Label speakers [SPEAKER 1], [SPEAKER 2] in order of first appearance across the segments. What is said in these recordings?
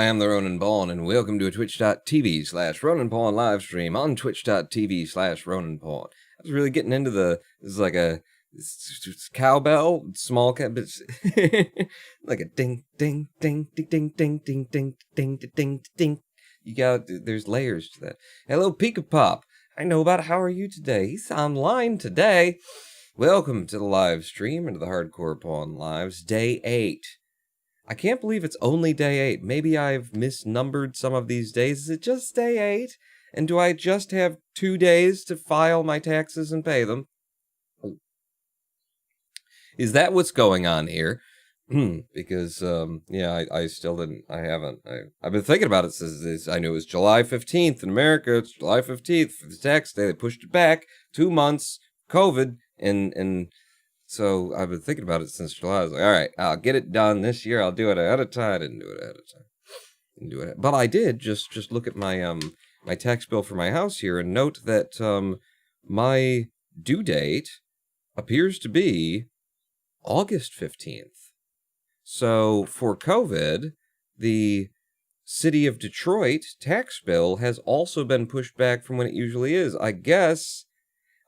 [SPEAKER 1] I am the Ronan Pawn, and welcome to a twitch.tv/Ronan Pawn live stream on twitch.tv/Ronan Pawn. I was really getting into this is like it's cowbell, small cat, but like a ding, ding, ding, ding, ding, ding, ding, ding, ding, ding, ding. There's layers to that. Hello, Pika Pop. I know about how are you today? He's online today. Welcome to the live stream and to the Hardcore Pawn Lives, Day 8. I can't believe it's only Day 8. Maybe I've misnumbered some of these days. Is it just Day 8? And do I just have 2 days to file my taxes and pay them? Is that what's going on here? Because, I still didn't, I've been thinking about it since I knew it was July 15th in America. It's July 15th for the tax day. They pushed it back 2 months, COVID, and so I've been thinking about it since July. I was like, all right, I'll get it done this year. I'll do it ahead of time. I didn't do it ahead of time. But I did just look at my my tax bill for my house here and note that my due date appears to be August 15th. So for COVID, the city of Detroit tax bill has also been pushed back from when it usually is. I guess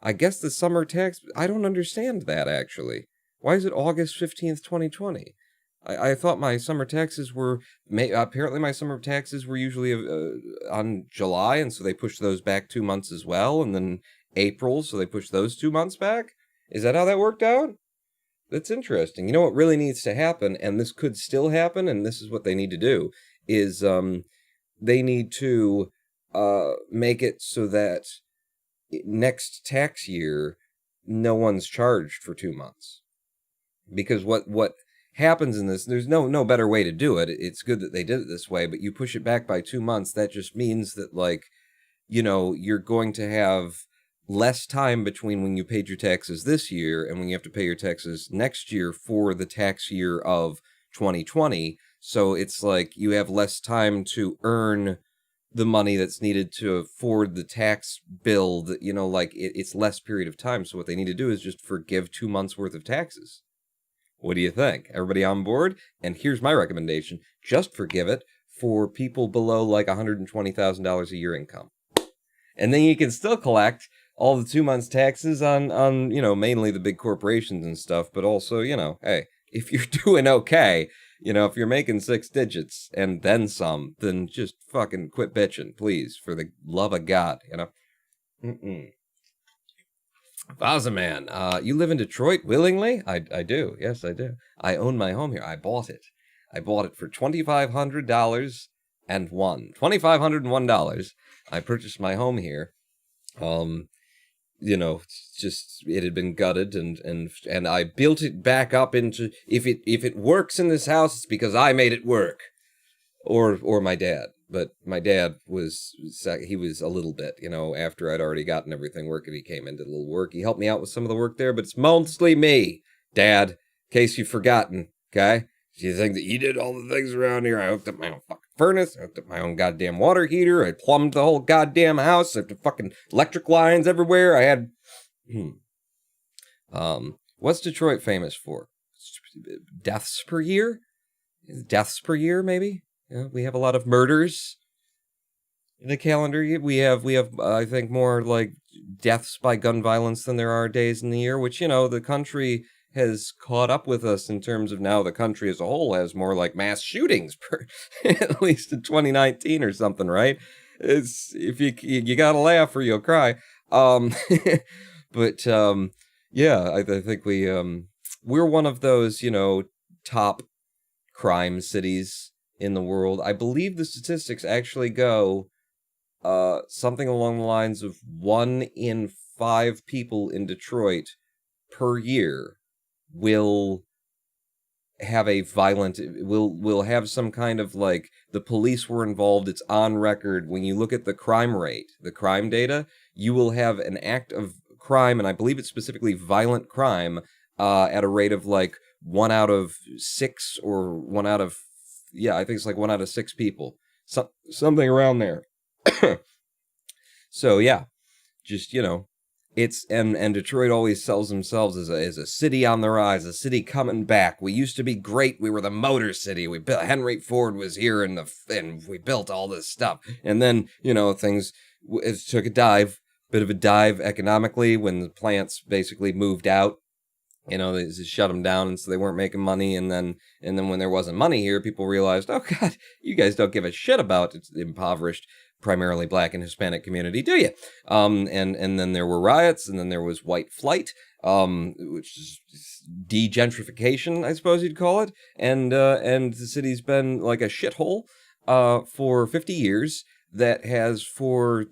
[SPEAKER 1] the summer tax, I don't understand that, actually. Why is it August 15th, 2020? I thought my summer taxes were, apparently my summer taxes were usually on July, and so they pushed those back 2 months as well, and then April, so they pushed those 2 months back? Is that how that worked out? That's interesting. You know what really needs to happen, and this could still happen, and this is what they need to do, is they need to make it so that next tax year, no one's charged for 2 months. Because what happens in this, there's no better way to do it. It's good that they did it this way, but you push it back by 2 months, that just means that, like, you're going to have less time between when you paid your taxes this year and when you have to pay your taxes next year for the tax year of 2020. So it's like you have less time to earn the money that's needed to afford the tax bill, that, it's less period of time. So what they need to do is just forgive 2 months worth of taxes. What do you think? Everybody on board? And here's my recommendation. Just forgive it for people below like $120,000 a year income. And then you can still collect all the 2 months taxes on mainly the big corporations and stuff, but also, hey, if you're doing okay, if you're making 6 digits and then some, then just fucking quit bitching, please, for the love of God, Vazaman, you live in Detroit willingly? I do. Yes, I do. I own my home here. I bought it. I bought it for $2,500 and $2,501. I purchased my home here. It had been gutted and I built it back up into, if it works in this house, it's because I made it work, or my dad. But my dad was a little bit, after I'd already gotten everything working, he came in, did a little work. He helped me out with some of the work there, but it's mostly me, Dad, in case you've forgotten, okay? Do you think that you did all the things around here? I hooked up my own fucking furnace. I hooked up my own goddamn water heater. I plumbed the whole goddamn house. I have the fucking electric lines everywhere. I had... What's Detroit famous for? Deaths per year? Deaths per year, maybe? We have a lot of murders in the calendar. We have I think, more like deaths by gun violence than there are days in the year, which, the country has caught up with us in terms of now the country as a whole has more like mass shootings per, at least in 2019 or something, right? It's, if you gotta laugh or you'll cry. But I think we're one of those, top crime cities in the world. I believe the statistics actually go something along the lines of 1 in 5 people in Detroit per year will have will have some kind of, like, the police were involved, it's on record. When you look at the crime rate, the crime data, you will have an act of crime, and I believe it's specifically violent crime, at a rate of like 1 out of 6 or 1 out of, I think it's like 1 out of 6 people. Something around there. So, just, and Detroit always sells themselves as a city on the rise, a city coming back. We used to be great. We were the Motor City. We built, Henry Ford was here, and we built all this stuff. And then, things it took a bit of a dive economically when the plants basically moved out. They just shut them down, and so they weren't making money. And then when there wasn't money here, people realized, oh God, you guys don't give a shit about the impoverished, primarily Black and Hispanic community, do you? And then there were riots, and then there was white flight, which is degentrification, I suppose you'd call it. And the city's been like a shithole for 50 years. That has for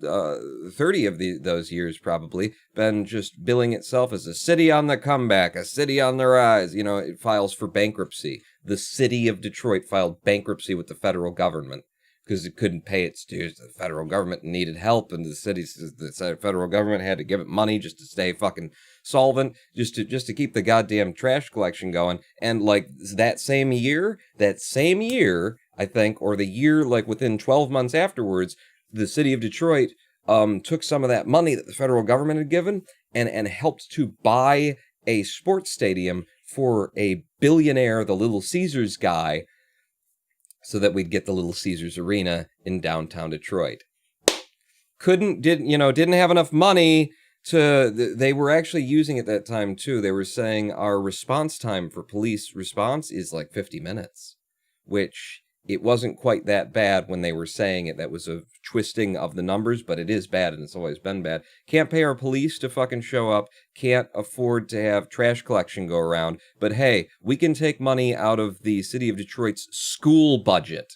[SPEAKER 1] 30 of those years probably been just billing itself as a city on the comeback, a city on the rise. It files for bankruptcy. The city of Detroit filed bankruptcy with the federal government because it couldn't pay its dues. The federal government needed help, and the federal government had to give it money just to stay fucking solvent, just to keep the goddamn trash collection going. And like that same year, I think, or the year, like within 12 months afterwards, the city of Detroit took some of that money that the federal government had given and helped to buy a sports stadium for a billionaire, the Little Caesars guy, so that we'd get the Little Caesars Arena in downtown Detroit. Didn't have enough money they were actually using at that time too. They were saying our response time for police response is like 50 minutes, which it wasn't quite that bad when they were saying it. That was a twisting of the numbers, but it is bad, and it's always been bad. Can't pay our police to fucking show up. Can't afford to have trash collection go around. But hey, we can take money out of the city of Detroit's school budget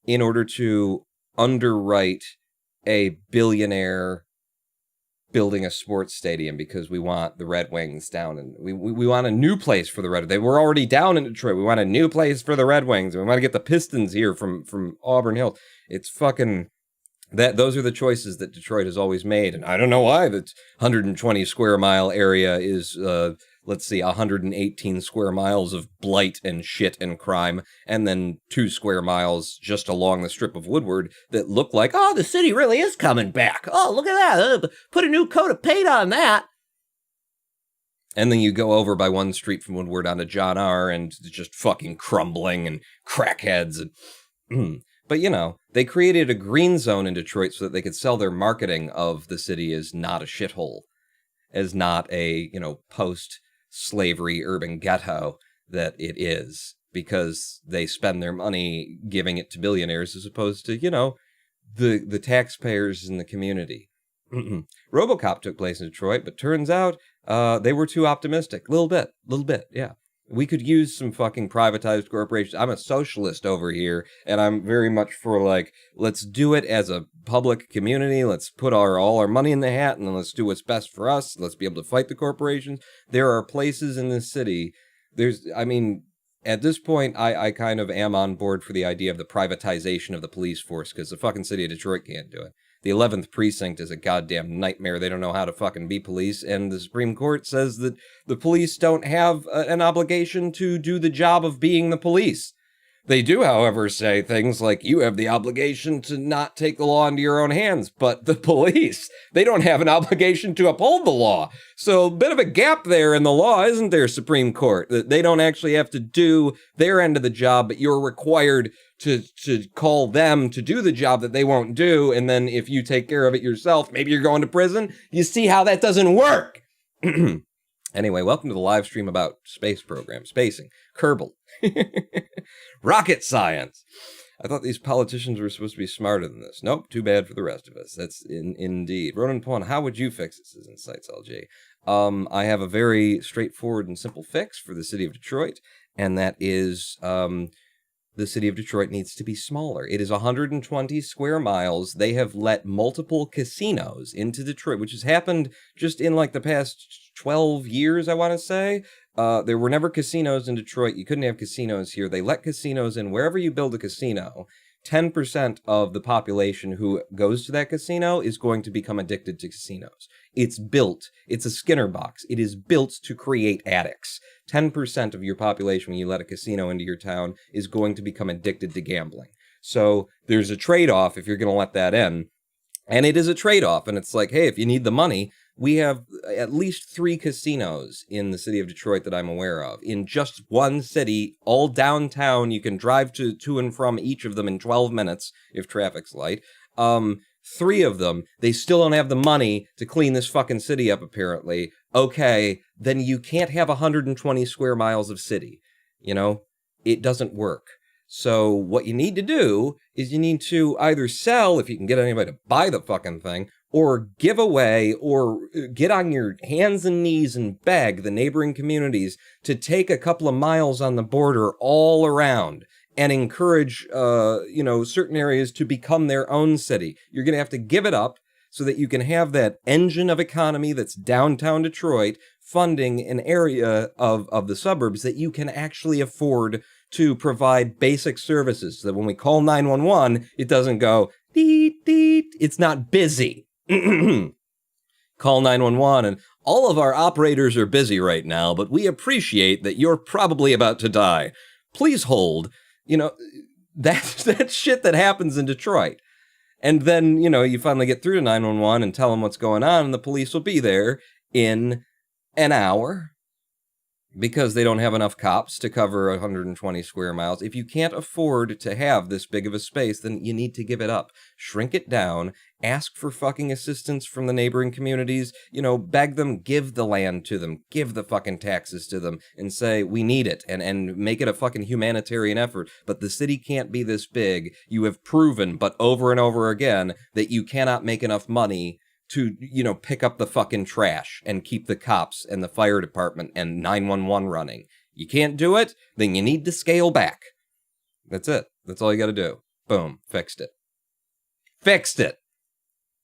[SPEAKER 1] in order to underwrite a billionaire building a sports stadium because we want the Red Wings down, and we want a new place for the Red Wings. They were already down in Detroit. We want a new place for the Red Wings. We want to get the Pistons here from Auburn Hills. It's fucking those are the choices that Detroit has always made, and I don't know why the 120 square mile area is 118 square miles of blight and shit and crime, and then 2 square miles just along the strip of Woodward that look like, oh, the city really is coming back. Oh, look at that. Put a new coat of paint on that. And then you go over by one street from Woodward onto John R., and it's just fucking crumbling and crackheads. And but, they created a green zone in Detroit so that they could sell their marketing of the city as not a shithole, as not a, post-slavery urban ghetto that it is, because they spend their money giving it to billionaires as opposed to, the taxpayers in the community. RoboCop took place in Detroit, but turns out they were too optimistic. Little bit, yeah. We could use some fucking privatized corporations. I'm a socialist over here, and I'm very much for, let's do it as a public community. Let's put all our money in the hat, and then let's do what's best for us. Let's be able to fight the corporations. There are places in this city, at this point, I kind of am on board for the idea of the privatization of the police force, because the fucking city of Detroit can't do it. The 11th precinct is a goddamn nightmare. They don't know how to fucking be police, and the Supreme Court says that the police don't have an obligation to do the job of being the police. They do, however, say things like, you have the obligation to not take the law into your own hands, but the police, they don't have an obligation to uphold the law. So a bit of a gap there in the law, isn't there, Supreme Court? That they don't actually have to do their end of the job, but you're required to call them to do the job that they won't do, and then if you take care of it yourself, maybe you're going to prison. You see how that doesn't work? Anyway, welcome to the live stream about space program, spacing, Kerbal, rocket science. I thought these politicians were supposed to be smarter than this. Nope, too bad for the rest of us. That's indeed. Ronan Pwan, how would you fix this? Is Insights LG. I have a very straightforward and simple fix for the city of Detroit, and that is the city of Detroit needs to be smaller. It is 120 square miles. They have let multiple casinos into Detroit, which has happened just in like the past 12 years, I want to say. There were never casinos in Detroit. You couldn't have casinos here. They let casinos in. Wherever you build a casino, 10% of the population who goes to that casino is going to become addicted to casinos. It's built. It's a Skinner box. It is built to create addicts. 10% of your population, when you let a casino into your town, is going to become addicted to gambling. So there's a trade-off if you're going to let that in. And it is a trade-off, and it's like, hey, if you need the money, we have at least 3 casinos in the city of Detroit that I'm aware of. In just one city, all downtown, you can drive to and from each of them in 12 minutes, if traffic's light. 3 of them, they still don't have the money to clean this fucking city up, apparently. Okay, then you can't have 120 square miles of city. You know? It doesn't work. So what you need to do is you need to either sell, if you can get anybody to buy the fucking thing, or give away, or get on your hands and knees and beg the neighboring communities to take a couple of miles on the border all around and encourage, certain areas to become their own city. You're going to have to give it up so that you can have that engine of economy that's downtown Detroit funding an area of the suburbs that you can actually afford to provide basic services, so that when we call 911, it doesn't go, deet, deet. It's not busy. Call 911, and all of our operators are busy right now, but we appreciate that you're probably about to die. Please hold. That's shit that happens in Detroit. And then, you finally get through to 911 and tell them what's going on, and the police will be there in an hour, because they don't have enough cops to cover 120 square miles. If you can't afford to have this big of a space, then you need to give it up. Shrink it down. Ask for fucking assistance from the neighboring communities. Beg them, give the land to them, give the fucking taxes to them, and say, we need it, and make it a fucking humanitarian effort. But the city can't be this big. You have proven, but over and over again, that you cannot make enough money to, pick up the fucking trash and keep the cops and the fire department and 911 running. You can't do it, then you need to scale back. That's it. That's all you gotta do. Boom. Fixed it. Fixed it!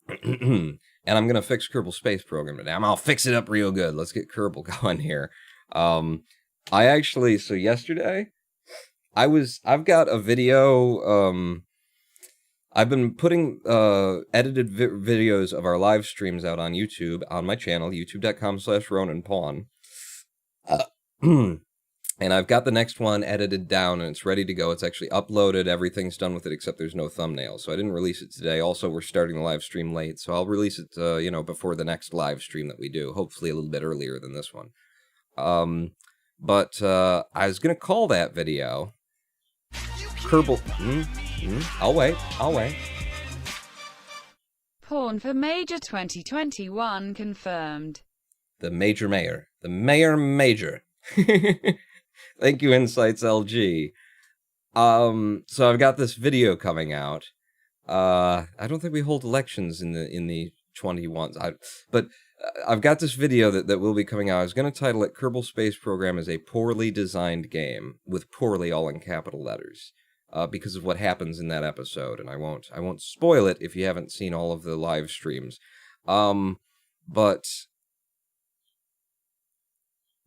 [SPEAKER 1] And I'm gonna fix Kerbal Space Program today. I'll fix it up real good. Let's get Kerbal going here. So yesterday, I've got a video, I've been putting edited videos of our live streams out on YouTube, on my channel, youtube.com/RonanPawn. And I've got the next one edited down, and it's ready to go. It's actually uploaded. Everything's done with it, except there's no thumbnail. So I didn't release it today. Also, we're starting the live stream late, so I'll release it, before the next live stream that we do. Hopefully a little bit earlier than this one. But I was going to call that video Kerbal... I'll wait.
[SPEAKER 2] Pawn for Major 2021 confirmed.
[SPEAKER 1] The Mayor. The Major. Thank you, Insights LG. So I've got this video coming out. I don't think we hold elections in the 21s. But I've got this video that will be coming out. I was going to title it Kerbal Space Program is a poorly designed game, with poorly all in capital letters. Because of what happens in that episode, and I won't spoil it if you haven't seen all of the live streams. But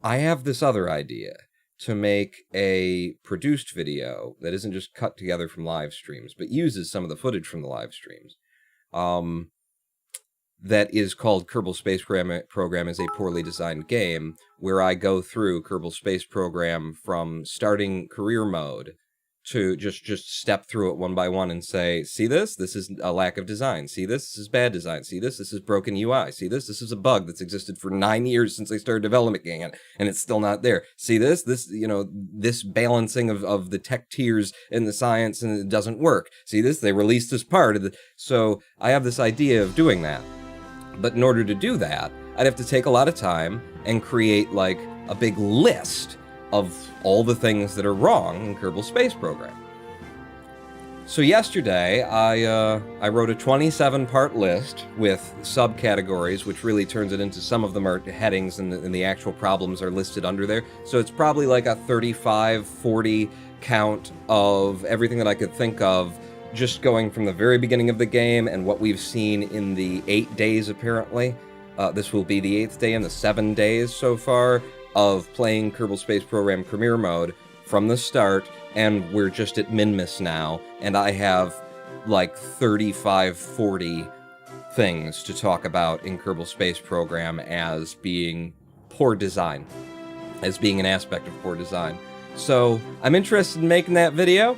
[SPEAKER 1] I have this other idea to make a produced video that isn't just cut together from live streams, but uses some of the footage from the live streams. That is called Kerbal Space Program is a poorly designed game, where I go through Kerbal Space Program from starting career mode to just step through it one by one and say, see this? This is a lack of design. See this? This is bad design. See this? This is broken UI. See this? This is a bug that's existed for 9 years since they started developing it, and it's still not there. See this? This balancing of the tech tiers and the science, and it doesn't work. See this? They released this part of the... So I have this idea of doing that. But in order to do that, I'd have to take a lot of time and create, like, a big list of all the things that are wrong in Kerbal Space Program. So yesterday, I wrote a 27-part list with subcategories, which really turns it into some of them are headings, and the actual problems are listed under there. So it's probably like a 35, 40 count of everything that I could think of, just going from the very beginning of the game and what we've seen in the 8 days, apparently. This will be the 8th day in the 7 days so far of playing Kerbal Space Program Premiere Mode from the start, and we're just at Minmus now, and I have like 35, 40 things to talk about in Kerbal Space Program as being poor design, as being an aspect of poor design. So, I'm interested in making that video.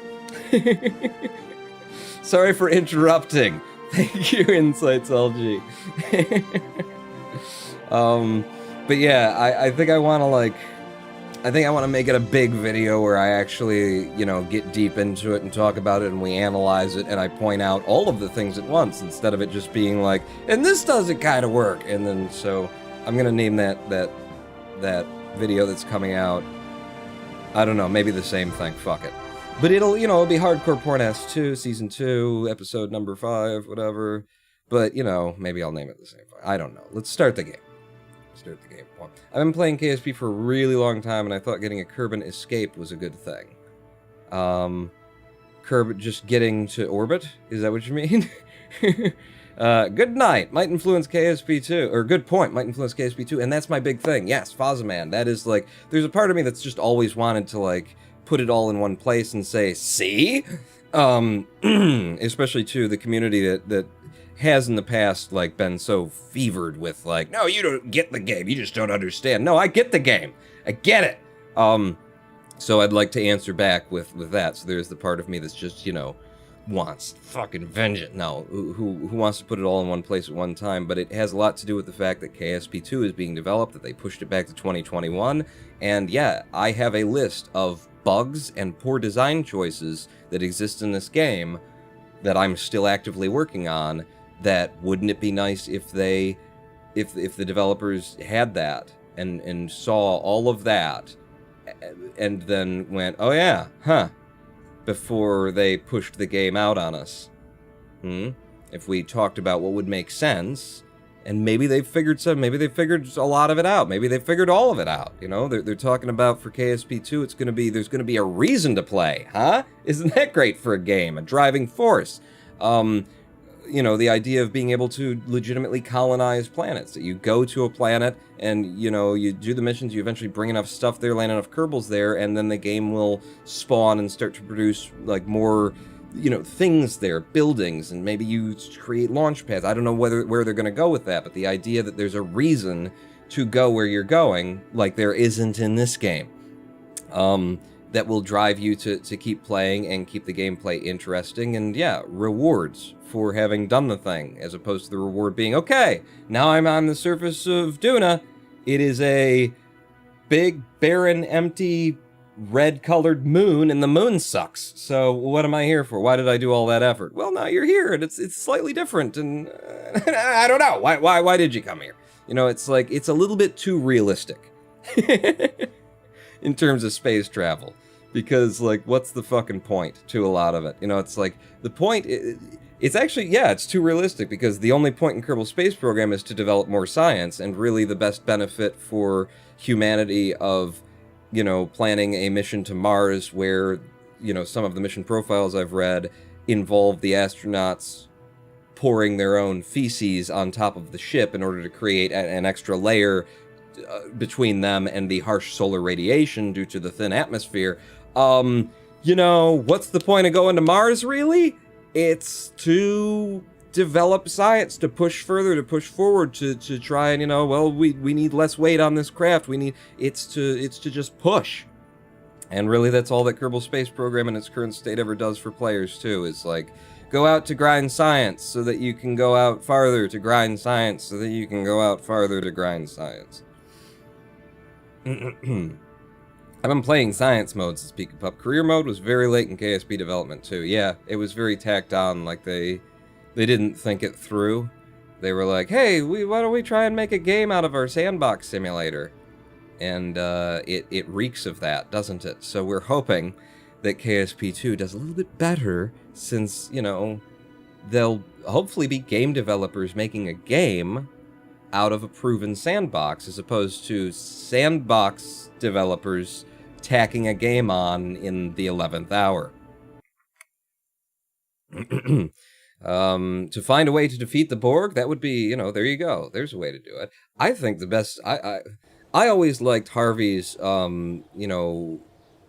[SPEAKER 1] Sorry for interrupting. Thank you, Insights LG. But yeah, I think I want to make it a big video where I actually, get deep into it and talk about it and we analyze it and I point out all of the things at once instead of it just being like, and this doesn't kind of work. And then, so I'm going to name that video that's coming out, I don't know, maybe the same thing, fuck it. But it'll be Hardcore Porn Ass 2, Season 2, Episode number 5, whatever. But, maybe I'll name it the same thing. I don't know. Let's start the game. I've been playing KSP for a really long time, and I thought getting a Kerbin Escape was a good thing. Just getting to orbit? Is that what you mean? Good night. Might influence KSP2. Or good point. Might influence KSP2. And that's my big thing. Yes, Fozzaman. That is, there's a part of me that's just always wanted to, put it all in one place and say, see? Especially to the community that has in the past, been so fevered with, no, you don't get the game, you just don't understand. No, I get the game. I get it. So I'd like to answer back with that. So there's the part of me that's just, wants fucking vengeance. No, who wants to put it all in one place at one time, but it has a lot to do with the fact that KSP2 is being developed, that they pushed it back to 2021, and yeah, I have a list of bugs and poor design choices that exist in this game that I'm still actively working on. That wouldn't it be nice if the developers had that and saw all of that and then went, oh yeah, huh, before they pushed the game out on us. If we talked about what would make sense, and maybe they figured a lot of it out, maybe they figured all of it out, they're talking about for KSP2 there's gonna be a reason to play, huh? Isn't that great for a game, a driving force? The idea of being able to legitimately colonize planets. That you go to a planet and, you do the missions, you eventually bring enough stuff there, land enough Kerbals there, and then the game will spawn and start to produce, more, things there, buildings, and maybe you create launch pads. I don't know where they're going to go with that, but the idea that there's a reason to go where you're going, like there isn't in this game, that will drive you to keep playing and keep the gameplay interesting, and yeah, rewards for having done the thing, as opposed to the reward being, okay, now I'm on the surface of Duna, it is a big, barren, empty, red-colored moon, and the moon sucks, so what am I here for? Why did I do all that effort? Well, now you're here, and it's slightly different, and I don't know, why did you come here? It's a little bit too realistic. In terms of space travel, because what's the fucking point to a lot of it? It's the point, it's actually, yeah, it's too realistic, because the only point in Kerbal Space Program is to develop more science, and really the best benefit for humanity of, planning a mission to Mars where, some of the mission profiles I've read involve the astronauts pouring their own feces on top of the ship in order to create an extra layer between them and the harsh solar radiation due to the thin atmosphere. What's the point of going to Mars, really? It's to develop science, to push further, to push forward, to try and, we need less weight on this craft. It's to just push. And really that's all that Kerbal Space Program in its current state ever does for players too, is go out to grind science so that you can go out farther to grind science so that you can go out farther to grind science. I've been playing science mode since Peek Pup. Career mode was very late in KSP development too. Yeah, it was very tacked on, they didn't think it through. They were like, hey, why don't we try and make a game out of our sandbox simulator? And it reeks of that, doesn't it? So we're hoping that KSP2 does a little bit better, since, they'll hopefully be game developers making a game out of a proven sandbox, as opposed to sandbox developers tacking a game on in the 11th hour. To find a way to defeat the Borg, that would be, there you go. There's a way to do it. I think the best, I always liked Harvey's,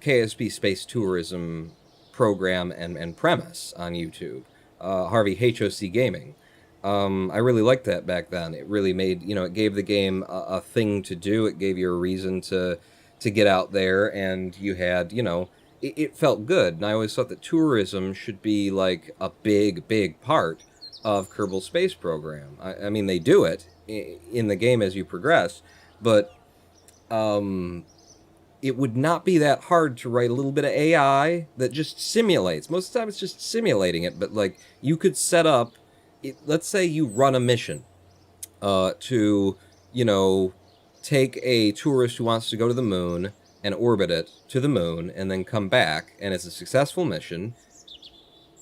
[SPEAKER 1] KSP space tourism program and premise on YouTube. Harvey HOC Gaming. I really liked that back then. It really made, it gave the game a thing to do. It gave you a reason to get out there, and you had, it felt good. And I always thought that tourism should be a big, big part of Kerbal Space Program. I mean, they do it in the game as you progress, but it would not be that hard to write a little bit of AI that just simulates. Most of the time it's just simulating it, but like you could set up, let's say you run a mission to, you know, take a tourist who wants to go to the moon and orbit it to the moon and then come back, and it's a successful mission.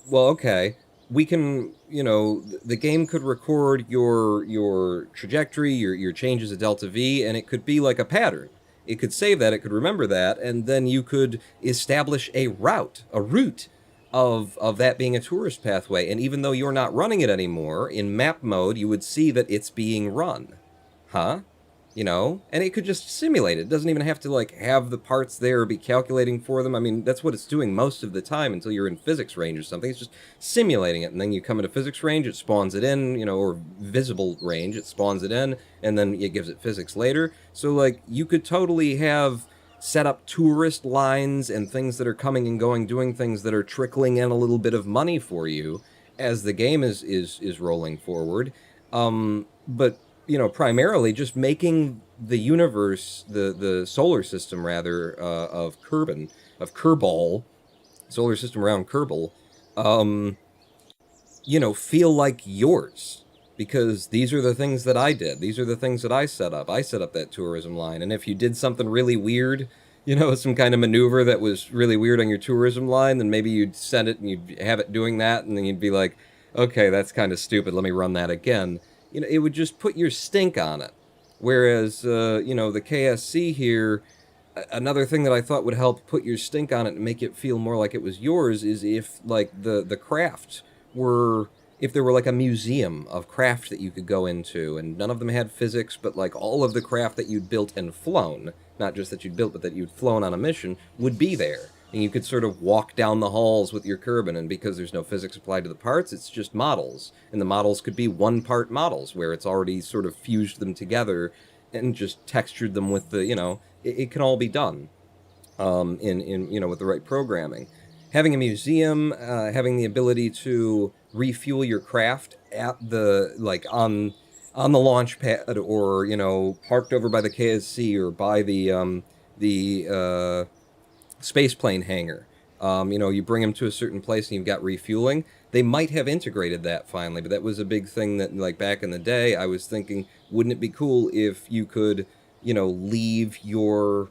[SPEAKER 1] Well, okay, we can, you know, the game could record your trajectory, your changes of delta V, and it could be like a pattern. It could save that, it could remember that, and then you could establish a route of that being a tourist pathway. And even though you're not running it anymore, in map mode, you would see that it's being run. Huh? You know? And it could just simulate it. It doesn't even have to, like, have the parts there or be calculating for them. I mean, that's what it's doing most of the time until you're in physics range or something. It's just simulating it. And then you come into physics range, it spawns it in, you know, or visible range, it spawns it in, and then it gives it physics later. So, like, you could totally have set up tourist lines and things that are coming and going, doing things that are trickling in a little bit of money for you as the game is rolling forward. But, you know, primarily just making the universe, the solar system, rather, of Kerbal, solar system around Kerbal, you know, feel like yours. Because these are the things that I did. These are the things that I set up. I set up that tourism line. And if you did something really weird, you know, some kind of maneuver that was really weird on your tourism line, then maybe you'd send it and you'd have it doing that, and then you'd be like, okay, that's kind of stupid. Let me run that again. You know, it would just put your stink on it. Whereas, you know, the KSC here, another thing that I thought would help put your stink on it and make it feel more like it was yours is if, like, the crafts were... if there were like a museum of craft that you could go into, and none of them had physics, but like all of the craft that you'd built and flown, not just that you'd built, but that you'd flown on a mission, would be there. And you could sort of walk down the halls with your Kerbin, and because there's no physics applied to the parts, it's just models. And the models could be one-part models, where it's already sort of fused them together and just textured them with the, you know, it can all be done in you know, with the right programming. Having a museum, having the ability to refuel your craft at the, like, on the launch pad, or, you know, parked over by the KSC or by the spaceplane hangar. You know, you bring them to a certain place and you've got refueling. They might have integrated that finally, but that was a big thing that, like, back in the day, I was thinking, wouldn't it be cool if you could, you know, leave your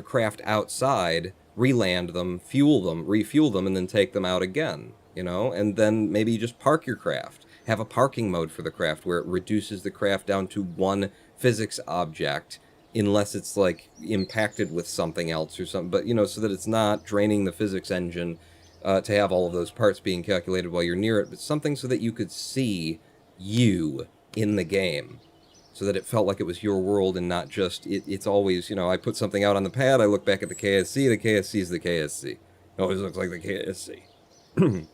[SPEAKER 1] craft outside, reland them, fuel them, refuel them, and then take them out again, you know? And then maybe you just park your craft. Have a parking mode for the craft where it reduces the craft down to one physics object, unless it's, like, impacted with something else or something. But, you know, so that it's not draining the physics engine to have all of those parts being calculated while you're near it, but something so that you could see you in the game. So that it felt like it was your world and not just, it's always, you know, I put something out on the pad, I look back at the KSC is the KSC. It always looks like the KSC.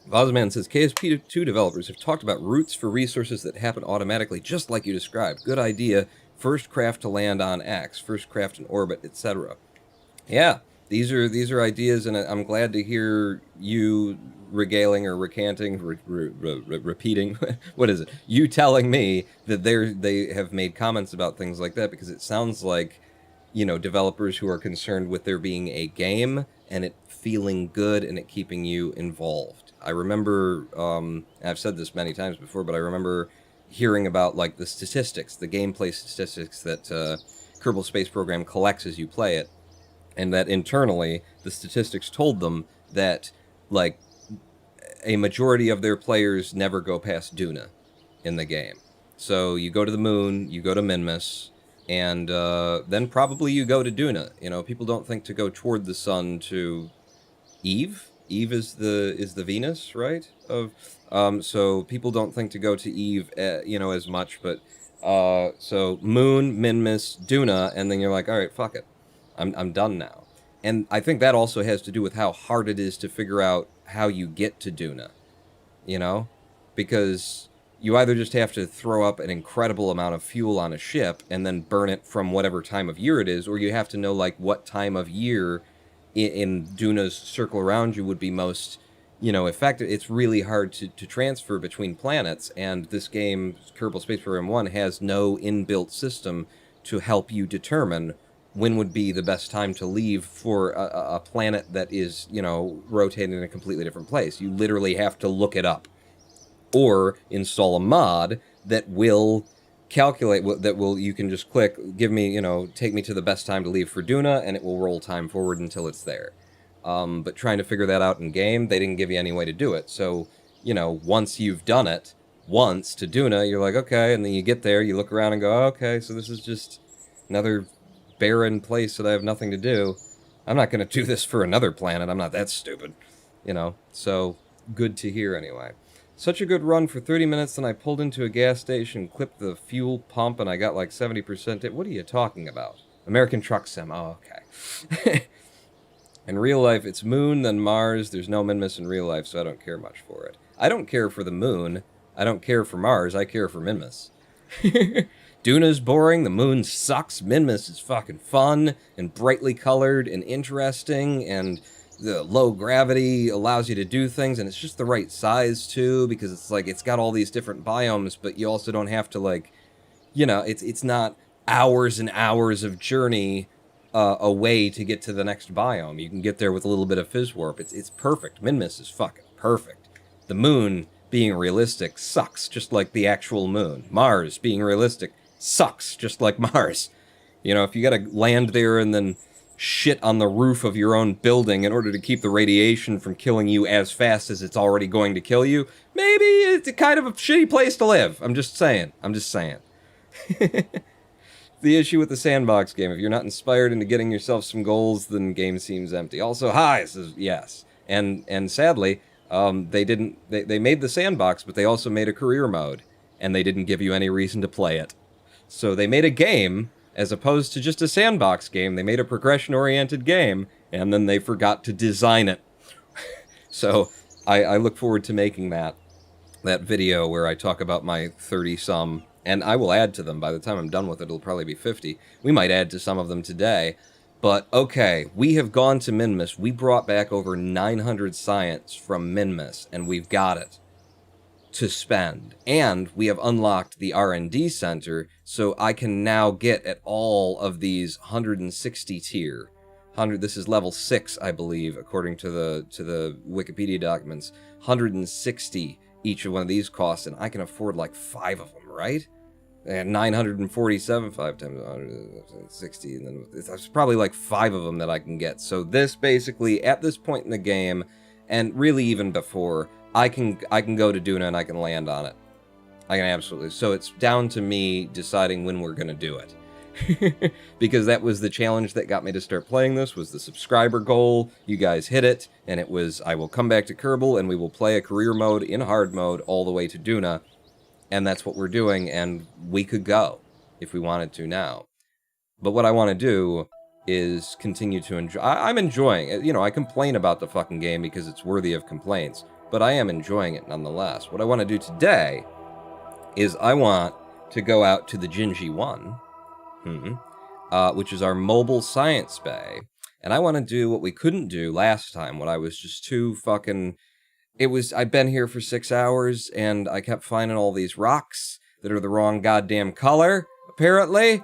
[SPEAKER 1] Vozman says, KSP2 developers have talked about routes for resources that happen automatically, just like you described. Good idea. First craft to land on X, first craft in orbit, etc. Yeah, these are ideas, and I'm glad to hear you regaling or recanting, repeating, what is it? You telling me that they have made comments about things like that, because it sounds like, you know, developers who are concerned with there being a game and it feeling good and it keeping you involved. I remember, I've said this many times before, but I remember hearing about, like, the statistics, the gameplay statistics that Kerbal Space Program collects as you play it, and that internally the statistics told them that, like, a majority of their players never go past Duna in the game. So you go to the moon, you go to Minmus, and then probably you go to Duna. You know, people don't think to go toward the sun to Eve. Eve is the Venus, right? So people don't think to go to Eve, you know, as much. But so Moon, Minmus, Duna, and then you're like, all right, fuck it, I'm done now. And I think that also has to do with how hard it is to figure out how you get to Duna, you know? Because you either just have to throw up an incredible amount of fuel on a ship and then burn it from whatever time of year it is, or you have to know, like, what time of year in Duna's circle around you would be most, effective. It's really hard to transfer between planets, and this game, Kerbal Space Program 1, has no inbuilt system to help you determine when would be the best time to leave for a planet that is, rotating in a completely different place. You literally have to look it up. Or install a mod that will calculate, you can just click, give me, take me to the best time to leave for Duna, and it will roll time forward until it's there. But trying to figure that out in game, they didn't give you any way to do it. So, once you've done it once to Duna, you're like, okay, and then you get there, you look around and go, okay, so this is just another barren place that I have nothing to do. I'm not going to do this for another planet. I'm not that stupid, So, good to hear anyway. Such a good run for 30 minutes, then I pulled into a gas station, clipped the fuel pump, and I got like 70%. What are you talking about? American Truck Sim. Oh, okay. In real life, it's Moon, then Mars. There's no Minmus in real life, so I don't care much for it. I don't care for the Moon. I don't care for Mars. I care for Minmus. Duna's boring. The Moon sucks. Minmus is fucking fun and brightly colored and interesting, and the low gravity allows you to do things, and it's just the right size, too, because it's like, it's got all these different biomes, but you also don't have to, like, it's not hours and hours of journey away to get to the next biome. You can get there with a little bit of fizz warp. It's perfect. Minmus is fucking perfect. The Moon, being realistic, sucks, just like the actual Moon. Mars, being realistic, sucks, just like Mars. If you gotta land there and then shit on the roof of your own building in order to keep the radiation from killing you as fast as it's already going to kill you, maybe it's kind of a shitty place to live. I'm just saying. The issue with the sandbox game, if you're not inspired into getting yourself some goals, then the game seems empty. Also, hi, says yes. And sadly, they made the sandbox, but they also made a career mode, and they didn't give you any reason to play it. So they made a game, as opposed to just a sandbox game. They made a progression-oriented game, and then they forgot to design it. So I look forward to making that video where I talk about my 30-some, and I will add to them. By the time I'm done with it, it'll probably be 50. We might add to some of them today. But, okay, we have gone to Minmus. We brought back over 900 science from Minmus, and we've got it to spend. And we have unlocked the R&D center, so I can now get at all of these 160 tier. This is level 6, I believe, according to the Wikipedia documents. 160 each of one of these costs, and I can afford like 5 of them, right? And 947, 5 times 160, and then there's probably like 5 of them that I can get. So this basically, at this point in the game, and really even before, I can go to Duna and I can land on it. I can absolutely. So it's down to me deciding when we're going to do it. Because that was the challenge that got me to start playing this, was the subscriber goal. You guys hit it, and it was, I will come back to Kerbal, and we will play a career mode in hard mode all the way to Duna. And that's what we're doing, and we could go if we wanted to now. But what I want to do is continue to enjoy. I'm enjoying it. I complain about the fucking game because it's worthy of complaints, but I am enjoying it nonetheless. What I want to do today is I want to go out to the Jinji 1, which is our mobile science bay, and I want to do what we couldn't do last time, when I was just too fucking... I've been here for 6 hours, and I kept finding all these rocks that are the wrong goddamn color, apparently.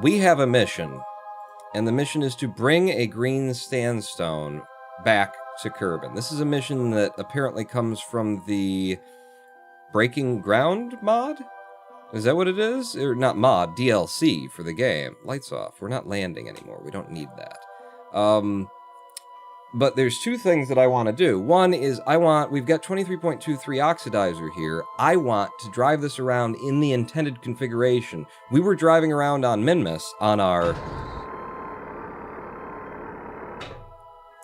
[SPEAKER 1] We have a mission, and the mission is to bring a green sandstone back to Kerbin. This is a mission that apparently comes from the Breaking Ground mod? Is that what it is? Or not mod, DLC for the game. Lights off. We're not landing anymore. We don't need that. But there's 2 things that I want to do. One is we've got 23.23 oxidizer here. I want to drive this around in the intended configuration. We were driving around on Minmus on our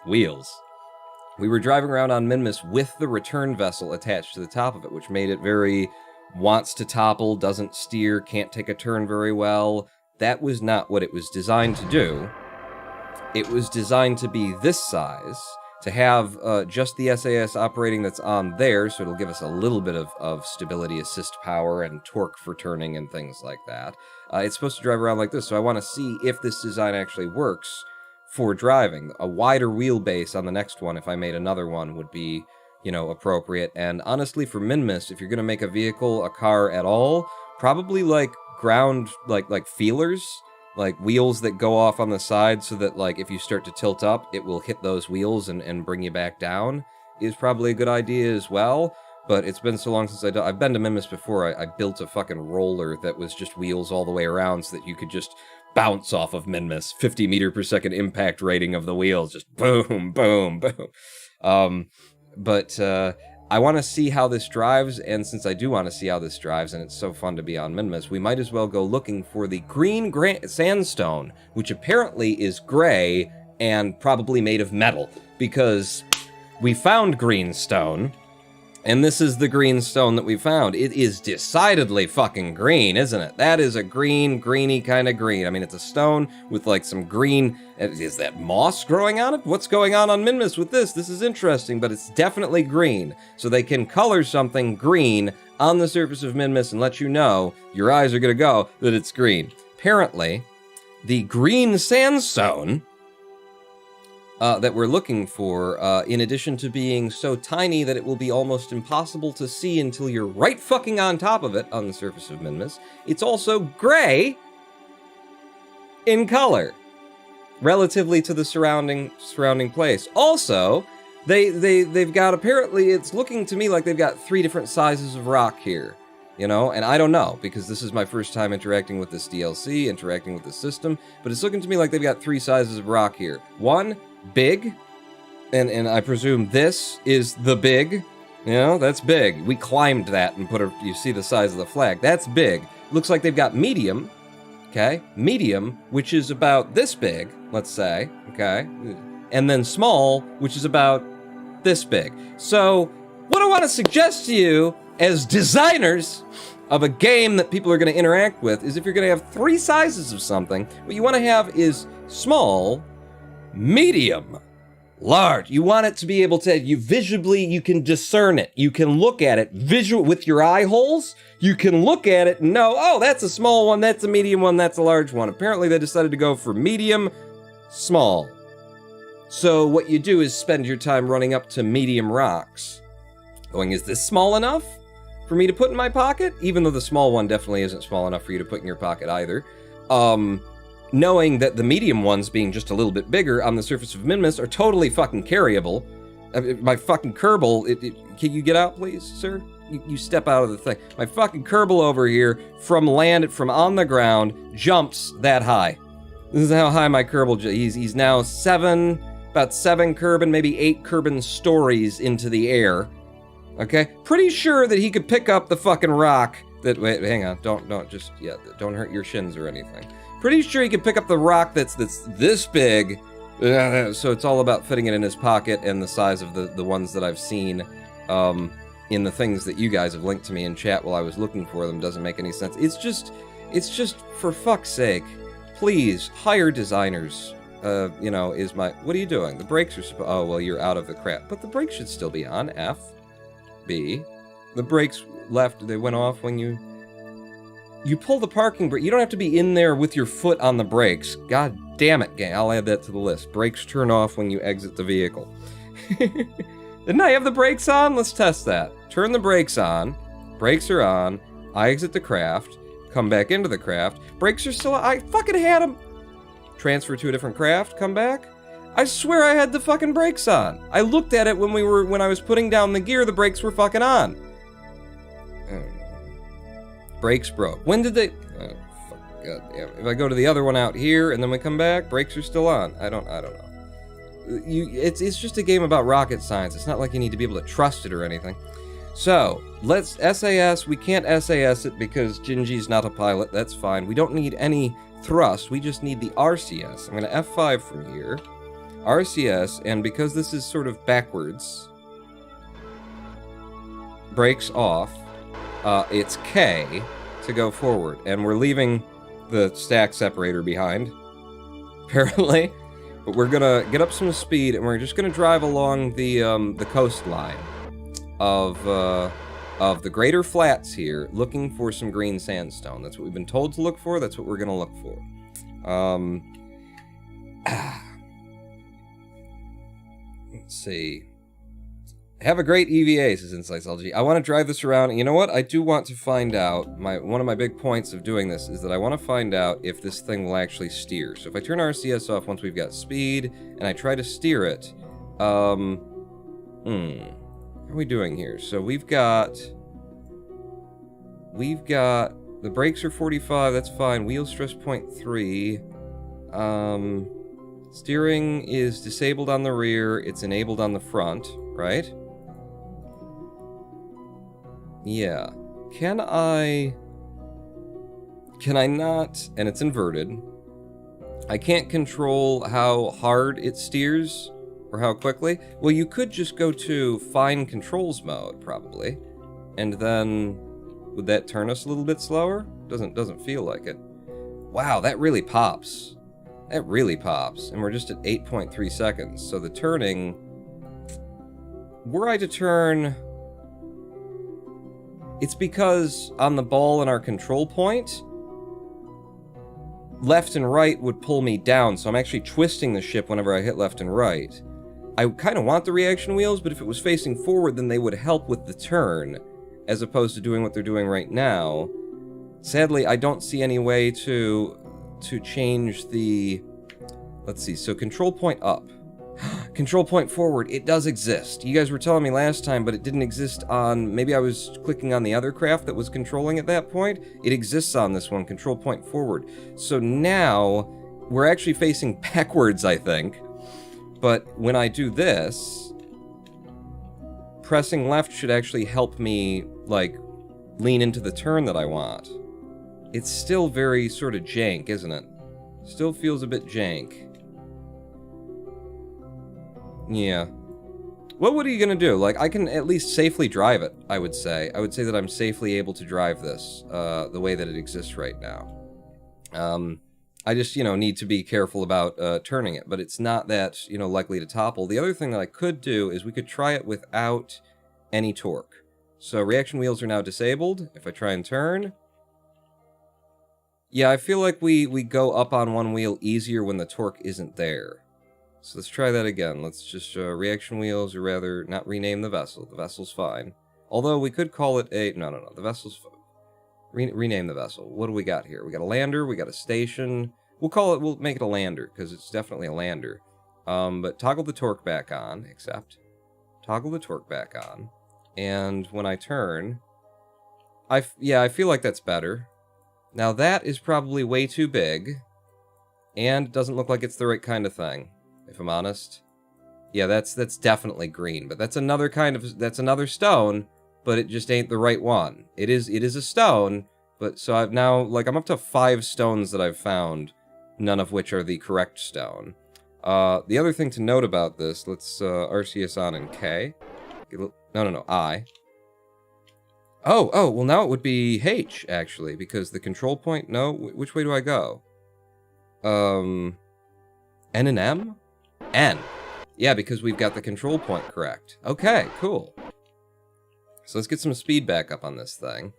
[SPEAKER 1] wheels. We were driving around on Minmus with the return vessel attached to the top of it, which made it very wants to topple, doesn't steer, can't take a turn very well. That was not what it was designed to do. It was designed to be this size, to have just the SAS operating that's on there, so it'll give us a little bit of stability assist power and torque for turning and things like that. It's supposed to drive around like this, so I want to see if this design actually works for driving. A wider wheelbase on the next one, if I made another one, would be, you know, appropriate. And honestly, for Minmus, if you're gonna make a vehicle, a car at all, probably like ground, like feelers, like wheels that go off on the side so that, like, if you start to tilt up, it will hit those wheels and bring you back down, is probably a good idea as well. But it's been so long since I've been to Minmus before. I built a fucking roller that was just wheels all the way around so that you could just bounce off of Minmus. 50 meter per second impact rating of the wheels. Just boom, boom, boom. But I want to see how this drives, and since I do want to see how this drives, and it's so fun to be on Minmus, we might as well go looking for the green sandstone, which apparently is gray and probably made of metal, because we found green stone, and this is the green stone that we found. It is decidedly fucking green, isn't it? That is a greeny kind of green. I mean, it's a stone with like some green. Is that moss growing on it? What's going on Minmus with this? This is interesting, but it's definitely green. So they can color something green on the surface of Minmus and let you know, your eyes are gonna go, that it's green. Apparently, the green sandstone that we're looking for, in addition to being so tiny that it will be almost impossible to see until you're right fucking on top of it on the surface of Minmus, it's also gray in color, relatively to the surrounding place. Also, they've got, apparently, it's looking to me like they've got 3 different sizes of rock here. You know, and I don't know, because this is my first time interacting with this DLC, interacting with the system, but it's looking to me like they've got 3 sizes of rock here. 1, big, and I presume this is the big, you know, that's big. We climbed that and you see the size of the flag. That's big. Looks like they've got medium, okay? Medium, which is about this big, let's say, okay? And then small, which is about this big. So, what I want to suggest to you, as designers of a game that people are going to interact with, is if you're going to have 3 sizes of something, what you want to have is small, medium, large. You want it to be able to, you can discern it. You can look at it with your eye holes. You can look at it and know, oh, that's a small one, that's a medium one, that's a large one. Apparently they decided to go for medium, small. So what you do is spend your time running up to medium rocks, going, is this small enough for me to put in my pocket? Even though the small one definitely isn't small enough for you to put in your pocket either. Knowing that the medium ones, being just a little bit bigger on the surface of Minmus, are totally fucking carryable. My fucking Kerbal, can you get out, please, sir? You step out of the thing. My fucking Kerbal over here, from on the ground, jumps that high. This is how high my Kerbal he's now about 7 Kerbin, maybe 8 Kerbin stories into the air. Okay? Pretty sure that he could pick up the fucking rock that, wait, hang on, don't hurt your shins or anything. Pretty sure he could pick up the rock that's this big, so it's all about fitting it in his pocket and the size of the ones that I've seen in the things that you guys have linked to me in chat while I was looking for them. Doesn't make any sense. It's just, for fuck's sake, please, hire designers. You know, what are you doing? The brakes are oh, well, you're out of the crap. But the brakes should still be on. F, B. The brakes left, they went off when you pull the parking brake. You don't have to be in there with your foot on the brakes. God damn it, gang. I'll add that to the list. Brakes turn off when you exit the vehicle. Didn't I have the brakes on? Let's test that. Turn the brakes on. Brakes are on. I exit the craft. Come back into the craft. Brakes are still on. I fucking had them. Transfer to a different craft. Come back. I swear I had the fucking brakes on. I looked at it when I was putting down the gear. The brakes were fucking on. Brakes broke. When did they? Oh, fuck, God damn. If I go to the other one out here and then we come back, brakes are still on. I don't know. It's just a game about rocket science. It's not like you need to be able to trust it or anything. So let's SAS. We can't SAS it because Gingy's not a pilot. That's fine. We don't need any thrust. We just need the RCS. I'm gonna F5 from here. RCS, and because this is sort of backwards, brakes off. It's K to go forward, and we're leaving the stack separator behind, apparently. But we're gonna get up some speed, and we're just gonna drive along the coastline of the Greater Flats here, looking for some green sandstone. That's what we've been told to look for. That's what we're gonna look for. Let's see. Have a great EVA, says Insights LG. I want to drive this around. And you know what? I do want to find out. One of my big points of doing this is that I want to find out if this thing will actually steer. So if I turn RCS off once we've got speed, and I try to steer it, how are we doing here? So we've got the brakes are 45. That's fine. Wheel stress 0.3. Steering is disabled on the rear. It's enabled on the front, right? Yeah. Can I not, and it's inverted, I can't control how hard it steers or how quickly. Well, you could just go to fine controls mode, probably, and then would that turn us a little bit slower? Doesn't feel like it. Wow, that really pops. That really pops, and we're just at 8.3 seconds, so the turning, were I to turn, it's because on the ball in our control point, left and right would pull me down, so I'm actually twisting the ship whenever I hit left and right. I kind of want the reaction wheels, but if it was facing forward, then they would help with the turn, as opposed to doing what they're doing right now. Sadly, I don't see any way to change the, let's see, so control point up. Control point forward, it does exist. You guys were telling me last time, but it didn't exist on, maybe I was clicking on the other craft that was controlling at that point. It exists on this one, control point forward. So now, we're actually facing backwards, I think. But when I do this, pressing left should actually help me, like, lean into the turn that I want. It's still very sort of jank, isn't it? Still feels a bit jank. Yeah. What are you gonna do? Like, I can at least safely drive it, I would say. I would say that I'm safely able to drive this, the way that it exists right now. I just, need to be careful about turning it, but it's not that, likely to topple. The other thing that I could do is we could try it without any torque. So reaction wheels are now disabled. If I try and turn... Yeah, I feel like we go up on one wheel easier when the torque isn't there. So let's try that again. Let's just reaction wheels, or rather, not rename the vessel. The vessel's fine. Although we could call it a... No. The vessel's... rename the vessel. What do we got here? We got a lander, we got a station. We'll make it a lander, because it's definitely a lander. But toggle the torque back on, toggle the torque back on. And when I turn... I feel like that's better. Now that is probably way too big. And it doesn't look like it's the right kind of thing, if I'm honest. Yeah, that's definitely green, but that's another stone, but it just ain't the right one. It is a stone, but so I've now, I'm up to 5 stones that I've found, none of which are the correct stone. The other thing to note about this, let's RCS on in K. No, I. Oh, well now it would be H, actually, because the control point, no, which way do I go? N and M? N. Yeah, because we've got the control point correct. Okay, cool. So let's get some speed back up on this thing.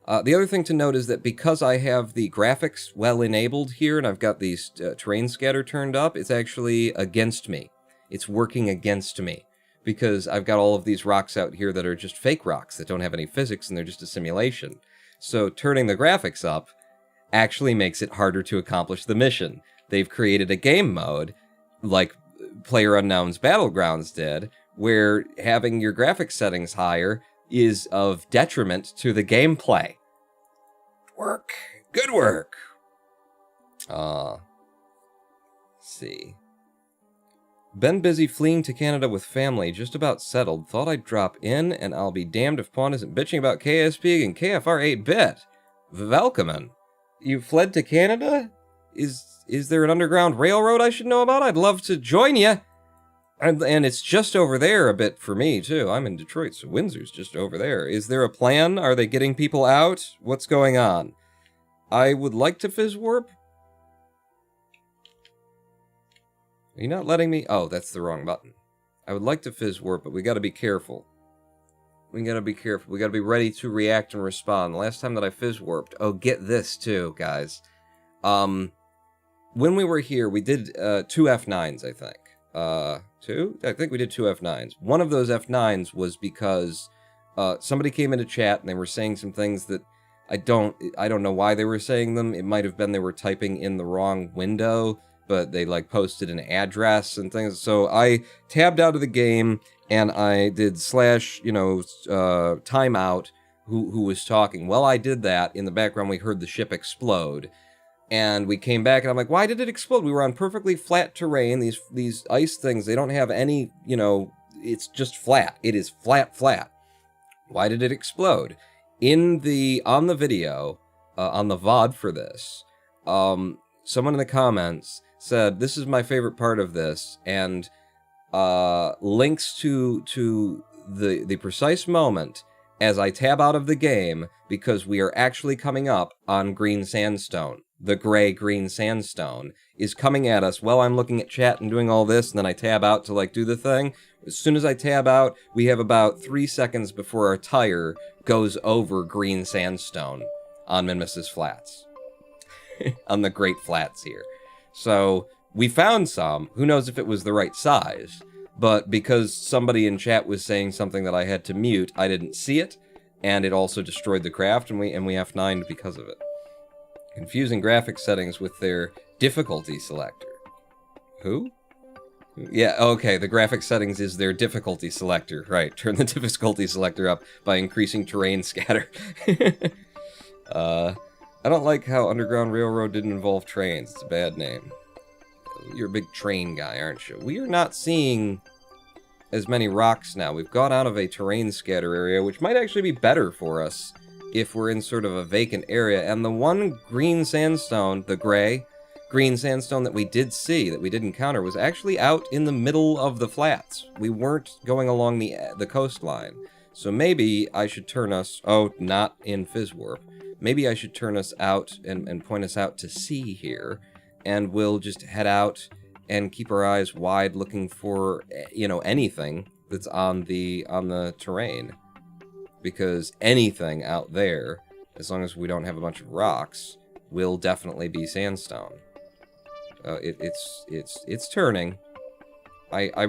[SPEAKER 1] The other thing to note is that because I have the graphics well enabled here, and I've got these terrain scatter turned up, it's actually against me. It's working against me. Because I've got all of these rocks out here that are just fake rocks that don't have any physics and they're just a simulation. So turning the graphics up actually makes it harder to accomplish the mission. They've created a game mode, like PlayerUnknown's Battlegrounds did, where having your graphics settings higher is of detriment to the gameplay. Work. Good work. Let's see. Been busy fleeing to Canada with family, just about settled. Thought I'd drop in, and I'll be damned if Pawn isn't bitching about KSP and KFR 8-bit. Velkomen. You fled to Canada? Is there an underground railroad I should know about? I'd love to join you. And it's just over there a bit for me, too. I'm in Detroit, so Windsor's just over there. Is there a plan? Are they getting people out? What's going on? I would like to fizz warp. Are you not letting me? Oh, that's the wrong button. I would like to fizz warp, but we gotta be careful. We gotta be careful. We gotta be ready to react and respond. The last time that I fizz warped... Oh, get this, too, guys. When we were here, we did 2 F9s, I think. Two? I think we did 2 F9s. One of those F9s was because somebody came into chat and they were saying some things that I don't know why they were saying them. It might have been they were typing in the wrong window, but they like posted an address and things. So I tabbed out of the game and I did slash, timeout who was talking. While I did that, in the background we heard the ship explode. And we came back and I'm like, why did it explode? We were on perfectly flat terrain. These ice things, they don't have any, it's just flat. It is flat. Why did it explode? On the video, on the VOD for this, someone in the comments said, this is my favorite part of this, and links to the precise moment as I tab out of the game, because we are actually coming up on green sandstone. The gray-green sandstone is coming at us while I'm looking at chat and doing all this, and then I tab out to, do the thing. As soon as I tab out, we have about 3 seconds before our tire goes over green sandstone on Minmus's flats. On the Great Flats here. So, we found some. Who knows if it was the right size? But because somebody in chat was saying something that I had to mute, I didn't see it, and it also destroyed the craft, and we F9'd because of it. Confusing graphics settings with their difficulty selector. Who? Yeah, okay, the graphics settings is their difficulty selector. Right, turn the difficulty selector up by increasing terrain scatter. I don't like how Underground Railroad didn't involve trains. It's a bad name. You're a big train guy, aren't you? We are not seeing as many rocks now. We've gone out of a terrain scatter area, which might actually be better for us if we're in sort of a vacant area. And the one green sandstone, the gray green sandstone that we did see, that we did encounter, was actually out in the middle of the flats. We weren't going along the coastline. So maybe I should turn us... Oh, not in Fizzwarp. Maybe I should turn us out and point us out to sea here, and we'll just head out and keep our eyes wide looking for, anything that's on the terrain. Because anything out there, as long as we don't have a bunch of rocks, will definitely be sandstone. It's turning. I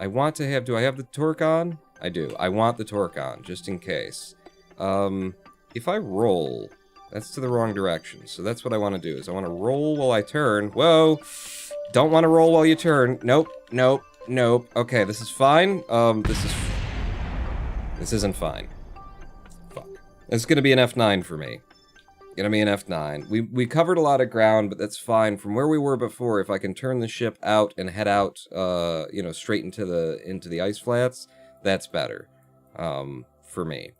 [SPEAKER 1] want to have... Do I have the torque on? I do. I want the torque on, just in case. If I roll... That's to the wrong direction, so that's what I want to do, is I want to roll while I turn. Whoa! Don't want to roll while you turn. Nope. Okay, this is fine. This isn't fine. Fuck. It's gonna be an F9 for me. Gonna be an F9. We covered a lot of ground, but that's fine. From where we were before, if I can turn the ship out and head out, straight into the ice flats, that's better, for me.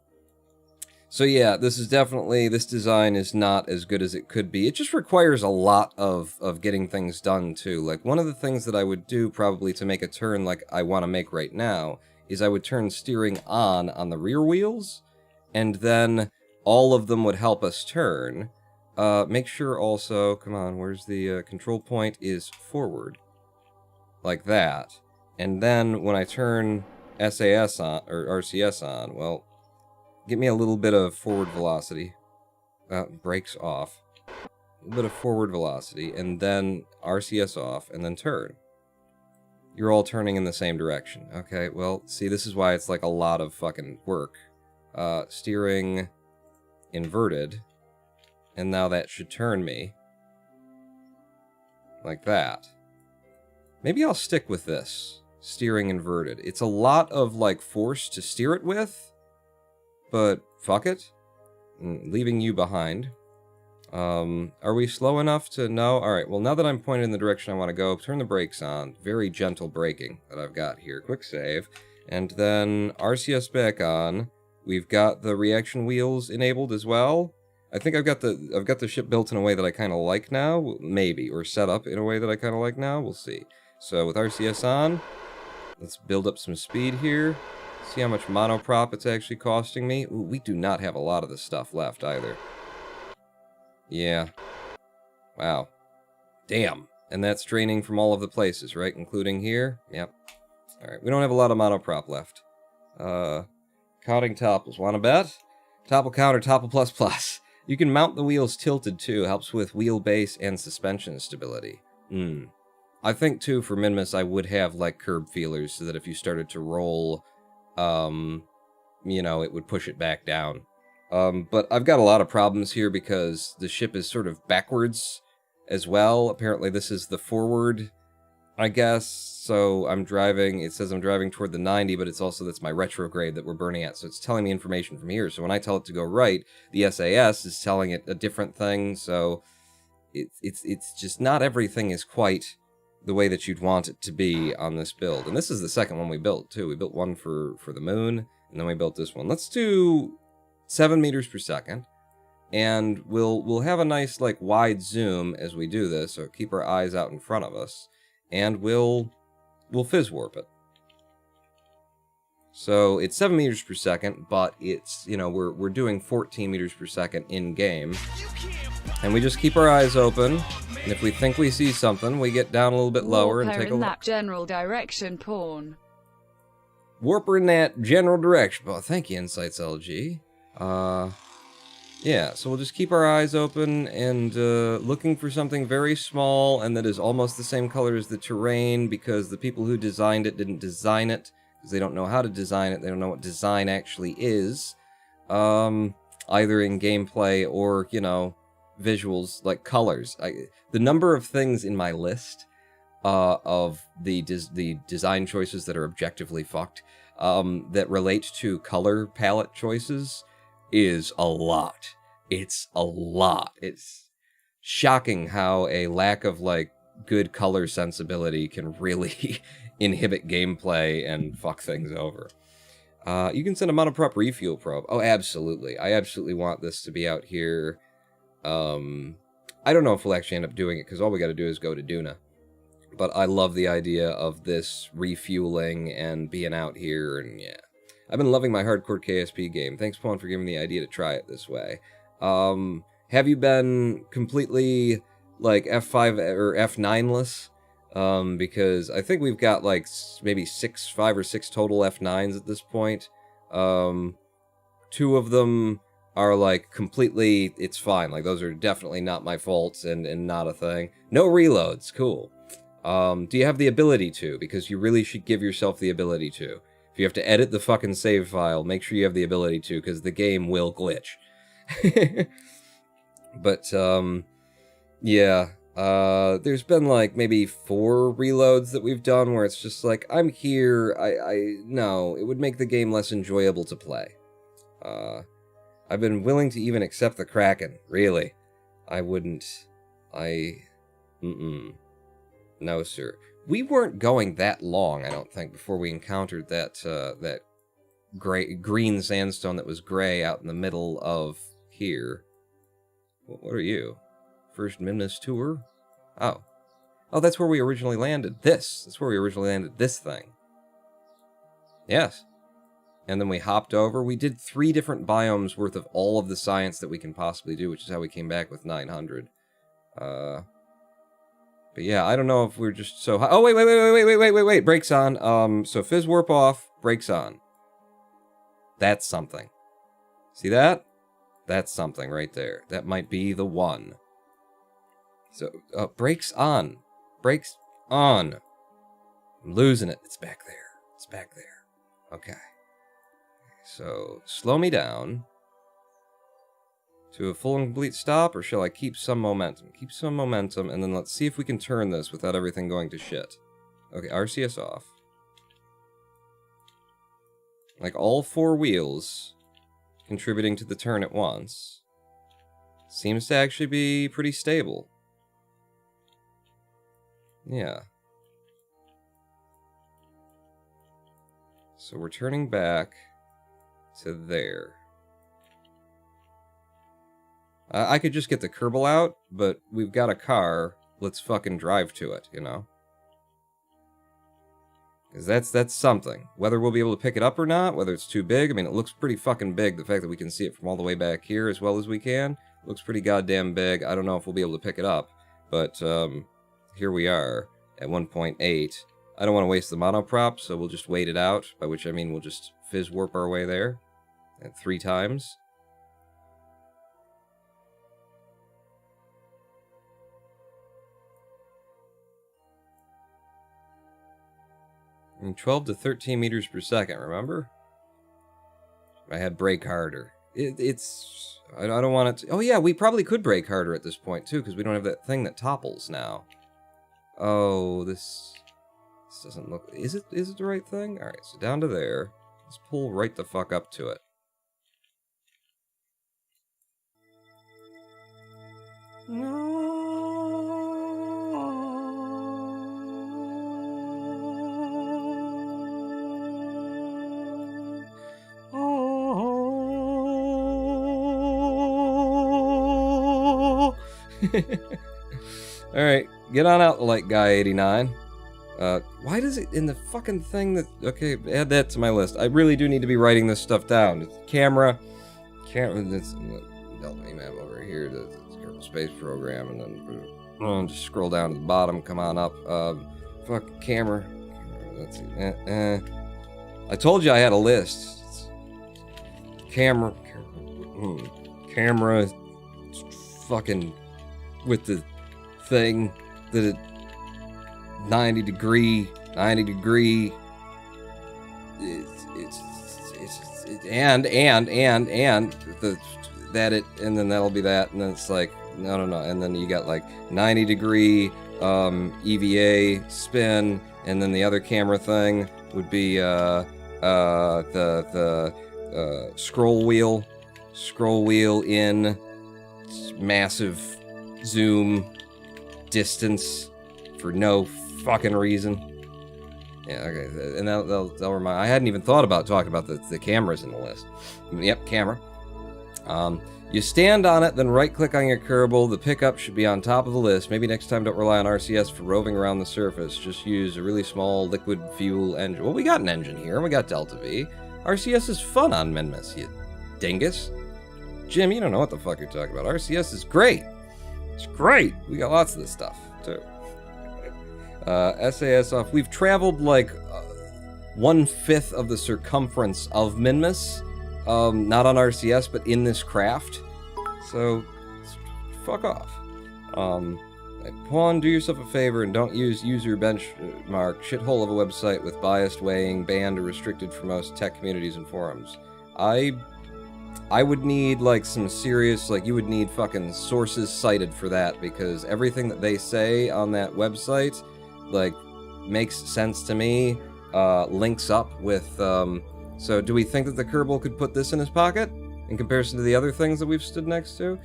[SPEAKER 1] So yeah, this design is not as good as it could be. It just requires a lot of getting things done too. Like, one of the things that I would do probably to make a turn like I want to make right now is I would turn steering on the rear wheels, and then all of them would help us turn. Make sure also, come on, where's the control point, is forward. Like that. And then when I turn SAS on, or RCS on, well, get me a little bit of forward velocity. Brakes off. A little bit of forward velocity, and then RCS off, and then turn. You're all turning in the same direction. Okay, well, see, this is why it's like a lot of fucking work. Steering inverted, and now that should turn me. Like that. Maybe I'll stick with this. Steering inverted. It's a lot of, force to steer it with, but fuck it. Leaving you behind. Are we slow enough to know? Alright, well, now that I'm pointed in the direction I want to go, turn the brakes on. Very gentle braking that I've got here. Quick save. And then RCS back on. We've got the reaction wheels enabled as well. I think I've got the ship built in a way that I kind of like now. Maybe. Or set up in a way that I kind of like now. We'll see. So with RCS on, let's build up some speed here. See how much monoprop it's actually costing me. Ooh, we do not have a lot of this stuff left either. Yeah. Wow. Damn. And that's draining from all of the places, right? Including here? Yep. Alright, we don't have a lot of monoprop left. Counting topples. Wanna bet? Topple counter, topple plus plus. You can mount the wheels tilted too. Helps with wheelbase and suspension stability. I think, too, for Minmus, I would have, like, curb feelers so that if you started to roll, you know, it would push it back down. But I've got a lot of problems here because the ship is sort of backwards as well. Apparently this is the forward, I guess. So I'm driving, it says I'm driving toward the 90, but it's also, that's my retrograde that we're burning at. So it's telling me information from here. So when I tell it to go right, the SAS is telling it a different thing. So it's just not everything is quite the way that you'd want it to be on this build. And this is the second one we built, too. We built one for the moon, and then we built this one. Let's do 7 meters per second, and we'll have a nice, like, wide zoom as we do this, so keep our eyes out in front of us, and we'll fizz warp it. So it's 7 meters per second, but it's, you know, we're doing 14 meters per second in-game. And we just keep our eyes open, and if we think we see something, we get down a little bit lower and take a look.
[SPEAKER 2] In that general direction, pawn.
[SPEAKER 1] Warper in that general direction. Well, thank you, Insights LG. Yeah, so we'll just keep our eyes open and looking for something very small and that is almost the same color as the terrain, because the people who designed it didn't design it, because they don't know how to design it. They don't know what design actually is, either in gameplay or, you know, visuals, like colors. The number of things in my list of the design choices that are objectively fucked, that relate to color palette choices, is a lot. It's a lot. It's shocking how a lack of, like, good color sensibility can really inhibit gameplay and fuck things over. You can send a monoprop refuel probe. Oh, absolutely. I absolutely want this to be out here. I don't know if we'll actually end up doing it, because all we gotta do is go to Duna. But I love the idea of this refueling and being out here, and yeah. I've been loving my hardcore KSP game. Thanks, Pawn, for giving me the idea to try it this way. Have you been completely, like, F5 or F9-less? Because I think we've got, like, maybe 5 or 6 total F9s at this point. 2 of them are, like, completely, it's fine. Like, those are definitely not my faults and not a thing. No reloads, cool. Do you have the ability to? Because you really should give yourself the ability to. If you have to edit the fucking save file, make sure you have the ability to, because the game will glitch. But, yeah. There's been, like, maybe 4 reloads that we've done where it's just like, I'm here, no, it would make the game less enjoyable to play. I've been willing to even accept the Kraken, really. I wouldn't, no, sir. We weren't going that long, I don't think, before we encountered that green sandstone that was gray out in the middle of here. What are you? First Minmus tour? Oh. Oh, that's where we originally landed. That's where we originally landed this thing. Yes. And then we hopped over. We did 3 different biomes worth of all of the science that we can possibly do, which is how we came back with 900. But yeah, I don't know if we're just so high. Oh, wait. Brakes on. So fizz warp off, brakes on. That's something. See that? That's something right there. That might be the one. So, brakes on. Brakes on. I'm losing it. It's back there. It's back there. Okay. So, slow me down to a full and complete stop, or shall I keep some momentum? Keep some momentum, and then let's see if we can turn this without everything going to shit. Okay, RCS off. Like, all 4 wheels contributing to the turn at once. Seems to actually be pretty stable. Yeah. So we're turning back to there. I could just get the Kerbal out, but we've got a car. Let's fucking drive to it, you know? Because that's something. Whether we'll be able to pick it up or not, whether it's too big. I mean, it looks pretty fucking big. The fact that we can see it from all the way back here as well as we can. Looks pretty goddamn big. I don't know if we'll be able to pick it up. But, here we are at 1.8. I don't want to waste the monoprop, so we'll just wait it out. By which I mean we'll just fizz warp our way there. At 3 times. 12 to 13 meters per second, remember? I had brake harder. It's... I don't want it to... Oh yeah, we probably could brake harder at this point, too, because we don't have that thing that topples now. Oh, this doesn't look... Is it the right thing? Alright, so down to there. Let's pull right the fuck up to it. Alright, get on out, Light Guy 89. Why does it in the fucking thing that... Okay, add that to my list. I really do need to be writing this stuff down. It's camera, that's Delta map over here, the space program, and then just scroll down to the bottom, come on up. Fuck, camera. Let's see. I told you I had a list. Camera, fucking with the thing that it 90 degree and then that'll be that, and then it's like no, and then you got like 90 degree EVA spin, and then the other camera thing would be the scroll wheel in massive zoom distance for no fucking reason. Yeah, okay, and they'll remind. I hadn't even thought about talking about the cameras in the list. Yep, camera. You stand on it, then right-click on your Kerbal. The pickup should be on top of the list. Maybe next time don't rely on RCS for roving around the surface. Just use a really small liquid fuel engine. Well, we got an engine here, and we got Delta V. RCS is fun on Minmus, you dingus. Jim, you don't know what the fuck you're talking about. RCS is great. It's great. We got lots of this stuff, too. SAS off. We've traveled like 1/5 of the circumference of Minmus. Not on RCS, but in this craft. So, fuck off. Pawn, do yourself a favor and don't use user benchmark shithole of a website with biased weighing, banned or restricted for most tech communities and forums. I would need, like, some serious, like, you would need fucking sources cited for that, because everything that they say on that website, like, makes sense to me, links up with, so do we think that the Kerbal could put this in his pocket, in comparison to the other things that we've stood next to?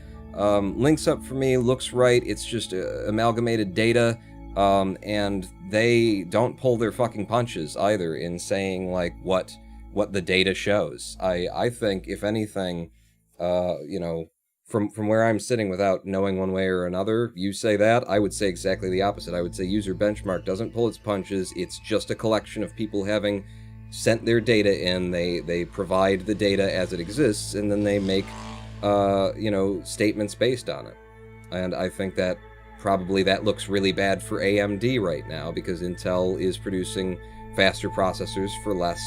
[SPEAKER 1] Links up for me, looks right, it's just amalgamated data, and they don't pull their fucking punches, either, in saying, like, what the data shows. I think, if anything, you know, from where I'm sitting without knowing one way or another, you say that, I would say exactly the opposite. I would say user benchmark doesn't pull its punches, it's just a collection of people having sent their data in, they provide the data as it exists, and then they make, you know, statements based on it. And I think that probably that looks really bad for AMD right now, because Intel is producing faster processors for less,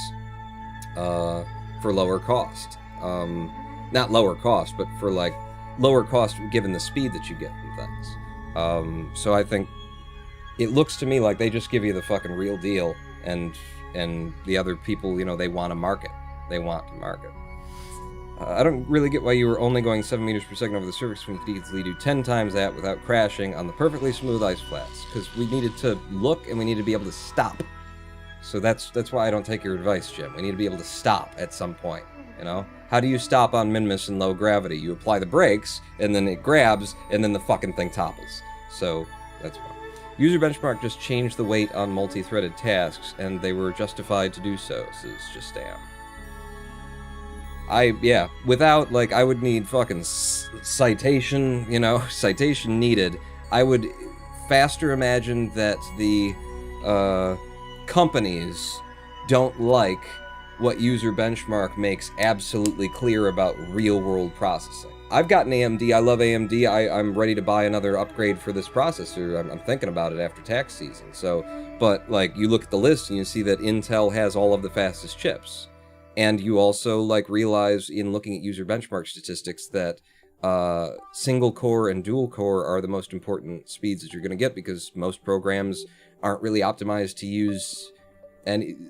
[SPEAKER 1] for lower cost. Not lower cost, but for, like, lower cost given the speed that you get from things. So I think it looks to me like they just give you the fucking real deal, and the other people, you know, they want to market. They want to market. I don't really get why you were only going 7 meters per second over the surface when you could easily do 10 times that without crashing on the perfectly smooth ice flats. Because we needed to look and we needed to be able to stop. So that's why I don't take your advice, Jim. We need to be able to stop at some point, you know? How do you stop on Minmus in low gravity? You apply the brakes, and then it grabs, and then the fucking thing topples. So, that's why. User benchmark just changed the weight on multi-threaded tasks, and they were justified to do so, says Just Am. Yeah, without, like, I would need fucking citation, you know, citation needed. I would faster imagine that the, companies don't like what user benchmark makes absolutely clear about real-world processing. I've got an AMD, I love AMD, I'm ready to buy another upgrade for this processor, I'm thinking about it after tax season, so, but, like, you look at the list and you see that Intel has all of the fastest chips. And you also, like, realize in looking at user benchmark statistics that single core and dual core are the most important speeds that you're going to get, because most programs aren't really optimized to use And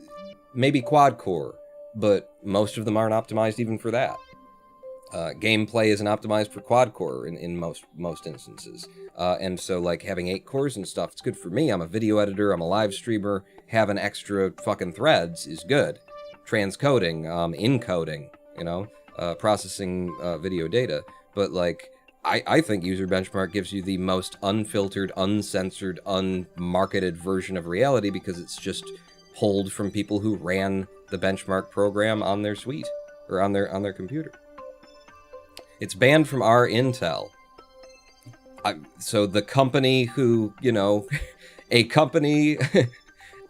[SPEAKER 1] maybe quad-core, but most of them aren't optimized even for that. Gameplay isn't optimized for quad-core in most instances. And so, like, having 8 cores and stuff, it's good for me. I'm a video editor, I'm a live streamer. Having extra fucking threads is good. Transcoding, encoding, you know, processing video data. But, like, I think User Benchmark gives you the most unfiltered, uncensored, unmarketed version of reality because it's just pulled from people who ran the benchmark program on their suite or on their computer. It's banned from our Intel. So the company who, you know, a company,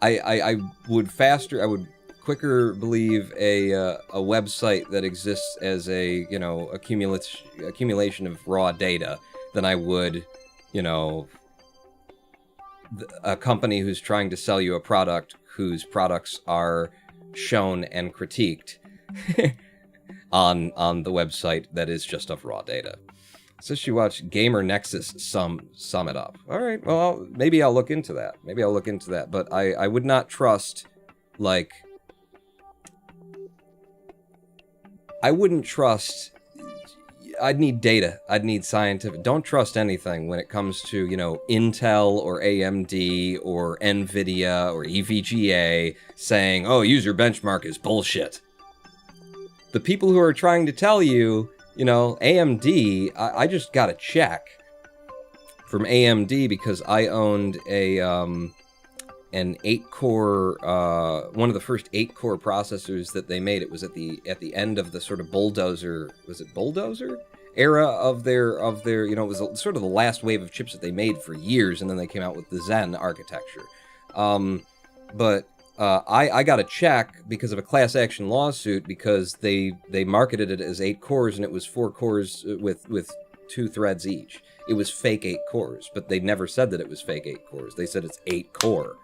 [SPEAKER 1] I would quicker believe a website that exists as a, you know, accumulation of raw data than I would, you know, a company who's trying to sell you a product whose products are shown and critiqued on the website that is just of raw data. So she watched Gamer Nexus sum it up. All right, well, maybe I'll look into that. But I would not trust, like, I wouldn't trust, I'd need data. I'd need scientific. Don't trust anything when it comes to, you know, Intel or AMD or NVIDIA or EVGA saying, oh, user benchmark is bullshit. The people who are trying to tell you, you know, AMD, I just got a check from AMD because I owned an 8-core, one of the first 8-core processors that they made. It was at the end of the sort of bulldozer, was it bulldozer? Era of their, you know, it was sort of the last wave of chips that they made for years, and then they came out with the Zen architecture. But I got a check because of a class action lawsuit because they marketed it as 8 cores, and it was 4 cores with 2 threads each. It was fake 8 cores, but they never said that it was fake 8 cores. They said it's 8 core.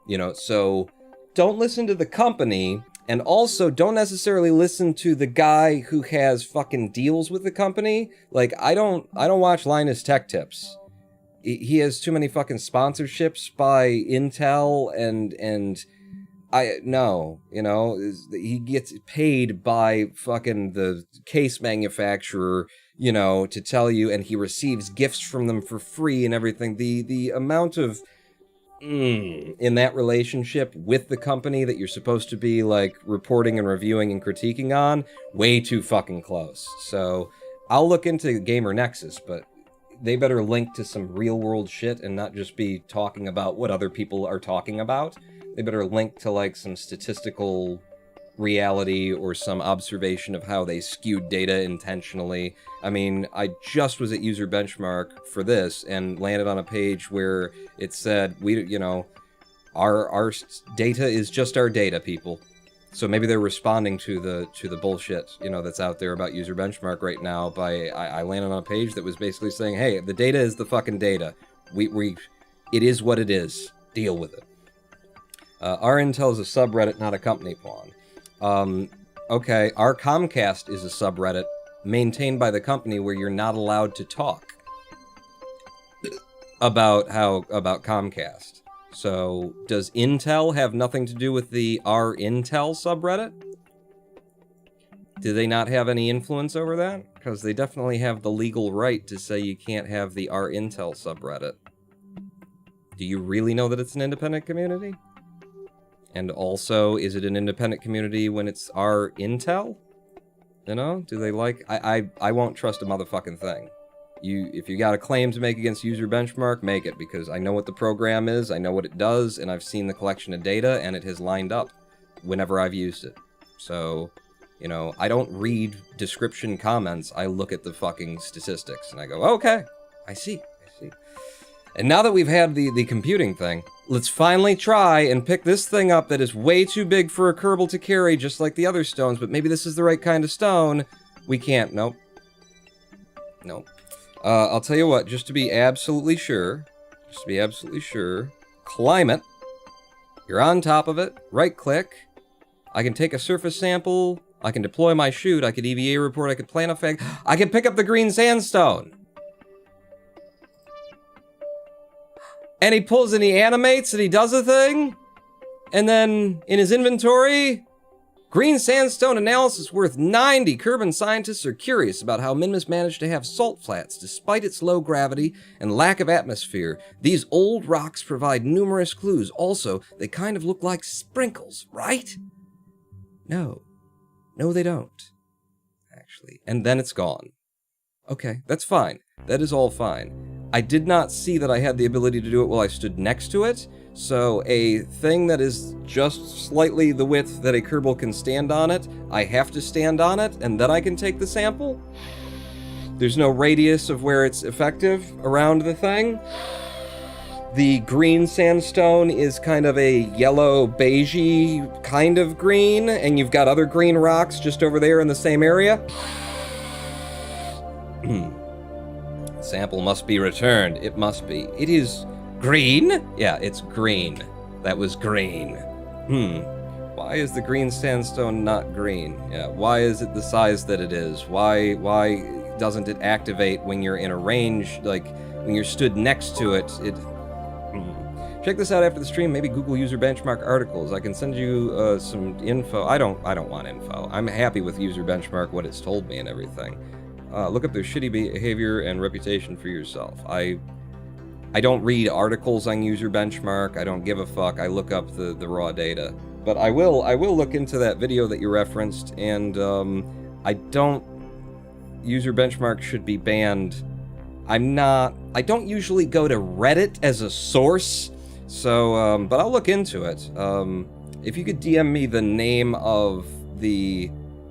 [SPEAKER 1] You know, so don't listen to the company, and also don't necessarily listen to the guy who has fucking deals with the company. Like, I don't watch Linus Tech Tips. He has too many fucking sponsorships by Intel, and you know, he gets paid by fucking the case manufacturer, you know, to tell you, and he receives gifts from them for free and everything. The amount of in that relationship with the company that you're supposed to be, like, reporting and reviewing and critiquing on, way too fucking close. So I'll look into Gamer Nexus, but they better link to some real world shit and not just be talking about what other people are talking about. They better link to, like, some statistical reality or some observation of how they skewed data intentionally. I mean, I just was at User Benchmark for this and landed on a page where it said, you know, our data is just our data, people. So maybe they're responding to the bullshit, you know, that's out there about User Benchmark right now by, I landed on a page that was basically saying, hey, the data is the fucking data. It is what it is. Deal with it. Our Intel is a subreddit, not a company pawn. Okay, our Comcast is a subreddit maintained by the company where you're not allowed to talk about Comcast. So, does Intel have nothing to do with the our Intel subreddit? Do they not have any influence over that? Because they definitely have the legal right to say you can't have the our Intel subreddit. Do you really know that it's an independent community? And also, is it an independent community when it's our Intel? You know, do they like... I won't trust a motherfucking thing. If you got a claim to make against User Benchmark, make it, because I know what the program is, I know what it does, and I've seen the collection of data, and it has lined up whenever I've used it. So, you know, I don't read description comments, I look at the fucking statistics, and I go, okay, I see. And now that we've had the computing thing, let's finally try and pick this thing up that is way too big for a Kerbal to carry, just like the other stones, but maybe this is the right kind of stone. We can't. Nope. I'll tell you what, just to be absolutely sure, climb it. You're on top of it, right-click. I can take a surface sample, I can deploy my chute, I could EVA report, I could plant a fag, I can pick up the green sandstone. And he pulls and he animates and he does a thing? And then in his inventory, green sandstone analysis worth 90. Kerbin scientists are curious about how Minmus managed to have salt flats despite its low gravity and lack of atmosphere. These old rocks provide numerous clues. Also, they kind of look like sprinkles, right? No. No, they don't. Actually. And then it's gone. Okay, that's fine. That is all fine. I did not see that I had the ability to do it while I stood next to it, so a thing that is just slightly the width that a Kerbal can stand on it, I have to stand on it, and then I can take the sample? There's no radius of where it's effective around the thing. The green sandstone is kind of a yellow, beigey kind of green, and you've got other green rocks just over there in the same area. Sample must be returned. It must be. It is green? Yeah, it's green. That was green. Why is the green sandstone not green? Yeah, why is it the size that it is? Why doesn't it activate when you're in a range, like when you're stood next to it? Check this out after the stream. Maybe Google user benchmark articles. I can send you some info. I don't want info. I'm happy with user benchmark, what it's told me and everything. Look up their shitty behavior and reputation for yourself. I don't read articles on user benchmark. I don't give a fuck. I look up the raw data. But I will look into that video that you referenced, and user benchmark should be banned. I don't usually go to Reddit as a source, so, but I'll look into it. If you could DM me the name of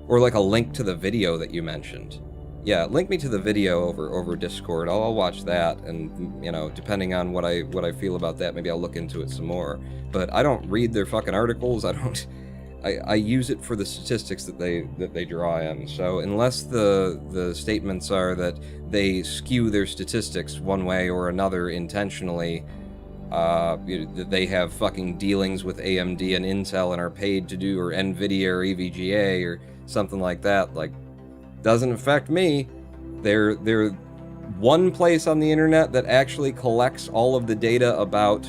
[SPEAKER 1] or like a link to the video that you mentioned. Yeah, link me to the video over Discord. I'll watch that, and you know, depending on what I feel about that, maybe I'll look into it some more. But I don't read their fucking articles. I use it for the statistics that they draw in. So unless the statements are that they skew their statistics one way or another intentionally, that they have fucking dealings with AMD and Intel and are paid to do, or NVIDIA or EVGA or something like that, like, doesn't affect me. They're one place on the internet that actually collects all of the data about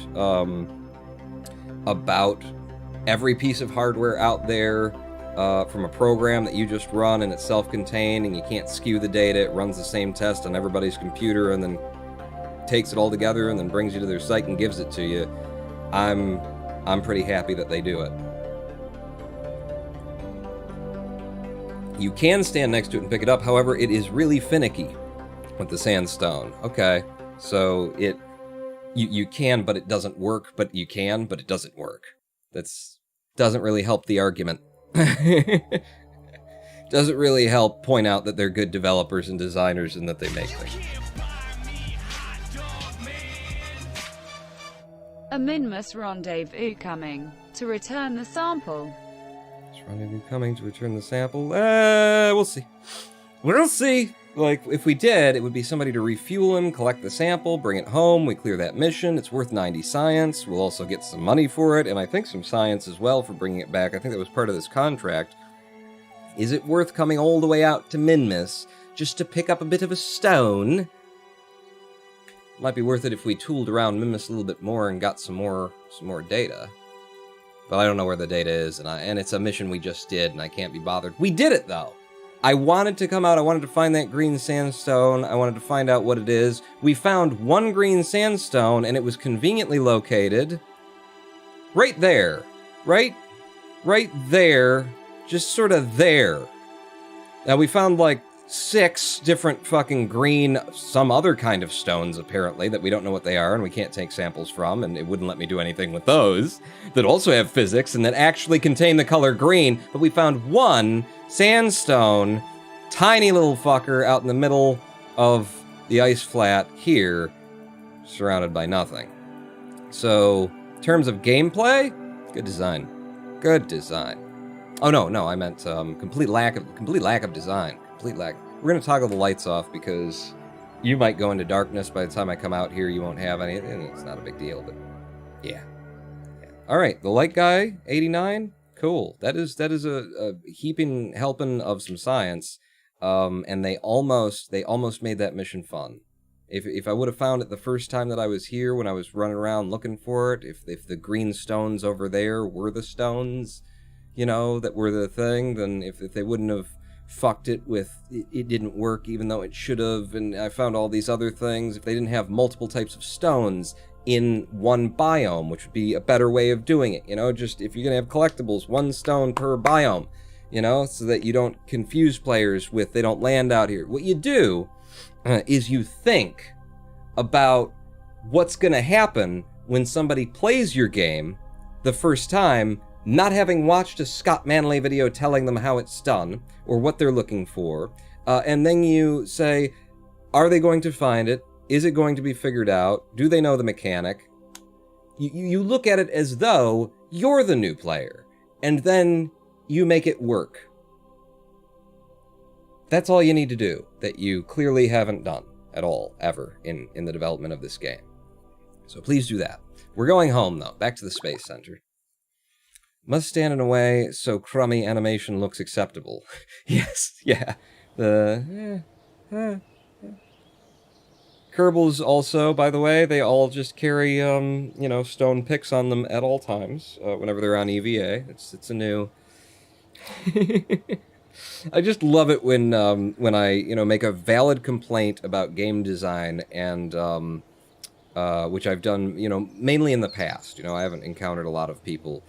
[SPEAKER 1] every piece of hardware out there from a program that you just run, and it's self-contained and you can't skew the data. It runs the same test on everybody's computer and then takes it all together and then brings you to their site and gives it to you. I'm pretty happy that they do it. You can stand next to it and pick it up, however, it is really finicky with the sandstone. Okay, so you can, but it doesn't work, but you can, but it doesn't work. That's doesn't really help the argument. Doesn't really help point out that they're good developers and designers and that they make things.
[SPEAKER 2] A Minmus rendezvous coming to return the sample.
[SPEAKER 1] Rendezvous coming to return the sample. We'll see. We'll see. Like, if we did, it would be somebody to refuel him, collect the sample, bring it home, we clear that mission. It's worth 90 science. We'll also get some money for it, and I think some science as well for bringing it back. I think that was part of this contract. Is it worth coming all the way out to Minmus just to pick up a bit of a stone? Might be worth it if we tooled around Minmus a little bit more and got some more data. But I don't know where the data is, and it's a mission we just did, and I can't be bothered. We did it, though! I wanted to come out, I wanted to find that green sandstone, I wanted to find out what it is. We found one green sandstone, and it was conveniently located right there. Right there. Just sort of there. Now, we found, like, 6 different fucking green, some other kind of stones, apparently, that we don't know what they are and we can't take samples from, and it wouldn't let me do anything with those, that also have physics and that actually contain the color green, but we found one sandstone, tiny little fucker out in the middle of the ice flat here, surrounded by nothing. So, in terms of gameplay, good design. Good design. Oh no, I meant complete lack of design. Complete lack. We're gonna toggle the lights off because you might go into darkness. By the time I come out here, you won't have any. And it's not a big deal, but yeah. All right, the light guy, 89. Cool. That is a heaping helping of some science. And they almost made that mission fun. If I would have found it the first time that I was here when I was running around looking for it, if the green stones over there were the stones, that were the thing, then if they wouldn't have fucked it with it didn't work even though it should have, and I found all these other things, if they didn't have multiple types of stones in one biome, which would be a better way of doing it, just if you're gonna have collectibles, 1 stone per biome, so that you don't confuse players with they don't land out here. What you do is you think about what's gonna happen when somebody plays your game the first time, not having watched a Scott Manley video telling them how it's done or what they're looking for, and then you say, are they going to find it? Is it going to be figured out? Do they know the mechanic? You look at it as though you're the new player, and then you make it work. That's all you need to do, that you clearly haven't done at all, ever, in the development of this game. So please do that. We're going home, though, back to the Space Center. Must stand in a way so crummy animation looks acceptable. Yes, yeah. Kerbals also, by the way, they all just carry, stone picks on them at all times, whenever they're on EVA. It's a new... I just love it when I, make a valid complaint about game design and, which I've done, mainly in the past. I haven't encountered a lot of people,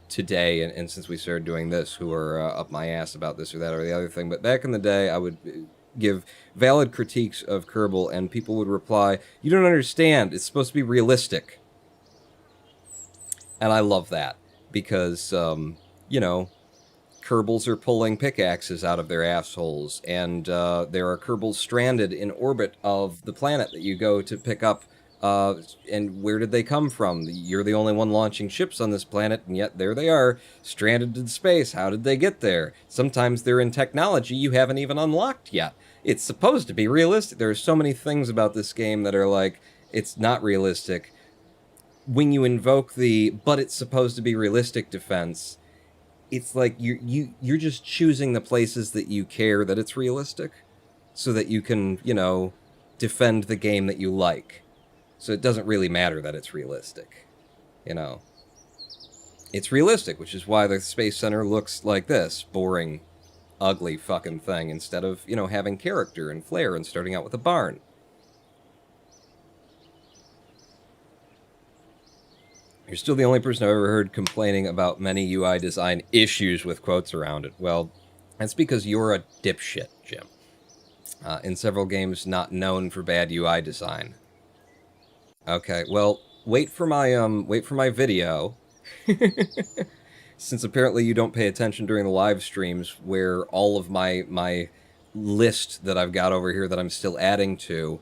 [SPEAKER 1] today, and since we started doing this, who are up my ass about this or that or the other thing. But back in the day, I would give valid critiques of Kerbal, and people would reply, you don't understand, it's supposed to be realistic. And I love that, because, Kerbals are pulling pickaxes out of their assholes, and there are Kerbals stranded in orbit of the planet that you go to pick up. And where did they come from? You're the only one launching ships on this planet, and yet there they are, stranded in space. How did they get there? Sometimes they're in technology you haven't even unlocked yet. It's supposed to be realistic. There are so many things about this game that are like, it's not realistic. When you invoke the, but it's supposed to be realistic defense, it's like you're just choosing the places that you care that it's realistic, so that you can, defend the game that you like. So it doesn't really matter that it's realistic, It's realistic, which is why the Space Center looks like this boring, ugly fucking thing, instead of, having character and flair and starting out with a barn. You're still the only person I've ever heard complaining about many UI design issues with quotes around it. Well, that's because you're a dipshit, Jim. In several games not known for bad UI design. Okay, well, wait for my video. Since apparently you don't pay attention during the live streams, where all of my list that I've got over here that I'm still adding to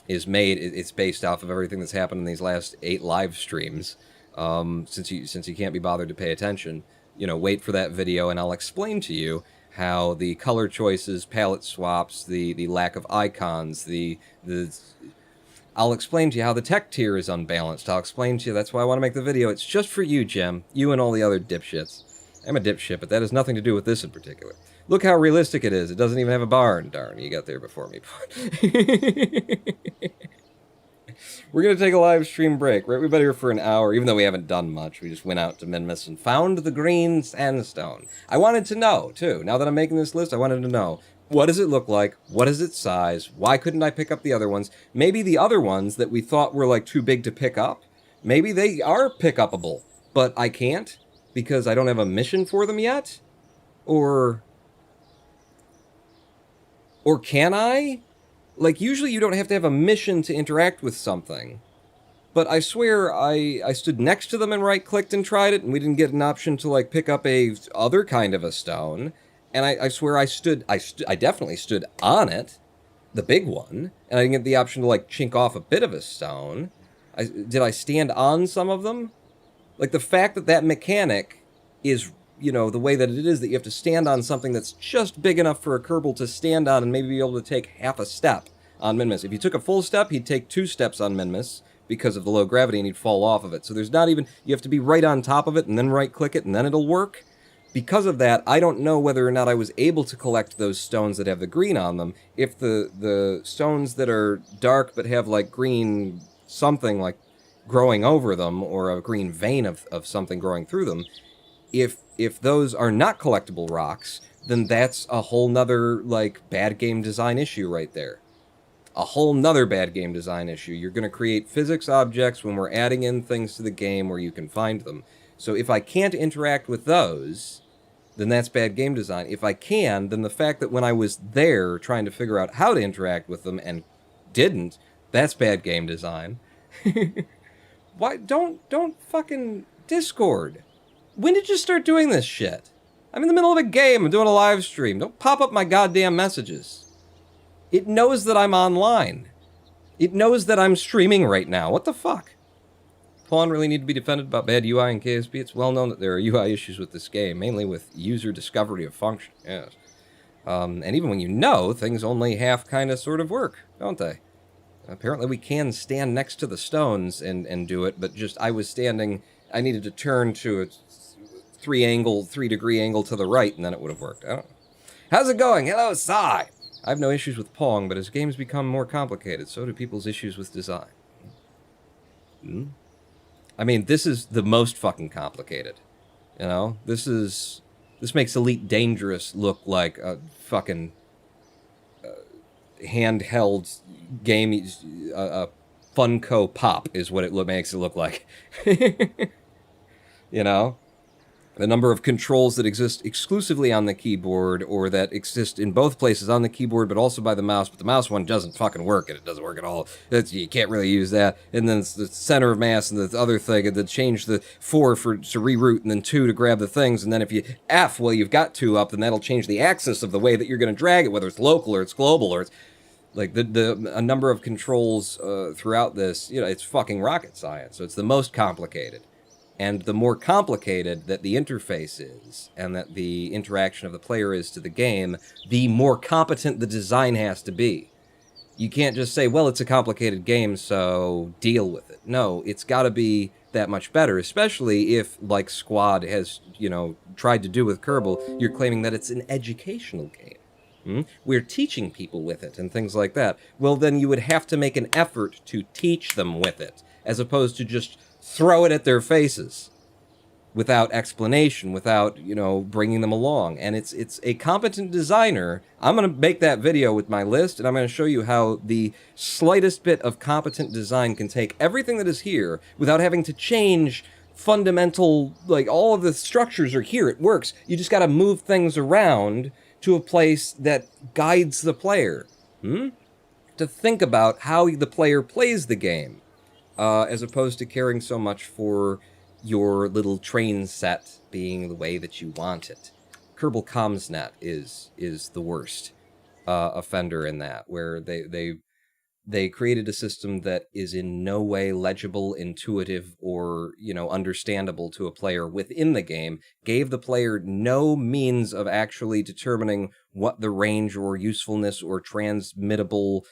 [SPEAKER 1] is made. It's based off of everything that's happened in these last 8 live streams. Since you can't be bothered to pay attention, wait for that video, and I'll explain to you how the color choices, palette swaps, the lack of icons, I'll explain to you how the tech tier is unbalanced. I'll explain to you, that's why I want to make the video. It's just for you, Jim. You and all the other dipshits. I'm a dipshit, but that has nothing to do with this in particular. Look how realistic it is. It doesn't even have a barn. Darn, you got there before me. We're going to take a live stream break. Right? We've been here for an hour, even though we haven't done much. We just went out to Minmus and found the green sandstone. I wanted to know, too. Now that I'm making this list, I wanted to know, what does it look like? What is its size? Why couldn't I pick up the other ones? Maybe the other ones that we thought were like too big to pick up, maybe they are pick-upable, but I can't because I don't have a mission for them yet? Or can I? Like, usually you don't have to have a mission to interact with something. But I swear I stood next to them and right-clicked and tried it, and we didn't get an option to, like, pick up a other kind of a stone. And I swear I definitely stood on it, the big one, and I didn't get the option to, like, chink off a bit of a stone. Did I stand on some of them? Like, the fact that mechanic is, the way that it is, that you have to stand on something that's just big enough for a Kerbal to stand on and maybe be able to take half a step on Minmus. If he took a full step, he'd take 2 steps on Minmus because of the low gravity, and he'd fall off of it. So there's not even, you have to be right on top of it and then right-click it and then it'll work. because of that, I don't know whether or not I was able to collect those stones that have the green on them. If the stones that are dark but have like green something like growing over them, or a green vein of something growing through them, if those are not collectible rocks, then that's a whole nother like bad game design issue right there. A whole nother bad game design issue. You're going to create physics objects when we're adding in things to the game where you can find them. So if I can't interact with those, then that's bad game design. If I can, then the fact that when I was there trying to figure out how to interact with them and didn't, that's bad game design. Why don't fucking Discord? When did you start doing this shit? I'm in the middle of a game, I'm doing a live stream. Don't pop up my goddamn messages. It knows that I'm online. It knows that I'm streaming right now. What the fuck? Pawn really need to be defended about bad UI in KSP. It's well known that there are UI issues with this game, mainly with user discovery of function. Yes. And even when you know, things only half kind of sort of work, don't they? Apparently we can stand next to the stones and do it, but just I was standing, I needed to turn to a 3-degree angle to the right, and then it would have worked. I don't know. How's it going? Hello, Sai! I have no issues with Pong, but as games become more complicated, so do people's issues with design. I mean, this is the most fucking complicated. You know? This makes Elite Dangerous look like a fucking handheld game, a Funko Pop is what it makes it look like. You know? The number of controls that exist exclusively on the keyboard, or that exist in both places on the keyboard but also by the mouse, but the mouse one doesn't fucking work, and it doesn't work at all. You can't really use that. And then it's the center of mass and the other thing, and then change the 4 to reroute, and then 2 to grab the things, and then if you F, well, you've got 2 up, then that'll change the axis of the way that you're going to drag it, whether it's local or it's global, or it's like a number of controls throughout this, you know, it's fucking rocket science, so it's the most complicated. And the more complicated that the interface is, and that the interaction of the player is to the game, the more competent the design has to be. You can't just say, well, it's a complicated game, so deal with it. No, it's got to be that much better, especially if, like Squad has, you know, tried to do with Kerbal, you're claiming that it's an educational game. We're teaching people with it, and things like that. Well, then you would have to make an effort to teach them with it, as opposed to just throw it at their faces without explanation, without, you know, bringing them along. And it's a competent designer. I'm going to make that video with my list, and I'm going to show you how the slightest bit of competent design can take everything that is here without having to change fundamental, like, all of the structures are here. It works. You just got to move things around to a place that guides the player. To think about how the player plays the game. As opposed to caring so much for your little train set being the way that you want it. Kerbal CommsNet is the worst offender in that, where they created a system that is in no way legible, intuitive, or, you know, understandable to a player within the game, gave the player no means of actually determining what the range or usefulness or transmittable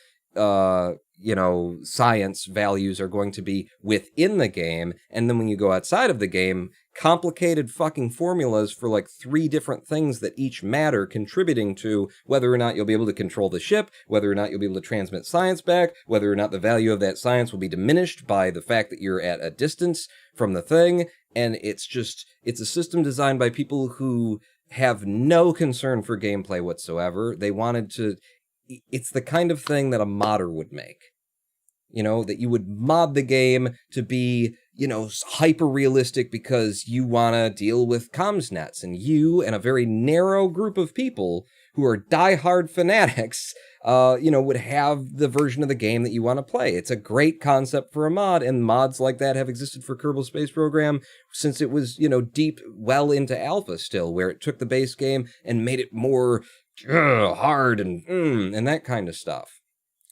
[SPEAKER 1] you know, science values are going to be within the game, and then when you go outside of the game, complicated fucking formulas for like 3 different things that each matter, contributing to whether or not you'll be able to control the ship, whether or not you'll be able to transmit science back, whether or not the value of that science will be diminished by the fact that you're at a distance from the thing, and it's a system designed by people who have no concern for gameplay whatsoever. They wanted to... It's the kind of thing that a modder would make. You know, that you would mod the game to be, you know, hyper-realistic because you want to deal with comms nets, and you and a very narrow group of people who are die-hard fanatics, you know, would have the version of the game that you want to play. It's a great concept for a mod, and mods like that have existed for Kerbal Space Program since it was, you know, deep well into alpha still, where it took the base game and made it more hard and that kind of stuff.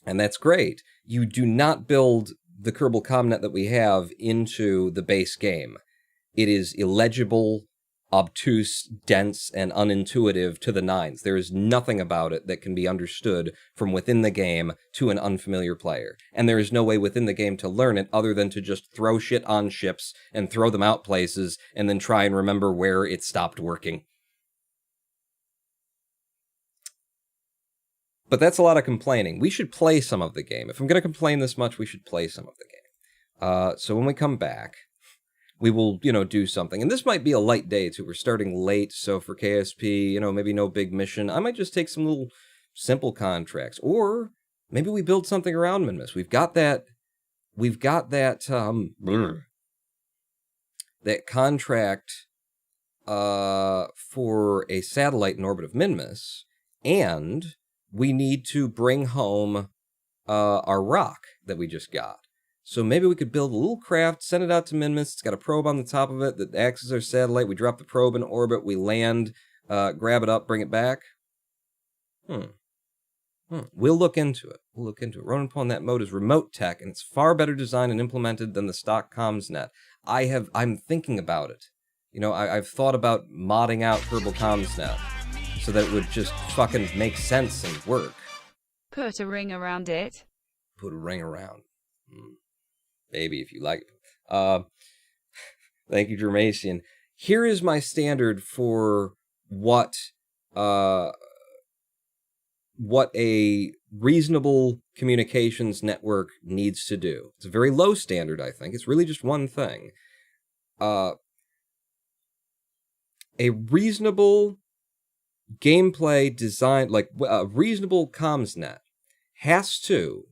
[SPEAKER 1] And that's great. You do not build the Kerbal CommNet that we have into the base game. It is illegible, obtuse, dense, and unintuitive to the nines. There is nothing about it that can be understood from within the game to an unfamiliar player. And there is no way within the game to learn it other than to just throw shit on ships and throw them out places and then try and remember where it stopped working. But that's a lot of complaining. We should play some of the game. If I'm going to complain this much, we should play some of the game. So when we come back, we will, do something. And this might be a light day, too. We're starting late, so for KSP, maybe no big mission. I might just take some little simple contracts. Or maybe we build something around Minmus. We've got that that contract for a satellite in orbit of Minmus, and we need to bring home our rock that we just got. So maybe we could build a little craft, send it out to Minmus. It's got a probe on the top of it that acts as our satellite. We drop the probe in orbit. We land, grab it up, bring it back. We'll look into it. Ronin Pawn, that mode is remote tech, and it's far better designed and implemented than the stock comms net. I'm thinking about it. I've thought about modding out Kerbal Comms Net so that it would just fucking make sense and work.
[SPEAKER 2] Put a ring around it.
[SPEAKER 1] Put a ring around. Baby, if you like it. Thank you, Germasian. Here is my standard for what a reasonable communications network needs to do. It's a very low standard, I think. It's really just one thing. A reasonable gameplay design, like a reasonable comms net, has to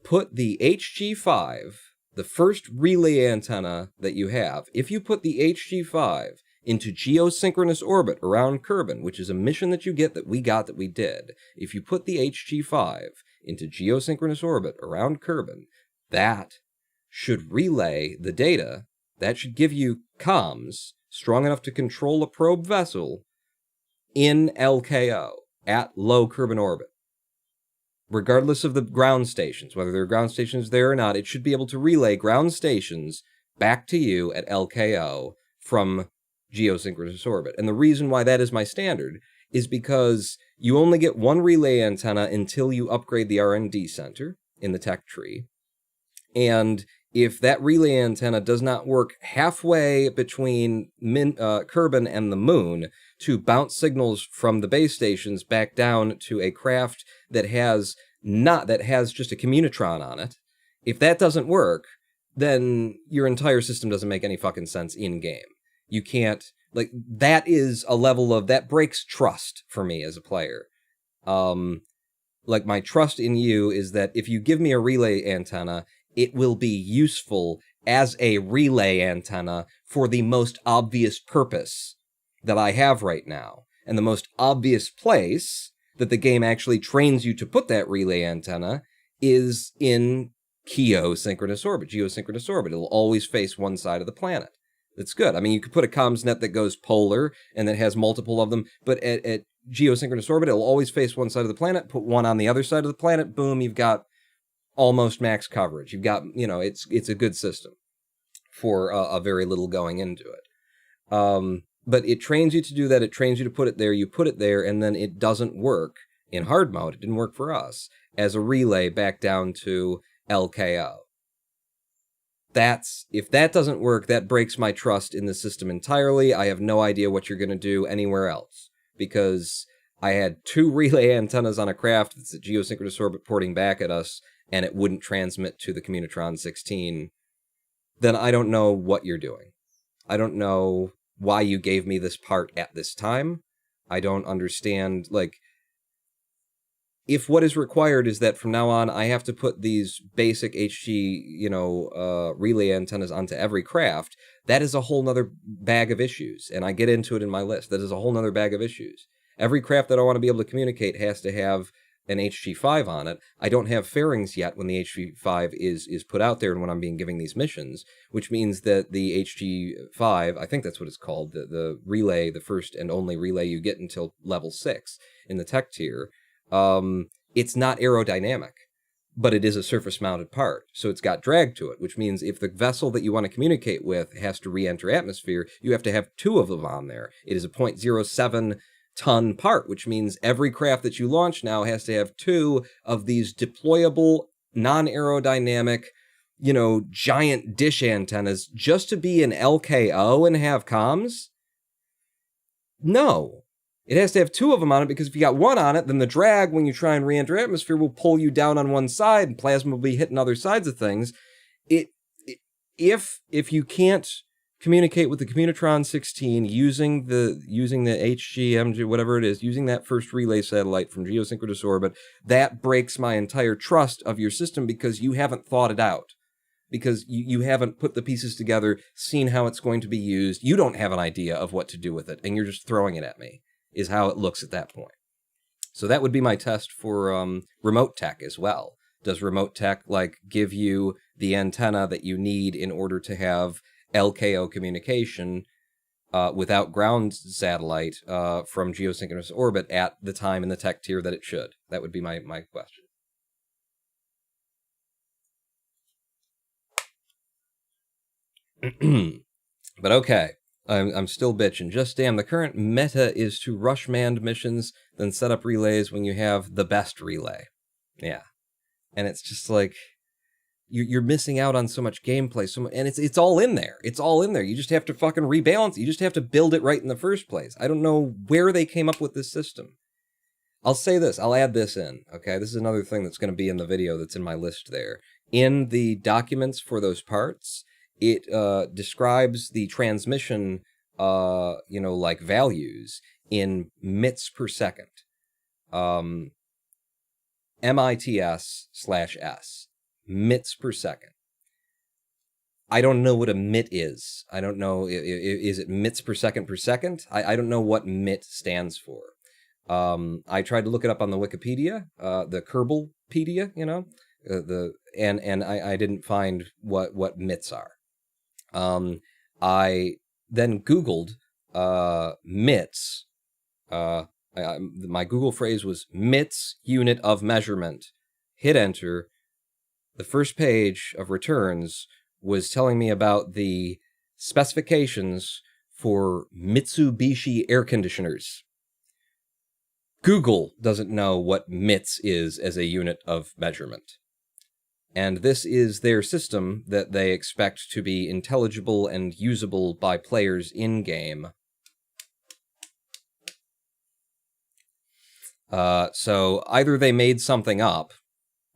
[SPEAKER 1] put the HG5, the first relay antenna that you have, if you put the HG5 into geosynchronous orbit around Kerbin, which is a mission that you get that we did. If you put the HG5 into geosynchronous orbit around Kerbin, that should relay the data. That should give you comms strong enough to control a probe vessel in LKO at low Kerbin orbit. Regardless of the ground stations, whether there are ground stations there or not, it should be able to relay ground stations back to you at LKO from geosynchronous orbit. And the reason why that is my standard is because you only get one relay antenna until you upgrade the R&D center in the tech tree. And if that relay antenna does not work halfway between Kerbin and the moon to bounce signals from the base stations back down to a craft that has just a communitron on it, if that doesn't work, then your entire system doesn't make any fucking sense in game. You can't, that is a level of, that breaks trust for me as a player. My trust in you is that if you give me a relay antenna, it will be useful as a relay antenna for the most obvious purpose that I have right now. And the most obvious place that the game actually trains you to put that relay antenna is in geosynchronous orbit. It'll always face one side of the planet. That's good. I mean, you could put a comms net that goes polar and that has multiple of them, but at geosynchronous orbit, it'll always face one side of the planet. Put one on the other side of the planet, boom, you've got almost max coverage. You've got, it's a good system for a very little going into it. But it trains you to do that. It trains you to put it there. You put it there, and then it doesn't work in hard mode. It didn't work for us as a relay back down to LKO. If that doesn't work, that breaks my trust in the system entirely. I have no idea what you're going to do anywhere else, because I had 2 relay antennas on a craft that's at geosynchronous orbit porting back at us, and it wouldn't transmit to the Communitron 16. Then I don't know what you're doing. I don't know why you gave me this part at this time. I don't understand, if what is required is that from now on I have to put these basic HG, relay antennas onto every craft, that is a whole nother bag of issues, and I get into it in my list. That is a whole nother bag of issues. Every craft that I want to be able to communicate has to have an HG5 on it. I don't have fairings yet when the HG5 is put out there and when I'm being given these missions, which means that the HG5, I think that's what it's called, the relay, the first and only relay you get until level 6 in the tech tier, it's not aerodynamic, but it is a surface-mounted part, so it's got drag to it, which means if the vessel that you want to communicate with has to re-enter atmosphere, you have to have 2 of them on there. It is a 0.07 ton part, which means every craft that you launch now has to have 2 of these deployable, non-aerodynamic, giant dish antennas just to be an LKO and have comms? No. It has to have two of them on it, because if you got one on it, then the drag, when you try and re-enter atmosphere, will pull you down on one side, and plasma will be hitting other sides of things. If you can't communicate with the Communitron 16 using the HGMG, whatever it is, using that first relay satellite from geosynchronous orbit, that breaks my entire trust of your system, because you haven't thought it out. Because you haven't put the pieces together, seen how it's going to be used. You don't have an idea of what to do with it, and you're just throwing it at me, is how it looks at that point. So that would be my test for remote tech as well. Does remote tech give you the antenna that you need in order to have LKO communication without ground satellite from geosynchronous orbit at the time in the tech tier that it should? That would be my question. But okay, I'm still bitching. Just damn, the current meta is to rush manned missions, then set up relays when you have the best relay. Yeah. And it's just like, you're missing out on so much gameplay, and it's all in there. It's all in there. You just have to fucking rebalance it. You just have to build it right in the first place. I don't know where they came up with this system. I'll say this. I'll add this in, okay? This is another thing that's going to be in the video that's in my list there. In the documents for those parts, it describes the transmission, values in MITs per second. MITS/S. MITs per second. I don't know what a MIT is. I don't know. Is it MITs per second per second? I don't know what MIT stands for. I tried to look it up on the Wikipedia, the Kerbalpedia, and I didn't find what MITs are. I then Googled MITs. My Google phrase was MITs unit of measurement. Hit enter. The first page of returns was telling me about the specifications for Mitsubishi air conditioners. Google doesn't know what MITs is as a unit of measurement. And this is their system that they expect to be intelligible and usable by players in-game. So either they made something up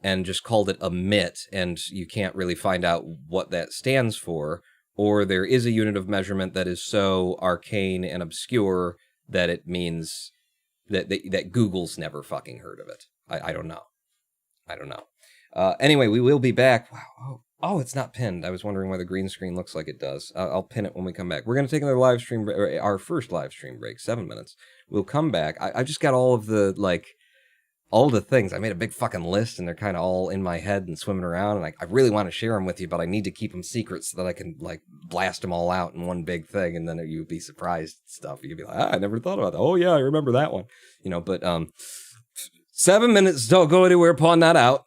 [SPEAKER 1] and just called it a MIT, and you can't really find out what that stands for, or there is a unit of measurement that is so arcane and obscure that it means that Google's never fucking heard of it. I don't know. Anyway, we will be back. Wow. Oh, it's not pinned. I was wondering why the green screen looks like it does. I'll pin it when we come back. We're going to take another live stream, our first live stream break, 7 minutes. We'll come back. I just got all of the, all the things. I made a big fucking list, and they're kind of all in my head and swimming around, and I really want to share them with you, but I need to keep them secret so that I can, blast them all out in one big thing, and then you'd be surprised stuff. You'd be like, I never thought about that. Oh, yeah, I remember that one. But 7 minutes, don't go anywhere, pawn that out.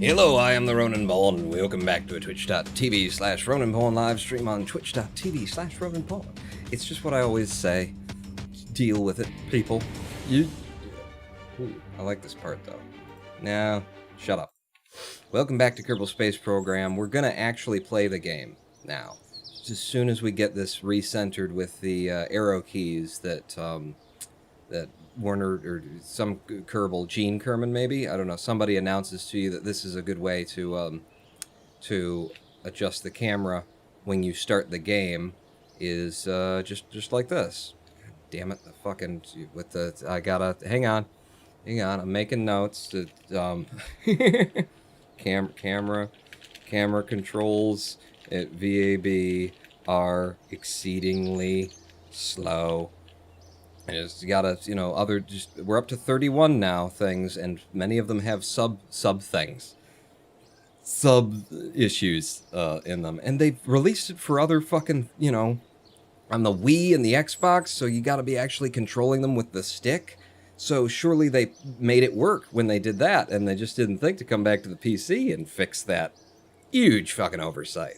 [SPEAKER 1] Hello, I am the Ronan Pawn, and welcome back to a twitch.tv/Ronan Pawn live stream on twitch.tv/Ronan Pawn. It's just what I always say. Deal with it, people. Ooh, I like this part, though. Now, shut up. Welcome back to Kerbal Space Program. We're gonna actually play the game now. Just as soon as we get this recentered with the arrow keys that Warner or some Kerbal, Gene Kerman maybe, I don't know, somebody announces to you that this is a good way to adjust the camera when you start the game is just like this. God damn it, the fucking with the I gotta hang on, I'm making notes. That camera controls at VAB are exceedingly slow. And it's gotta, you know, we're up to 31 now things, and many of them have sub things. Sub issues in them. And they've released it for other fucking, you know, on the Wii and the Xbox, so you gotta be actually controlling them with the stick. So surely they made it work when they did that, and they just didn't think to come back to the PC and fix that huge fucking oversight.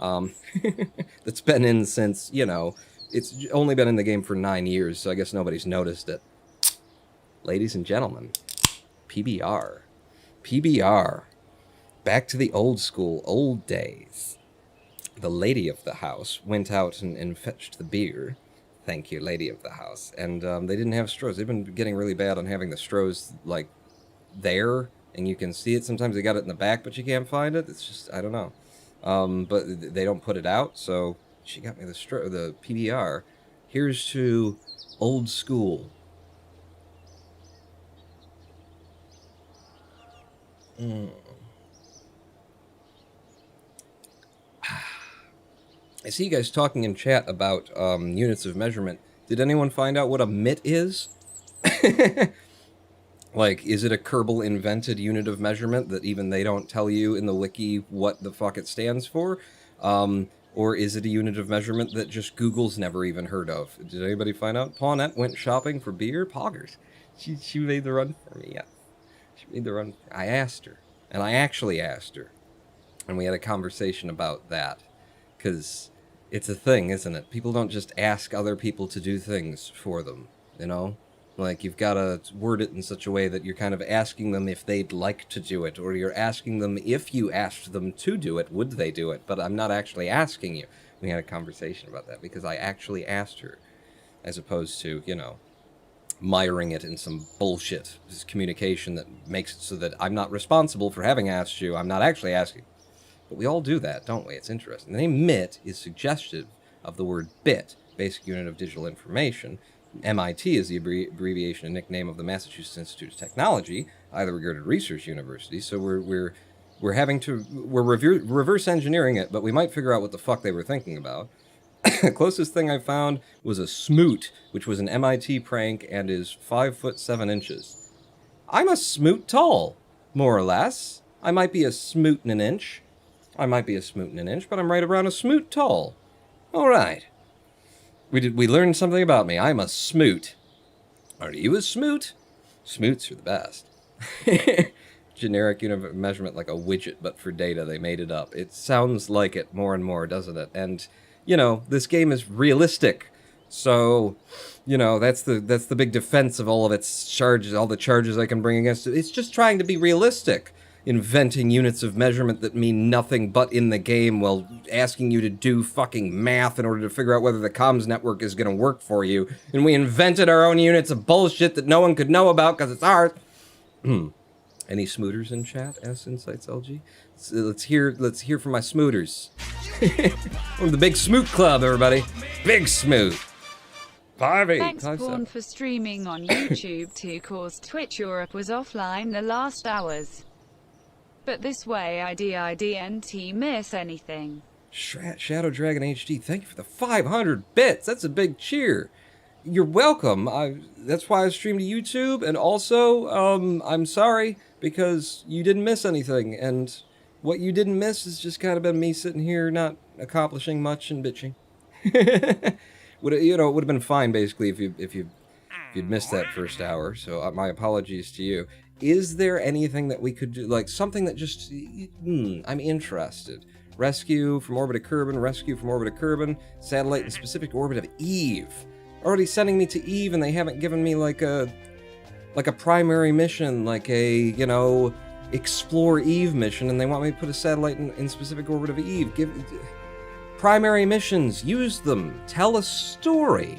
[SPEAKER 1] That's been in since, you know, it's only been in the game for 9 years, so I guess nobody's noticed it. Ladies and gentlemen, PBR. PBR. Back to the old school, old days. The lady of the house went out and fetched the beer. Thank you, lady of the house. And they didn't have straws. They've been getting really bad on having the straws, like, there, and you can see it. Sometimes they got it in the back, but you can't find it. It's just, I don't know. But they don't put it out, so... She got me the PBR. Here's to old school. I see you guys talking in chat about units of measurement. Did anyone find out what a MIT is? Like, is it a Kerbal invented unit of measurement that even they don't tell you in the wiki what the fuck it stands for? Or is it a unit of measurement that just Google's never even heard of? Did anybody find out? Pawnette went shopping for beer? Poggers. She made the run for me, yeah. She made the run. I asked her. And I actually asked her. And we had a conversation about that. Because it's a thing, isn't it? People don't just ask other people to do things for them, you know? Like, you've got to word it in such a way that you're kind of asking them if they'd like to do it, or you're asking them if you asked them to do it, would they do it? But I'm not actually asking you. We had a conversation about that, because I actually asked her, as opposed to, you know, miring it in some bullshit. This communication that makes it so that I'm not responsible for having asked you, I'm not actually asking. But we all do that, don't we? It's interesting. The name MIT is suggestive of the word bit, Basic Unit of Digital Information. MIT is the abbreviation and nickname of the Massachusetts Institute of Technology, highly regarded research university. So we're reverse engineering it, but we might figure out what the fuck they were thinking about. The closest thing I found was a smoot, which was an MIT prank and is 5'7". I'm a smoot tall, more or less. I might be a smoot in an inch. But I'm right around a smoot tall. All right. We learned something about me. I'm a smoot. Are you a smoot? Smoots are the best. Generic unit of measurement, like a widget, but for data. They made it up. It sounds like it more and more, doesn't it? And, you know, this game is realistic. So, you know, that's the big defense of all of its charges, all the charges I can bring against it. It's just trying to be realistic. Inventing units of measurement that mean nothing but in the game while asking you to do fucking math in order to figure out whether the comms network is going to work for you. And we invented our own units of bullshit that no one could know about because it's ours. Any smooters in chat? Ask Insights LG. Let's hear from my smooters. From the Big Smoot Club, everybody. Big Smoot. 5'8".
[SPEAKER 2] Thanks, Pawn, for streaming on YouTube too, cause Twitch Europe was offline the last hours. But this way I didn't miss anything.
[SPEAKER 1] Shadow Dragon HD, thank you for the 500 bits. That's a big cheer. You're welcome. That's why I streamed to YouTube, and also, I'm sorry, because you didn't miss anything, and what you didn't miss has just kind of been me sitting here not accomplishing much and bitching. It would have been fine, basically, if you'd missed that first hour, so my apologies to you. Is there anything that we could do, like something that just, I'm interested. Rescue from orbit of Kerbin, rescue from orbit of Kerbin, satellite in specific orbit of Eve. Already sending me to Eve, and they haven't given me like a primary mission, like a, explore Eve mission, and they want me to put a satellite in specific orbit of Eve. Give primary missions, use them, tell a story.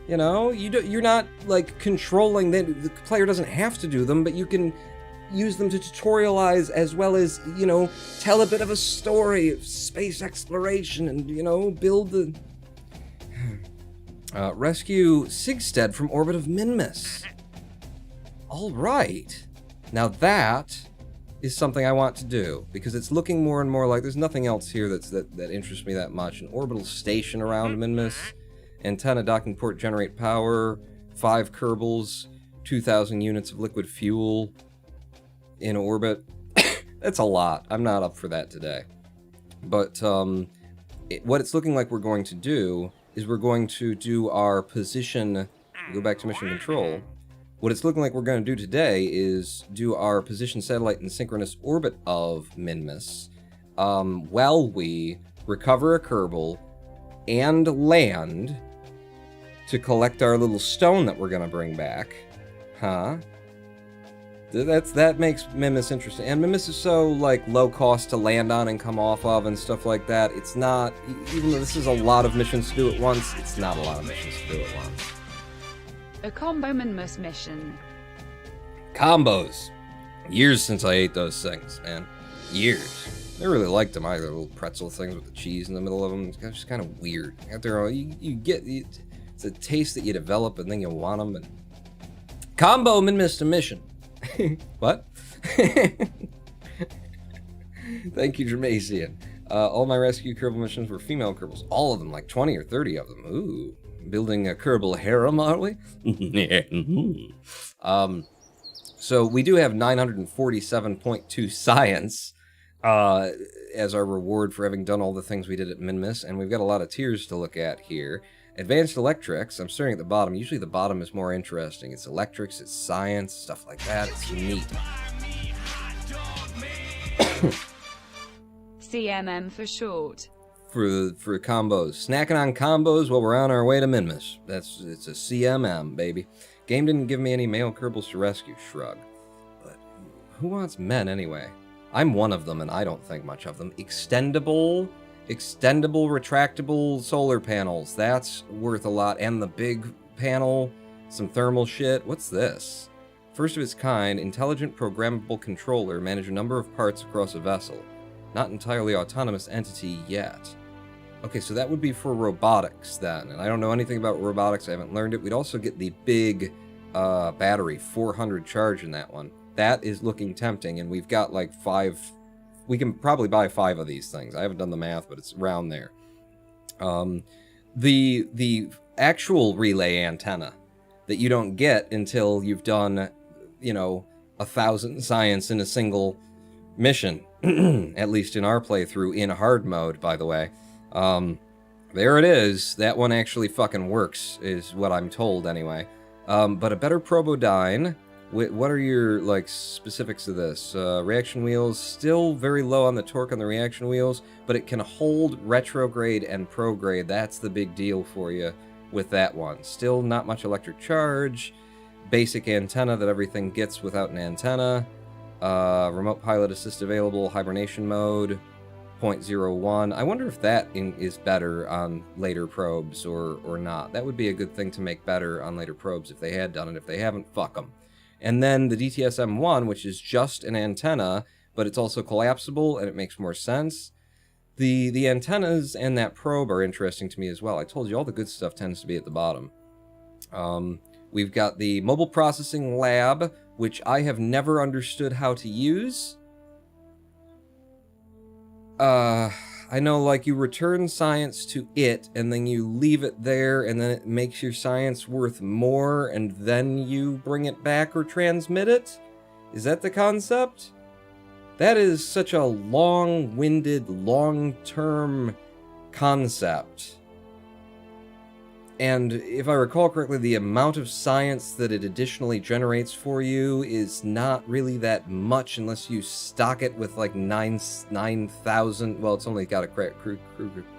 [SPEAKER 1] You're not like controlling them. The player doesn't have to do them, but you can use them to tutorialize as well as, tell a bit of a story of space exploration and, build the... rescue Sigstead from orbit of Minmus. All right. Now that is something I want to do, because it's looking more and more like there's nothing else here that interests me that much. An orbital station around Minmus, antenna, docking port, generate power, 5 Kerbals, 2,000 units of liquid fuel in orbit. That's a lot. I'm not up for that today. But what it's looking like we're going to do is we're going to do our position, go back to mission control. What it's looking like we're going to do today is do our position satellite in synchronous orbit of Minmus while we recover a Kerbal and land to collect our little stone that we're going to bring back. Huh? That makes Minmus interesting. And Minmus is so, like, low cost to land on and come off of and stuff like that. It's not, even though this is a lot of missions to do at once, it's not a lot of missions to do at once.
[SPEAKER 2] A combo Minmus mission.
[SPEAKER 1] Combos. Years since I ate those things, man. Years. I really liked them either. Little pretzel things with the cheese in the middle of them. It's just kind of weird. After all, you get... It's a taste that you develop and then you want them. And combo Minmus to mission. What? Thank you, Jermasian. All my rescue Kerbal missions were female Kerbals. All of them, like 20 or 30 of them. Ooh. Building a Kerbal harem, are we? So we do have 947.2 science as our reward for having done all the things we did at Minmus, and we've got a lot of tiers to look at here. Advanced electrics, I'm starting at the bottom. Usually the bottom is more interesting. It's electrics, it's science, stuff like that. It's neat.
[SPEAKER 2] CMM for short.
[SPEAKER 1] For combos. Snacking on combos while we're on our way to Minmus. It's a CMM, baby. Game didn't give me any male Kerbals to rescue, shrug. But who wants men anyway? I'm one of them and I don't think much of them. Extendable, retractable solar panels. That's worth a lot. And the big panel, some thermal shit. What's this? First of its kind, intelligent programmable controller. Manage a number of parts across a vessel. Not entirely autonomous entity yet. Okay, so that would be for robotics then. And I don't know anything about robotics. I haven't learned it. We'd also get the big battery, 400 charge in that one. That is looking tempting, and we've got like 5... We can probably buy 5 of these things. I haven't done the math, but it's around there. The actual relay antenna that you don't get until you've done, 1,000 science in a single mission, at least in our playthrough, in hard mode, by the way. There it is. That one actually fucking works, is what I'm told anyway. But a better Probodyne. What are your, specifics of this? Reaction wheels, still very low on the torque on the reaction wheels, but it can hold retrograde and prograde. That's the big deal for you with that one. Still not much electric charge. Basic antenna that everything gets without an antenna. Remote pilot assist available. Hibernation mode. 0.01. I wonder if that is better on later probes or not. That would be a good thing to make better on later probes if they had done it. If they haven't, fuck them. And then the DTS-M1, which is just an antenna, but it's also collapsible, and it makes more sense. The antennas and that probe are interesting to me as well. I told you all the good stuff tends to be at the bottom. We've got the mobile processing lab, which I have never understood how to use. I know, you return science to it, and then you leave it there, and then it makes your science worth more, and then you bring it back or transmit it? Is that the concept? That is such a long-winded, long-term concept. And if I recall correctly, the amount of science that it additionally generates for you is not really that much unless you stock it with like 9,000. Well, it's only got a crew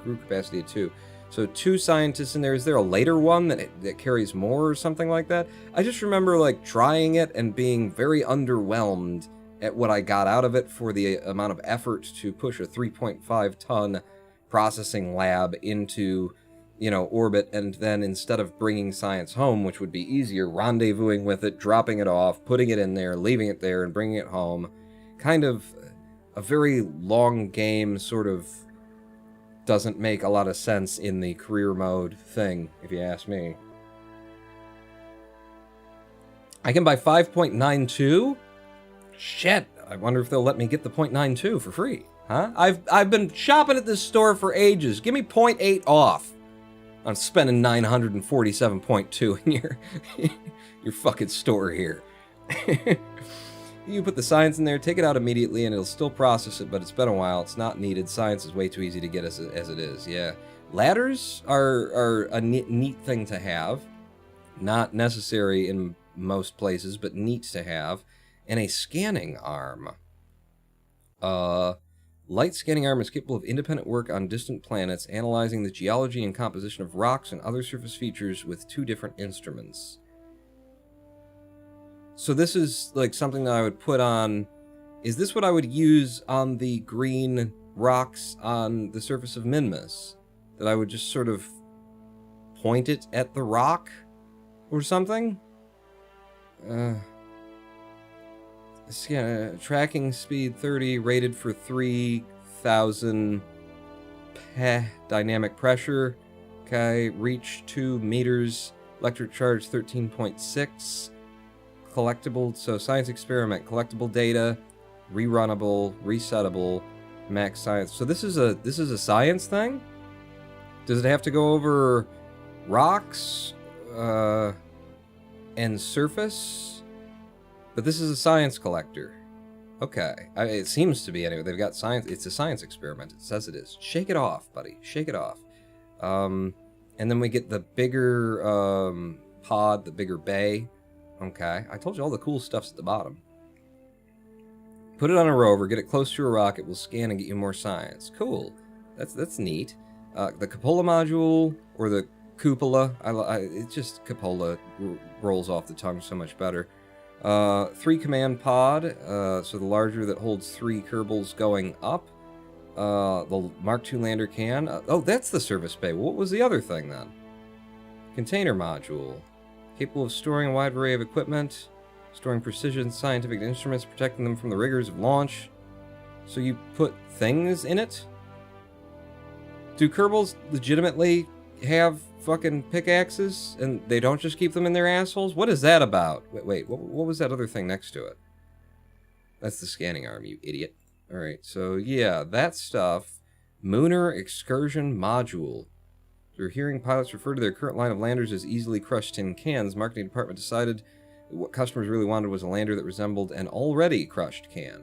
[SPEAKER 1] capacity of 2. So 2 scientists in there. Is there a later one that carries more or something like that? I just remember like trying it and being very underwhelmed at what I got out of it for the amount of effort to push a 3.5 ton processing lab into, orbit, and then instead of bringing science home, which would be easier, rendezvousing with it, dropping it off, putting it in there, leaving it there, and bringing it home. Kind of a very long game, sort of doesn't make a lot of sense in the career mode thing, if you ask me. I can buy 5.92? Shit, I wonder if they'll let me get the 0.92 for free, huh? I've been shopping at this store for ages. Give me 0.8 off. I'm spending 947.2 in your fucking store here. You put the science in there, take it out immediately, and it'll still process it, but it's been a while. It's not needed. Science is way too easy to get as it is, yeah. Ladders are a neat thing to have. Not necessary in most places, but neat to have. And a scanning arm. Light scanning arm is capable of independent work on distant planets, analyzing the geology and composition of rocks and other surface features with 2 different instruments. So this is like something that I would put on... Is this what I would use on the green rocks on the surface of Minmus? That I would just sort of point it at the rock or something? Tracking speed 30, rated for 3,000 dynamic pressure. Okay, reach 2 meters, electric charge 13.6. Collectible, so science experiment, collectible data, rerunnable, resettable, max science. So this is a science thing? Does it have to go over rocks and surface? But this is a science collector. Okay. It seems to be, anyway. They've got science. It's a science experiment. It says it is. Shake it off, buddy. Shake it off. And then we get the bigger pod, the bigger bay. Okay. I told you all the cool stuff's at the bottom. Put it on a rover, get it close to a rock, it will scan and get you more science. Cool. That's neat. The cupola module, or the cupola, it's just cupola rolls off the tongue so much better. 3 command pod, so the larger that holds 3 Kerbals going up. The Mark II lander can. Oh, that's the service bay. What was the other thing then? Container module. Capable of storing a wide array of equipment, storing precision scientific instruments, protecting them from the rigors of launch. So you put things in it? Do Kerbals legitimately have fucking pickaxes and they don't just keep them in their assholes? What is that about? Wait, what was that other thing next to it? That's the scanning arm, you idiot. Alright, so yeah, that stuff. Mooner Excursion Module. Through hearing pilots refer to their current line of landers as easily crushed tin cans, the marketing department decided that what customers really wanted was a lander that resembled an already crushed can.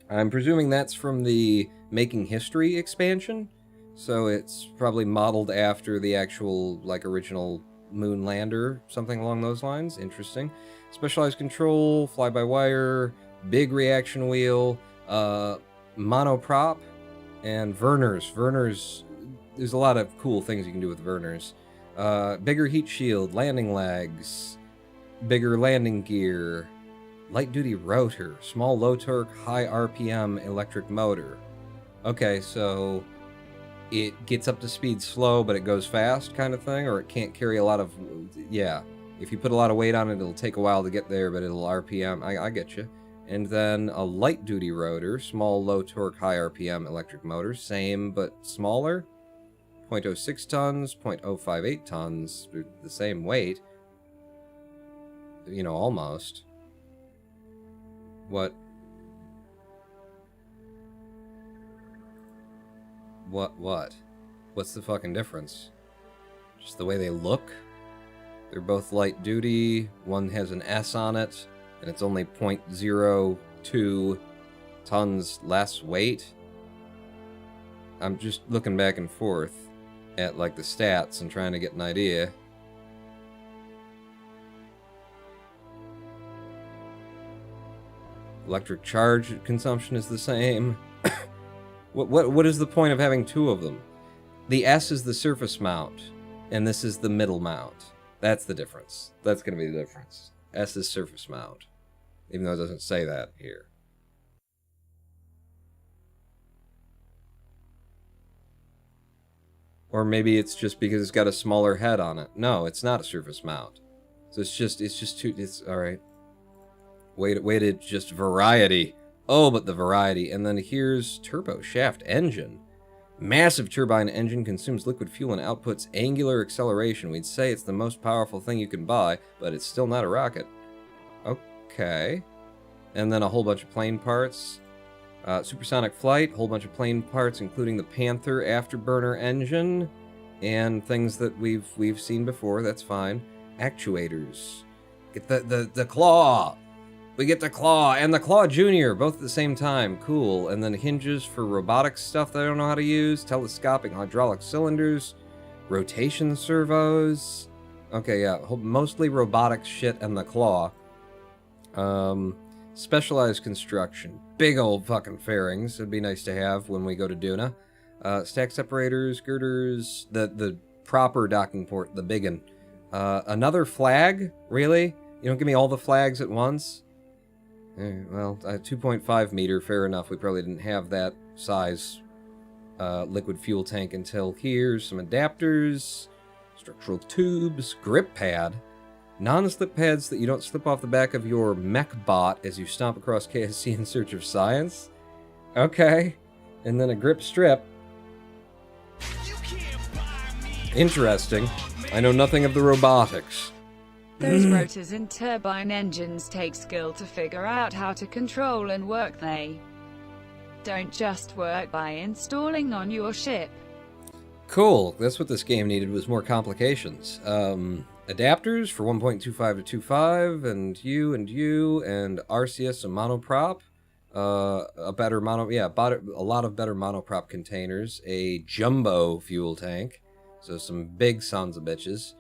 [SPEAKER 1] I'm presuming that's from the Making History expansion? So it's probably modeled after the actual, like, original moon lander, something along those lines. Interesting. Specialized control, fly-by-wire, big reaction wheel, monoprop, and Verners. Verners, there's a lot of cool things you can do with Verners. Bigger heat shield, landing legs, bigger landing gear, light-duty rotor, small low-torque, high RPM electric motor. Okay, so... it gets up to speed slow, but it goes fast kind of thing, or it can't carry a lot of... yeah, if you put a lot of weight on it, it'll take a while to get there, but it'll RPM. I get you. And then a light-duty rotor, small, low-torque, high RPM electric motor, same but smaller. 0.06 tons, 0.058 tons, the same weight. You know, almost. What? What's the fucking difference? Just the way they look? They're both light duty, one has an S on it, and it's only 0.02 tons less weight. I'm just looking back and forth. at like the stats and trying to get an idea. Electric charge consumption is the same. What is the point of having two of them? The S is the surface mount, and this is the middle mount. That's the difference. That's going to be the difference. S is surface mount, even though it doesn't say that here. Or maybe it's just because it's got a smaller head on it. No, it's not a surface mount. So it's just too, all right. Wait, it's just variety. Oh, but the variety. And then here's turbo shaft engine. Massive turbine engine consumes liquid fuel and outputs angular acceleration. We'd say it's the most powerful thing you can buy, but it's still not a rocket. Okay. And then a whole bunch of plane parts. Supersonic flight, whole bunch of plane parts, including the Panther afterburner engine, and things that we've seen before. That's fine. Actuators. Get the claw. We get the claw and the claw junior both at the same time. Cool. And then hinges for robotics stuff that I don't know how to use. Telescopic hydraulic cylinders, rotation servos. Okay, yeah, mostly robotics shit and the claw. Specialized construction. Big old fucking fairings. It'd be nice to have when we go to Duna. Stack separators, girders, the proper docking port, the biggin. Another flag? Really? You don't give me all the flags at once? Well, 2.5 meter, fair enough. We probably didn't have that size liquid fuel tank until here. Some adapters, structural tubes, grip pad. Non-slip pads that you don't slip off the back of your mech bot as you stomp across KSC in search of science. Okay. And then a grip strip. Interesting. I know nothing of the robotics.
[SPEAKER 2] Those rotors and turbine engines take skill to figure out how to control and work. They don't just work by installing on your ship.
[SPEAKER 1] Cool. That's what this game needed, was more complications. Adapters for 1.25 to 2.5, and RCS and monoprop. A better a lot of better monoprop containers. A jumbo fuel tank. So some big sons of bitches.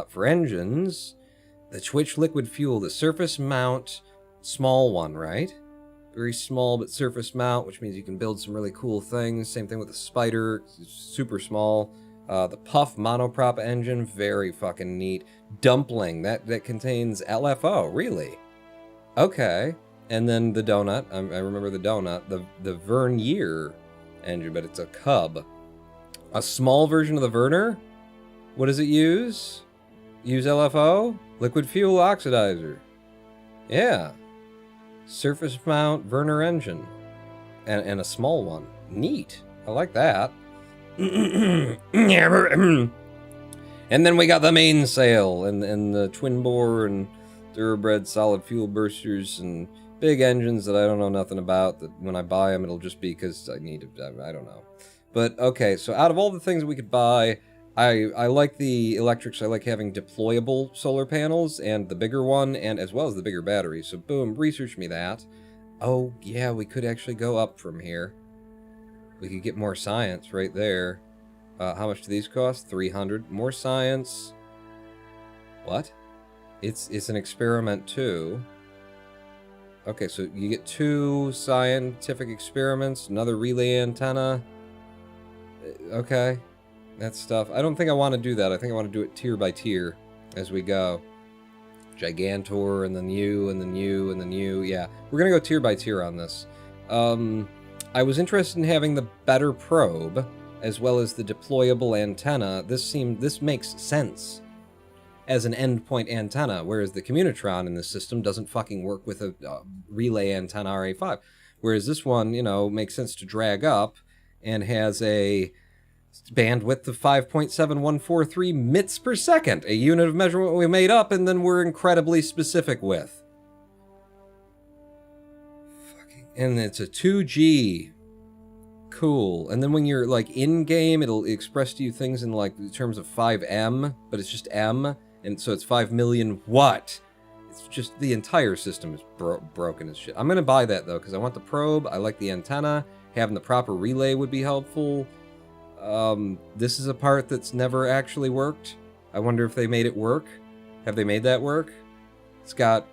[SPEAKER 1] For engines, the Twitch liquid fuel, the surface mount, small one, right? Very small, but surface mount, which means you can build some really cool things. Same thing with the Spider, super small. The Puff monoprop engine, very fucking neat. Dumpling, that contains LFO, really? Okay. And then the donut, I remember the donut, the Vernier engine, but it's a Cub. A small version of the Werner? What does it use? Use LFO? Liquid fuel oxidizer. Yeah. Surface mount Werner engine. And a small one. Neat. I like that. And then we got the mainsail and the twin bore and thoroughbred solid fuel bursters and big engines that I don't know nothing about, that when I buy them it'll just be because I need to, I don't know. But okay, so out of all the things that we could buy, I like the electrics. I like having deployable solar panels and the bigger one, and as well as the bigger battery. So boom, research me that. Oh yeah, we could actually go up from here. We could get more science right there. How much do these cost? 300. More science. What? It's an experiment too. Okay, so you get 2 scientific experiments, another relay antenna. Okay. That stuff. I don't think I want to do that. I think I want to do it tier by tier as we go. Gigantor, and then you, and then you, and then you. Yeah, we're going to go tier by tier on this. I was interested in having the better probe, as well as the deployable antenna. This makes sense as an endpoint antenna, whereas the Communitron in this system doesn't fucking work with a relay antenna RA5. Whereas this one, makes sense to drag up and has a bandwidth of 5.7143 mits per second, a unit of measurement we made up and then we're incredibly specific with. And it's a 2G. Cool. And then when you're like in game, it'll express to you things in like terms of 5M, but it's just M, and so it's 5 million what? It's just the entire system is broken as shit. I'm gonna buy that though because I want the probe. I like the antenna. Having the proper relay would be helpful. This is a part that's never actually worked. I wonder if they made it work. Have they made that work? It's got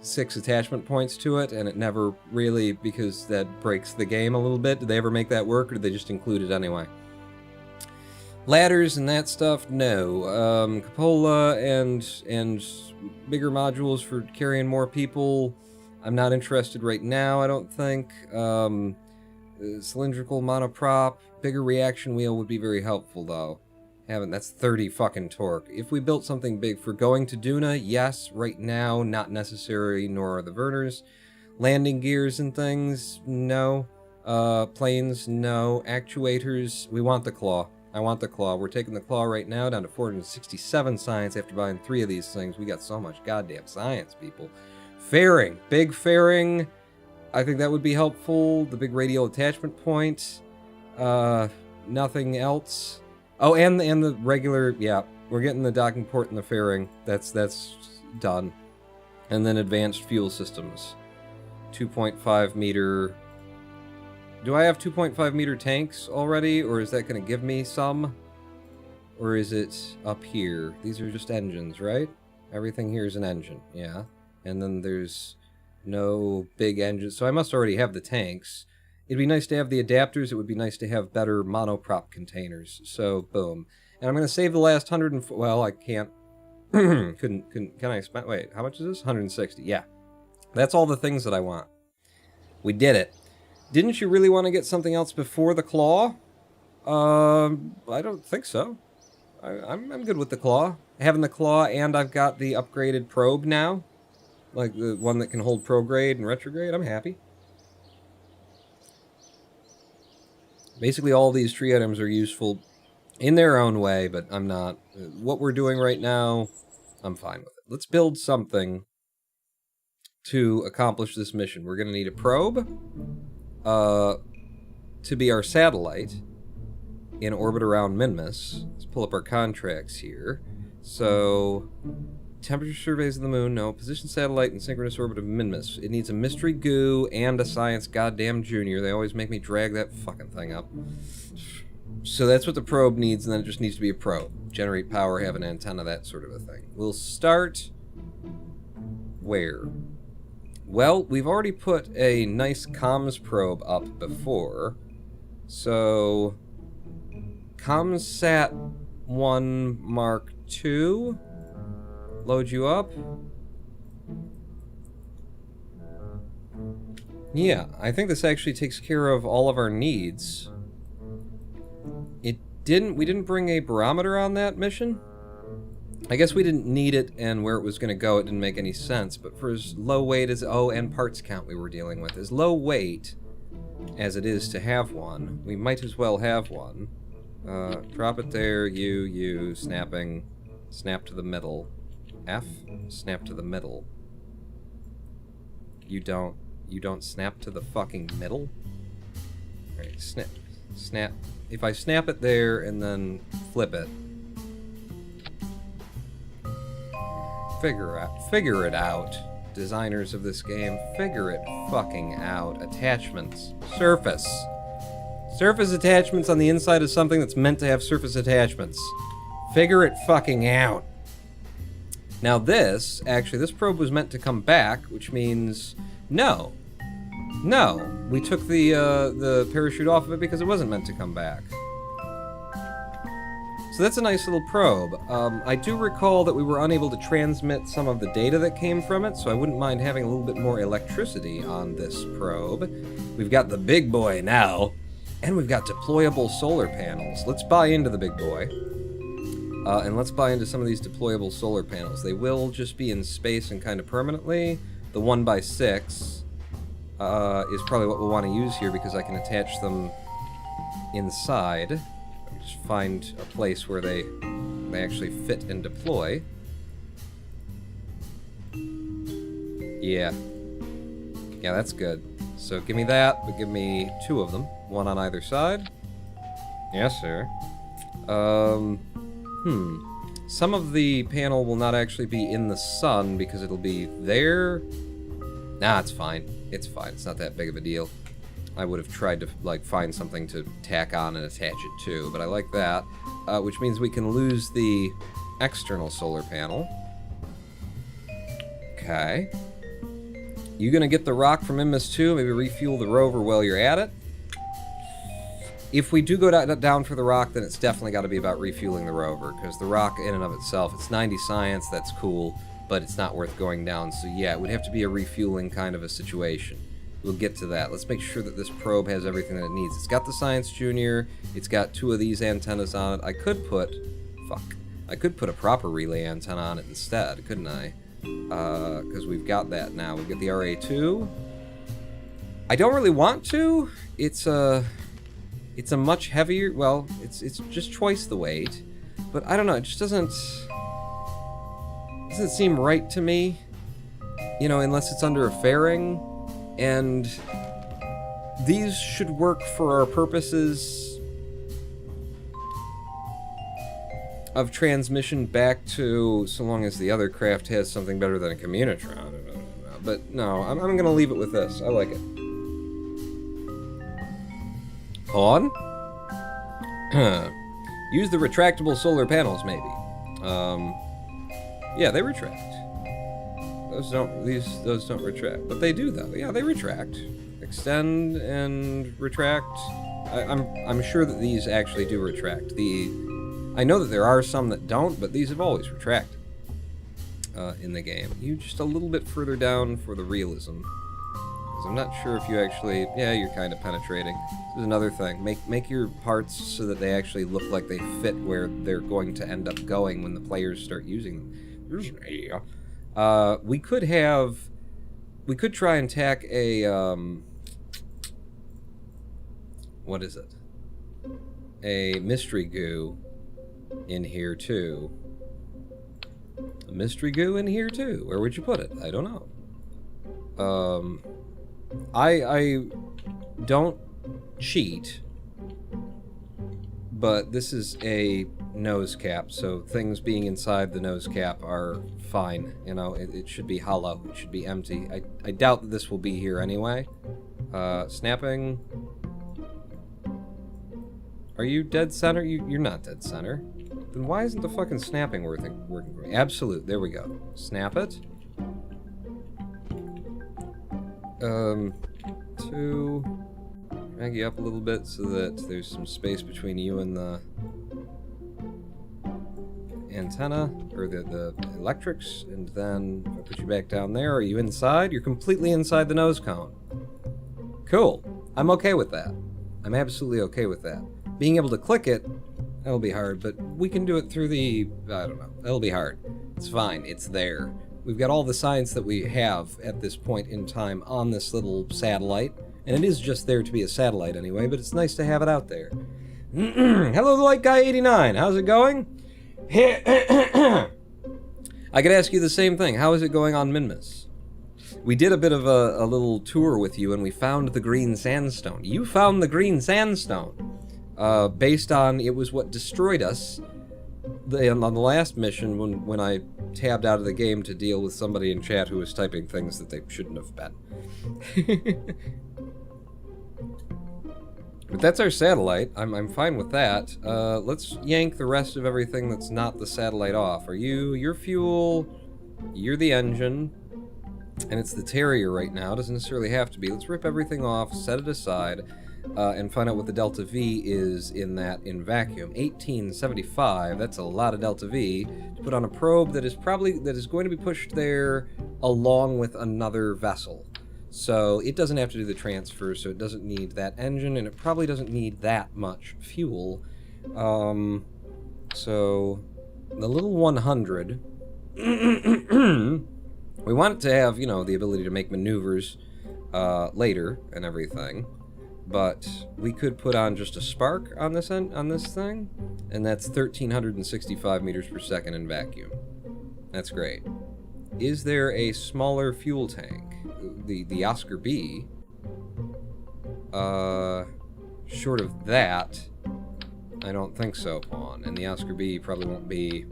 [SPEAKER 1] 6 attachment points to it, and it never really, because that breaks the game a little bit. Did they ever make that work, or did they just include it anyway? Ladders and that stuff, no. Cupola and bigger modules for carrying more people, I'm not interested right now, I don't think. Cylindrical monoprop, bigger reaction wheel would be very helpful, though. That's 30 fucking torque. If we built something big for going to Duna, yes. Right now, not necessary, nor are the Verners. Landing gears and things, no. Planes, no. Actuators, we want the claw. I want the claw. We're taking the claw right now down to 467 science after buying 3 of these things. We got so much goddamn science, people. Fairing. Big fairing. I think that would be helpful. The big radial attachment point. Nothing else. Oh, and the regular, yeah, we're getting the docking port and the fairing. That's done. And then advanced fuel systems. 2.5 meter. Do I have 2.5 meter tanks already, or is that going to give me some? Or is it up here? These are just engines, right? Everything here is an engine, yeah. And then there's no big engines, so I must already have the tanks. It'd be nice to have the adapters. It would be nice to have better monoprop containers. So, boom. And I'm going to save the last 100 and... Well, I can't... Can I spend... Wait, how much is this? 160. Yeah. That's all the things that I want. We did it. Didn't you really want to get something else before the claw? I don't think so. I'm good with the claw. Having the claw, and I've got the upgraded probe now. Like the one that can hold prograde and retrograde. I'm happy. Basically, all these tree items are useful in their own way, but I'm not. What we're doing right now, I'm fine with it. Let's build something to accomplish this mission. We're going to need a probe to be our satellite in orbit around Minmus. Let's pull up our contracts here. So, temperature surveys of the moon, no. Position satellite in synchronous orbit of Minmus. It needs a mystery goo and a science goddamn junior. They always make me drag that fucking thing up. So that's what the probe needs, and then it just needs to be a probe. Generate power, have an antenna, that sort of a thing. We'll start... where? Well, we've already put a nice comms probe up before. So... ComSat 1 Mark II... Load you up. Yeah, I think this actually takes care of all of our needs. We didn't bring a barometer on that mission? I guess we didn't need it, and where it was going to go, it didn't make any sense. But for as low weight as, and parts count we were dealing with, as low weight as it is to have one, we might as well have one. Drop it there, you, snapping, snap to the middle. F, snap to the middle. You don't snap to the fucking middle? Alright, snap. If I snap it there and then flip it. Figure it out. Designers of this game, figure it fucking out. Attachments. Surface. Surface attachments on the inside of something that's meant to have surface attachments. Figure it fucking out. Now this probe was meant to come back, which means no. We took the parachute off of it because it wasn't meant to come back. So that's a nice little probe. I do recall that we were unable to transmit some of the data that came from it, so I wouldn't mind having a little bit more electricity on this probe. We've got the big boy now, and we've got deployable solar panels. Let's buy into the big boy. And let's buy into some of these deployable solar panels. They will just be in space and kind of permanently. The 1x6 is probably what we'll want to use here because I can attach them inside. Just find a place where they actually fit and deploy. Yeah, that's good. So give me that, but give me 2 of them. 1 on either side. Yes, sir. Some of the panel will not actually be in the sun because it'll be there. Nah, it's fine. It's fine. It's not that big of a deal. I would have tried to like find something to tack on and attach it to, but I like that, which means we can lose the external solar panel. Okay. You gonna get the rock from Minmus 2, maybe refuel the rover while you're at it? If we do go down for the rock, then it's definitely got to be about refueling the rover, because the rock in and of itself, it's 90 science, that's cool, but it's not worth going down. So yeah, it would have to be a refueling kind of a situation. We'll get to that. Let's make sure that this probe has everything that it needs. It's got the Science Junior, it's got 2 of these antennas on it. I could put a proper relay antenna on it instead, couldn't I? Because we've got that now. We've got the RA2. I don't really want to. It's a much heavier, well, it's just twice the weight, but I don't know, it just doesn't seem right to me, you know, unless it's under a fairing, and these should work for our purposes of transmission back to, so long as the other craft has something better than a Communitron. But no, I'm gonna leave it with this. I like it. On? Use the retractable solar panels, maybe. Yeah, they retract. Those don't retract, but they do though. Yeah, they retract. Extend and retract. I'm sure that these actually do retract. I know that there are some that don't, but these have always retracted in the game. You just a little bit further down for the realism. I'm not sure if you actually... Yeah, you're kind of penetrating. This is another thing. Make your parts so that they actually look like they fit where they're going to end up going when the players start using them. We could try and tack a... what is it? A mystery goo in here, too. A mystery goo in here, too. Where would you put it? I don't know. I don't cheat, but this is a nose cap, so things being inside the nose cap are fine. You know, it should be hollow. It should be empty. I doubt that this will be here anyway. Snapping. Are you dead center? You're not dead center. Then why isn't the fucking snapping working for me? Absolute. There we go. Snap it. 2, drag you up a little bit so that there's some space between you and the antenna, or the electrics, and then I'll put you back down there. Are you inside? You're completely inside the nose cone. Cool. I'm okay with that. I'm absolutely okay with that. Being able to click it, that'll be hard, but we can do it through the... I don't know. That'll be hard. It's fine. It's there. We've got all the science that we have at this point in time on this little satellite, and it is just there to be a satellite anyway, but it's nice to have it out there. Hello, the Light Guy 89. How's it going? I could ask you the same thing. How is it going on Minmus? We did a bit of a little tour with you, and we found the green sandstone. You found the green sandstone. Based on, it was what destroyed us on the last mission when I tabbed out of the game to deal with somebody in chat who was typing things that they shouldn't have been. But that's our satellite. I'm fine with that. Let's yank the rest of everything that's not the satellite off. Your fuel, you're the engine, and it's the Terrier right now. It doesn't necessarily have to be. Let's rip everything off, set it aside, and find out what the delta V is in vacuum. 1875, that's a lot of delta V to put on a probe that is going to be pushed there along with another vessel. So it doesn't have to do the transfer, so it doesn't need that engine, and it probably doesn't need that much fuel. So the little 100, we want it to have, you know, the ability to make maneuvers later and everything. But we could put on just a spark on this thing, and that's 1,365 meters per second in vacuum. That's great. Is there a smaller fuel tank? The Oscar B. Short of that, I don't think so, Pawn. And the Oscar B probably won't be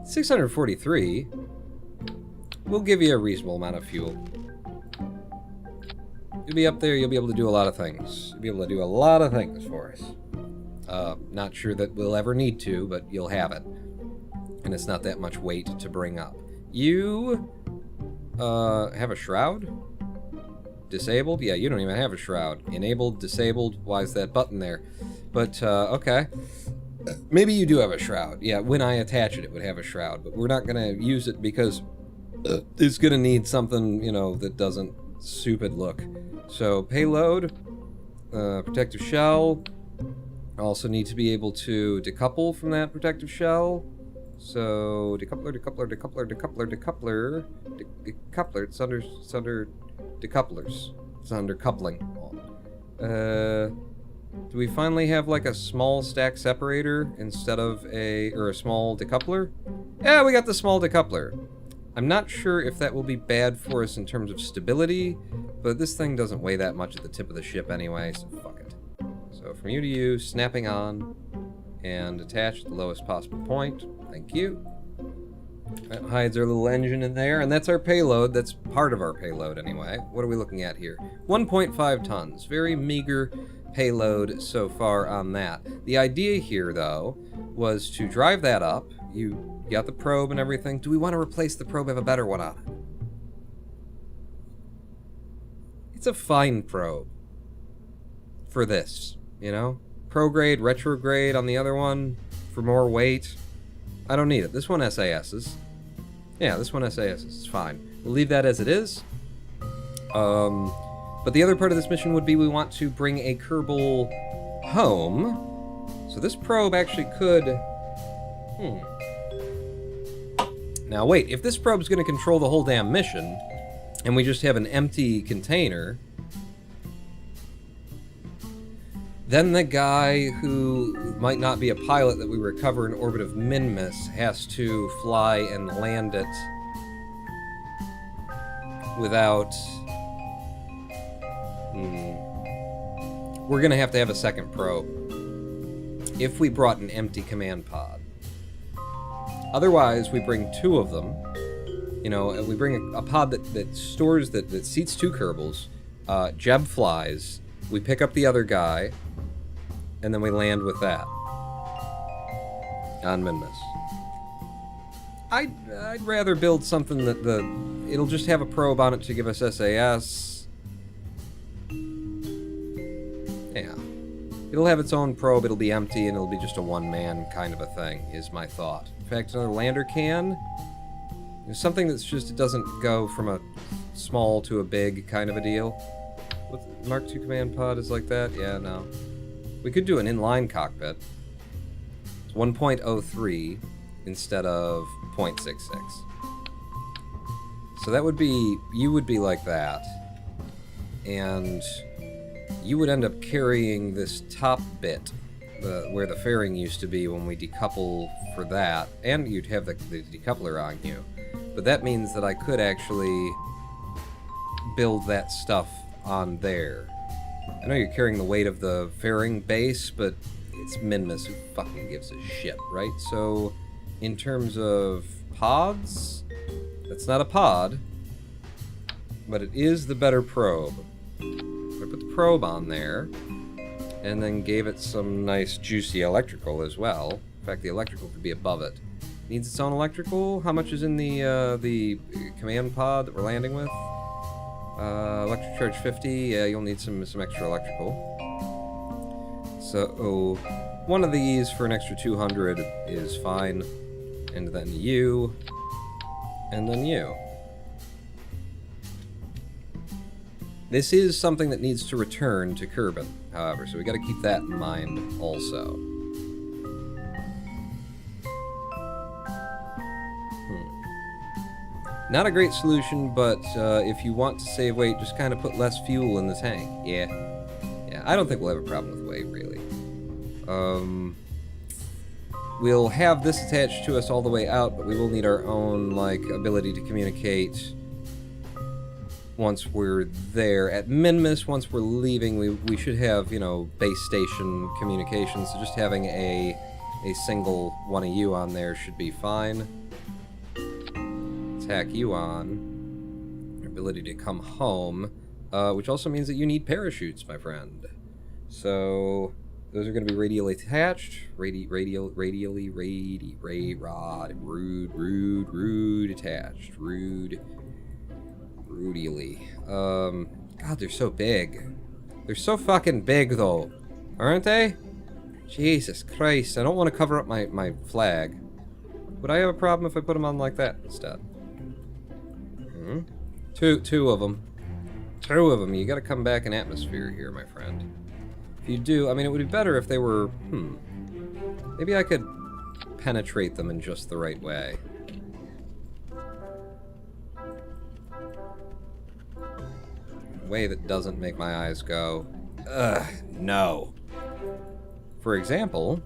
[SPEAKER 1] 643. We'll give you a reasonable amount of fuel. You'll be up there, you'll be able to do a lot of things. You'll be able to do a lot of things for us. Not sure that we'll ever need to, but you'll have it. And it's not that much weight to bring up. You have a shroud? Disabled? Yeah, you don't even have a shroud. Enabled, disabled, why is that button there? But, okay. Maybe you do have a shroud. Yeah, when I attach it, it would have a shroud. But we're not going to use it because it's going to need something, you know, that doesn't stupid look. So, payload, protective shell. Also need to be able to decouple from that protective shell. So, decoupler, decoupler, decoupler, decoupler, decoupler, decoupler. It's under decouplers. It's under coupling. Do we finally have like a small stack separator instead of a small decoupler? Yeah, we got the small decoupler. I'm not sure if that will be bad for us in terms of stability, but this thing doesn't weigh that much at the tip of the ship anyway, so fuck it. So from you to you, snapping on, and attach at the lowest possible point. Thank you. That hides our little engine in there, and that's our payload. That's part of our payload anyway. What are we looking at here? 1.5 tons. Very meager payload so far on that. The idea here, though, was to drive that up. You got the probe and everything. Do we want to replace the probe, have a better one on it? It's a fine probe for this, you know? Prograde, retrograde on the other one for more weight. I don't need it. This one SAS's. Yeah, this one SAS's. It's fine. We'll leave that as it is. But the other part of this mission would be we want to bring a Kerbal home. So this probe actually could... Now wait, if this probe's going to control the whole damn mission, and we just have an empty container, then the guy who might not be a pilot that we recover in orbit of Minmus has to fly and land it without... We're going to have a second probe if we brought an empty command pod. Otherwise, we bring two of them. You know, we bring a pod that stores, that seats two Kerbals. Jeb flies. We pick up the other guy, and then we land with that on Minmus. I'd rather build something that it'll just have a probe on it to give us SAS. Yeah. It'll have its own probe, it'll be empty, and it'll be just a one-man kind of a thing, is my thought. In fact, another lander can. Something that's just, it doesn't go from a small to a big kind of a deal. What, Mark II command pod is like that? Yeah, no. We could do an inline cockpit. It's 1.03 instead of 0.66. So that would be, you would be like that. And you would end up carrying this top bit, where the fairing used to be when we decouple for that, and you'd have the decoupler on you. But that means that I could actually build that stuff on there. I know you're carrying the weight of the fairing base, but it's Minmus, who fucking gives a shit, right? So, in terms of pods, that's not a pod, but it is the better probe. I put the probe on there, and then gave it some nice juicy electrical as well. In fact, the electrical could be above it. Needs its own electrical. How much is in the command pod that we're landing with? Electric charge 50. Yeah, you'll need some extra electrical. So one of these for an extra 200 is fine, and then you, and then you. This is something that needs to return to Kerbin, however, so we got to keep that in mind also. Not a great solution, but if you want to save weight, just kind of put less fuel in the tank. Yeah, I don't think we'll have a problem with weight, really. We'll have this attached to us all the way out, but we will need our own, like, ability to communicate once we're there. At Minmus, once we're leaving, we should have, you know, base station communications, so just having a single one of you on there should be fine. Tack you on. Your ability to come home. which also means that you need parachutes, my friend. So those are going to be radially attached, rude attached, rudely. God, they're so big. They're so fucking big, though, aren't they? Jesus Christ, I don't want to cover up my flag. Would I have a problem if I put them on like that instead? Two of them. Two of them. You got to come back in atmosphere here, my friend. If you do, I mean, it would be better if they were, maybe I could penetrate them in just the right way. A way that doesn't make my eyes go, ugh, no. For example,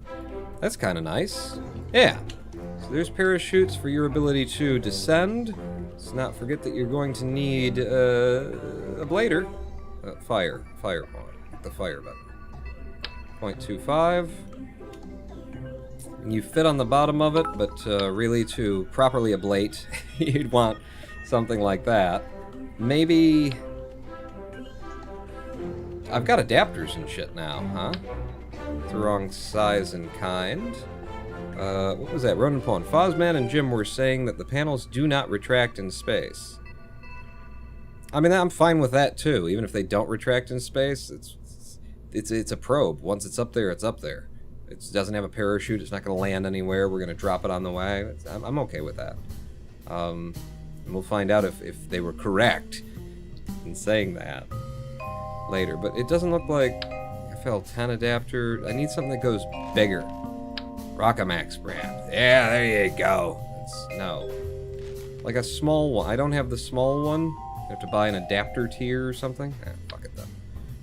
[SPEAKER 1] that's kind of nice. Yeah. So there's parachutes for your ability to descend. Let's not forget that you're going to need a blader. Fire pod. The fire button. 0.25. You fit on the bottom of it, but really to properly ablate, you'd want something like that. Maybe... I've got adapters and shit now, huh? It's the wrong size and kind. What was that? Ronan Pawn. Fozman and Jim were saying that the panels do not retract in space. I mean, I'm fine with that too. Even if they don't retract in space, it's a probe. Once it's up there, it's up there. It doesn't have a parachute. It's not going to land anywhere. We're going to drop it on the way. I'm okay with that. And we'll find out if they were correct in saying that later. But it doesn't look like FL10 adapter. I need something that goes bigger. Rockamax brand. Yeah, there you go. No. Like a small one. I don't have the small one. I have to buy an adapter tier or something. Fuck it then.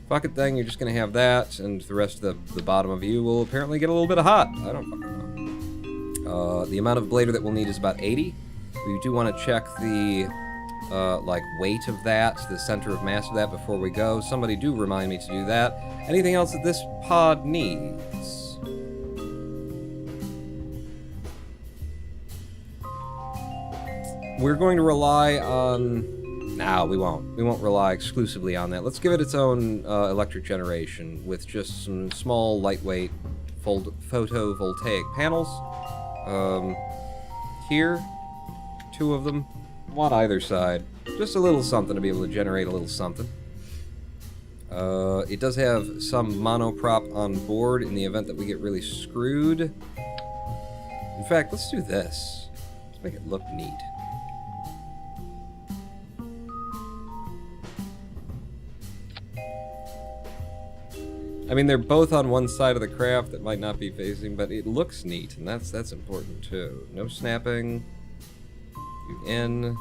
[SPEAKER 1] Fuck it then, you're just going to have that, and the rest of the bottom of you will apparently get a little bit of hot. I don't fucking know. The amount of blader that we'll need is about 80. We do want to check the weight of that, the center of mass of that before we go. Somebody do remind me to do that. Anything else that this pod needs? We're going to rely on... No, we won't. We won't rely exclusively on that. Let's give it its own electric generation with just some small, lightweight photovoltaic panels. Here, 2 of them, one either side. Just a little something to be able to generate a little something. It does have some monoprop on board in the event that we get really screwed. In fact, let's do this. Let's make it look neat. I mean, they're both on one side of the craft that might not be facing, but it looks neat, and that's important too. No snapping. You in. Move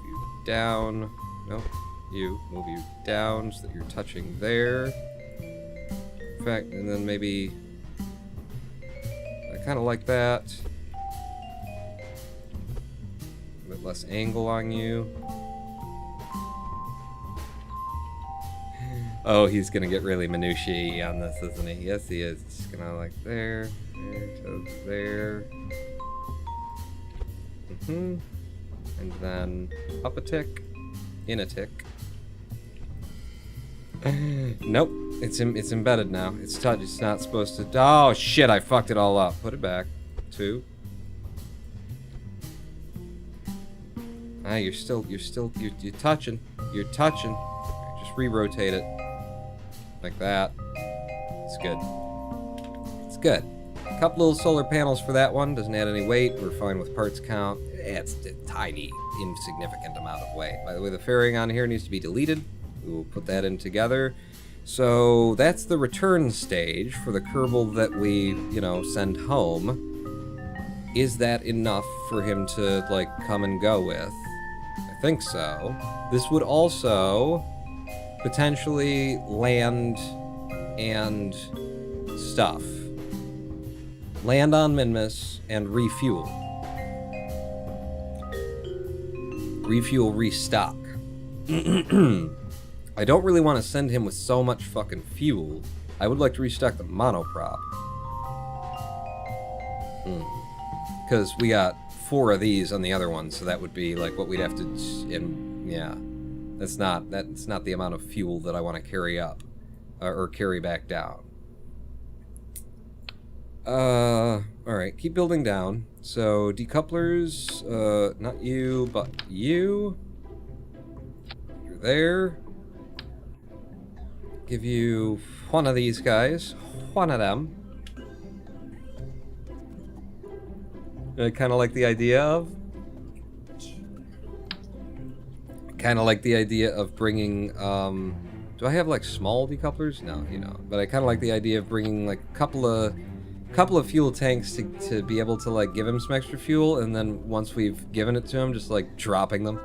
[SPEAKER 1] you down. Nope. You. Move you down so that you're touching there. In fact, and then maybe... I kind of like that. A bit less angle on you. Oh, he's gonna get really minutiae on this, isn't he? Yes, he is. It's gonna like there, toes there. And then up a tick, in a tick. Nope, it's embedded now. It's touch. It's not supposed to. Oh shit! I fucked it all up. Put it back. 2. Ah, you're touching. You're touching. Just re-rotate it. Like that. It's good. It's good. A couple little solar panels for that one. Doesn't add any weight. We're fine with parts count. It's a tiny, insignificant amount of weight. By the way, the fairing on here needs to be deleted. We will put that in together. So that's the return stage for the Kerbal that we, send home. Is that enough for him to, come and go with? I think so. This would also... potentially land and stuff. Land on Minmus and refuel. Refuel, restock. I don't really want to send him with so much fucking fuel. I would like to restock the monoprop. Because we got 4 of these on the other one, so that would be like what we'd have to... yeah. That's not the amount of fuel that I want to carry up or carry back down. All right, keep building down. So decouplers, not you, but you. You're there. Give you one of these guys, one of them. I kind of like the idea of. Kind of like the idea of bringing. Do I have like small decouplers? No, you know. But I kind of like the idea of bringing like a couple of fuel tanks to be able to like give him some extra fuel, and then once we've given it to him, just like dropping them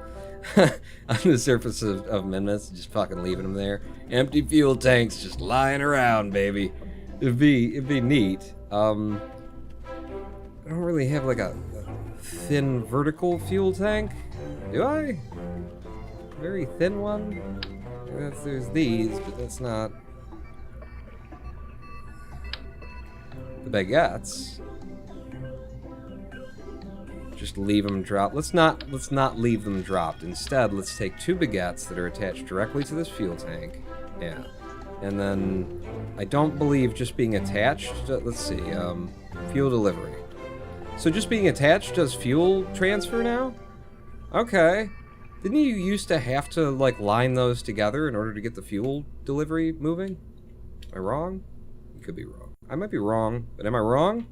[SPEAKER 1] on the surface of Minmus, just fucking leaving them there. Empty fuel tanks just lying around, baby. It'd be neat. I don't really have like a thin vertical fuel tank, do I? Very thin one. There's these, but that's not the baguettes. Just leave them dropped. Let's not leave them dropped. Instead, let's take 2 baguettes that are attached directly to this fuel tank. Yeah. And then I don't believe just being attached. Let's see. Fuel delivery. So just being attached does fuel transfer now? Okay. Didn't you used to have to like line those together in order to get the fuel delivery moving? Am I wrong? I could be wrong. I might be wrong, but am I wrong?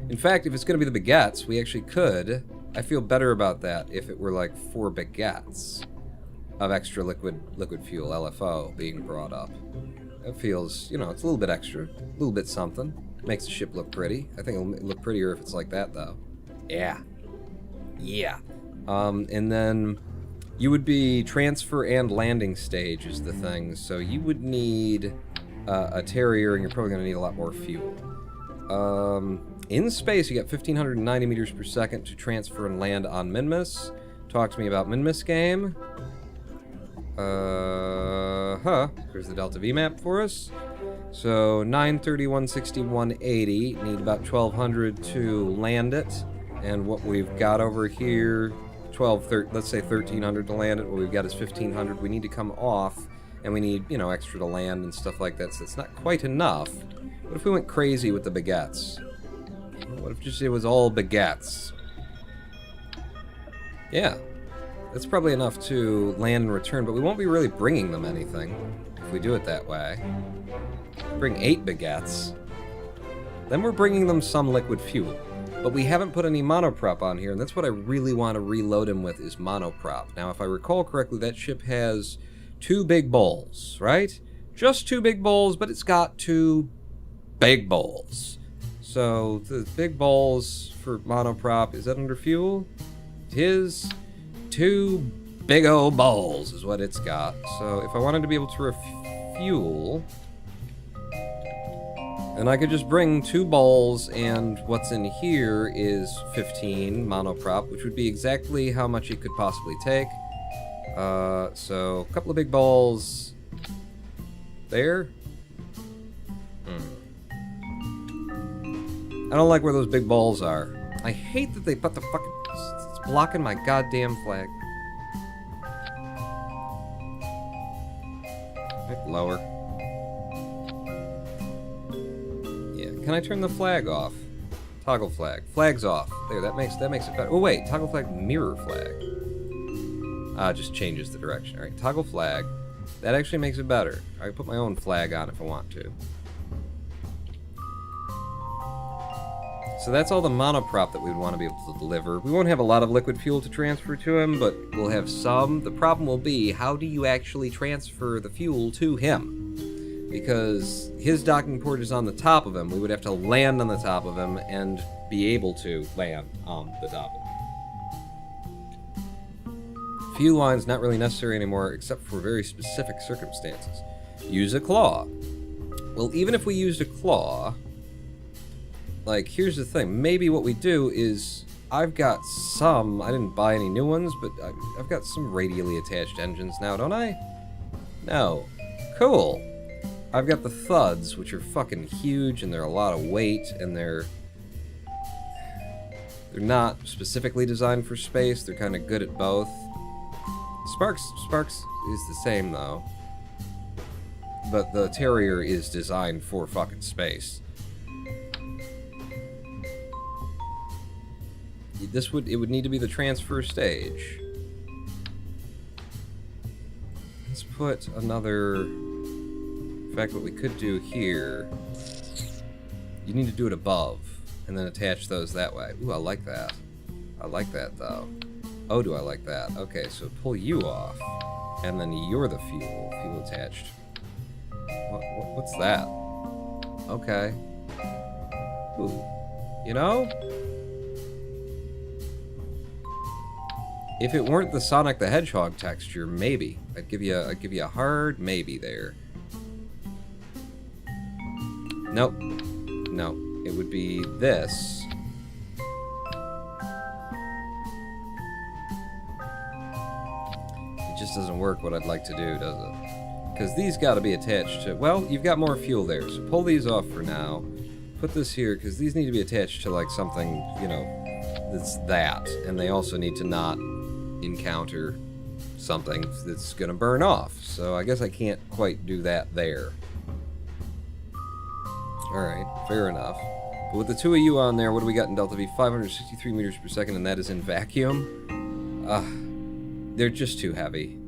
[SPEAKER 1] In fact, if it's going to be the baguettes, we actually could. I feel better about that if it were like 4 baguettes of extra liquid fuel, LFO, being brought up. It feels, you know, it's a little bit extra, a little bit something. Makes the ship look pretty. I think it'll look prettier if it's like that, though. Yeah. Yeah. And then you would be transfer and landing stage is the thing. So you would need a Terrier, and you're probably going to need a lot more fuel. In space, you got 1,590 meters per second to transfer and land on Minmus. Talk to me about Minmus game. Here's the Delta V map for us. So 931, 61, 80. Need about 1,200 to land it. And what we've got over here, let's say 1,300 to land it. What we've got is 1,500. We need to come off, and we need, you know, extra to land and stuff like that. So it's not quite enough. What if we went crazy with the baguettes? What if just it was all baguettes? Yeah. That's probably enough to land and return, but we won't be really bringing them anything if we do it that way. Bring 8 baguettes. Then we're bringing them some liquid fuel. But we haven't put any monoprop on here, and that's what I really want to reload him with, is monoprop. Now, if I recall correctly, that ship has 2 big bowls, right? Just 2 big bowls, but it's got 2 big bowls. So, the big bowls for monoprop, is that under fuel? His 2 big old bowls is what it's got. So, if I wanted to be able to refuel, and I could just bring 2 bowls, and what's in here is 15 monoprop, which would be exactly how much it could possibly take. So, a couple of big bowls there. I don't like where those big balls are. I hate that they put the fucking... It's blocking my goddamn flag. Lower. Yeah, can I turn the flag off? Toggle flag. Flag's off. There, that makes it better. Oh wait, toggle flag, mirror flag. Just changes the direction. Alright, toggle flag. That actually makes it better. I can put my own flag on if I want to. So that's all the monoprop that we would want to be able to deliver. We won't have a lot of liquid fuel to transfer to him, but we'll have some. The problem will be, how do you actually transfer the fuel to him? Because his docking port is on the top of him. We would have to land on the top of him and be able to land on the top of him. Fuel line's not really necessary anymore, except for very specific circumstances. Use a claw. Well, even if we used a claw... Like, here's the thing. Maybe what we do is, I've got some, I didn't buy any new ones, but I've got some radially attached engines now, don't I? No. Cool. I've got the thuds, which are fucking huge, and they're a lot of weight, and they're not specifically designed for space. They're kind of good at both. Sparks is the same, though. But the Terrier is designed for fucking space. It would need to be the transfer stage. Let's put another... In fact, what we could do here... You need to do it above, and then attach those that way. Ooh, I like that. I like that, though. Oh, do I like that? Okay, so pull you off, and then you're the fuel attached. What's that? Okay. Ooh. You know? If it weren't the Sonic the Hedgehog texture, maybe. I'd give you a hard maybe there. Nope. No. It would be this. It just doesn't work what I'd like to do, does it? Because these got to be attached to... Well, you've got more fuel there, so pull these off for now. Put this here, because these need to be attached to, like, something, you know, that's that. And they also need to not encounter something that's going to burn off. So I guess I can't quite do that there. Alright, fair enough. But with the two of you on there, what do we got in Delta V? 563 meters per second, and that is in vacuum. They're just too heavy.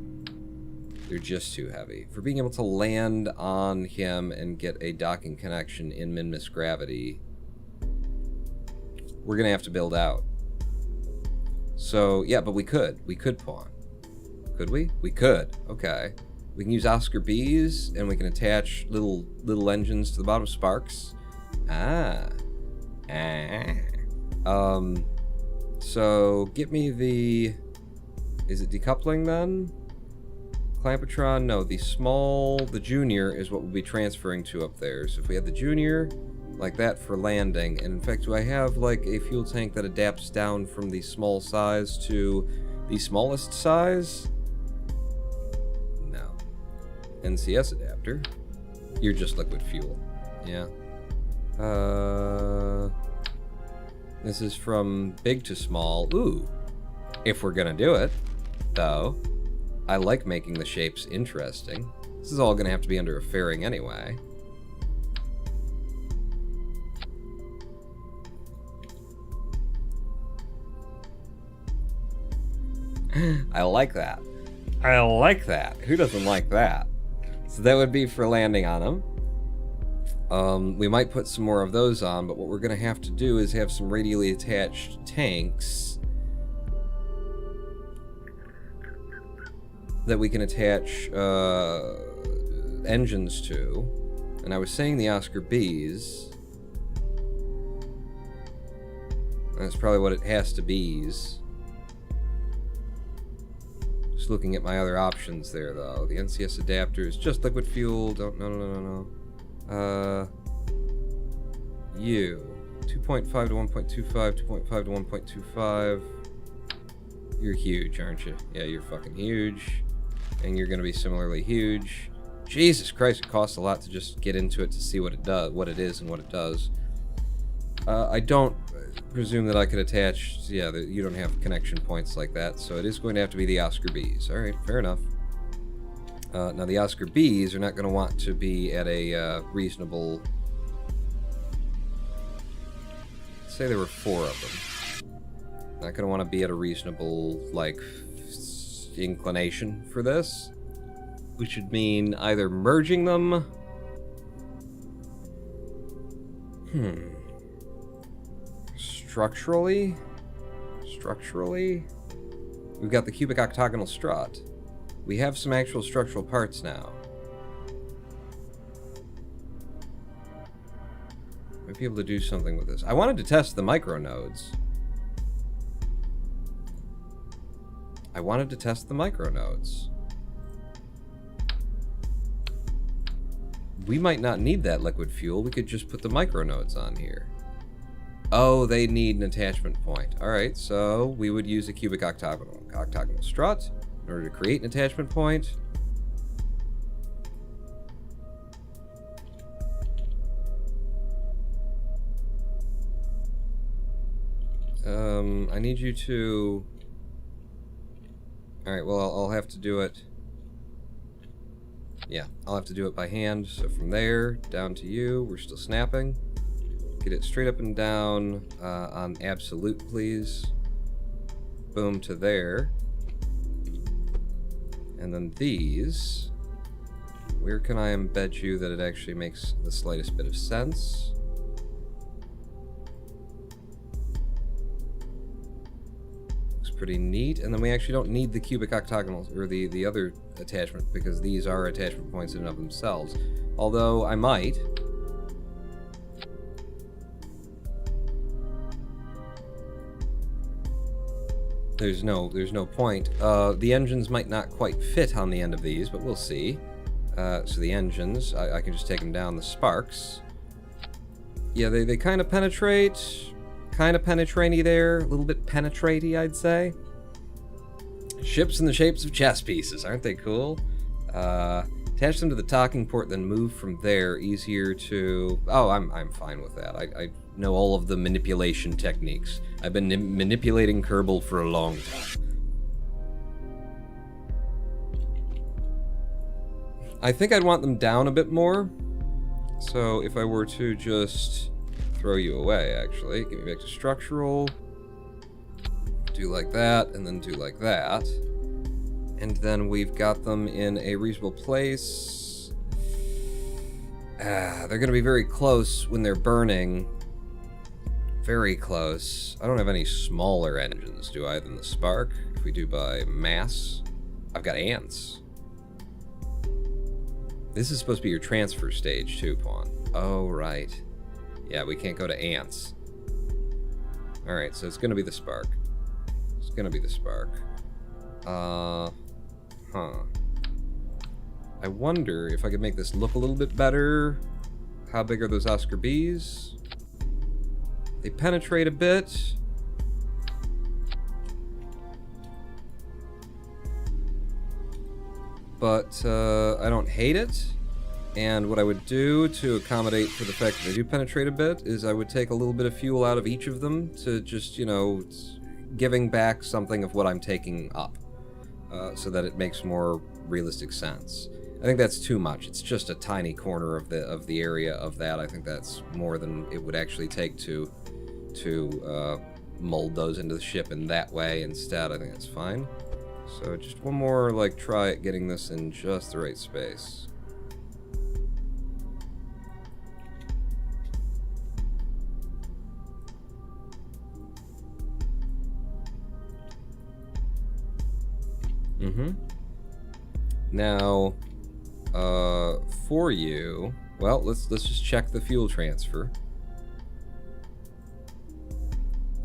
[SPEAKER 1] They're just too heavy. For being able to land on him and get a docking connection in Minmus gravity, we're going to have to build out. So, yeah, but we could. We could pawn. Could we? We could. Okay. We can use Oscar B's, and we can attach little engines to the bottom of Sparks. So, get me the... Is it decoupling, then? Clampatron? No, the junior is what we'll be transferring to up there. So if we have the junior, like that for landing, and in fact, do I have, like, a fuel tank that adapts down from the small size to the smallest size? No. NCS adapter. You're just liquid fuel. Yeah. This is from big to small. Ooh. If we're gonna do it, though. I like making the shapes interesting. This is all gonna have to be under a fairing anyway. I like that. I like that. Who doesn't like that? So that would be for landing on them. We might put some more of those on, but what we're gonna have to do is have some radially attached tanks that we can attach engines to. And I was saying the Oscar B's. That's probably what it has to be. Just looking at my other options there, though. The NCS adapter is just liquid fuel. No. You. 2.5 to 1.25, 2.5 to 1.25. You're huge, aren't you? Yeah, you're fucking huge. And you're going to be similarly huge. Jesus Christ, it costs a lot to just get into it to see what it does, what it is and what it does. I don't presume that I could attach... Yeah, you don't have connection points like that, so it is going to have to be the Oscar B's. Alright, fair enough. Now, the Oscar B's are not going to want to be at a reasonable... Say there were 4 of them. Not going to want to be at a reasonable, like... inclination for this, which should mean either merging them. Structurally, we've got the cubic octagonal strut. We have some actual structural parts now. Might be able to do something with this. I wanted to test the micro nodes. We might not need that liquid fuel. We could just put the micro nodes on here. Oh, they need an attachment point. Alright, so we would use a cubic octagonal strut in order to create an attachment point. I need you to... Alright, well, I'll have to do it... Yeah, I'll have to do it by hand. So from there, down to you, we're still snapping. Get it straight up and down on absolute, please. Boom to there. And then these... Where can I embed you that it actually makes the slightest bit of sense? Looks pretty neat. And then we actually don't need the cubic octagonals, or the other attachment, because these are attachment points in and of themselves. Although, I might. There's no point. The engines might not quite fit on the end of these, but we'll see. So the engines, I can just take them down. The sparks, yeah, they kind of penetrate, kind of penetrate-y there, a little bit penetrate-y, I'd say. Ships in the shapes of chess pieces, aren't they cool? Attach them to the docking port, then move from there. Easier to... Oh, I'm fine with that. I know all of the manipulation techniques. I've been manipulating Kerbal for a long time. I think I'd want them down a bit more. So if I were to just throw you away, actually, get me back to structural, do like that, and then do like that. And then we've got them in a reasonable place. They're going to be very close when they're burning. Very close. I don't have any smaller engines, do I, than the Spark? If we do by mass, I've got ants. This is supposed to be your transfer stage, too, Pawn. Oh, right. Yeah, we can't go to ants. Alright, so it's going to be the Spark. It's going to be the Spark. Huh. I wonder if I could make this look a little bit better. How big are those Oscar Bs? They penetrate a bit. But I don't hate it. And what I would do to accommodate for the fact that they do penetrate a bit is I would take a little bit of fuel out of each of them to just, you know, giving back something of what I'm taking up. So that it makes more realistic sense. I think that's too much. It's just a tiny corner of the area of that. I think that's more than it would actually take to mold those into the ship in that way instead. I think that's fine. So just one more, like, try at getting this in just the right space. Now, for you, well, let's just check the fuel transfer.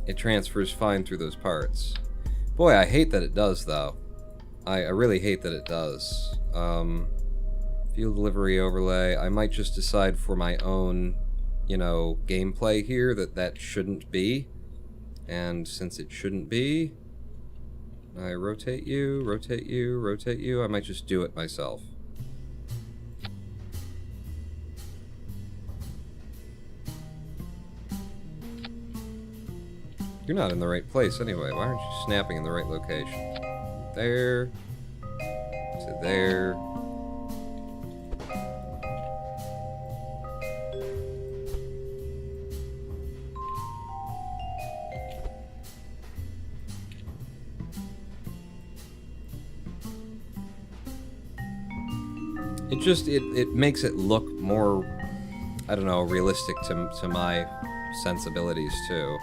[SPEAKER 1] It transfers fine through those parts. Boy, I hate that it does, though. I really hate that it does. Fuel delivery overlay. I might just decide for my own, you know, gameplay here that shouldn't be. And since it shouldn't be, I rotate you, rotate you, rotate you. I might just do it myself. You're not in the right place anyway. Why aren't you snapping in the right location? There. To there. It makes it look more, I don't know, realistic to my sensibilities too.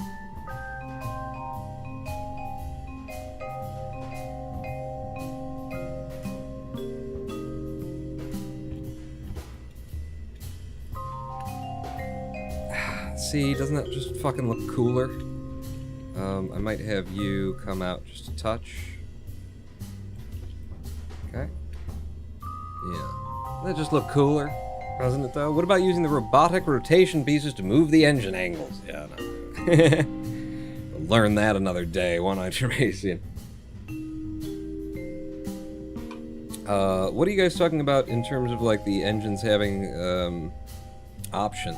[SPEAKER 1] See, doesn't that just fucking look cooler? I might have you come out just a touch. Okay. Yeah. That just look cooler, doesn't it, though? What about using the robotic rotation pieces to move the engine angles? Yeah, no. We'll learn that another day, won't I, Tremacian? What are you guys talking about in terms of, like, the engines having, options?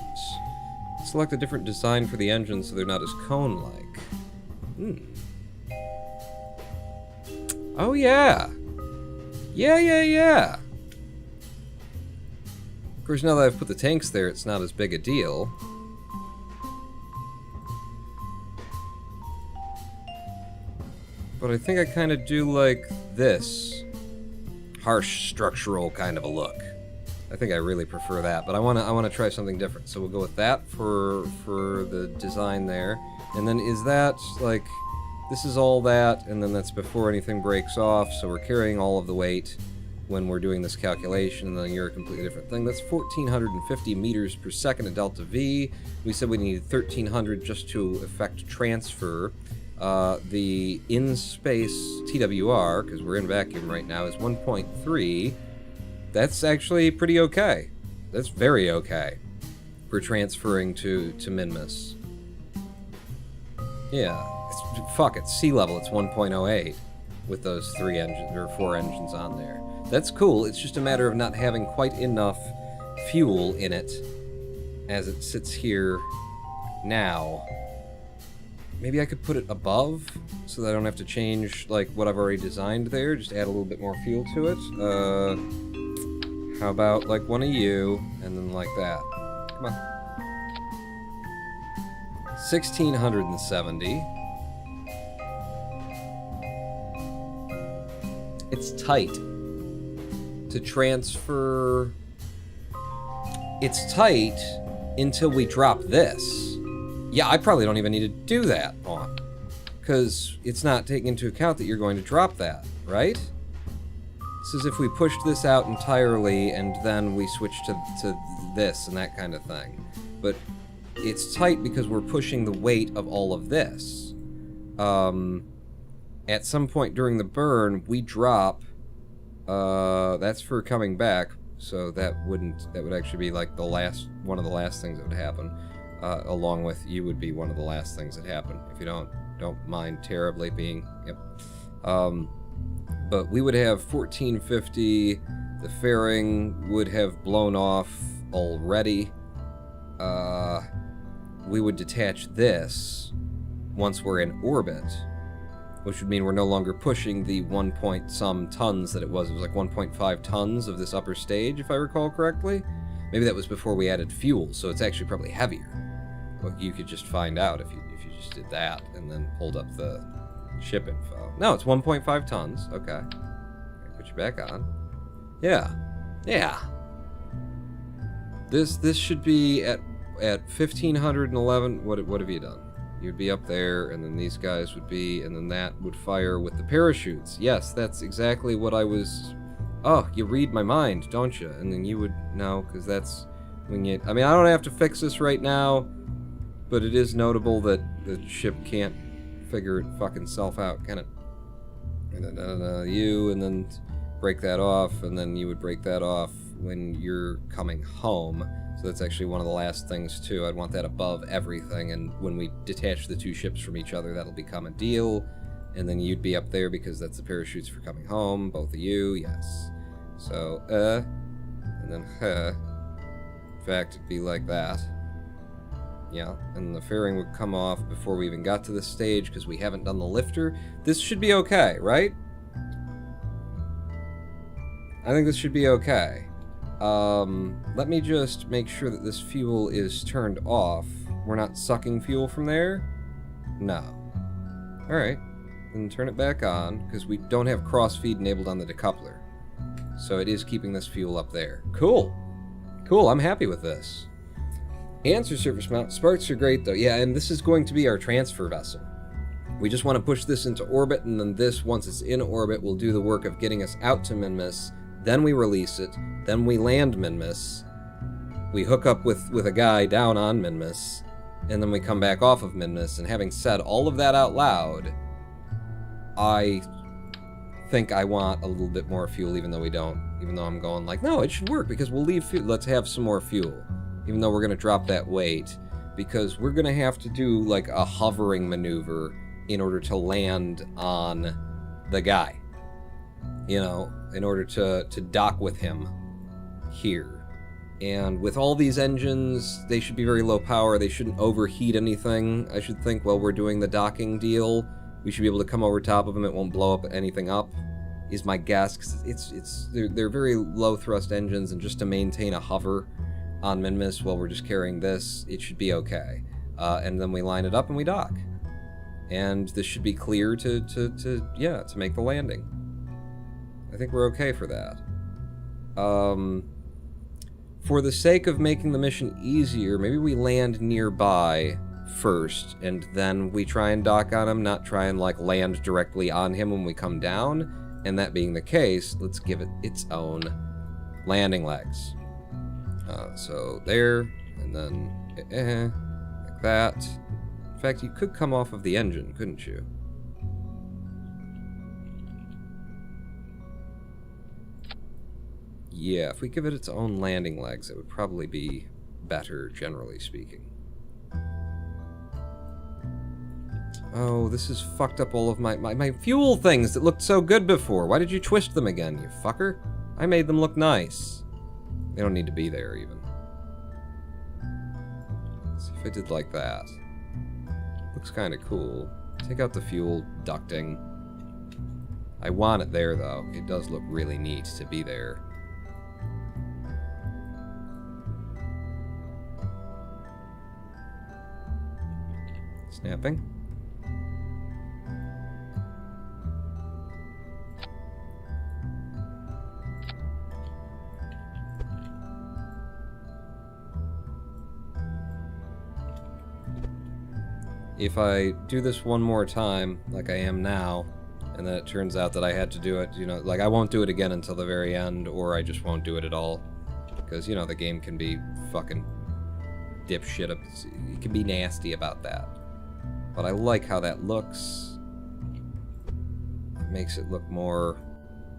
[SPEAKER 1] Select a different design for the engine so they're not as cone-like. Oh, yeah. Yeah. Of course, now that I've put the tanks there, it's not as big a deal. But I think I kind of do like this harsh structural kind of a look. I think I really prefer that, but I want to try something different. So we'll go with that for the design there. And then is that like this is all that, and then that's before anything breaks off, so we're carrying all of the weight when we're doing this calculation, and then you're a completely different thing. That's 1,450 meters per second at delta V. We said we needed 1,300 just to effect transfer. The in-space TWR, because we're in vacuum right now, is 1.3. That's actually pretty okay. That's very okay for transferring to Minmus. Yeah, fuck it, sea level, it's 1.08 with those 3 engines, or 4 engines on there. That's cool, it's just a matter of not having quite enough fuel in it as it sits here now. Maybe I could put it above so that I don't have to change like what I've already designed there, just add a little bit more fuel to it. How about like one of you, and then like that. Come on. 1,670. It's tight to transfer. It's tight until we drop this. Yeah, I probably don't even need to do that on, because it's not taking into account that you're going to drop that, right? This is if we pushed this out entirely and then we switch to this and that kind of thing. But it's tight because we're pushing the weight of all of this. At some point during the burn, we drop. That's for coming back, so that would actually be like one of the last things that would happen. Along with you would be one of the last things that happen, if you don't mind terribly being. Yep. But we would have 1,450. The fairing would have blown off already. We would detach this once we're in orbit, which would mean we're no longer pushing the 1 point some tons that it was. It was like 1.5 tons of this upper stage, if I recall correctly. Maybe that was before we added fuel, so it's actually probably heavier. Well, you could just find out if you just did that and then pulled up the ship info. No, it's 1.5 tons. Okay. Put you back on. Yeah. This should be at 1,511. What have you done? You'd be up there, and then these guys would be, and then that would fire with the parachutes. Yes, that's exactly what I was. Oh, you read my mind, don't you? And then you would know, because that's when you. I mean, I don't have to fix this right now, but it is notable that the ship can't figure it fucking self out, can it? And then you, and then break that off, and then you would break that off when you're coming home. So that's actually one of the last things too. I'd want that above everything, and when we detach the 2 ships from each other, that'll become a deal. And then you'd be up there because that's the parachutes for coming home, both of you, yes. So, and then, in fact, it'd be like that. Yeah, and the fairing would come off before we even got to this stage because we haven't done the lifter. This should be okay, right? I think this should be okay. Let me just make sure that this fuel is turned off. We're not sucking fuel from there? No. Alright, then turn it back on, because we don't have cross-feed enabled on the decoupler. So it is keeping this fuel up there. Cool, I'm happy with this. Answer surface mount. Sparks are great though. Yeah, and this is going to be our transfer vessel. We just want to push this into orbit, and then this, once it's in orbit, will do the work of getting us out to Minmus. Then we release it. Then we land Minmus. We hook up with a guy down on Minmus, and then we come back off of Minmus. And having said all of that out loud, I think I want a little bit more fuel, even though we don't. Even though I'm going like, no, it should work because we'll leave fuel. Let's have some more fuel. Even though we're going to drop that weight, because we're going to have to do like a hovering maneuver in order to land on the guy. You know, in order to dock with him here. And with all these engines, they should be very low power. They shouldn't overheat anything, I should think, while we're doing the docking deal. We should be able to come over top of them. It won't blow up anything up. is my guess, because they're very low thrust engines, and just to maintain a hover on Minmus while we're just carrying this, it should be okay. And then we line it up and we dock. And this should be clear to make the landing. I think we're okay for that. For the sake of making the mission easier, maybe we land nearby first, and then we try and dock on him, not try and, like, land directly on him when we come down. And that being the case, let's give it its own landing legs. So there, and then like that. In fact, you could come off of the engine, couldn't you? Yeah, if we give it its own landing legs, it would probably be better, generally speaking. Oh, this has fucked up all of my fuel things that looked so good before. Why did you twist them again, you fucker? I made them look nice. They don't need to be there, even. Let's see if I did like that. Looks kind of cool. Take out the fuel ducting. I want it there, though. It does look really neat to be there. Snapping. If I do this one more time, like I am now, and then it turns out that I had to do it, you know, like I won't do it again until the very end, or I just won't do it at all. Because, you know, the game can be fucking dipshit. It can be nasty about that. But I like how that looks. It makes it look more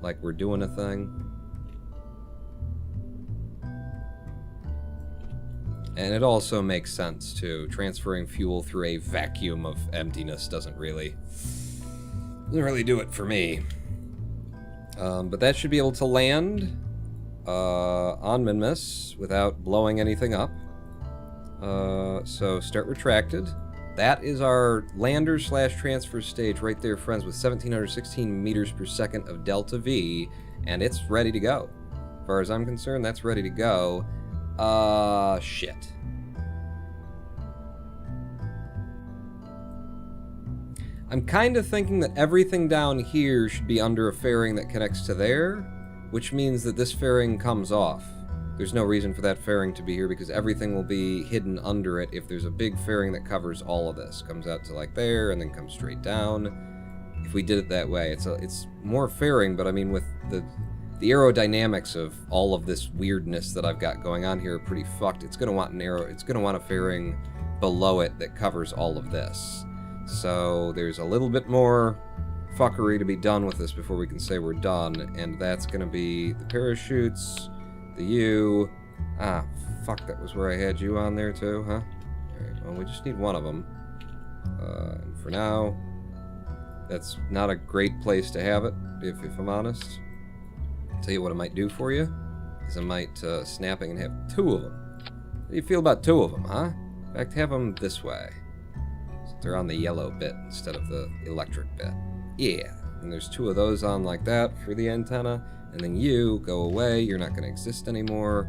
[SPEAKER 1] like we're doing a thing. And it also makes sense, too. Transferring fuel through a vacuum of emptiness doesn't really do it for me. But that should be able to land on Minmus without blowing anything up. So start retracted. That is our lander/transfer stage right there, friends, with 1,716 meters per second of delta V, and it's ready to go. As far as I'm concerned, that's ready to go. Shit. I'm kind of thinking that everything down here should be under a fairing that connects to there, which means that this fairing comes off. There's no reason for that fairing to be here because everything will be hidden under it if there's a big fairing that covers all of this. Comes out to like there and then comes straight down. If we did it that way, it's more fairing, but I mean with the aerodynamics of all of this weirdness that I've got going on here are pretty fucked. It's gonna want a fairing below it that covers all of this. So there's a little bit more fuckery to be done with this before we can say we're done, and that's gonna be the parachutes, the U. Ah, fuck, that was where I had you on there too, huh? Alright, well, we just need one of them. And for now, that's not a great place to have it, if I'm honest. Tell you what I might do for you, is I might snapping and have two of them. How do you feel about two of them, huh? In fact, have them this way. So they're on the yellow bit instead of the electric bit. Yeah, and there's two of those on like that for the antenna, and then you go away, you're not going to exist anymore.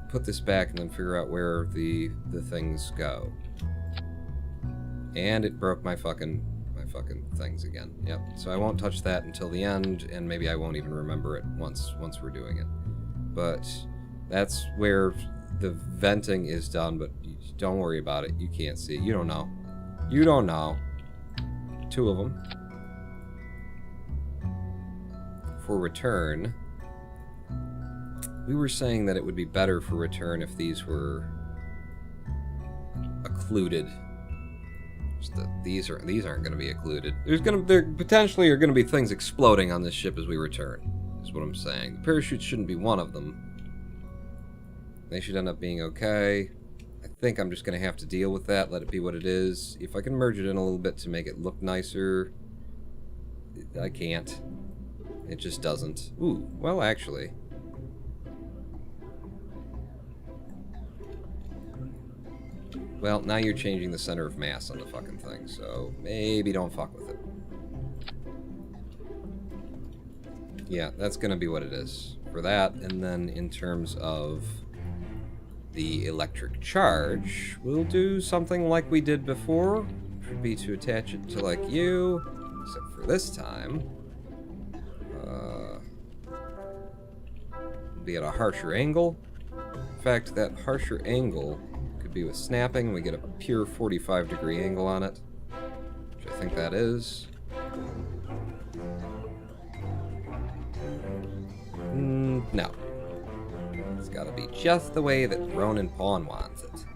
[SPEAKER 1] Put this back and then figure out where the things go. And it broke my fucking things again. Yep. So I won't touch that until the end, and maybe I won't even remember it once we're doing it. But that's where the venting is done, but don't worry about it. You can't see it. You don't know. You don't know. Two of them. For return, we were saying that it would be better for return if these were occluded. These aren't going to be occluded. There potentially are going to be things exploding on this ship as we return, is what I'm saying. The parachutes shouldn't be one of them. They should end up being okay. I think I'm just going to have to deal with that, let it be what it is. If I can merge it in a little bit to make it look nicer, I can't. It just doesn't. Ooh, well, actually. Well, now you're changing the center of mass on the fucking thing, so maybe don't fuck with it. Yeah, that's going to be what it is for that. And then in terms of the electric charge, we'll do something like we did before, which would be to attach it to, like, you, except for this time, be at a harsher angle. In fact, that harsher angle could be with snapping. We get a pure 45-degree angle on it, which I think that is. No. It's gotta be just the way that Ronin Pawn wants it.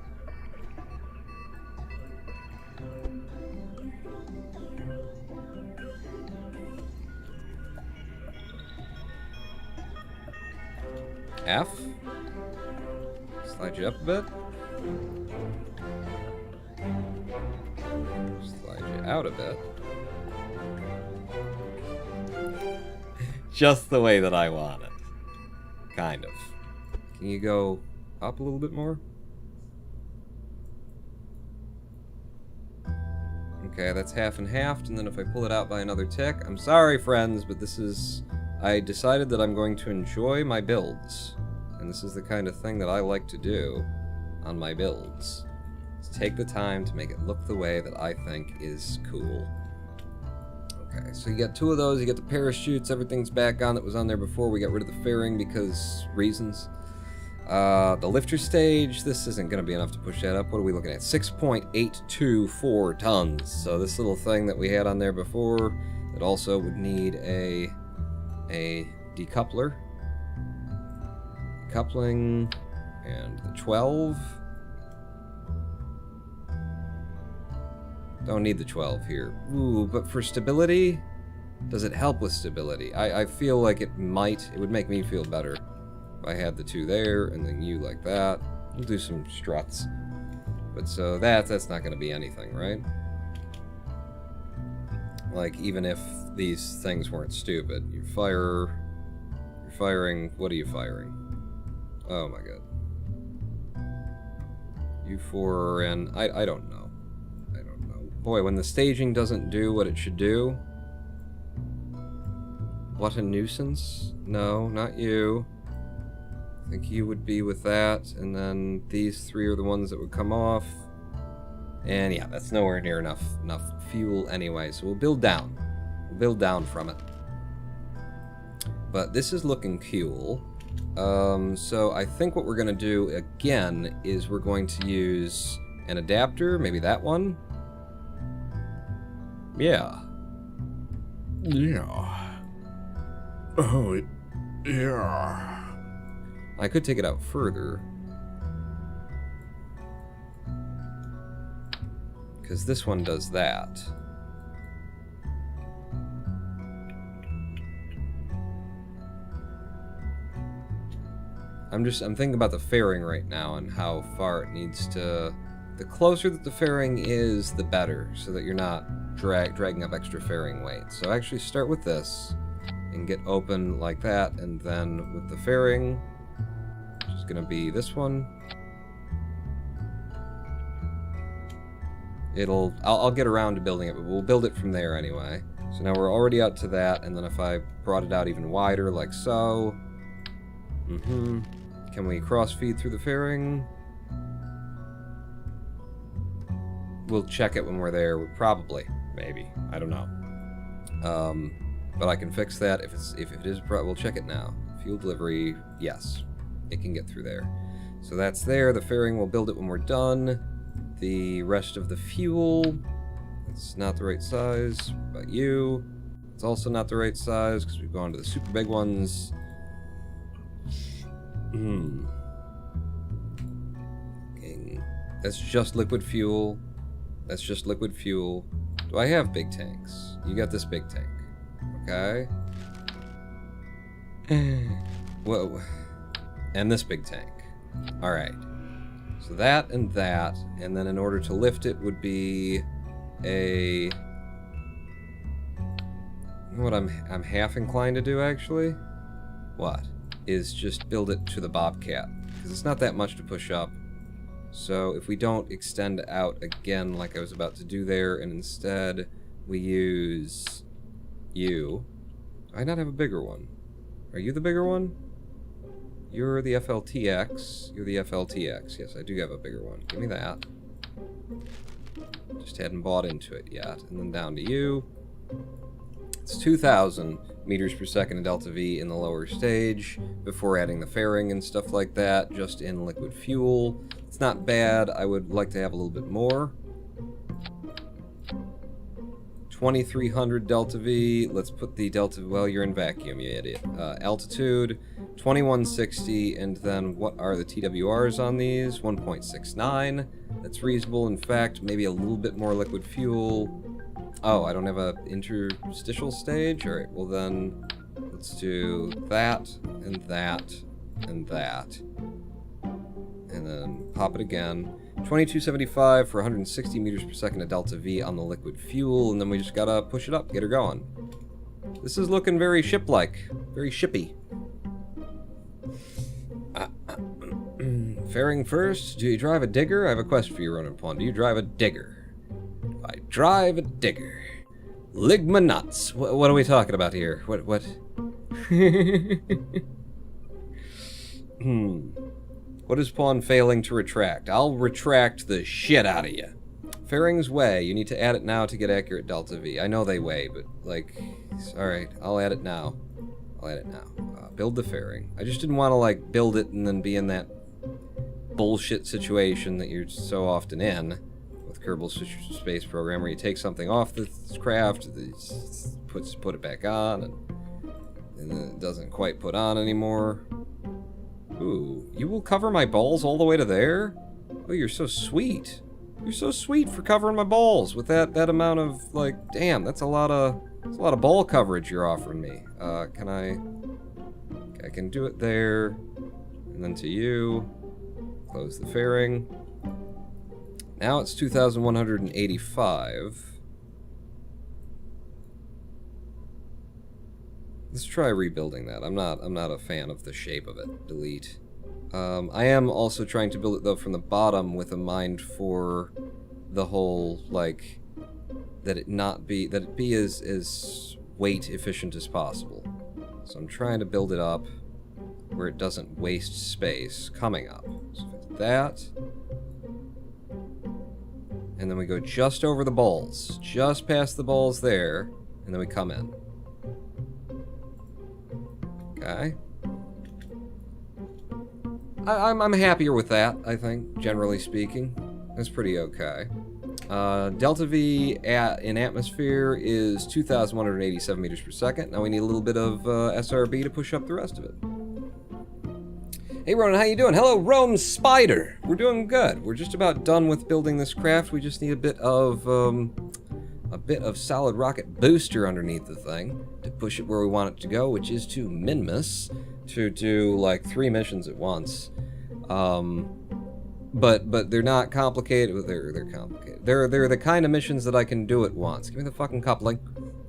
[SPEAKER 1] F. Slide you up a bit. Slide you out a bit. Just the way that I want it. Kind of. Can you go up a little bit more? Okay, that's half and half, and then if I pull it out by another tick, I'm sorry, friends, but this is... I decided that I'm going to enjoy my builds, and this is the kind of thing that I like to do on my builds. Is take the time to make it look the way that I think is cool. Okay, so you got 2 of those, you get the parachutes, everything's back on that was on there before. We got rid of the fairing because reasons. The lifter stage, this isn't going to be enough to push that up. What are we looking at? 6.824 tons. So this little thing that we had on there before, that also would need a decoupler. Coupling, and the 12. Don't need the 12 here. Ooh, but for stability, does it help with stability? I feel like it would make me feel better if I had the 2 there, and then you like that. We'll do some struts. But so that's not going to be anything, right? Like, even if these things weren't stupid. You're firing, what are you firing? Oh my god. You 4 and I don't know. Boy, when the staging doesn't do what it should do. What a nuisance. No, not you. I think you would be with that, and then these 3 are the ones that would come off. And yeah, that's nowhere near enough fuel anyway, so we'll build down. We'll build down from it. But this is looking cool. So I think what we're going to do again is we're going to use an adapter, maybe that one. Yeah.
[SPEAKER 3] Yeah. Oh, yeah.
[SPEAKER 1] I could take it out further. Because this one does that. I'm thinking about the fairing right now and how far it needs to... The closer that the fairing is, the better, so that you're not dragging up extra fairing weight. So actually start with this and get open like that, and then with the fairing, which is going to be this one, I'll get around to building it, but we'll build it from there anyway. So now we're already out to that, and then if I brought it out even wider, like so, can we cross feed through the fairing? We'll check it when we're there. Probably, maybe. I don't know. But I can fix that if it is. We'll check it now. Fuel delivery, yes, it can get through there. So that's there. The fairing, we'll build it when we're done. The rest of the fuel, it's not the right size. But you, it's also not the right size because we've gone to the super big ones. That's just liquid fuel. That's just liquid fuel. Do I have big tanks? You got this big tank. Okay. Whoa. And this big tank. Alright. So that, and then in order to lift it would be a... You know what I'm half inclined to do, actually? What? Is just build it to the Bobcat. Because it's not that much to push up. So if we don't extend out again like I was about to do there, and instead we use you. Do I not have a bigger one? Are you the bigger one? You're the FLTX. You're the FLTX. Yes, I do have a bigger one. Give me that. Just hadn't bought into it yet. And then down to you. It's 2,000 meters per second in delta V in the lower stage before adding the fairing and stuff like that, just in liquid fuel. It's not bad. I would like to have a little bit more. 2,300 delta V. Let's put the delta... Well, you're in vacuum, you idiot. Altitude, 2,160, and then what are the TWRs on these? 1.69. That's reasonable. In fact, maybe a little bit more liquid fuel. Oh, I don't have a interstitial stage? Alright, well then, let's do that, and that, and that. And then pop it again. 2275 for 160 meters per second of delta V on the liquid fuel, and then we just gotta push it up, get her going. This is looking very ship-like, very shippy. Fairing first, do you drive a digger? I have a question for you, Ronan Pawn. Do you drive a digger? I drive a digger. Ligma nuts. What are we talking about here? What? What is Pawn failing to retract? I'll retract the shit out of you. Fairing's weigh. You need to add it now to get accurate delta V. I know they weigh, but, like... Alright, I'll add it now. I'll add it now. Build the fairing. I just didn't want to, like, build it and then be in that bullshit situation that you're so often in with Kerbal Space Program, where you take something off the craft, put it back on, and then it doesn't quite put on anymore. Ooh, you will cover my balls all the way to there? Oh, you're so sweet. You're so sweet for covering my balls with that amount of, like, damn, that's a lot of ball coverage you're offering me. Can I can do it there, and then to you, close the fairing. Now it's 2,185. Let's try rebuilding that. I'm not a fan of the shape of it. Delete. I am also trying to build it though from the bottom with a mind for the whole, like, that it be as weight efficient as possible. So I'm trying to build it up where it doesn't waste space coming up. So that. And then we go just over the balls, just past the balls there, and then we come in. Okay. I'm happier with that, I think, generally speaking. That's pretty okay. Delta V in atmosphere is 2,187 meters per second. Now we need a little bit of SRB to push up the rest of it. Hey Ronan, how you doing? Hello, Rome Spider. We're doing good. We're just about done with building this craft. We just need a bit of solid rocket booster underneath the thing to push it where we want it to go, which is to Minmus, to do like 3 missions at once. But they're not complicated. They're complicated. They're the kind of missions that I can do at once. Give me the fucking coupling,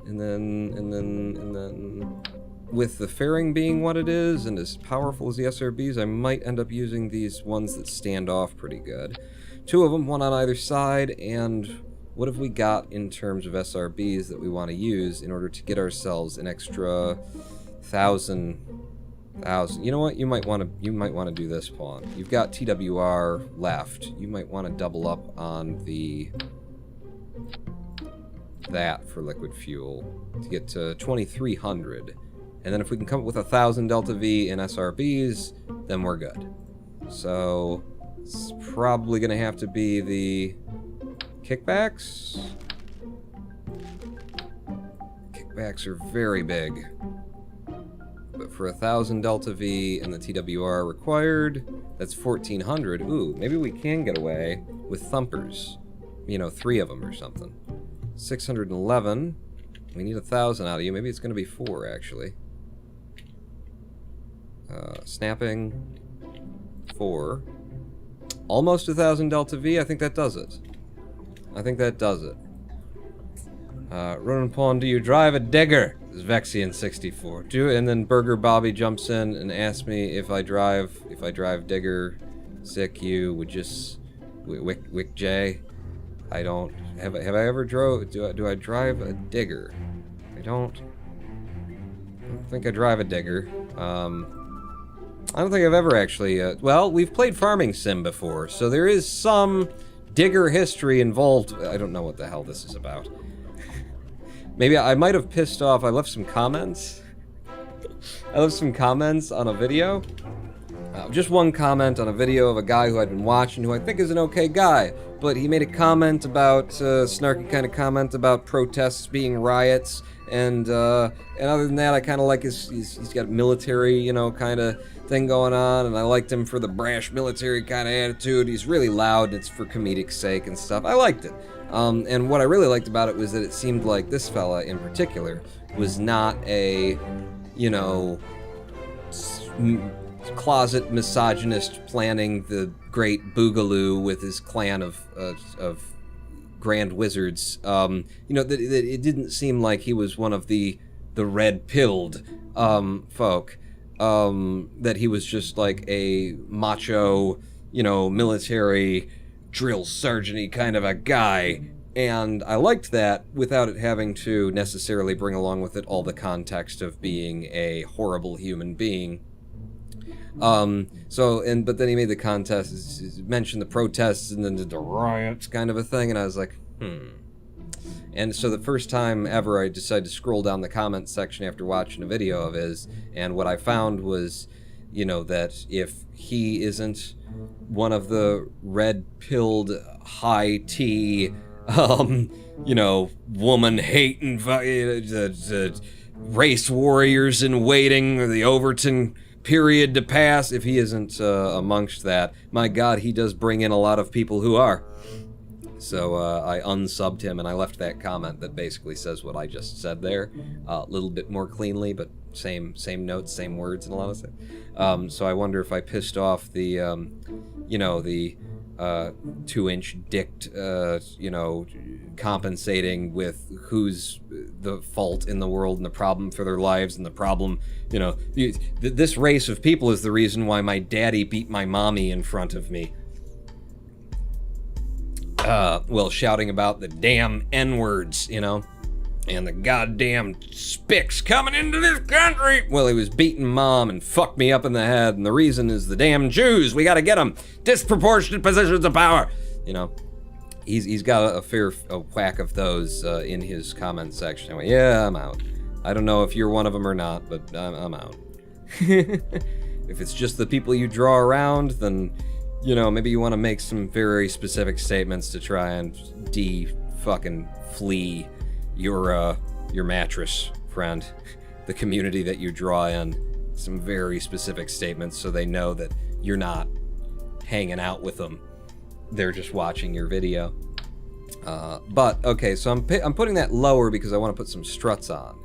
[SPEAKER 1] and then. With the fairing being what it is, and as powerful as the SRBs, I might end up using these ones that stand off pretty good. 2 of them, 1 on either side, and what have we got in terms of SRBs that we want to use in order to get ourselves an extra 1,000? You know what? You might want to do this, Pawn. You've got TWR left. You might want to double up on that for liquid fuel to get to 2,300. And then if we can come up with 1,000 delta V in SRBs, then we're good. So it's probably going to have to be the kickbacks. Kickbacks are very big. But for 1,000 delta V and the TWR required, that's 1,400. Ooh, maybe we can get away with thumpers. You know, 3 of them or something. 611. We need 1,000 out of you. Maybe it's going to be 4, actually. Snapping 4. Almost 1,000 delta V. I think that does it. Ronan Pawn, do you drive a digger? This is Vexian64. And then Burger Bobby jumps in and asks me if I drive digger. Sick, you would just Wick J. I don't have I ever drove. Do I drive a digger? I don't think I drive a digger. I don't think I've ever actually... well, we've played Farming Sim before, so there is some digger history involved. I don't know what the hell this is about. Maybe I might have pissed off... I left some comments. I left some comments on a video. Just one comment on a video of a guy who I'd been watching who I think is an okay guy, but he made a comment about, snarky kind of comment about protests being riots, and other than that, I kind of like he's got military, you know, kind of thing going on, and I liked him for the brash military kind of attitude. He's really loud, and it's for comedic sake and stuff. I liked it. And what I really liked about it was that it seemed like this fella in particular was not a, you know, closet misogynist planning the great boogaloo with his clan of grand wizards. You know, that it didn't seem like he was one of the red-pilled folk. That he was just like a macho, you know, military drill sergeant-y kind of a guy. And I liked that without it having to necessarily bring along with it all the context of being a horrible human being. But then he made the contest, mentioned the protests and then the riots kind of a thing, and I was like, And so the first time ever I decided to scroll down the comments section after watching a video of his, and what I found was, you know, that if he isn't one of the red-pilled, high-tea, you know, woman-hating, race warriors in waiting, or the Overton period to pass, if he isn't amongst that, my God, he does bring in a lot of people who are. So I unsubbed him, and I left that comment that basically says what I just said there, a little bit more cleanly, but same notes, same words, and a lot of stuff. So I wonder if I pissed off the, you know, the 2-inch dicked, you know, compensating with who's the fault in the world and the problem for their lives and the problem, you know, this race of people is the reason why my daddy beat my mommy in front of me. Well, shouting about the damn N-words, you know, and the goddamn spics coming into this country. Well, he was beating mom and fucked me up in the head, and the reason is the damn Jews. We gotta get them. Disproportionate positions of power. You know, he's got a fair whack of those in his comment section. I went, yeah, I'm out. I don't know if you're one of them or not, but I'm out. If it's just the people you draw around, then, you know, maybe you want to make some very specific statements to try and fucking flee your mattress, friend. The community that you draw in. Some very specific statements so they know that you're not hanging out with them. They're just watching your video. But, okay, so I'm putting that lower because I want to put some struts on.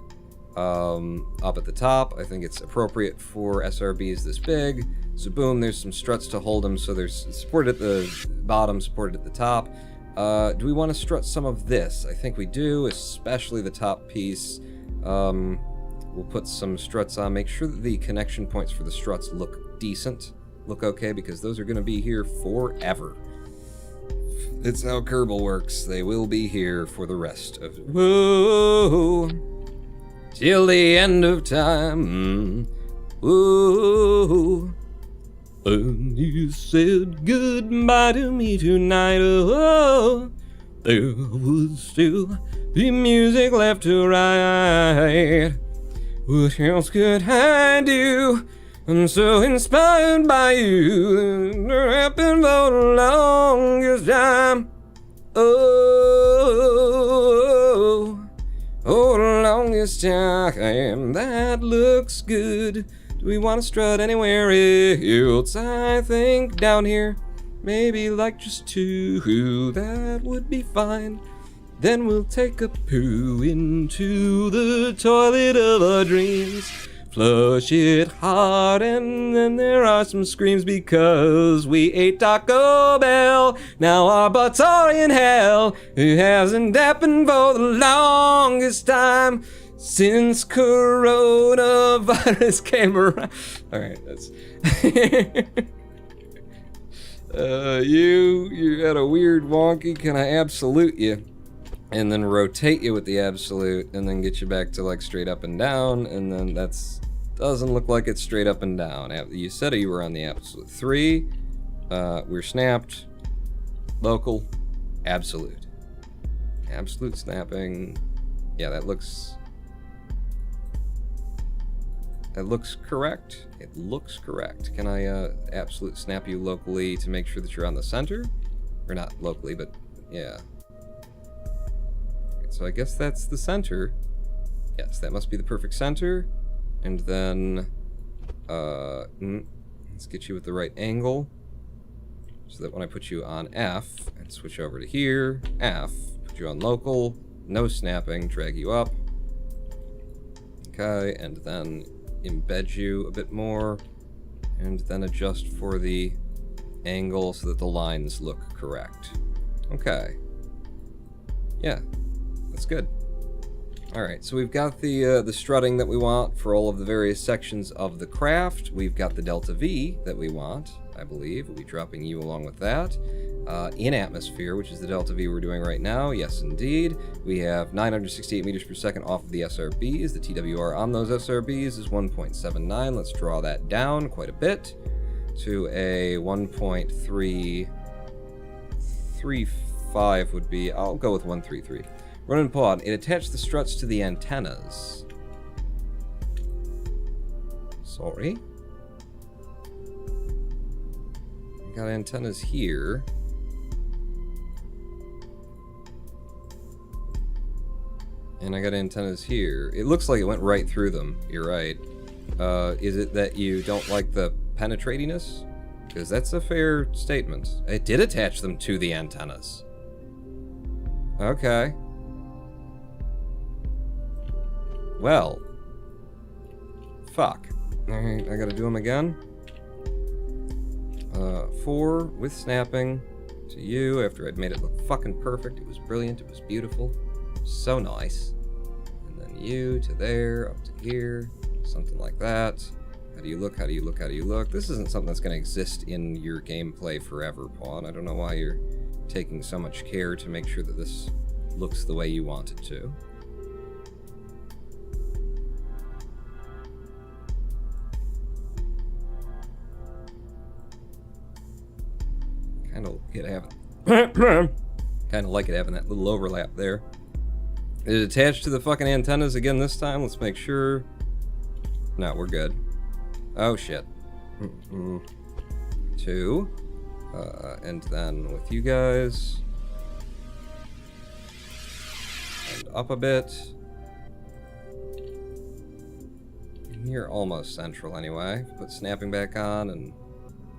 [SPEAKER 1] Up at the top, I think it's appropriate for SRBs this big. So boom, there's some struts to hold them, so there's supported at the bottom, supported at the top. Do we want to strut some of this? I think we do, especially the top piece. We'll put some struts on, make sure that the connection points for the struts look decent, look okay, because those are going to be here forever. It's how Kerbal works. They will be here for the rest of... Whoa! Till the end of time. Whoa. And you said goodbye to me tonight. Oh, there would still be music left to write. What else could I do? I'm so inspired by you. Rapping for the longest time. Oh, the longest time. That looks good. Do we want to strut anywhere else? I think down here, maybe like just 2. That would be fine. Then we'll take a poo into the toilet of our dreams. Flush it hard, and then there are some screams because we ate Taco Bell. Now our butts are in hell. It hasn't happened for the longest time since coronavirus came around. All right, that's... you had a weird wonky. Can I absolute you? and then rotate you with the absolute, and then get you back to like straight up and down, and then that's doesn't look like it's straight up and down. You said you were on the absolute. 3, we're snapped, local, absolute. Absolute snapping. Yeah, that looks correct. It looks correct. Can I absolute snap you locally to make sure that you're on the center? Or not locally, but yeah. So I guess that's the center. Yes, that must be the perfect center. And then let's get you with the right angle. So that when I put you on F and switch over to here, F, put you on local, no snapping, drag you up. Okay, and then embed you a bit more, and then adjust for the angle so that the lines look correct. Okay. Yeah, that's good. Alright, so we've got the strutting that we want for all of the various sections of the craft. We've got the delta V that we want, I believe. We'll be dropping you along with that. In atmosphere, which is the delta V we're doing right now. Yes, indeed. We have 968 meters per second off of the SRBs. The TWR on those SRBs is 1.79. Let's draw that down quite a bit to a 1.335 would be, I'll go with 133. Run and pod. It attached the struts to the antennas. Sorry. We got antennas here. And I got antennas here. It looks like it went right through them. You're right. Is it that you don't like the penetratiness? Because that's a fair statement. It did attach them to the antennas. Okay. Well. Fuck. Alright, I gotta do them again. 4 with snapping to you after I'd made it look fucking perfect. It was brilliant. It was beautiful. So nice. And then you to there, up to here. Something like that. How do you look? How do you look? How do you look? This isn't something that's going to exist in your gameplay forever, Pawn. I don't know why you're taking so much care to make sure that this looks the way you want it to. Kind of like it having that little overlap there. Is it attached to the fucking antennas again this time? Let's make sure. No, we're good. Oh shit. 2. And then with you guys. And up a bit. And you're almost central anyway. Put snapping back on and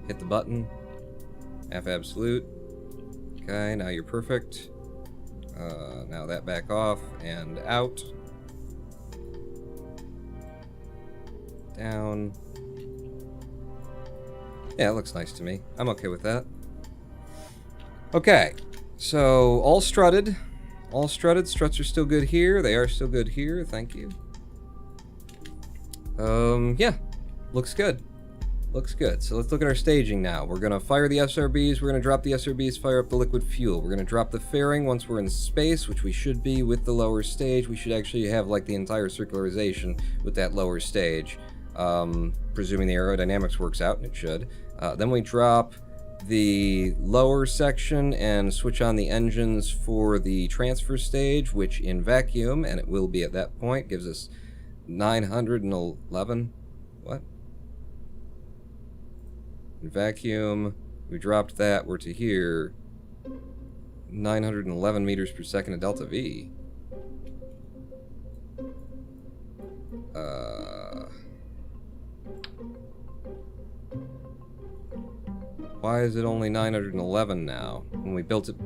[SPEAKER 1] hit the button. F absolute. Okay, now you're perfect. Now that back off and out. Down. Yeah, it looks nice to me. I'm okay with that. Okay, so all strutted. All strutted. Struts are still good here. They are still good here. Thank you. Yeah. Looks good. Looks good. So let's look at our staging now. We're going to fire the SRBs. We're going to drop the SRBs, fire up the liquid fuel. We're going to drop the fairing once we're in space, which we should be with the lower stage. We should actually have like the entire circularization with that lower stage, presuming the aerodynamics works out, and it should. Then we drop the lower section and switch on the engines for the transfer stage, which in vacuum, and it will be at that point, gives us 911. What? In vacuum, we dropped that, we're to here, 911 meters per second of delta V. Why is it only 911 now? When we built it...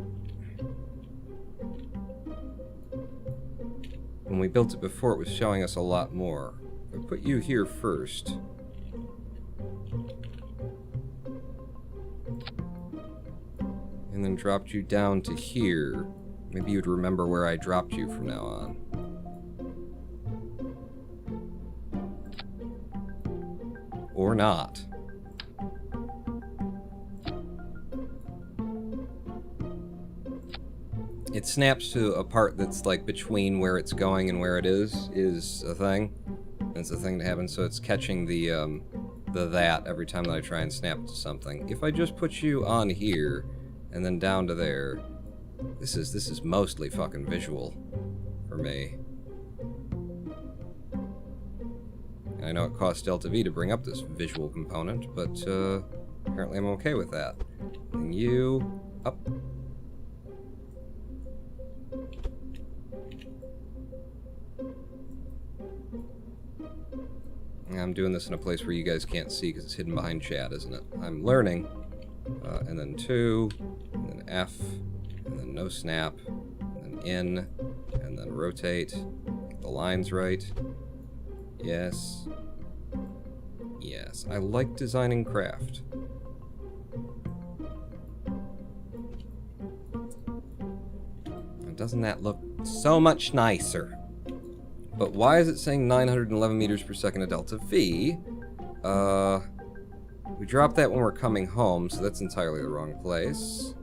[SPEAKER 1] When we built it before, it was showing us a lot more. I put you here first. And then dropped you down to here. Maybe you'd remember where I dropped you from now on. Or not. it snaps to a part that's like between where it's going and where it is a thing. It's a thing to happen, so it's catching the that every time that I try and snap to something. If I just put you on here and then down to there, this is mostly fucking visual for me. And I know it costs delta V to bring up this visual component, but apparently I'm okay with that. And you up. I'm doing this in a place where you guys can't see because it's hidden behind chat, isn't it? I'm learning. And then 2, and then F, and then no snap, and then in, and then rotate. Get the lines right. Yes. Yes. I like designing craft. Doesn't that look so much nicer? But why is it saying 911 meters per second of delta V? We drop that when we're coming home, so that's entirely the wrong place.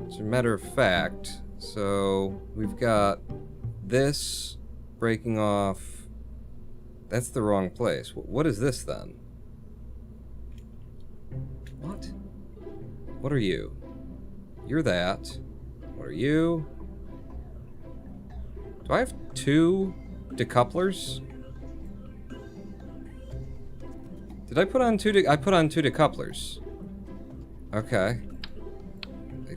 [SPEAKER 1] As a matter of fact, so we've got this breaking off. That's the wrong place. What is this then? What? What are you? You're that. What are you? Do I have 2 decouplers? Did I put on 2 I put on 2 decouplers. Okay. I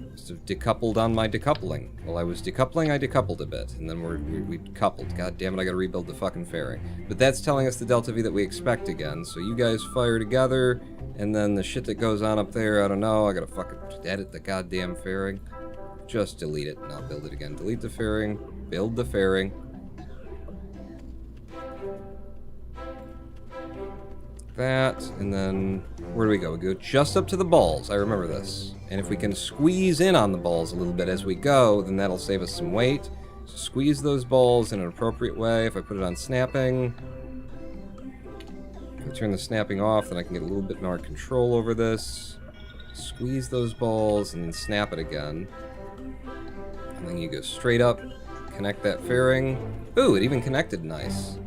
[SPEAKER 1] must have decoupled on my decoupling. While I was decoupling, I decoupled a bit, and then we coupled. God damn it, I gotta rebuild the fucking fairing. But that's telling us the delta V that we expect again, so you guys fire together, and then the shit that goes on up there, I don't know, I gotta fucking edit the goddamn fairing. Just delete it, and I'll build it again. Delete the fairing, build the fairing. That, and then, where do we go? We go just up to the balls, I remember this. And if we can squeeze in on the balls a little bit as we go, then that'll save us some weight. So squeeze those balls in an appropriate way. If I put it on snapping, if I turn the snapping off, then I can get a little bit more control over this. Squeeze those balls, and then snap it again. And then you go straight up, connect that fairing. Ooh, it even connected nice.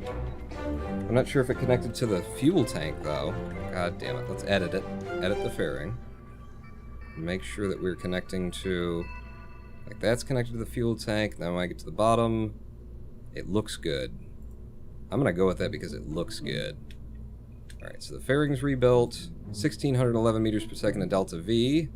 [SPEAKER 1] I'm not sure if it connected to the fuel tank, though. God damn it. Let's edit it. Edit the fairing. Make sure that we're connecting to... Like, that's connected to the fuel tank. Now when I get to the bottom, it looks good. I'm gonna go with that because it looks good. Alright, so the fairing's rebuilt. 1,611 meters per second of delta V.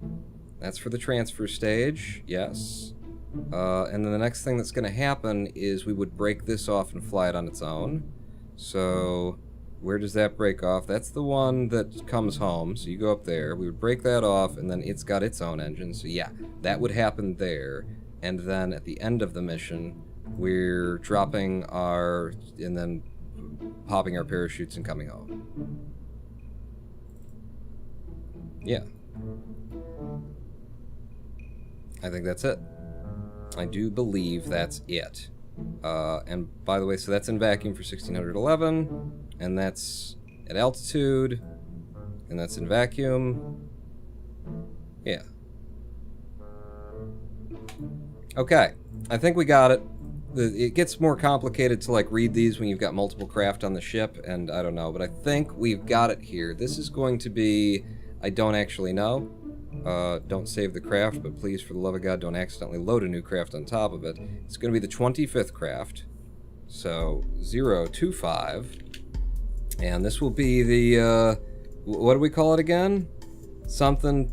[SPEAKER 1] That's for the transfer stage. Yes. And then the next thing that's gonna happen is we would break this off and fly it on its own. So, where does that break off? That's the one that comes home, so you go up there. We would break that off, and then it's got its own engine, so yeah, that would happen there. And then at the end of the mission, we're dropping our... and then popping our parachutes and coming home. Yeah. I think that's it. I do believe that's it. And by the way, so that's in vacuum for 1611, and that's at altitude, and that's in vacuum. Yeah. Okay, I think we got it. It gets more complicated to like read these when you've got multiple craft on the ship, and I don't know, but I think we've got it here. This is going to be, I don't actually know. Don't save the craft, but please, for the love of God, don't accidentally load a new craft on top of it. It's going to be the 25th craft, so 025, and this will be the, what do we call it again? Something,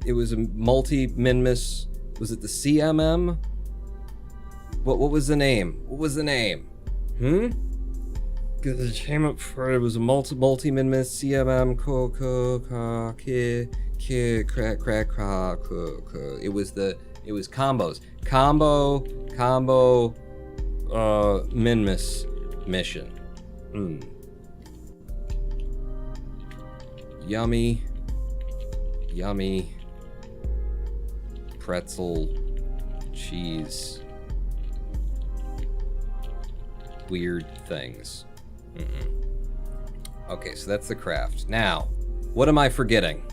[SPEAKER 1] it was a multi-Minmus, was it the CMM? What was the name? What was the name? Because it came up for it was a multi-Minmus CMM it was combos. Combo Minmus mission. Yummy pretzel cheese weird things. Okay, so that's the craft. Now, What am I forgetting?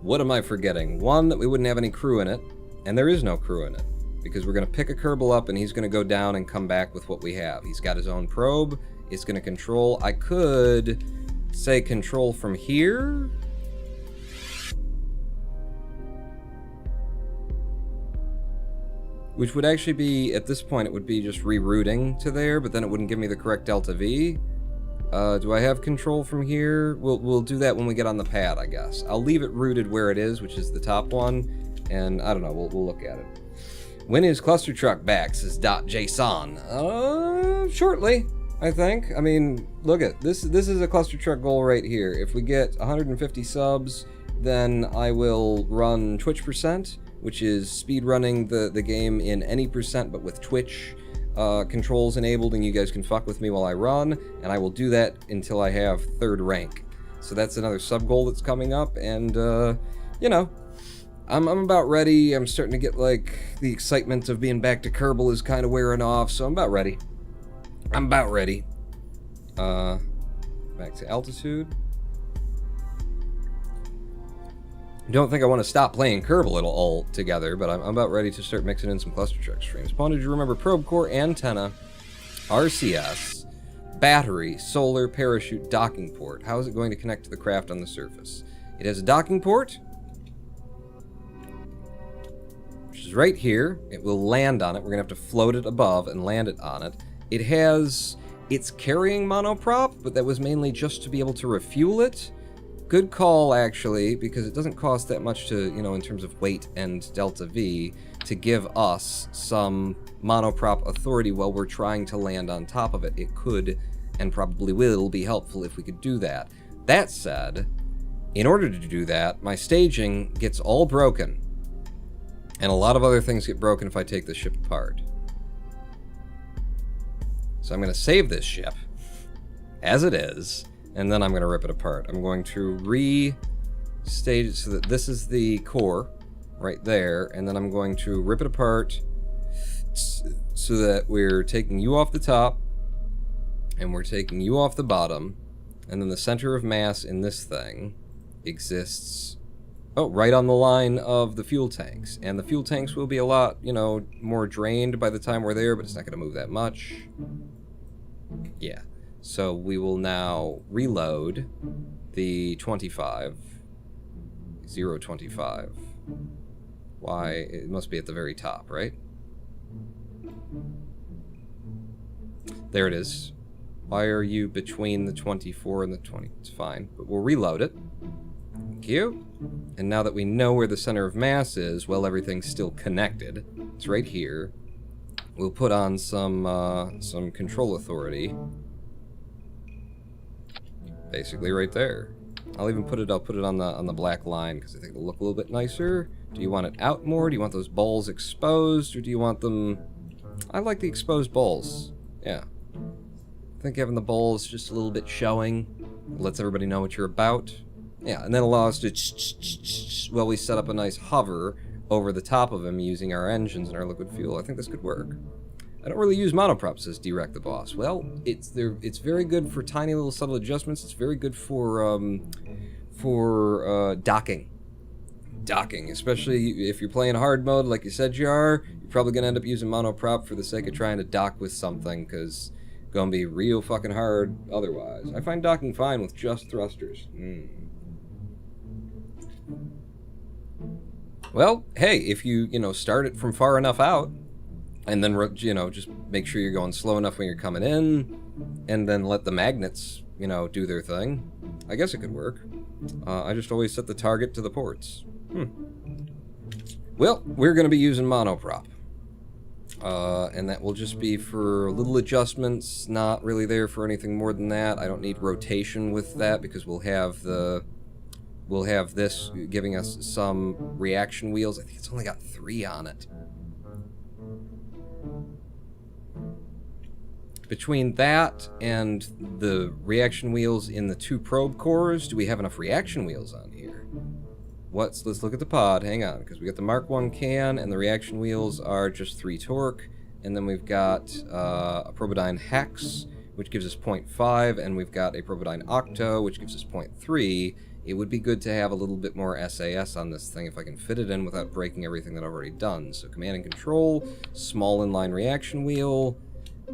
[SPEAKER 1] What am I forgetting? One, that we wouldn't have any crew in it, and there is no crew in it, because we're going to pick a Kerbal up and he's going to go down and come back with what we have. He's got his own probe. It's going to control. I could say control from here. Which would actually be, at this point, it would be just rerouting to there, but then it wouldn't give me the correct delta V. Do I have control from here? We'll do that when we get on the pad, I guess. I'll leave it rooted where it is, which is the top one, and I don't know, we'll look at it. When is Cluster Truck back, says .json? Shortly, I think. I mean, look at this. This is a Cluster Truck goal right here. If we get 150 subs, then I will run Twitch %, which is speed running the game in any %, but with Twitch controls enabled, and you guys can fuck with me while I run, and I will do that until I have 3rd rank. So that's another sub goal that's coming up, and you know, I'm about ready. I'm starting to get, like, the excitement of being back to Kerbal is kind of wearing off, so I'm about ready. I'm about ready. Back to altitude. Don't think I want to stop playing Kerbal all together, but I'm about ready to start mixing in some Cluster Truck streams. Pawn, did you remember probe core, antenna, RCS, battery, solar, parachute, docking port? How is it going to connect to the craft on the surface? It has a docking port, which is right here. It will land on it. We're going to have to float it above and land it on it. It has its carrying monoprop, but that was mainly just to be able to refuel it. Good call, actually, because it doesn't cost that much to, you know, in terms of weight and delta V, to give us some monoprop authority while we're trying to land on top of it. It could, and probably will, be helpful if we could do that. That said, in order to do that, my staging gets all broken, and a lot of other things get broken if I take the ship apart. So I'm going to save this ship as it is, and then I'm going to rip it apart. I'm going to re-stage it so that this is the core right there, and then I'm going to rip it apart so that we're taking you off the top, and we're taking you off the bottom, and then the center of mass in this thing exists, oh, right on the line of the fuel tanks. And the fuel tanks will be a lot, you know, more drained by the time we're there, but it's not going to move that much. Yeah. So we will now reload the 025. Why? It must be at the very top, right? There it is. Why are you between the 24 and the 20? It's fine, but we'll reload it. Thank you. And now that we know where the center of mass is, well, everything's still connected. It's right here. We'll put on some control authority. Basically right there. I'll put it on the black line because I think it'll look a little bit nicer. Do you want it out more? Do you want those balls exposed, or do you want them? I like the exposed balls. Yeah. I think having the balls just a little bit showing lets everybody know what you're about. Yeah, and then allows us to, well, we set up a nice hover over the top of him using our engines and our liquid fuel. I think this could work. I don't really use monoprop, says D-Rec the Boss. Well, it's very good for tiny little subtle adjustments. It's very good for docking. Docking, especially if you're playing hard mode like you said you are, you're probably going to end up using monoprop for the sake of trying to dock with something, because it's going to be real fucking hard otherwise. I find docking fine with just thrusters. Well, hey, if you start it from far enough out, and then, just make sure you're going slow enough when you're coming in, and then let the magnets, do their thing, I guess it could work. I just always set the target to the ports. Well, we're going to be using monoprop. And that will just be for little adjustments, not really there for anything more than that. I don't need rotation with that because we'll have this giving us some reaction wheels. I think it's only got 3 on it. Between that and the reaction wheels in the 2 probe cores, do we have enough reaction wheels on here? Let's look at the pod. Hang on, because we got the Mark 1 can, and the reaction wheels are just 3 torque, and then we've got a Probodyne Hex, which gives us 0.5, and we've got a Probodyne Octo, which gives us 0.3. It would be good to have a little bit more SAS on this thing if I can fit it in without breaking everything that I've already done. So command and control, small inline reaction wheel.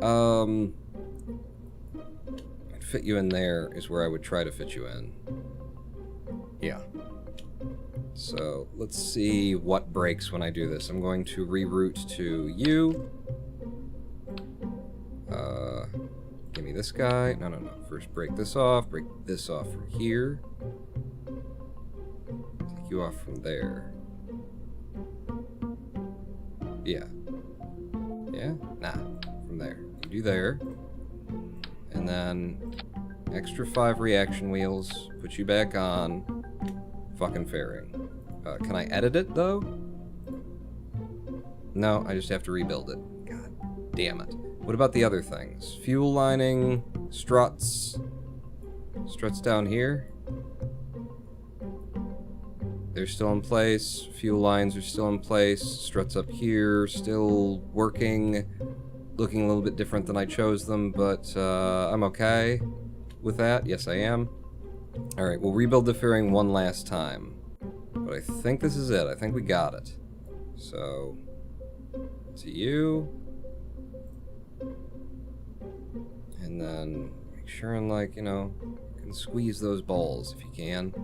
[SPEAKER 1] I'd fit you in there is where I would try to fit you in. Yeah. So let's see what breaks when I do this. I'm going to reroute to you. Give me this guy. No. First break this off from here. Take you off from there. Yeah. Yeah? Nah. From there. You do there. And then extra 5 reaction wheels. Put you back on. Fucking fairing. Can I edit it, though? No, I just have to rebuild it. God damn it. What about the other things? Fuel lining, struts. Struts down here. They're still in place. Fuel lines are still in place. Struts up here, still working. Looking a little bit different than I chose them, but I'm okay with that. Yes, I am. Alright, we'll rebuild the fairing one last time. But I think this is it. I think we got it. So, to you. And then make sure and, like, you know, you can squeeze those balls if you can.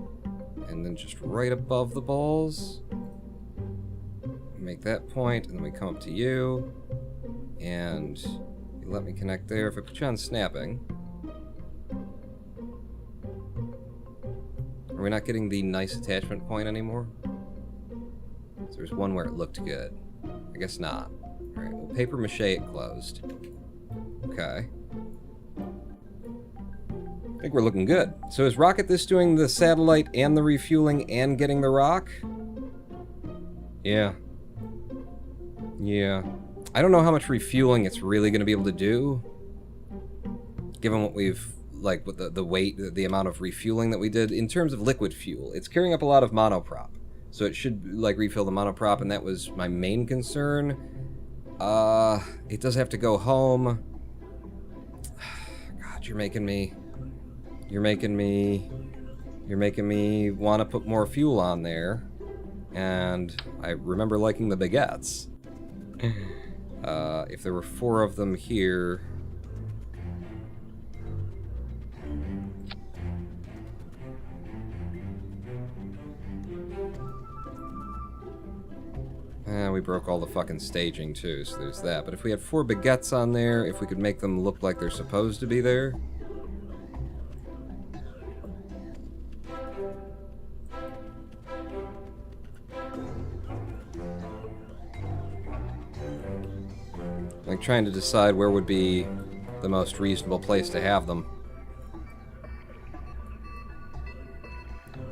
[SPEAKER 1] And then just right above the balls, make that point, and then we come up to you. And you let me connect there. If I put you on snapping. Are we not getting the nice attachment point anymore? So there's one where it looked good. I guess not. Alright, well, paper mache it closed. Okay. I think we're looking good. So is Rocket this doing the satellite and the refueling and getting the rock? Yeah. Yeah. I don't know how much refueling it's really going to be able to do. Given what we've, like, with the weight, the amount of refueling that we did. In terms of liquid fuel, it's carrying up a lot of monoprop. So it should, like, refill the monoprop, and that was my main concern. It does have to go home. God, you're making me want to put more fuel on there. And I remember liking the baguettes. If there were 4 of them here... we broke all the fucking staging too, so there's that. But if we had 4 baguettes on there, if we could make them look like they're supposed to be there... Like, trying to decide where would be the most reasonable place to have them.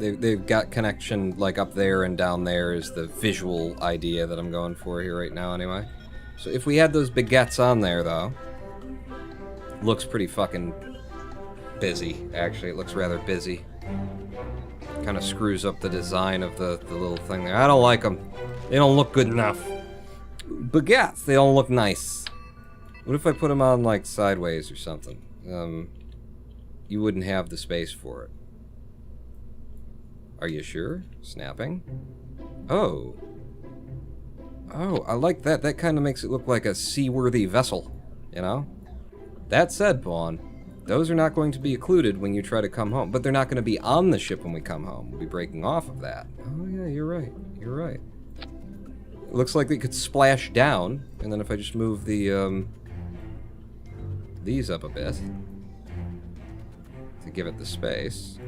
[SPEAKER 1] They've got connection, like, up there and down there is the visual idea that I'm going for here right now, anyway. So if we had those baguettes on there, though... Looks pretty fucking busy, actually. It looks rather busy. Kind of screws up the design of the little thing there. I don't like them. They don't look good enough. Baguettes, they don't look nice. What if I put them on, like, sideways or something? You wouldn't have the space for it. Are you sure? Snapping? Oh. Oh, I like that. That kind of makes it look like a seaworthy vessel, you know? That said, Vaughn, those are not going to be occluded when you try to come home. But they're not going to be on the ship when we come home. We'll be breaking off of that. Oh, yeah, you're right. You're right. It looks like they could splash down, and then if I just move the, these up a bit to give it the space,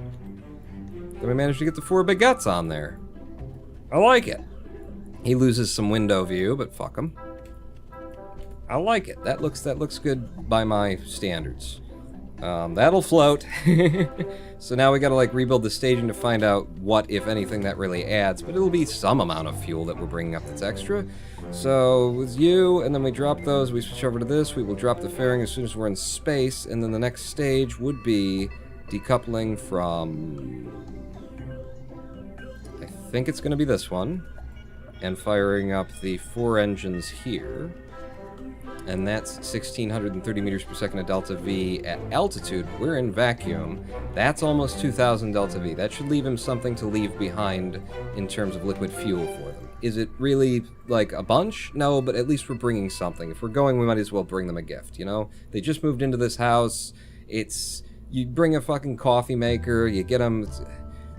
[SPEAKER 1] then we managed to get the 4 baguettes on there. I like it. He loses some window view, but fuck him. I like it. That looks good by my standards. That'll float. So now we gotta, like, rebuild the staging to find out what, if anything, that really adds. But it'll be some amount of fuel that we're bringing up that's extra. So with you, and then we drop those, we switch over to this, we will drop the fairing as soon as we're in space, and then the next stage would be decoupling from... I think it's gonna be this one. And firing up the 4 engines here. and that's 1,630 meters per second of delta V at altitude. We're in vacuum. That's almost 2,000 delta V. That should leave him something to leave behind in terms of liquid fuel for them. Is it really, like, a bunch? No, but at least we're bringing something. If we're going, we might as well bring them a gift, you know? They just moved into this house. It's... You bring a fucking coffee maker, you get them...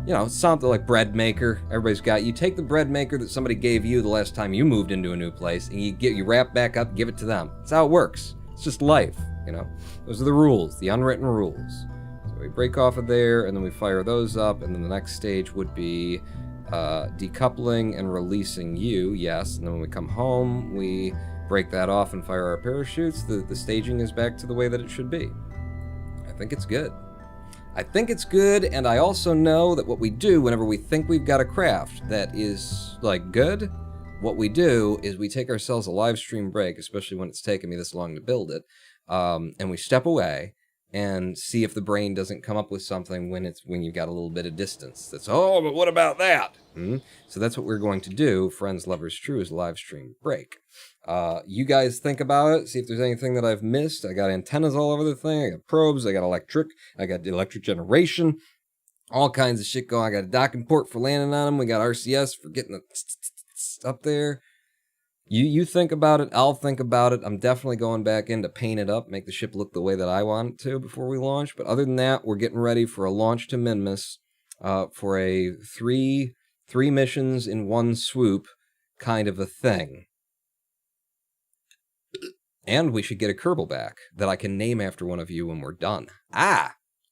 [SPEAKER 1] You know, something like bread maker. Everybody's got. You take the bread maker that somebody gave you the last time you moved into a new place, and you wrap back up, give it to them. That's how it works. It's just life, you know. Those are the rules, the unwritten rules. So we break off of there, and then we fire those up, and then the next stage would be decoupling and releasing you. Yes, and then when we come home, we break that off and fire our parachutes. The staging is back to the way that it should be. I think it's good. I think it's good, and I also know that what we do whenever we think we've got a craft that is, like, good, what we do is we take ourselves a live stream break, especially when it's taken me this long to build it, and we step away and see if the brain doesn't come up with something when you've got a little bit of distance. That's, oh, but what about that? So that's what we're going to do, Friends, Lovers, True, is live stream break. You guys think about it, see if there's anything that I've missed. I got antennas all over the thing, I got probes, I got electric generation, all kinds of shit going. I got a docking port for landing on them, we got RCS for getting the up there. You think about it, I'll think about it. I'm definitely going back in to paint it up, make the ship look the way that I want it to before we launch. But other than that, we're getting ready for a launch to Minmus for a three missions in one swoop kind of a thing. And we should get a Kerbal back that I can name after one of you when we're done.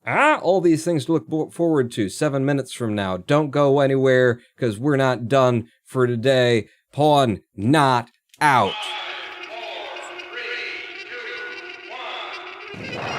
[SPEAKER 1] All these things to look forward to 7 minutes from now. Don't go anywhere, because we're not done for today. Pawn not out.
[SPEAKER 3] 5, 4, 3, 2, 1.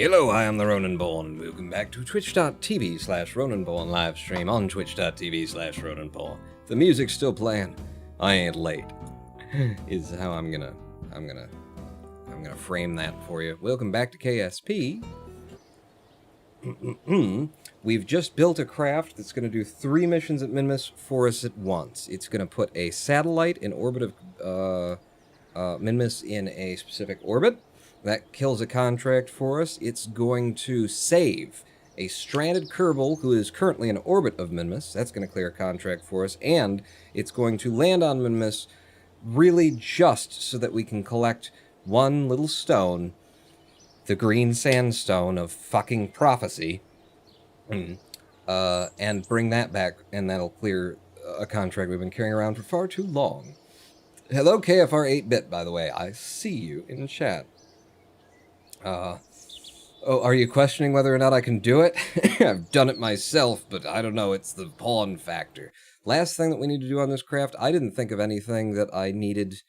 [SPEAKER 1] Hello, I am the Ronanborn. Welcome back to twitch.tv/Ronanborn livestream on twitch.tv/Ronanborn. The music's still playing. I ain't late. Is how I'm gonna frame that for you. Welcome back to KSP. We've just built a craft that's going to do 3 missions at Minmus for us at once. It's going to put a satellite in orbit of Minmus in a specific orbit. That kills a contract for us. It's going to save a stranded Kerbal who is currently in orbit of Minmus. That's going to clear a contract for us. And it's going to land on Minmus really just so that we can collect one little stone, the green sandstone of fucking prophecy, and bring that back, and that'll clear a contract we've been carrying around for far too long. Hello, KFR 8-bit, by the way. I see you in chat. Oh, are you questioning whether or not I can do it? I've done it myself, but I don't know, it's the pawn factor. Last thing that we need to do on this craft, I didn't think of anything that I needed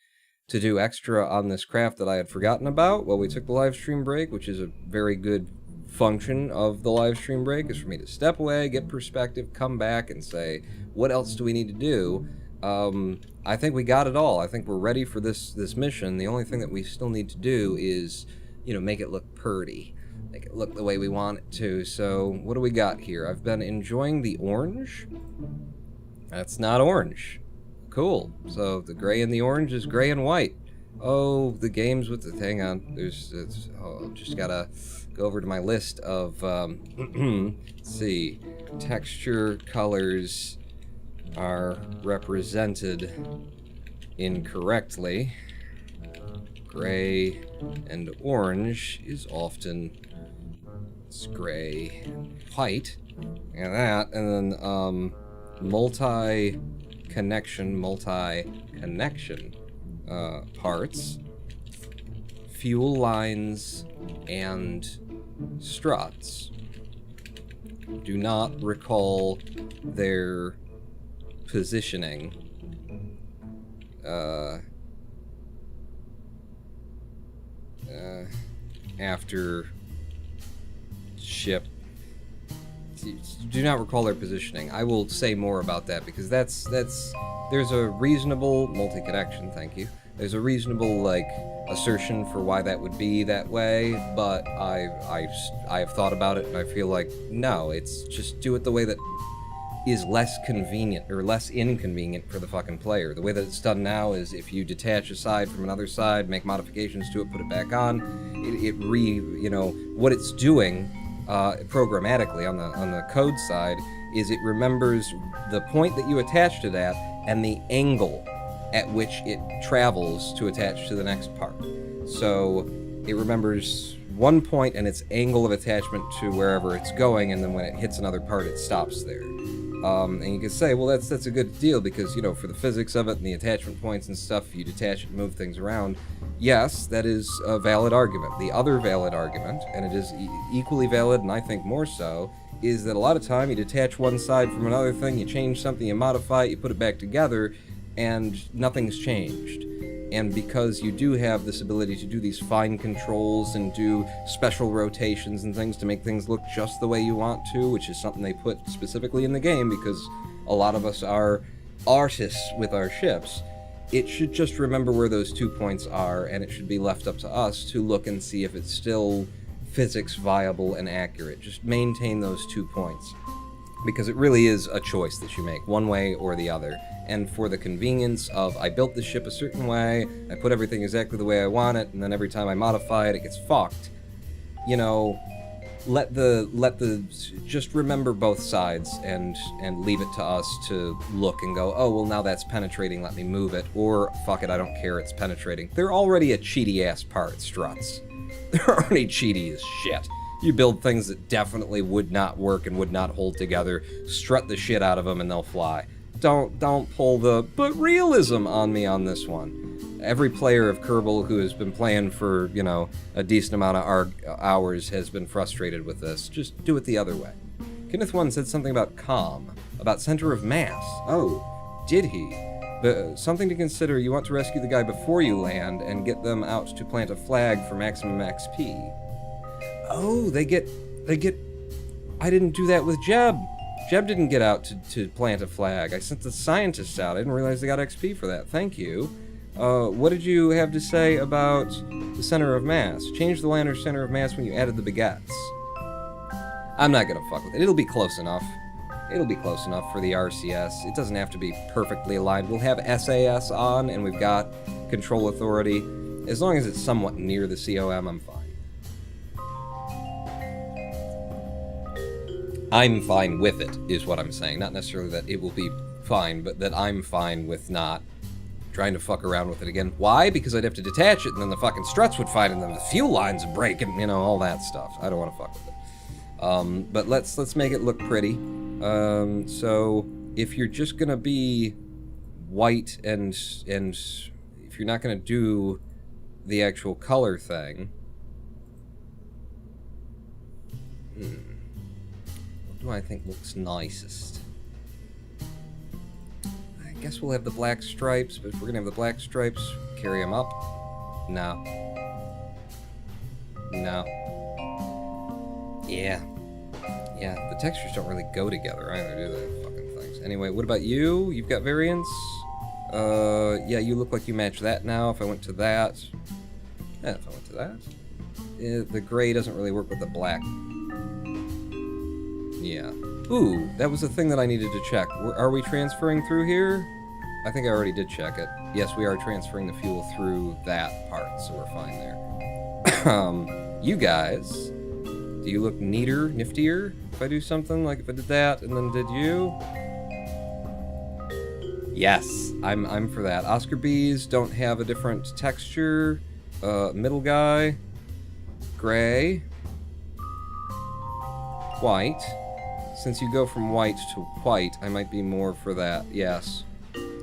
[SPEAKER 1] to do extra on this craft that I had forgotten about while we took the live stream break, which is a very good function of the live stream break, is for me to step away, get perspective, come back, and say, what else do we need to do? I think we got it all. I think we're ready for this mission. The only thing that we still need to do is, you know, make it look purty. Make it look the way we want it to. So, what do we got here? I've been enjoying the orange. That's not orange. Cool. So, the gray and the orange is gray and white. Oh, the games with the... Hang on. Just gotta go over to my list of... let's see. Texture colors are represented incorrectly. Gray and orange is often gray and white, and that, and then multi-connection parts, fuel lines, and struts. Do not recall their positioning. After ship. Do not recall their positioning. I will say more about that because there's a reasonable multi-connection, thank you. There's a reasonable assertion for why that would be that way, but I have thought about it and I feel like no, it's just do it the way that is less convenient or less inconvenient for the fucking player. The way that it's done now is if you detach a side from another side, make modifications to it, put it back on, what it's doing programmatically on the code side is it remembers the point that you attach to that and the angle at which it travels to attach to the next part. So it remembers one point and its angle of attachment to wherever it's going, and then when it hits another part, it stops there. And you could say, well, that's a good deal because, for the physics of it and the attachment points and stuff, you detach it and move things around. Yes, that is a valid argument. The other valid argument, and it is equally valid, and I think more so, is that a lot of time you detach one side from another thing, you change something, you modify it, you put it back together, and nothing's changed. And because you do have this ability to do these fine controls and do special rotations and things to make things look just the way you want to, which is something they put specifically in the game because a lot of us are artists with our ships, it should just remember where those 2 points are, and it should be left up to us to look and see if it's still physics viable and accurate. Just maintain those 2 points. Because it really is a choice that you make, one way or the other. And for the convenience of, I built the ship a certain way, I put everything exactly the way I want it, and then every time I modify it, it gets fucked. Just remember both sides and leave it to us to look and go, oh, well, now that's penetrating, let me move it. Or, fuck it, I don't care, it's penetrating. They're already a cheaty-ass part, struts. They're already cheaty as shit. You build things that definitely would not work and would not hold together, strut the shit out of them and they'll fly. Don't pull the but realism on me on this one. Every player of Kerbal who has been playing for, a decent amount of hours has been frustrated with this. Just do it the other way. Kenneth 1 said something about calm, about center of mass. Oh, did he? But something to consider, you want to rescue the guy before you land and get them out to plant a flag for maximum XP. Oh, they get, I didn't do that with Jeb. Jeb didn't get out to plant a flag. I sent the scientists out. I didn't realize they got XP for that. Thank you. What did you have to say about the center of mass? Change the lantern's center of mass when you added the baguettes. I'm not gonna fuck with it. It'll be close enough. It'll be close enough for the RCS. It doesn't have to be perfectly aligned. We'll have SAS on, and we've got control authority. As long as it's somewhat near the COM, I'm fine. I'm fine with it, is what I'm saying. Not necessarily that it will be fine, but that I'm fine with not trying to fuck around with it again. Why? Because I'd have to detach it, and then the fucking struts would fight, and then the fuel lines would break, and, you know, all that stuff. I don't want to fuck with it. But let's make it look pretty. So if you're just gonna be white and if you're not gonna do the actual color thing, what do I think looks nicest? I guess we'll have the black stripes, but if we're gonna have the black stripes, carry them up. No. No. Yeah. Yeah, the textures don't really go together either, do they? Fucking things. Anyway, what about you? You've got variants? Yeah, you look like you match that now. If I went to that... Yeah, if I went to that... the gray doesn't really work with the black. Yeah. Ooh, that was the thing that I needed to check. Are we transferring through here? I think I already did check it. Yes, we are transferring the fuel through that part, so we're fine there. You guys... Do you look neater, niftier? If I do something, like if I did that and then did you? Yes, I'm for that. Oscar B's don't have a different texture. Middle guy, gray, white. Since you go from white to white, I might be more for that. Yes.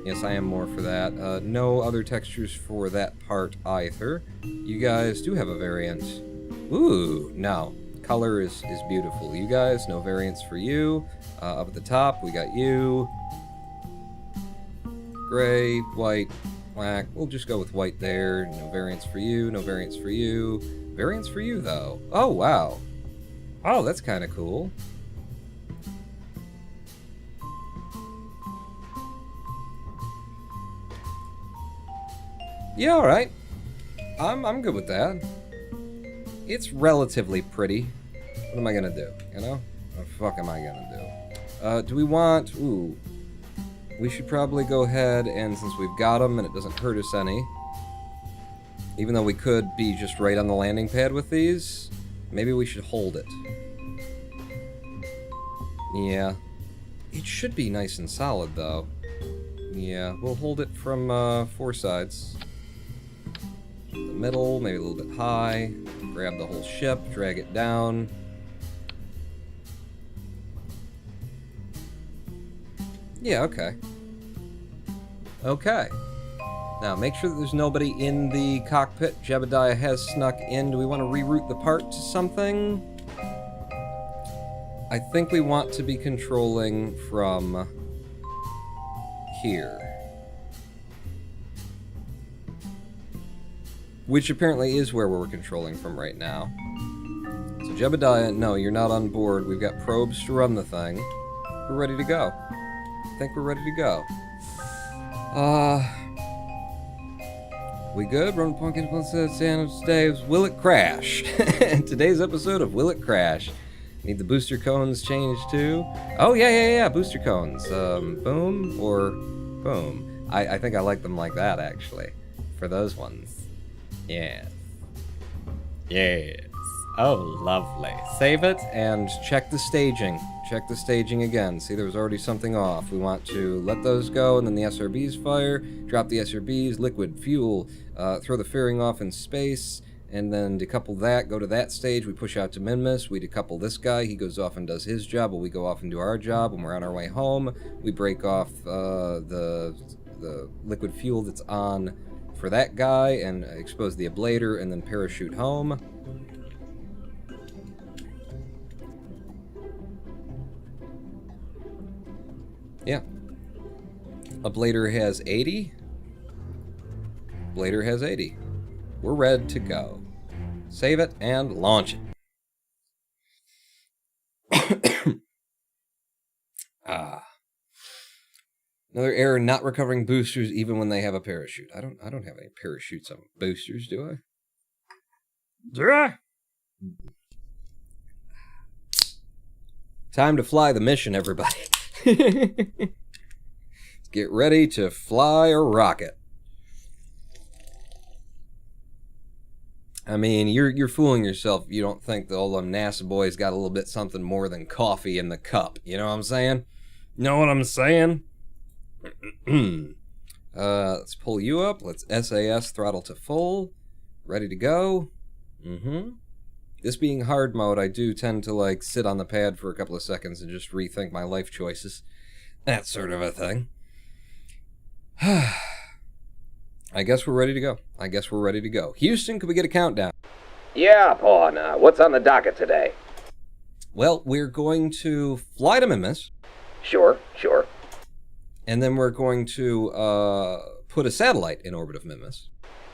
[SPEAKER 1] Yes, I am more for that. No other textures for that part either. You guys do have a variant. Ooh, no. Color is beautiful. You guys, no variants for you. Up at the top, we got you. Gray, white, black. We'll just go with white there. No variants for you, no variants for you. Variants for you, though. Oh, wow. Oh, that's kind of cool. Yeah, alright. I'm good with that. It's relatively pretty. What am I gonna do, you know? What the fuck am I gonna do? Do we want... Ooh. We should probably go ahead and, since we've got them and it doesn't hurt us any, even though we could be just right on the landing pad with these, maybe we should hold it. Yeah. It should be nice and solid, though. Yeah, we'll hold it from 4 sides. The middle, maybe a little bit high. Grab the whole ship, drag it down. Yeah, okay. Okay. Now, make sure that there's nobody in the cockpit. Jebediah has snuck in. Do we want to reroute the part to something? I think we want to be controlling from here. Which apparently is where we're controlling from right now. So Jebediah, no, you're not on board. We've got probes to run the thing. We're ready to go. I think we're ready to go. We good? Run Pumpkin says Sandwich Dave's Will It Crash? Today's episode of Will It Crash. Need the booster cones changed too? Oh, yeah, booster cones. Boom or boom. I think I like them like that, actually. For those ones. Yes. Yes. Oh, lovely. Save it and check the staging. Check the staging again. See, there was already something off. We want to let those go, and then the SRBs fire, drop the SRBs, liquid fuel, throw the fairing off in space, and then decouple that, go to that stage, we push out to Minmus, we decouple this guy, he goes off and does his job, while we go off and do our job. When we're on our way home, we break off the liquid fuel that's on for that guy, and expose the ablator, and then parachute home. Yeah. Ablator has 80. Ablator has 80. We're ready to go. Save it and launch it. Ah. Another error, not recovering boosters even when they have a parachute. I don't have any parachutes on boosters, do I? Do I? Time to fly the mission, everybody. Get ready to fly a rocket. I mean, you're fooling yourself if you don't think that all them NASA boys got a little bit something more than coffee in the cup. You know what I'm saying? Know what I'm saying? Let's pull you up. Let's SAS throttle to full. Ready to go. This being hard mode, I do tend to like sit on the pad for a couple of seconds and just rethink my life choices. That sort of a thing. I guess we're ready to go. Houston, could we get a countdown?
[SPEAKER 4] Yeah, Pawn. What's on the docket today?
[SPEAKER 1] Well, we're going to fly to Minmus.
[SPEAKER 4] Sure.
[SPEAKER 1] And then we're going to put a satellite in orbit of Minmus.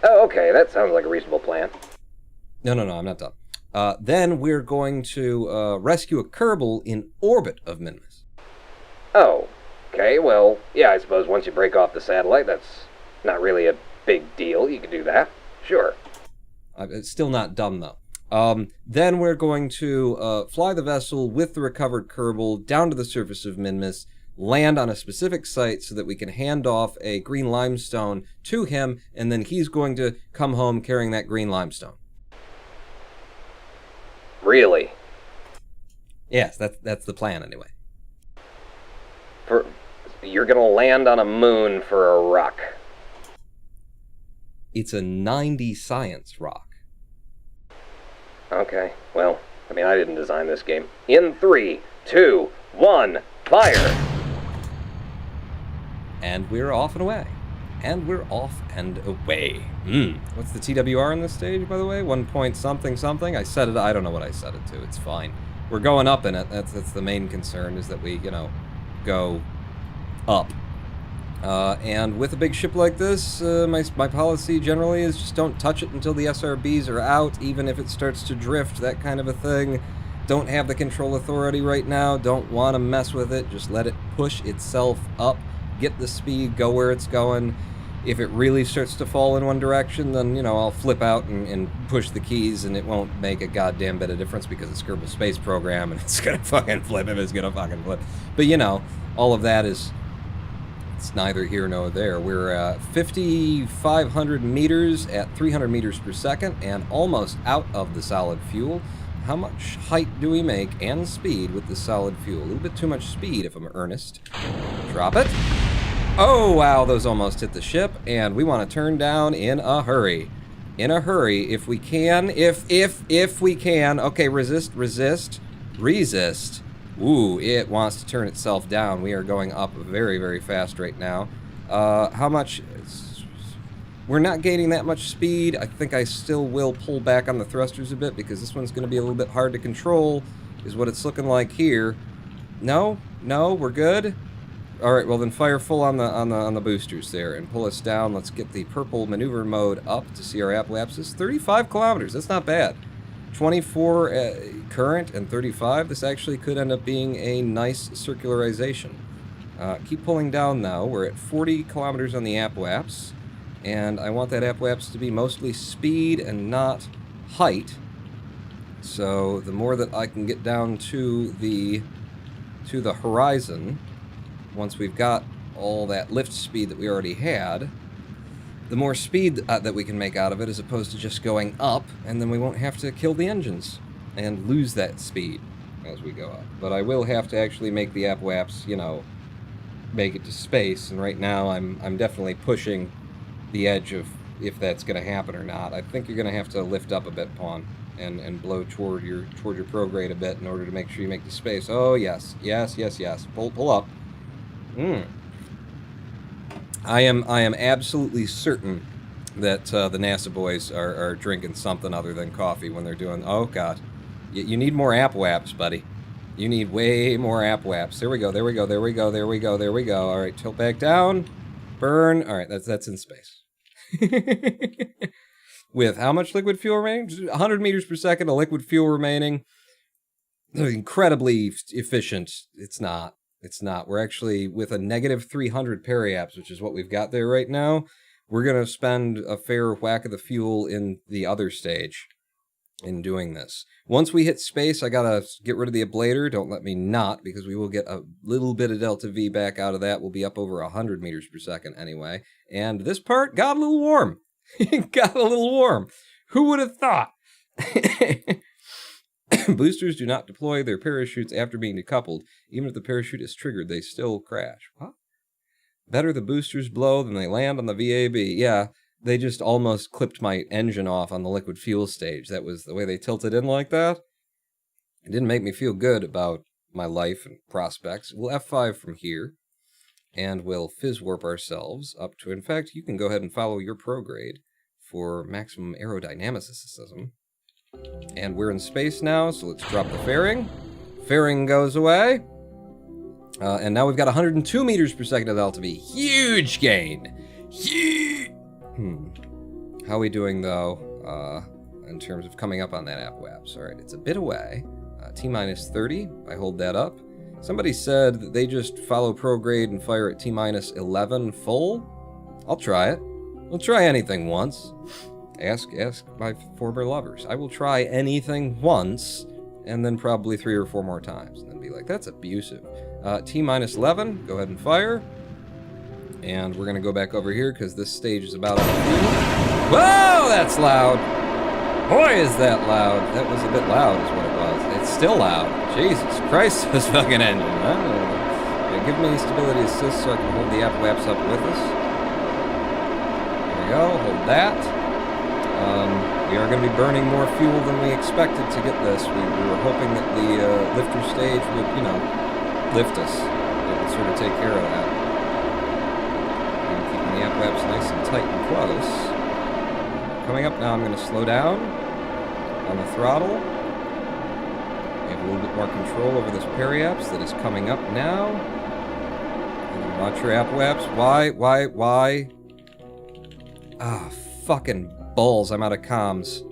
[SPEAKER 4] Oh, okay. That sounds like a reasonable plan.
[SPEAKER 1] No, I'm not done. Then we're going to rescue a Kerbal in orbit of Minmus.
[SPEAKER 4] Oh, okay. Well, yeah, I suppose once you break off the satellite, that's not really a big deal. You can do that. Sure.
[SPEAKER 1] It's still not done, though. Then we're going to fly the vessel with the recovered Kerbal down to the surface of Minmus, land on a specific site so that we can hand off a green limestone to him, and then he's going to come home carrying that green limestone.
[SPEAKER 4] Really?
[SPEAKER 1] Yes, that's the plan anyway.
[SPEAKER 4] You're gonna land on a moon for a rock.
[SPEAKER 1] It's a 90 science rock.
[SPEAKER 4] Okay, well, I mean, I didn't design this game. In 3, 2, 1, fire!
[SPEAKER 1] And we're off and away. What's the TWR on this stage, by the way? 1 point something something? I set it, I don't know what I set it to. It's fine. We're going up in it. That's the main concern, is that we, go up. And with a big ship like this, my policy generally is just don't touch it until the SRBs are out, even if it starts to drift, that kind of a thing. Don't have the control authority right now. Don't want to mess with it. Just let it push itself up. Get the speed, go where it's going. If it really starts to fall in one direction, then, I'll flip out and push the keys, and it won't make a goddamn bit of difference because it's Kerbal Space Program, and it's gonna fucking flip if it's gonna fucking flip. But, all of that is, it's neither here nor there. We're at 5,500 meters at 300 meters per second, and almost out of the solid fuel. How much height do we make and speed with the solid fuel? A little bit too much speed, if I'm earnest. Drop it. Oh, wow, those almost hit the ship, and we want to turn down in a hurry. In a hurry, if we can. If we can. Okay, resist. Ooh, it wants to turn itself down. We are going up very, very fast right now. How much? We're not gaining that much speed. I think I still will pull back on the thrusters a bit because this one's going to be a little bit hard to control, is what it's looking like here. No, we're good. All right, well then fire full on the boosters there and pull us down. Let's get the purple maneuver mode up to see our apoapsis. 35 kilometers. That's not bad. 24 current and 35. This actually could end up being a nice circularization. Keep pulling down now. We're at 40 kilometers on the apoaps. And I want that apoapsis to be mostly speed and not height. So the more that I can get down to the horizon, once we've got all that lift speed that we already had, the more speed that we can make out of it, as opposed to just going up, and then we won't have to kill the engines and lose that speed as we go up. But I will have to actually make the apoaps, make it to space, and right now I'm definitely pushing the edge of if that's going to happen or not. I think you're going to have to lift up a bit, Pawn, and blow toward your prograde a bit in order to make sure you make the space. Oh, yes. Pull up. I am absolutely certain that the NASA boys are drinking something other than coffee when they're doing... Oh, God. You need more apoaps, buddy. You need way more apoaps. There we go. All right, tilt back down. Burn. All right, that's in space. With how much liquid fuel remaining? 100 meters per second of liquid fuel remaining. Incredibly efficient. It's not. It's not. We're actually, with a negative 300 periaps, which is what we've got there right now, we're going to spend a fair whack of the fuel in the other stage in doing this. Once we hit space, I got to get rid of the ablator. Don't let me not, because we will get a little bit of delta V back out of that. We'll be up over 100 meters per second anyway. And this part got a little warm. Got a little warm. Who would have thought? Boosters do not deploy their parachutes after being decoupled. Even if the parachute is triggered, they still crash. What? Better the boosters blow than they land on the VAB. Yeah, they just almost clipped my engine off on the liquid fuel stage. That was the way they tilted in like that. It didn't make me feel good about my life and prospects. We'll F5 from here, and we'll fizz warp ourselves up to... In fact, you can go ahead and follow your prograde for maximum aerodynamicism. And we're in space now, so let's drop the fairing. Fairing goes away. And now we've got 102 meters per second of delta V. Huge gain! Huge! How are we doing, though, in terms of coming up on that APWAPS? Alright, it's a bit away. T-minus 30. I hold that up. Somebody said that they just follow prograde and fire at T-minus 11 full. I'll try it. I'll try anything once. Ask my former lovers. I will try anything once, and then probably 3 or 4 more times, and then be like, that's abusive. T-minus 11, go ahead and fire. And we're going to go back over here, because this stage is about... Whoa, that's loud! Boy, is that loud. That was a bit loud, is what it was. It's still loud. Jesus Christ, this fucking engine. Yeah, give me stability assist so I can hold the APWAPS up with us. There we go, hold that. We are going to be burning more fuel than we expected to get this. We were hoping that the lifter stage would, you know, lift us. It would sort of take care of that. And keeping the APWAPS nice and tight and close. Coming up now, I'm going to slow down on the throttle. We have a little bit more control over this periaps that is coming up now. And watch your APWAPS. Why? Ah, fucking balls, I'm out of comms.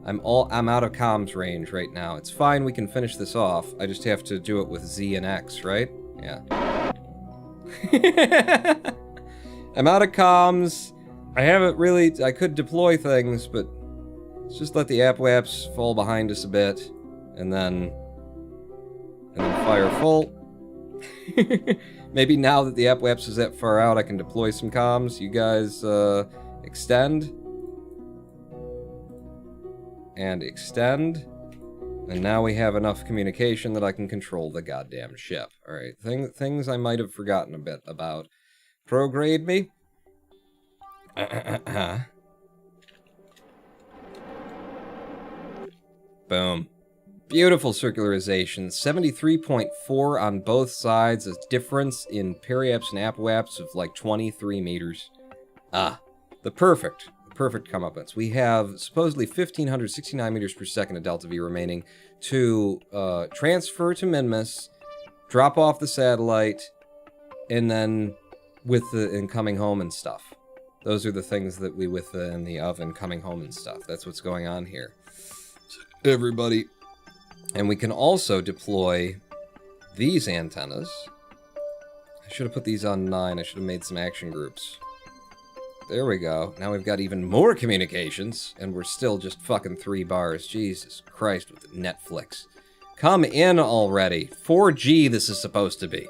[SPEAKER 1] I'm out of comms range right now. It's fine, we can finish this off. I just have to do it with Z and X, right? Yeah. I'm out of comms. I haven't really... I could deploy things, but... Let's just let the APWAPS fall behind us a bit. And then fire full. Maybe now that the APWAPS is that far out, I can deploy some comms. You guys, extend. And extend. And now we have enough communication that I can control the goddamn ship. Alright, things I might have forgotten a bit about. Prograde me. Boom. Beautiful circularization. 73.4 on both sides. A difference in periaps and APWAPS of like 23 meters. The perfect comeuppance. We have supposedly 1,569 meters per second of delta V remaining to transfer to Minmus, drop off the satellite, and then with the coming home and stuff. Those are the things that we with the in the oven coming home and stuff. That's what's going on here. Everybody. And we can also deploy these antennas. I should have put these on 9. I should have made some action groups. There we go. Now we've got even more communications, and we're still just fucking 3 bars. Jesus Christ with the Netflix. Come in already. 4G this is supposed to be.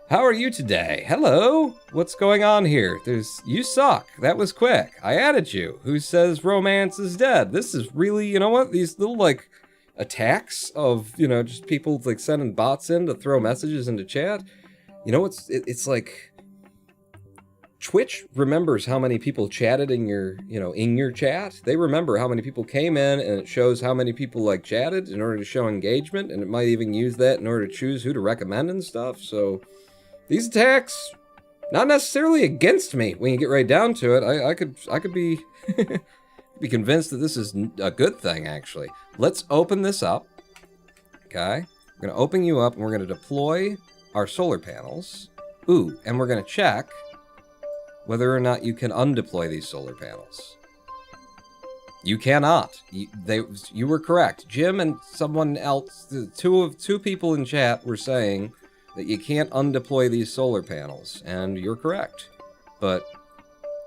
[SPEAKER 1] How are you today? Hello? What's going on here? You suck. That was quick. I added you. Who says romance is dead? This is really, you know what? These little, like, attacks of, you know, just people, like, sending bots in to throw messages into chat. You know, it's like... Twitch remembers how many people chatted in your, in your chat. They remember how many people came in, and it shows how many people, like, chatted in order to show engagement, and it might even use that in order to choose who to recommend and stuff, so... These attacks, not necessarily against me when you get right down to it. I could be, be convinced that this is a good thing, actually. Let's open this up, okay? We're going to open you up, and we're going to deploy our solar panels. Ooh, and we're going to check... whether or not you can undeploy these solar panels. You cannot. You were correct. Jim and someone else, two people in chat were saying that you can't undeploy these solar panels, and you're correct. But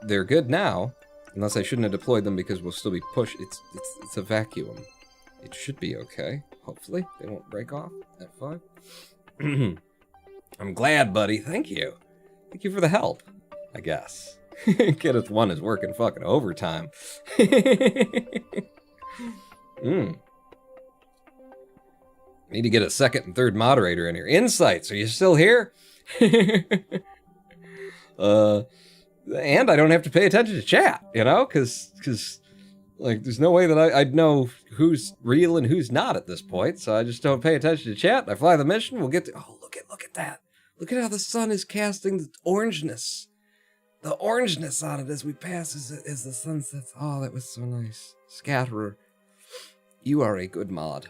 [SPEAKER 1] they're good now, unless I shouldn't have deployed them because we'll still be pushed. It's a vacuum. It should be okay. Hopefully, they won't break off at 5. I'm glad, buddy. Thank you. Thank you for the help, I guess. Kenneth 1 is working fucking overtime. Need to get a second and third moderator in here. Insights, are you still here? And I don't have to pay attention to chat, you know? Because like, there's no way that I'd know who's real and who's not at this point, so I just don't pay attention to chat. I fly the mission, we'll get to... Oh, look at that. Look at how the sun is casting the orangeness. The orangeness on it as we pass as the sun sets. Oh, that was so nice. Scatterer, you are a good mod.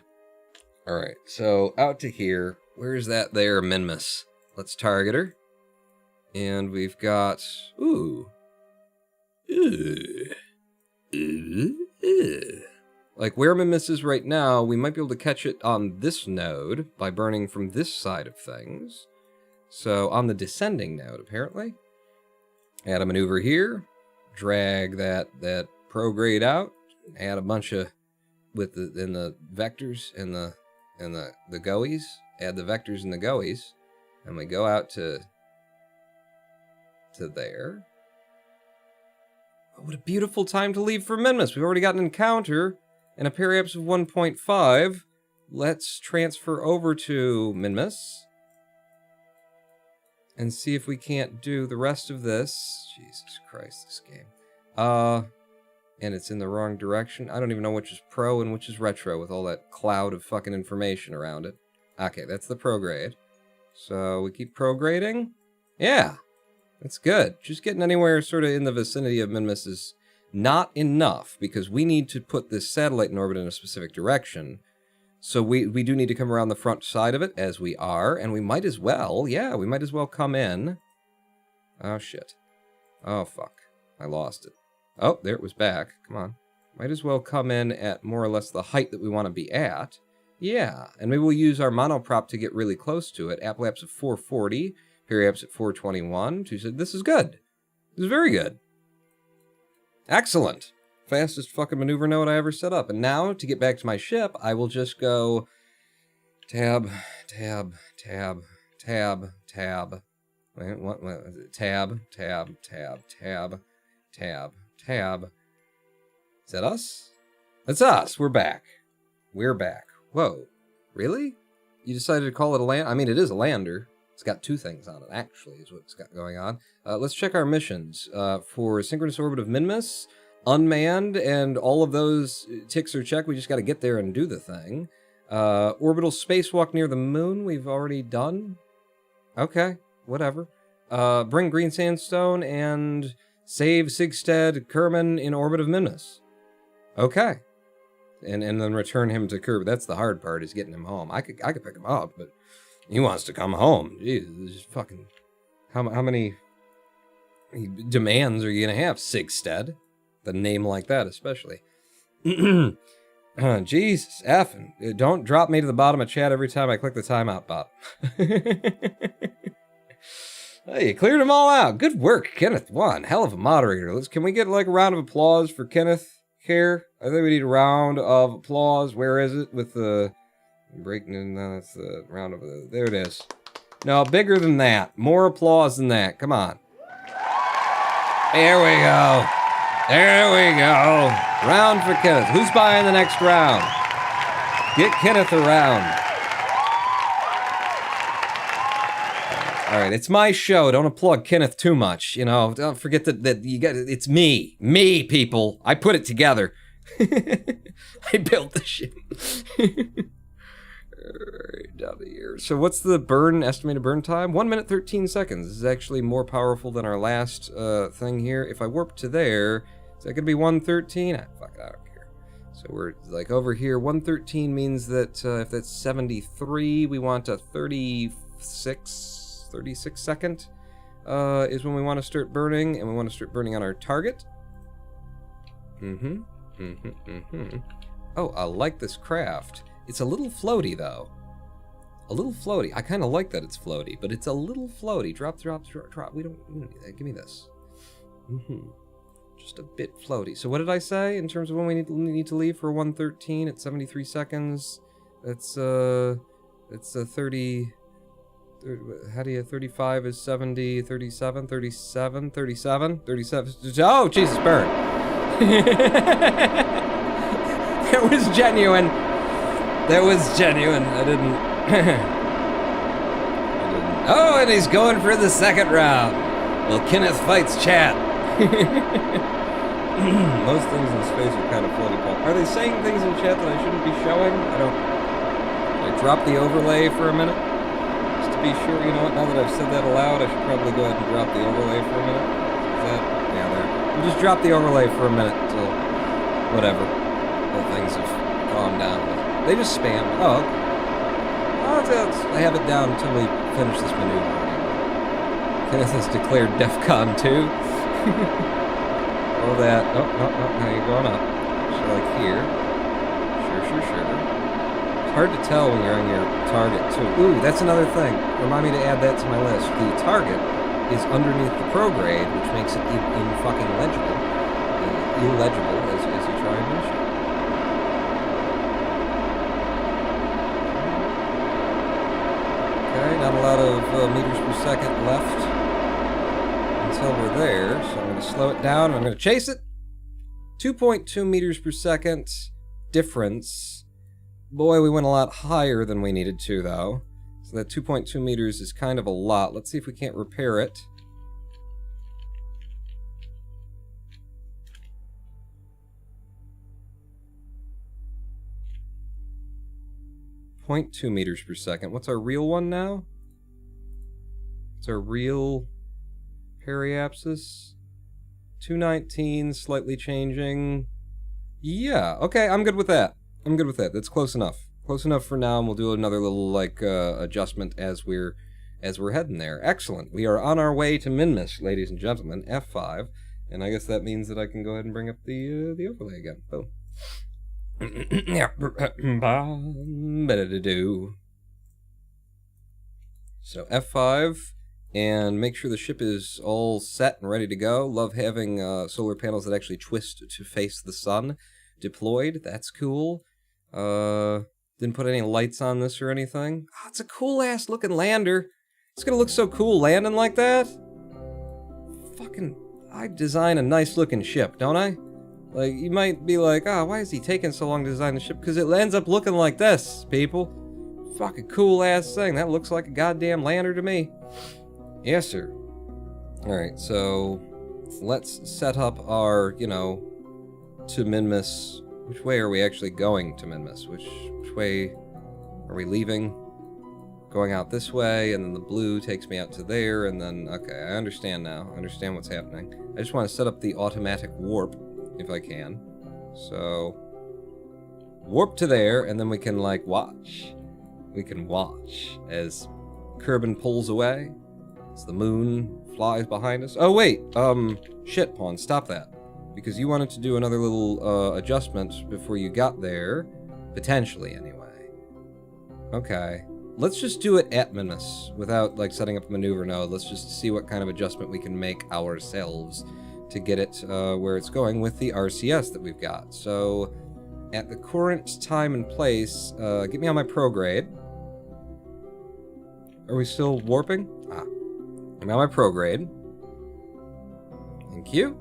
[SPEAKER 1] All right, so out to here. Where's that there, Minmus? Let's target her. And we've got... Ooh. Like where Minmus is right now, we might be able to catch it on this node by burning from this side of things. So on the descending node, apparently. Add a maneuver here. Drag that prograde out. Add a bunch of in the vectors and the goees. Add the vectors and the goees, and we go out to there. Oh, what a beautiful time to leave for Minmus. We've already got an encounter and a periapse of 1.5. Let's transfer over to Minmus and see if we can't do the rest of this. Jesus Christ, this game. And it's in the wrong direction. I don't even know which is pro and which is retro with all that cloud of fucking information around it. Okay, that's the prograde. So we keep prograding. Yeah, that's good. Just getting anywhere sort of in the vicinity of Minmus is not enough because we need to put this satellite in orbit in a specific direction. So we do need to come around the front side of it, as we are, and we might as well, yeah, we might as well come in. Oh, shit. Oh, fuck. I lost it. Oh, there it was back. Come on. Might as well come in at more or less the height that we want to be at. Yeah, and maybe we'll use our monoprop to get really close to it. Apoapse at 440, periapse at 421. This is good. This is very good. Excellent. Fastest fucking maneuver node I ever set up. And now, to get back to my ship, I will just go tab, tab, tab, tab, tab. Wait, what is it? Tab, tab, tab, tab, tab, tab. Is that us? That's us. We're back. We're back. Whoa. Really? You decided to call it a land? I mean, it is a lander. It's got two things on it, actually, is what's got going on. Let's check our missions. For synchronous orbit of Minmus, unmanned, and all of those ticks are checked. We just got to get there and do the thing. Orbital spacewalk near the moon, we've already done. Okay, whatever. Bring green sandstone and save Sigstead Kerman in orbit of Minmus. Okay. And then return him to Kirby. That's the hard part, is getting him home. I could pick him up, but he wants to come home. Jeez, this is fucking... How many demands are you going to have, Sigstead? The name like that, especially. Jesus, effing. Don't drop me to the bottom of chat every time I click the timeout bot. Hey, you cleared them all out. Good work, Kenneth 1. Hell of a moderator. Can we get like a round of applause for Kenneth here? I think we need a round of applause. Where is it? With the breaking in. That's the round of the. There it is. No, bigger than that. More applause than that. Come on. There we go. There we go. Round for Kenneth. Who's buying the next round? Get Kenneth around. All right, it's my show. Don't applaud Kenneth too much. You know, don't forget that you got. It's me. Me, people. I put it together. I built the shit. Alright, down to here. So what's the estimated burn time? 1 minute 13 seconds. This is actually more powerful than our last thing here. If I warp to there, is that gonna be 113? Fuck it, I don't care. So we're like over here. 113 means that if that's 73, we want a 36 second is when we want to start burning, and we want to start burning on our target. Oh, I like this craft. It's a little floaty, though. A little floaty. I kind of like that it's floaty, but it's a little floaty. Drop, drop, drop, drop. We don't need that. Give me this. Just a bit floaty. So what did I say in terms of when we need to leave for 113 at 73 seconds? It's 30... How do you... 35 is 70, 37, 37, 37, 37... Oh, Jesus, burn! That was genuine. That was genuine. I didn't... Oh, and he's going for the second round. Well, Kenneth fights chat. Most things in space are kind of floaty. Are they saying things in chat that I shouldn't be showing? I don't... Should I drop the overlay for a minute? Just to be sure, you know what, now that I've said that aloud, I should probably go ahead and drop the overlay for a minute. Is that... Yeah, there. We'll just drop the overlay for a minute until... whatever. Until things have calmed down. They just spam. Oh, okay. I have it down until we finish this maneuver. Kenneth has declared DEFCON 2. All that. Oh, no, now you're going up. So, like here. Sure. It's hard to tell when you're on your target, too. Ooh, that's another thing. Remind me to add that to my list. The target is underneath the prograde, which makes it fucking legible. Illegible as you try and mention. Okay, not a lot of meters per second left until we're there, so I'm going to slow it down and I'm going to chase it. 2.2 meters per second difference. Boy, we went a lot higher than we needed to, though. So that 2.2 meters is kind of a lot. Let's see if we can't repair it. .2 meters per second. What's our real one now? What's our real periapsis? 219, slightly changing. Yeah, okay, I'm good with that. That's close enough. Close enough for now, and we'll do another little, like, adjustment as we're heading there. Excellent. We are on our way to Minmus, ladies and gentlemen. F5. And I guess that means that I can go ahead and bring up the overlay again. Boom. Yeah, better to do. So F5, and make sure the ship is all set and ready to go. Love having solar panels that actually twist to face the sun deployed. That's cool. Didn't put any lights on this or anything. Oh, it's a cool ass looking lander. It's gonna look so cool landing like that. Fucking, I design a nice looking ship, don't I? Like, you might be like, why is he taking so long to design the ship? Because it ends up looking like this, people. Fucking cool-ass thing. That looks like a goddamn lander to me. Yes, sir. Alright, so let's set up our, to Minmus. Which way are we actually going to Minmus? Which way are we leaving? Going out this way, and then the blue takes me out to there, and then... Okay, I understand now. I understand what's happening. I just want to set up the automatic warp, if I can. So, warp to there, and then we can, like, watch. We can watch as Kerbin pulls away, as the moon flies behind us. Oh, wait! Shit, Pawn, stop that. Because you wanted to do another little, adjustment before you got there. Potentially, anyway. Okay. Let's just do it at Minmus, without, like, setting up a maneuver node. Let's just see what kind of adjustment we can make ourselves to get it where it's going with the RCS that we've got. So, at the current time and place, get me on my prograde. Are we still warping? I'm on my prograde. Thank you.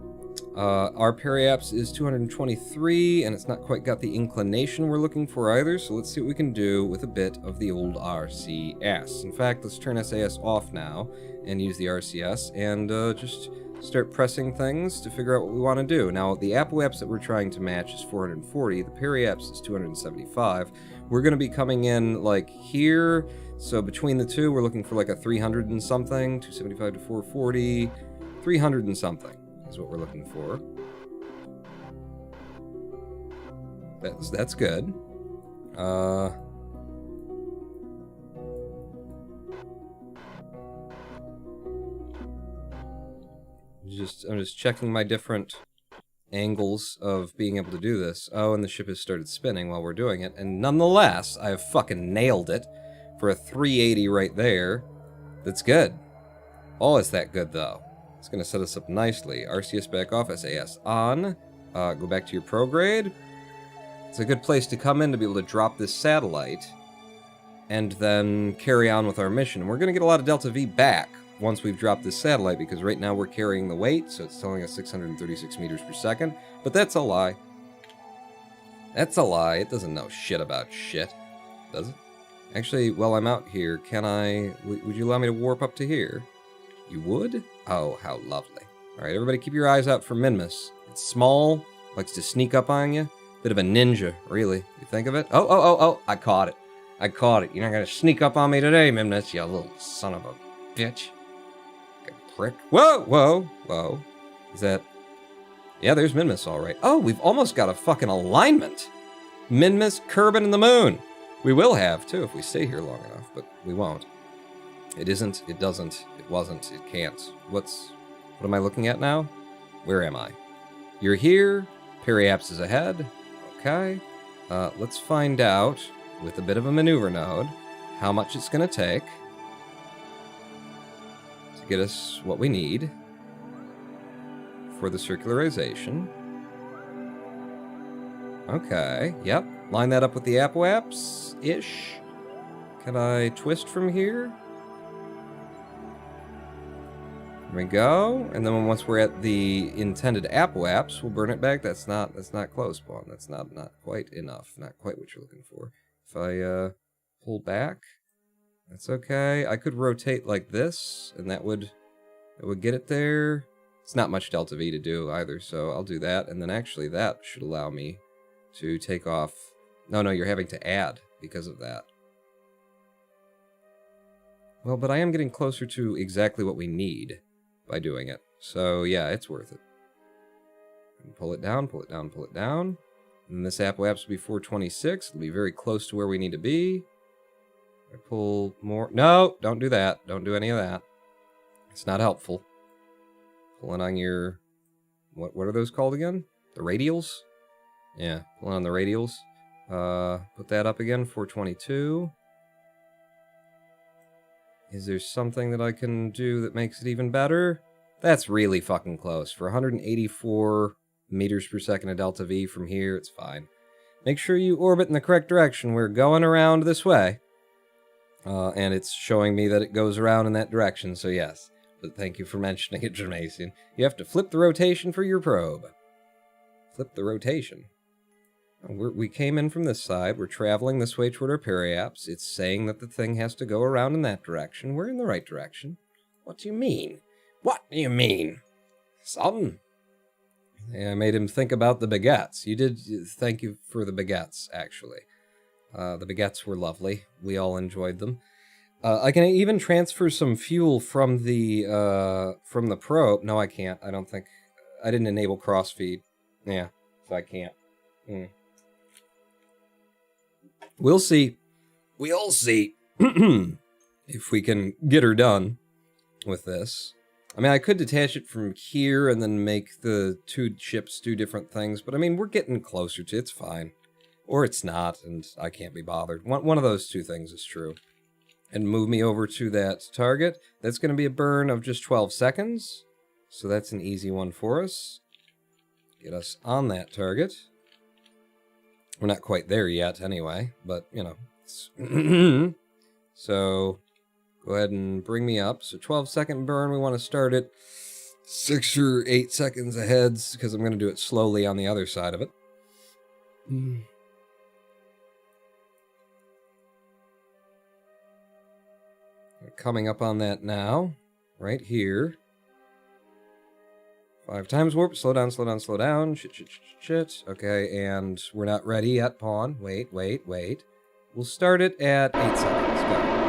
[SPEAKER 1] Our periaps is 223, and it's not quite got the inclination we're looking for either, so let's see what we can do with a bit of the old RCS. In fact, let's turn SAS off now, and use the RCS, and just start pressing things to figure out what we want to do. Now, the apoaps that we're trying to match is 440, the periaps is 275. We're going to be coming in, like, here, so between the two, we're looking for, like, a 300 and something, 275 to 440, 300 and something is what we're looking for. That's good. I'm just checking my different angles of being able to do this. Oh, and the ship has started spinning while we're doing it. And nonetheless, I have fucking nailed it for a 380 right there. That's good. Oh, is that good, though? It's going to set us up nicely. RCS back off, SAS on. Go back to your prograde. It's a good place to come in to be able to drop this satellite and then carry on with our mission. We're going to get a lot of Delta V back once we've dropped this satellite, because right now we're carrying the weight, so it's telling us 636 meters per second. But that's a lie. That's a lie. It doesn't know shit about shit, does it? Actually, while I'm out here, would you allow me to warp up to here? You would? Oh, how lovely. All right, everybody keep your eyes out for Minmus. It's small, likes to sneak up on you. Bit of a ninja, really. You think of it? Oh, I caught it. I caught it. You're not going to sneak up on me today, Minmus, you little son of a bitch. Prick. Whoa. Is that... Yeah, there's Minmus, all right. Oh, we've almost got a fucking alignment. Minmus, Kerbin, and the moon. We will have, too, if we stay here long enough, but we won't. It isn't, it doesn't, it wasn't, it can't. What am I looking at now? Where am I? You're here. Periaps is ahead. Okay. Let's find out, with a bit of a maneuver node, how much it's going to take to get us what we need for the circularization. Okay, yep. Line that up with the apoaps-ish. Can I twist from here? There we go. And then once we're at the intended apoaps, we'll burn it back. That's not close, Spawn. That's not quite enough. Not quite what you're looking for. If I pull back, that's okay. I could rotate like this, and that would get it there. It's not much Delta V to do either, so I'll do that. And then actually that should allow me to take off. No, you're having to add because of that. Well, but I am getting closer to exactly what we need by doing it. So yeah, it's worth it. And pull it down, pull it down, pull it down. And this apoaps will be 426. It'll be very close to where we need to be. I pull more. No, don't do that. Don't do any of that. It's not helpful. Pulling on your... What are those called again? The radials? Yeah, pulling on the radials. Put that up again, 422. Is there something that I can do that makes it even better? That's really fucking close. For 184 meters per second of Delta V from here, it's fine. Make sure you orbit in the correct direction. We're going around this way. And it's showing me that it goes around in that direction, so yes. But thank you for mentioning it, Jermasian. You have to flip the rotation for your probe. Flip the rotation. We came in from this side. We're traveling this way toward our periaps. It's saying that the thing has to go around in that direction. We're in the right direction. What do you mean? What do you mean? Son? Yeah, I made him think about the baguettes. You did. Thank you for the baguettes, actually. The baguettes were lovely. We all enjoyed them. I can even transfer some fuel from the probe. No, I can't. I don't think... I didn't enable crossfeed. Yeah, so I can't. We'll see. We'll see if we can get her done with this. I mean, I could detach it from here and then make the two ships do different things, but I mean, we're getting closer to it. It's fine. Or it's not, and I can't be bothered. One of those two things is true. And move me over to that target. That's going to be a burn of just 12 seconds. So that's an easy one for us. Get us on that target. We're not quite there yet anyway, but, you know. So, go ahead and bring me up. So 12-second burn, we want to start it 6 or 8 seconds ahead, because I'm going to do it slowly on the other side of it. Coming up on that now, right here. 5 times warp, slow down, slow down, slow down, shit. Okay, and we're not ready yet, pawn. Wait. We'll start it at 8 seconds, go.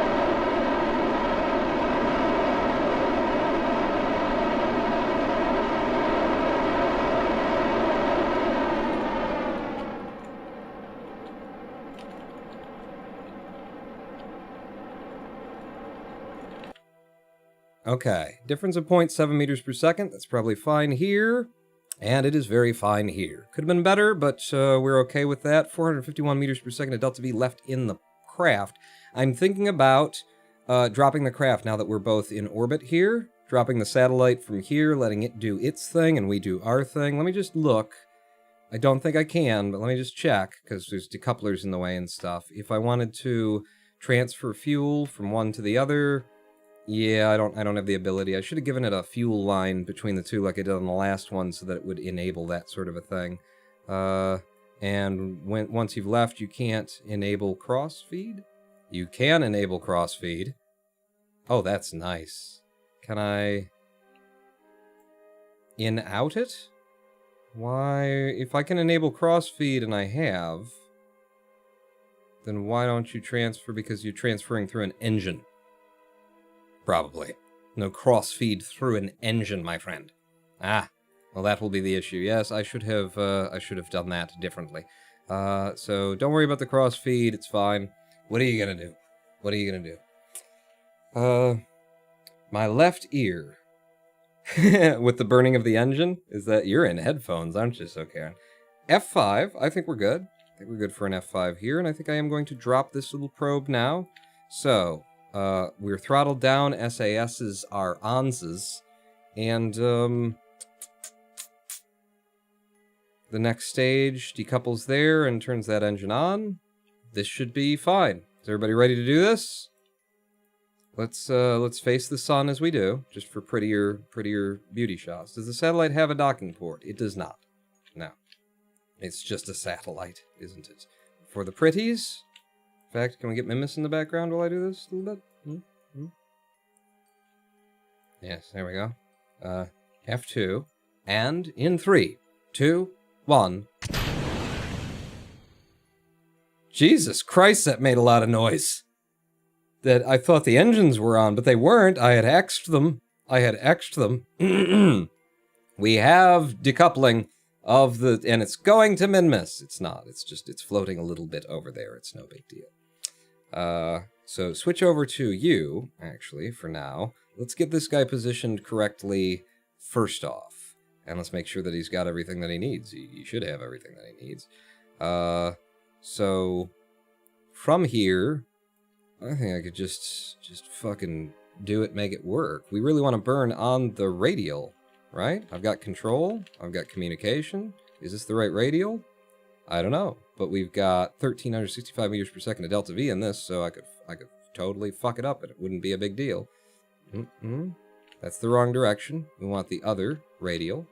[SPEAKER 1] Okay, difference of 0.7 meters per second. That's probably fine here. And it is very fine here. Could have been better, but we're okay with that. 451 meters per second of delta V left in the craft. I'm thinking about dropping the craft now that we're both in orbit here. Dropping the satellite from here, letting it do its thing, and we do our thing. Let me just look. I don't think I can, but let me just check, because there's decouplers in the way and stuff. If I wanted to transfer fuel from one to the other... Yeah, I don't have the ability. I should have given it a fuel line between the two like I did on the last one so that it would enable that sort of a thing. And once you've left, you can't enable cross-feed? You can enable cross-feed. Oh, that's nice. Can I... in-out it? Why... If I can enable cross-feed and I have... then why don't you transfer? Because you're transferring through an engine. Probably. No cross-feed through an engine, my friend. Ah, well, that will be the issue. Yes, I should have done that differently. So don't worry about the cross-feed. It's fine. What are you gonna do? What are you gonna do? My left ear, with the burning of the engine, is that you're in headphones, aren't you, so Karen? F5. I think we're good. I think we're good for an F5 here, and I think I am going to drop this little probe now. So. We're throttled down, SASs are ONSs, and, the next stage decouples there and turns that engine on. This should be fine. Is everybody ready to do this? Let's face the sun as we do, just for prettier beauty shots. Does the satellite have a docking port? It does not. No. It's just a satellite, isn't it? For the pretties... In fact, can we get Minmus in the background while I do this a little bit? Yes, there we go. F2. And in 3, 2, 1. Jesus Christ, that made a lot of noise. That I thought the engines were on, but they weren't. I had X'd them. We have decoupling of the... And it's going to Minmus. It's not. It's floating a little bit over there. It's no big deal. So switch over to you, actually, for now. Let's get this guy positioned correctly first off. And let's make sure that he's got everything that he needs. He should have everything that he needs. So from here, I think I could just fucking do it, make it work. We really want to burn on the radial, right? I've got control. I've got communication. Is this the right radial? I don't know, but we've got 1,365 meters per second of delta V in this, so I could totally fuck it up, and it wouldn't be a big deal. That's the wrong direction. We want the other radial.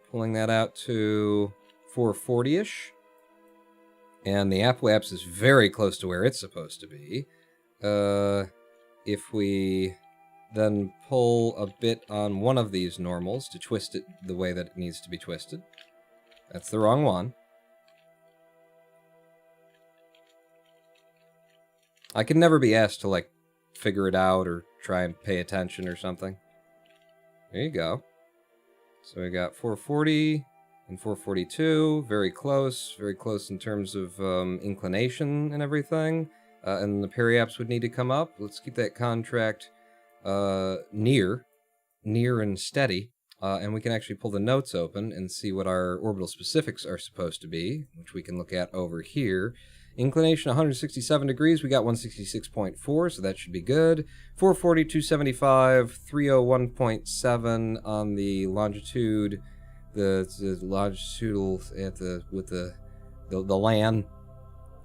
[SPEAKER 1] Pulling that out to 440-ish. And the apoapse is very close to where it's supposed to be. If we then pull a bit on one of these normals to twist it the way that it needs to be twisted. That's the wrong one. I can never be asked to, like, figure it out or try and pay attention or something. There you go. So we got 440 and 442, very close in terms of inclination and everything. And the periapse would need to come up. Let's keep that contract near and steady. And we can actually pull the notes open and see what our orbital specifics are supposed to be, which we can look at over here. Inclination 167 degrees, we got 166.4, so that should be good. 440, 275, 301.7 on the longitude, the longitudinal with the LAN.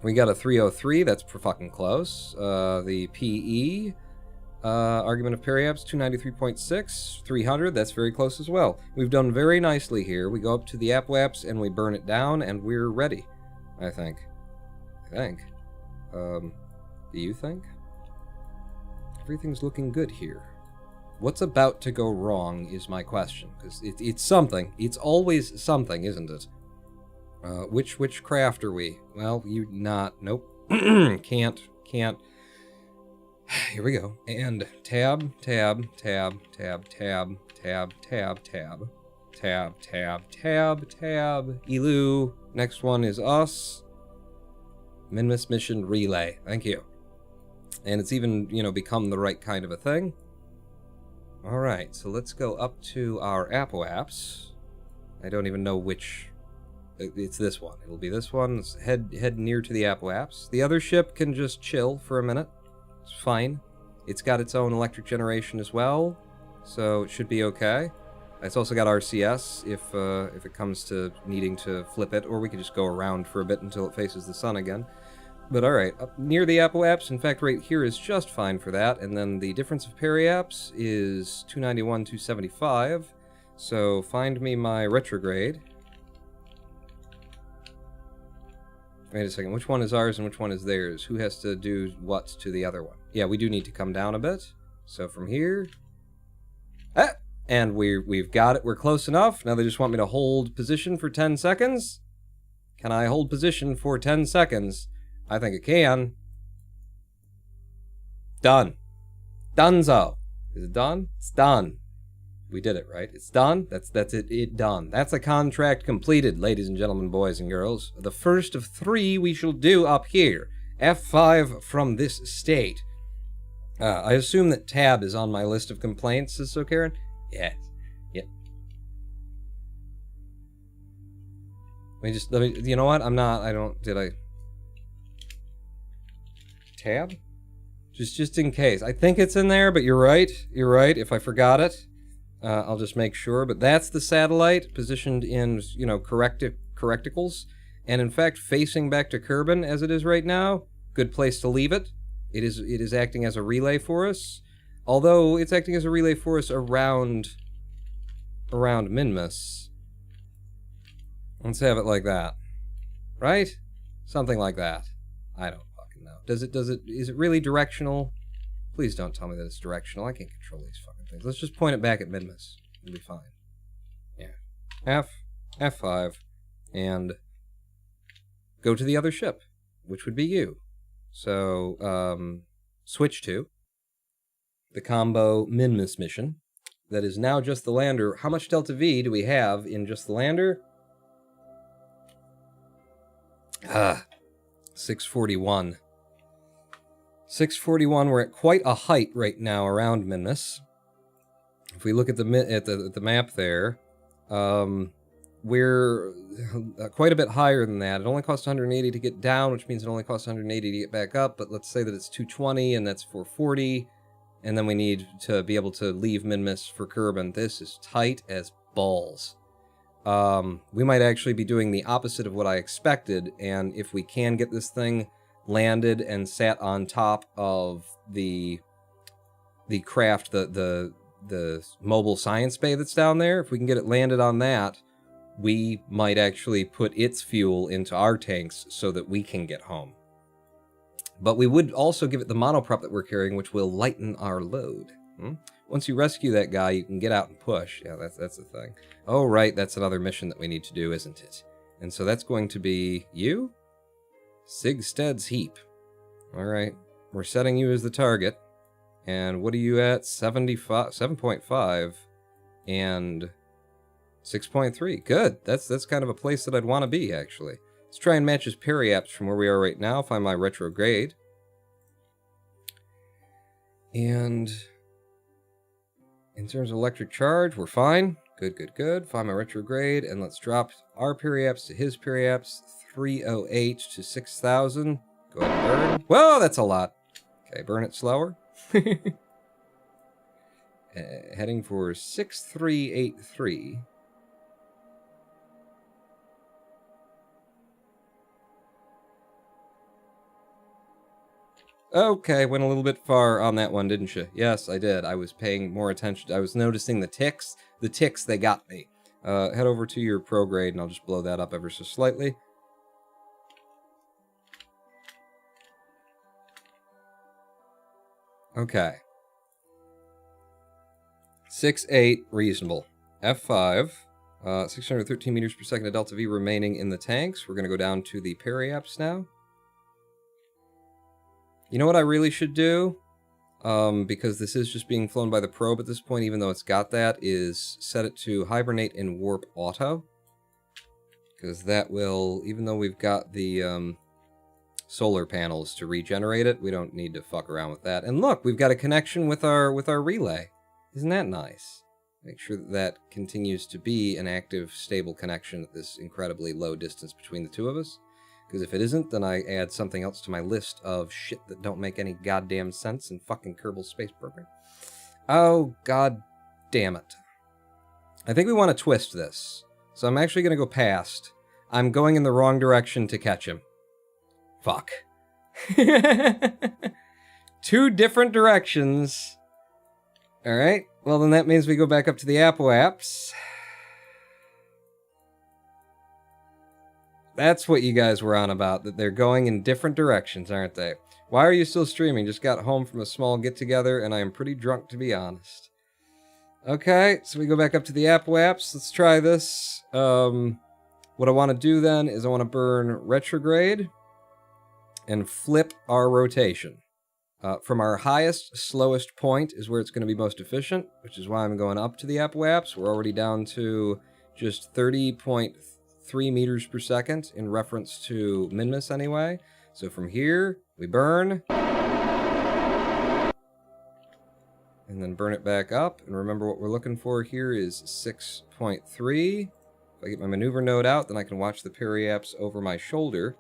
[SPEAKER 1] We got a 303, that's fucking close. The PE, argument of periapse, 293.6, 300, that's very close as well. We've done very nicely here. We go up to the apoapse and we burn it down, and we're ready, I think. Do you think? Everything's looking good here. What's about to go wrong is my question, because it's something. It's always something, isn't it? Which craft are we? Well, you not. Nope. Can't. Here we go. And tab. Elu. Next one is us. Minmus mission relay. Thank you. And it's even, become the right kind of a thing. Alright, so let's go up to our apoaps. I don't even know which... It's this one. It'll be this one. Let's head near to the apoaps. The other ship can just chill for a minute. It's fine. It's got its own electric generation as well, so it should be okay. It's also got RCS if it comes to needing to flip it, or we could just go around for a bit until it faces the sun again. But alright, up near the apoaps, in fact right here is just fine for that, and then the difference of periaps is 291, 275, so find me my retrograde. Wait a second, which one is ours and which one is theirs? Who has to do what to the other one? Yeah, we do need to come down a bit. So from here... Ah! And we've got it. We're close enough. Now they just want me to hold position for 10 seconds. Can I hold position for 10 seconds? I think I can. Done. Donezo. Is it done? It's done. We did it, right? It's done. That's it. It done. That's a contract completed, ladies and gentlemen, boys and girls. The first of 3 we shall do up here. F5 from this state. I assume that tab is on my list of complaints, is so, Karen? Yes. Yep. Let me, you know what? Did I? Tab? Just in case. I think it's in there, but you're right. You're right. If I forgot it, I'll just make sure. But that's the satellite positioned in, correcticals. And in fact, facing back to Kerbin as it is right now, good place to leave it. It is acting as a relay for us. Although it's acting as a relay for us around Minmus. Let's have it like that. Right? Something like that. I don't fucking know. Is it really directional? Please don't tell me that it's directional. I can't control these fucking things. Let's just point it back at Minmus. It'll be fine. Yeah. F5, and go to the other ship, which would be you. So, switch to the combo Minmus mission. That is now just the lander. How much Delta V do we have in just the lander? 641. 641. We're at quite a height right now around Minmus. If we look at the map there, we're quite a bit higher than that. It only costs 180 to get down, which means it only costs 180 to get back up. But let's say that it's 220, and that's 440. And then we need to be able to leave Minmus for Kerbin. This is tight as balls. We might actually be doing the opposite of what I expected, and if we can get this thing landed and sat on top of the craft, the mobile science bay that's down there, if we can get it landed on that, we might actually put its fuel into our tanks so that we can get home. But we would also give it the monoprop that we're carrying, which will lighten our load. Once you rescue that guy, you can get out and push. Yeah, that's the thing. Oh, right, that's another mission that we need to do, isn't it? And so that's going to be you? Sigsted's Heap. All right, we're setting you as the target. And what are you at? 7.5 and 6.3. Good. That's kind of a place that I'd want to be, actually. Let's try and match his periaps from where we are right now. Find my retrograde. And in terms of electric charge, we're fine. Good. Find my retrograde, and let's drop our periaps to his periaps. 308 to 6,000. Go ahead and burn. Whoa, that's a lot. Okay, burn it slower. Heading for 6383. Okay, went a little bit far on that one, didn't you? Yes, I did. I was paying more attention. I was noticing the ticks. The ticks, they got me. Head over to your prograde, and I'll just blow that up ever so slightly. Okay. 6.8, reasonable. F5, 613 meters per second of Delta V remaining in the tanks. We're going to go down to the periaps now. You know what I really should do? Because this is just being flown by the probe at this point, even though it's got that, is set it to hibernate and warp auto. Because that will, even though we've got the solar panels to regenerate it, we don't need to fuck around with that. And look, we've got a connection with our relay. Isn't that nice? Make sure that that continues to be an active, stable connection at this incredibly low distance between the two of us. Because if it isn't, then I add something else to my list of shit that don't make any goddamn sense in fucking Kerbal Space Program. Oh, god damn it. I think we want to twist this. So I'm actually going to go past. I'm going in the wrong direction to catch him. Fuck. 2 different directions. Alright, well then that means we go back up to the Apoaps. That's what you guys were on about, that they're going in different directions, aren't they? Why are you still streaming? Just got home from a small get-together, and I am pretty drunk, to be honest. Okay, so we go back up to the Apoaps. Let's try this. What I want to do then is I want to burn retrograde and flip our rotation. From our highest, slowest point is where it's going to be most efficient, which is why I'm going up to the Apoaps. We're already down to just 30.3 meters per second in reference to Minmus anyway. So from here, we burn. And then burn it back up. And remember what we're looking for here is 6.3. If I get my maneuver node out, then I can watch the periaps over my shoulder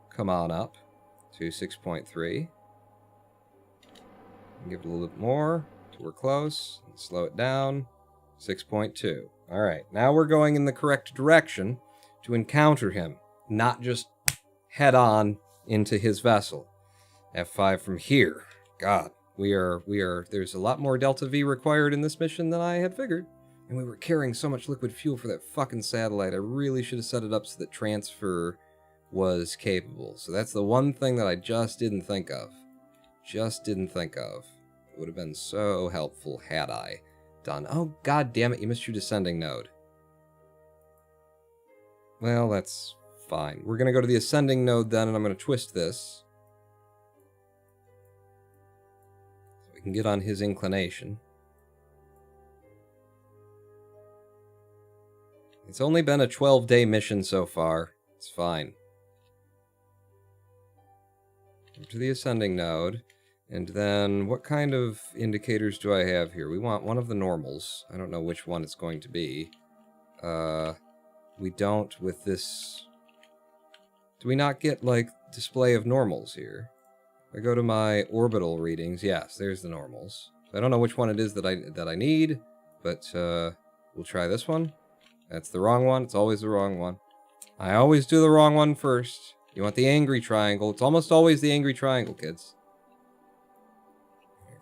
[SPEAKER 1] come on up to 6.3. Give it a little bit more till we're close. And slow it down. 6.2. Alright, now we're going in the correct direction to encounter him, not just head on into his vessel. F5 from here. God, we are, there's a lot more Delta V required in this mission than I had figured. And we were carrying so much liquid fuel for that fucking satellite. I really should have set it up so that transfer was capable. So that's the one thing that I just didn't think of. Just didn't think of. It would have been so helpful had I done. Oh, god damn it, you missed your descending node. Well, that's fine. We're going to go to the ascending node then, and I'm going to twist this. So we can get on his inclination. It's only been a 12-day mission so far. It's fine. Up to the ascending node. And then, what kind of indicators do I have here? We want one of the normals. I don't know which one it's going to be. We don't with this... Do we not get, like, display of normals here? If I go to my orbital readings, yes, there's the normals. I don't know which one it is that I need, but we'll try this one. That's the wrong one. It's always the wrong one. I always do the wrong one first. You want the angry triangle. It's almost always the angry triangle, kids.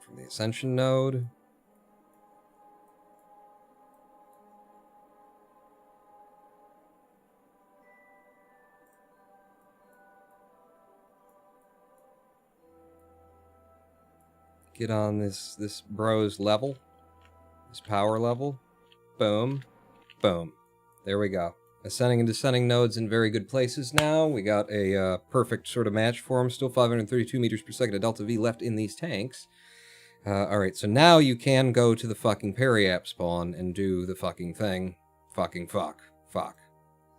[SPEAKER 1] From the ascension node. Get on this bro's level. This power level. Boom. Boom. There we go. Ascending and descending nodes in very good places now. We got a perfect sort of match for them. Still 532 meters per second of Delta V left in these tanks. Alright, so now you can go to the fucking periap spawn and do the fucking thing. Fucking fuck. Fuck.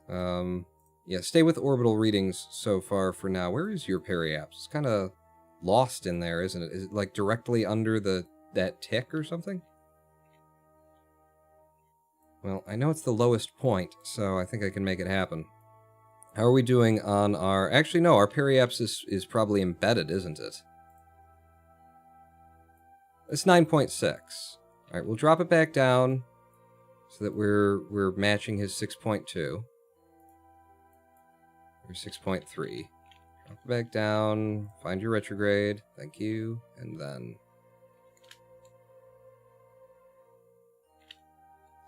[SPEAKER 1] Yeah, stay with orbital readings so far for now. Where is your periaps? It's kind of lost in there, isn't it? Is it like directly under that tick or something? Well, I know it's the lowest point, so I think I can make it happen. How are we doing on our... Actually, no, our periaps is probably embedded, isn't it? It's 9.6. Alright, we'll drop it back down so that we're matching his 6.2. Or 6.3. Drop it back down, find your retrograde, thank you, and then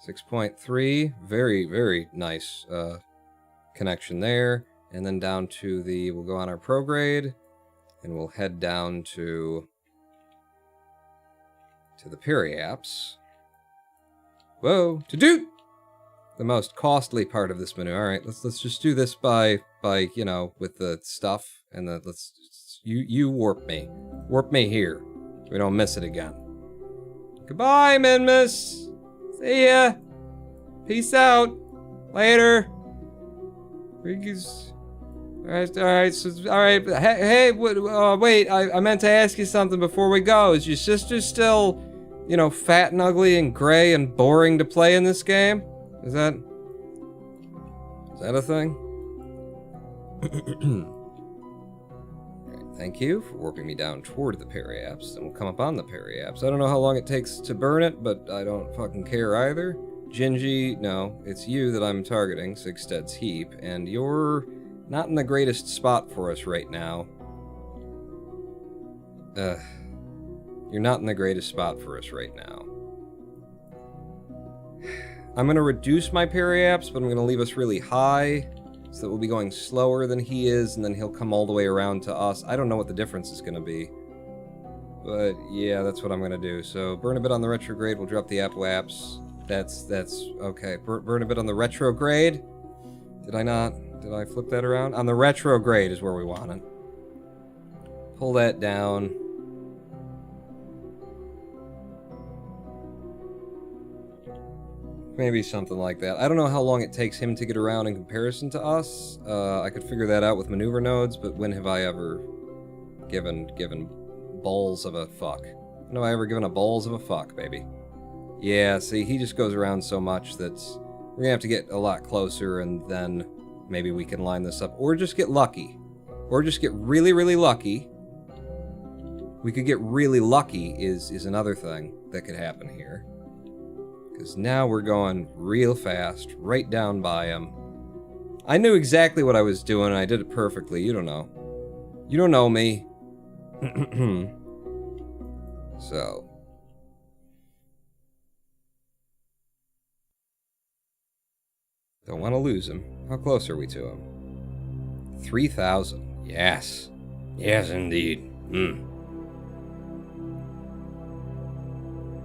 [SPEAKER 1] 6.3, very, very nice connection there, and then down to the, we'll go on our prograde, and we'll head down to the periaps. Whoa, to do the most costly part of this menu. All right, let's just do this by you know, with the stuff, and then you warp me here so we don't miss it again. Goodbye, Minmus. See ya. Peace out. Later. Alright, so, alright, hey, wait, I meant to ask you something before we go. Is your sister still you know, fat and ugly and gray and boring to play in this game? Is that a thing? Alright, thank you for warping me down toward the periapse, and we'll come up on the periapse. I don't know how long it takes to burn it, but I don't fucking care either. Gingy, no, it's you that I'm targeting, Sigsted's Heap, and you're not in the greatest spot for us right now. You're not in the greatest spot for us right now. I'm going to reduce my periapse, but I'm going to leave us really high, so that we'll be going slower than he is, and then he'll come all the way around to us. I don't know what the difference is going to be. But, yeah, that's what I'm going to do. So, burn a bit on the retrograde, we'll drop the apoapse. That's, okay. Burn a bit on the retrograde. Did I flip that around? On the retrograde is where we want it. Pull that down. Maybe something like that. I don't know how long it takes him to get around in comparison to us. I could figure that out with maneuver nodes, but when have I ever given balls of a fuck? When have I ever given a balls of a fuck, baby? Yeah, see, he just goes around so much that we're gonna have to get a lot closer, and then maybe we can line this up. Or just get lucky. Or just get really, really lucky. We could get really lucky is another thing that could happen here. Because now we're going real fast, right down by him. I knew exactly what I was doing, and I did it perfectly. You don't know. You don't know me. So. Don't want to lose him. How close are we to him? 3,000. Yes. Yes, indeed.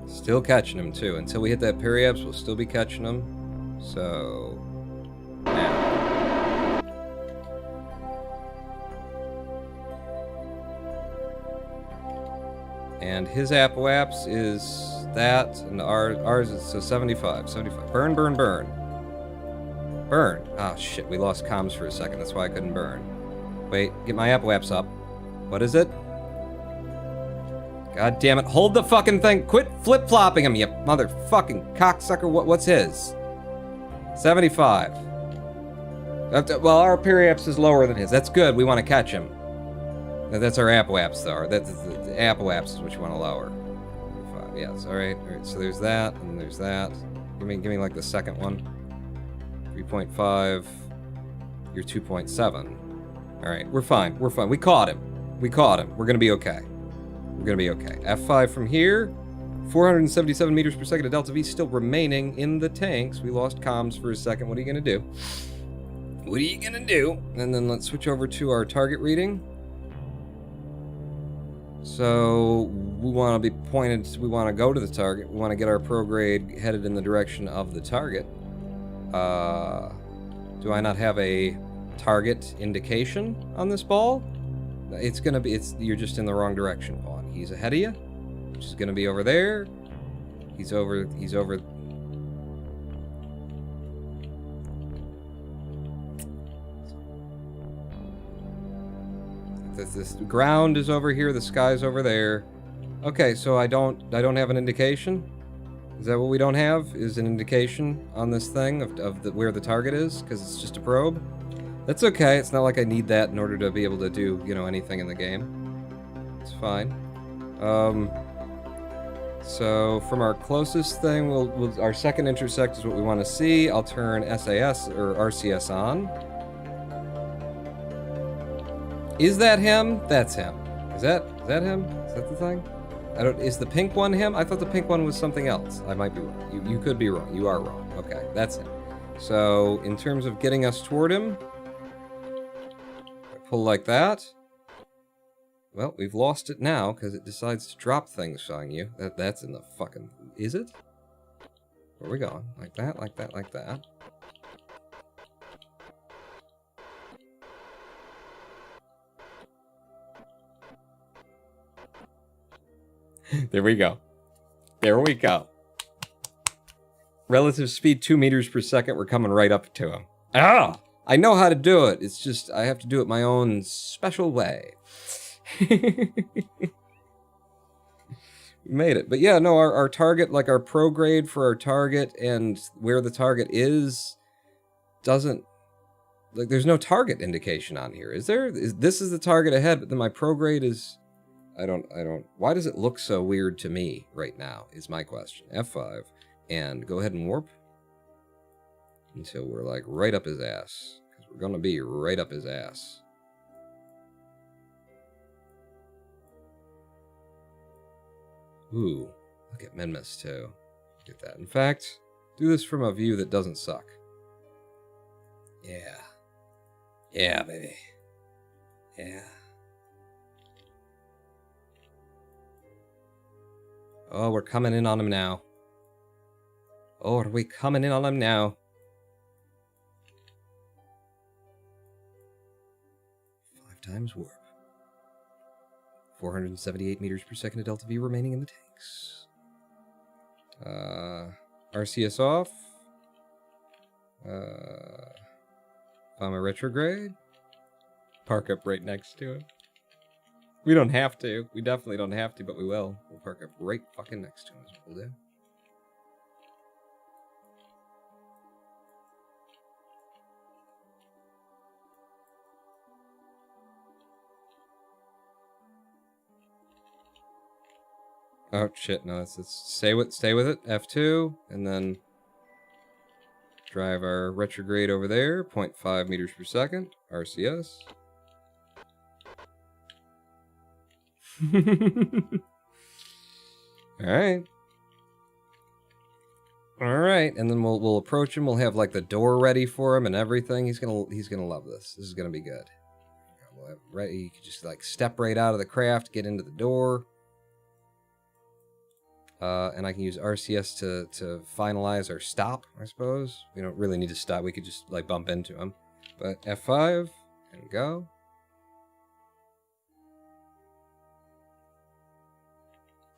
[SPEAKER 1] Still catching him, too. Until we hit that periapse, we'll still be catching him. So... now. And his apoapse is that, and ours is so 75. 75. Burn, burn, burn. Burn. Ah, shit, we lost comms for a second. That's why I couldn't burn. Wait, get my apoapse up. What is it? God damn it. Hold the fucking thing. Quit flip-flopping him, you motherfucking cocksucker. What's his? 75. Well, our periapse is lower than his. That's good. We want to catch him. That's our apoapse, though. That's the apoapse is what you want to lower. 5. Yes, alright. Alright, so there's that, and there's that. Give me like the second one. 3.5. You're 2.7. Alright, we're fine. We're fine. We caught him. We caught him. We're gonna be okay. We're gonna be okay. F5 from here. 477 meters per second of Delta V still remaining in the tanks. We lost comms for a second. What are you gonna do? What are you gonna do? And then let's switch over to our target reading. So we want to be pointed. We want to go to the target. We want to get our prograde headed in the direction of the target. Do I not have a target indication on this ball? It's gonna be. You're just in the wrong direction, Vaughn. He's ahead of you, which is gonna be over there. He's over. This ground is over here. The sky's over there. Okay, so I don't have an indication. Is that what we don't have? Is an indication on this thing of where the target is? Because it's just a probe. That's okay. It's not like I need that in order to be able to do, anything in the game. It's fine. So from our closest thing, our second intersect is what we want to see. I'll turn SAS or RCS on. Is that him? That's him. Is that him? Is that the thing? Is the pink one him? I thought the pink one was something else. I might be wrong. You could be wrong. You are wrong. Okay, that's him. So in terms of getting us toward him, I pull like that. Well, we've lost it now because it decides to drop things on you. That's in the fucking... Is it? Where are we going? Like that, like that, like that. There we go. There we go. Relative speed 2 meters per second. We're coming right up to him. Ah! I know how to do it. It's just I have to do it my own special way. We made it. But yeah, no, our target, like our prograde for our target and where the target is, doesn't, like, there's no target indication on here. Is there? This is the target ahead, but then my prograde is, I don't, why does it look so weird to me right now, is my question. F5, and go ahead and warp until we're, like, right up his ass. Because we're going to be right up his ass. Ooh, look at Minmus, too. Look at that. In fact, do this from a view that doesn't suck. Yeah. Yeah, baby. Yeah. Oh, we're coming in on him now. Oh, are we coming in on him now? 5 times warp. 478 meters per second of delta V remaining in the tanks. RCS off. I'm a retrograde. Park up right next to him. We don't have to. We definitely don't have to, but we will. We'll park up right fucking next to him is what we'll do. Oh shit, no, let's stay with it. F2, and then drive our retrograde over there, 0.5 meters per second, RCS. Alright. Alright, and then we'll approach him, we'll have like the door ready for him and everything. He's gonna love this. This is gonna be good. We'll have ready, you can just like step right out of the craft, get into the door. And I can use RCS to finalize our stop, I suppose. We don't really need to stop. We could just, like, bump into him. But F5, and go.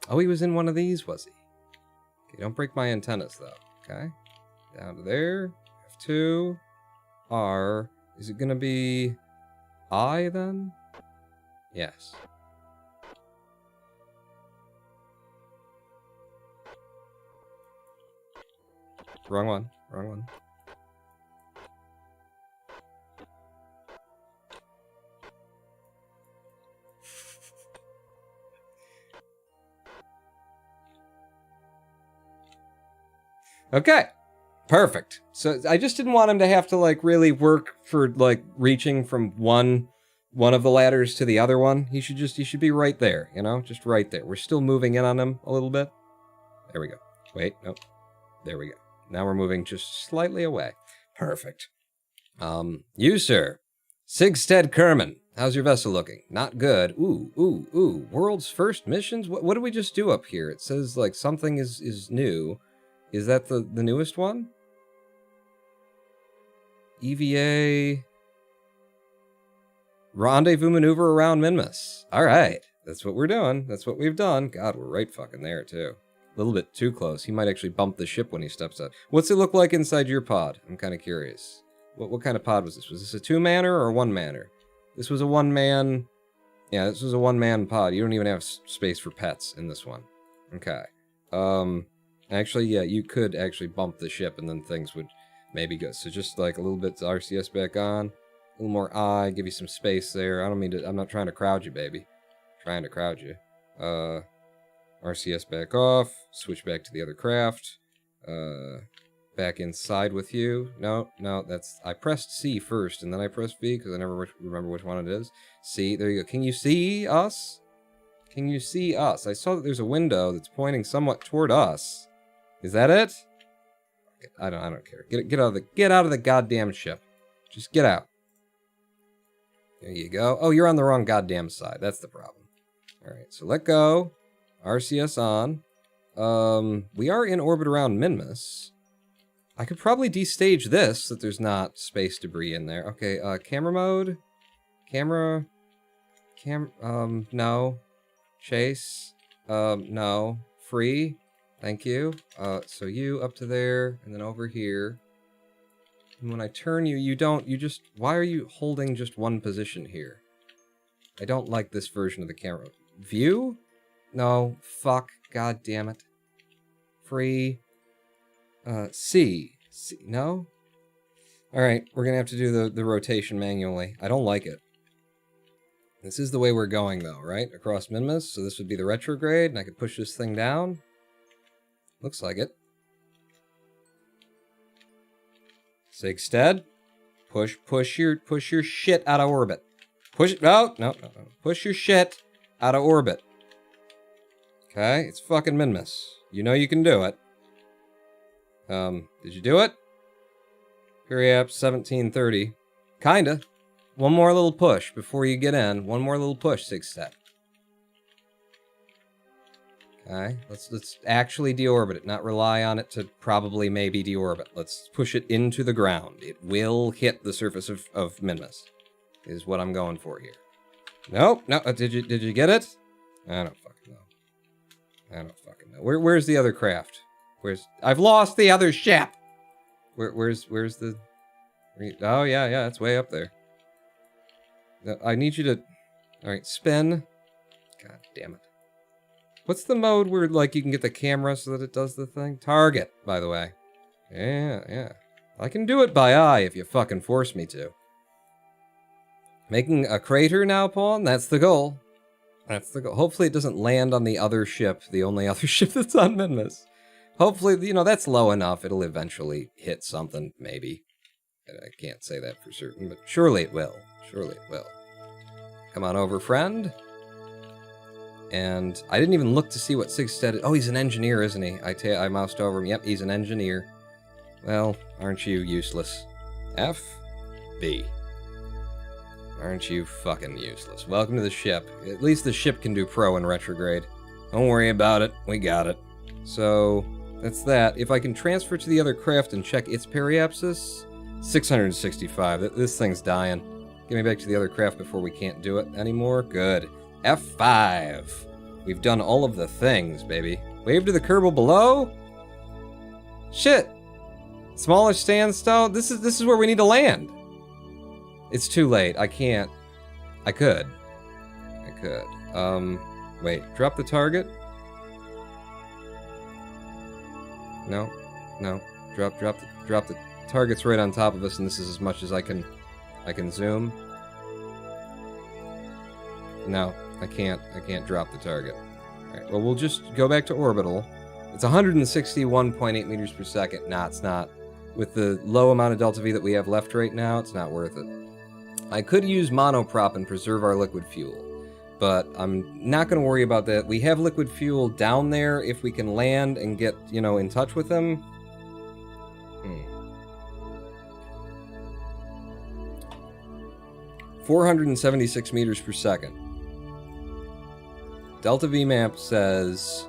[SPEAKER 1] Oh, he was in one of these, was he? Okay, don't break my antennas, though. Okay. Down to there. F2. R. Is it going to be I, then? Yes. Wrong one. Wrong one. Okay. Perfect. So I just didn't want him to have to like really work for like reaching from one of the ladders to the other one. He should be right there, you know? Just right there. We're still moving in on him a little bit. There we go. Wait, nope. There we go. Now we're moving just slightly away. Perfect. You, sir. Sigstead Kerman. How's your vessel looking? Not good. Ooh. World's first missions? What did we just do up here? It says, like, something is new. Is that the newest one? EVA... Rendezvous maneuver around Minmus. Alright. That's what we're doing. That's what we've done. God, we're right fucking there, too. A little bit too close. He might actually bump the ship when he steps out. What's it look like inside your pod? I'm kind of curious. What kind of pod was this? Was this a 2-manner or a 1-manner? This was a 1-man... Yeah, this was a 1-man pod. You don't even have space for pets in this one. Okay. Actually, yeah, you could actually bump the ship and then things would maybe go. So just like a little bit RCS back on. A little more I, give you some space there. I don't mean to... I'm not trying to crowd you, baby. I'm trying to crowd you. RCS back off, switch back to the other craft, back inside with you. No, that's, I pressed C first, and then I pressed V, because I never remember which one it is. C, there you go. Can you see us? Can you see us? I saw that there's a window that's pointing somewhat toward us. Is that it? I don't care. Get out of the goddamn ship. Just get out. There you go. Oh, you're on the wrong goddamn side. That's the problem. Alright, so let go. RCS on. We are in orbit around Minmus. I could probably destage this, so that there's not space debris in there. Okay, camera mode. No. Chase. No. Free. Thank you. So you up to there, and then over here. And when I turn you, why are you holding just one position here? I don't like this version of the camera. View? No. Fuck. God damn it. Free. C. C. No? Alright, we're gonna have to do the rotation manually. I don't like it. This is the way we're going, though, right? Across Minmus, so this would be the retrograde, and I could push this thing down. Looks like it. Sigstead. Push your shit out of orbit. No. Push your shit out of orbit. Okay, it's fucking Minmus. You know you can do it. Did you do it? Periaps 1730. Kinda. One more little push before you get in. One more little push, Sigstead. Okay, let's actually deorbit it, not rely on it to probably maybe deorbit. Let's push it into the ground. It will hit the surface of Minmus, is what I'm going for here. Nope, no, did you get it? I don't fucking know. Where's the other craft? I've lost the other ship! Where's the... Oh, yeah, it's way up there. I need you to... Alright, spin. God damn it. What's the mode where, like, you can get the camera so that it does the thing? Target, by the way. Yeah. I can do it by eye if you fucking force me to. Making a crater now, Pawn? That's the goal. That's the goal. Hopefully it doesn't land on the other ship, the only other ship that's on Minmus. Hopefully, you know, that's low enough. It'll eventually hit something, maybe. I can't say that for certain, but surely it will. Surely it will. Come on over, friend. And I didn't even look to see what Sigstead... Oh, he's an engineer, isn't he? I moused over him. Yep, he's an engineer. Well, aren't you useless? F? B. Aren't you fucking useless? Welcome to the ship. At least the ship can do pro and retrograde. Don't worry about it. We got it. So, that's that. If I can transfer to the other craft and check its periapsis... 665. This thing's dying. Get me back to the other craft before we can't do it anymore. Good. F5. We've done all of the things, baby. Wave to the Kerbal below? Shit. Smaller Sandstone? This is where we need to land. It's too late. I can't. I could. Wait. Drop the target? No. Drop the target's right on top of us, and this is as much as I can zoom. No, I can't drop the target. Alright, well, we'll just go back to orbital. It's 161.8 meters per second. Nah, it's not. With the low amount of delta V that we have left right now, it's not worth it. I could use monoprop and preserve our liquid fuel, but I'm not going to worry about that. We have liquid fuel down there if we can land and get, you know, in touch with them. 476 meters per second. Delta V map says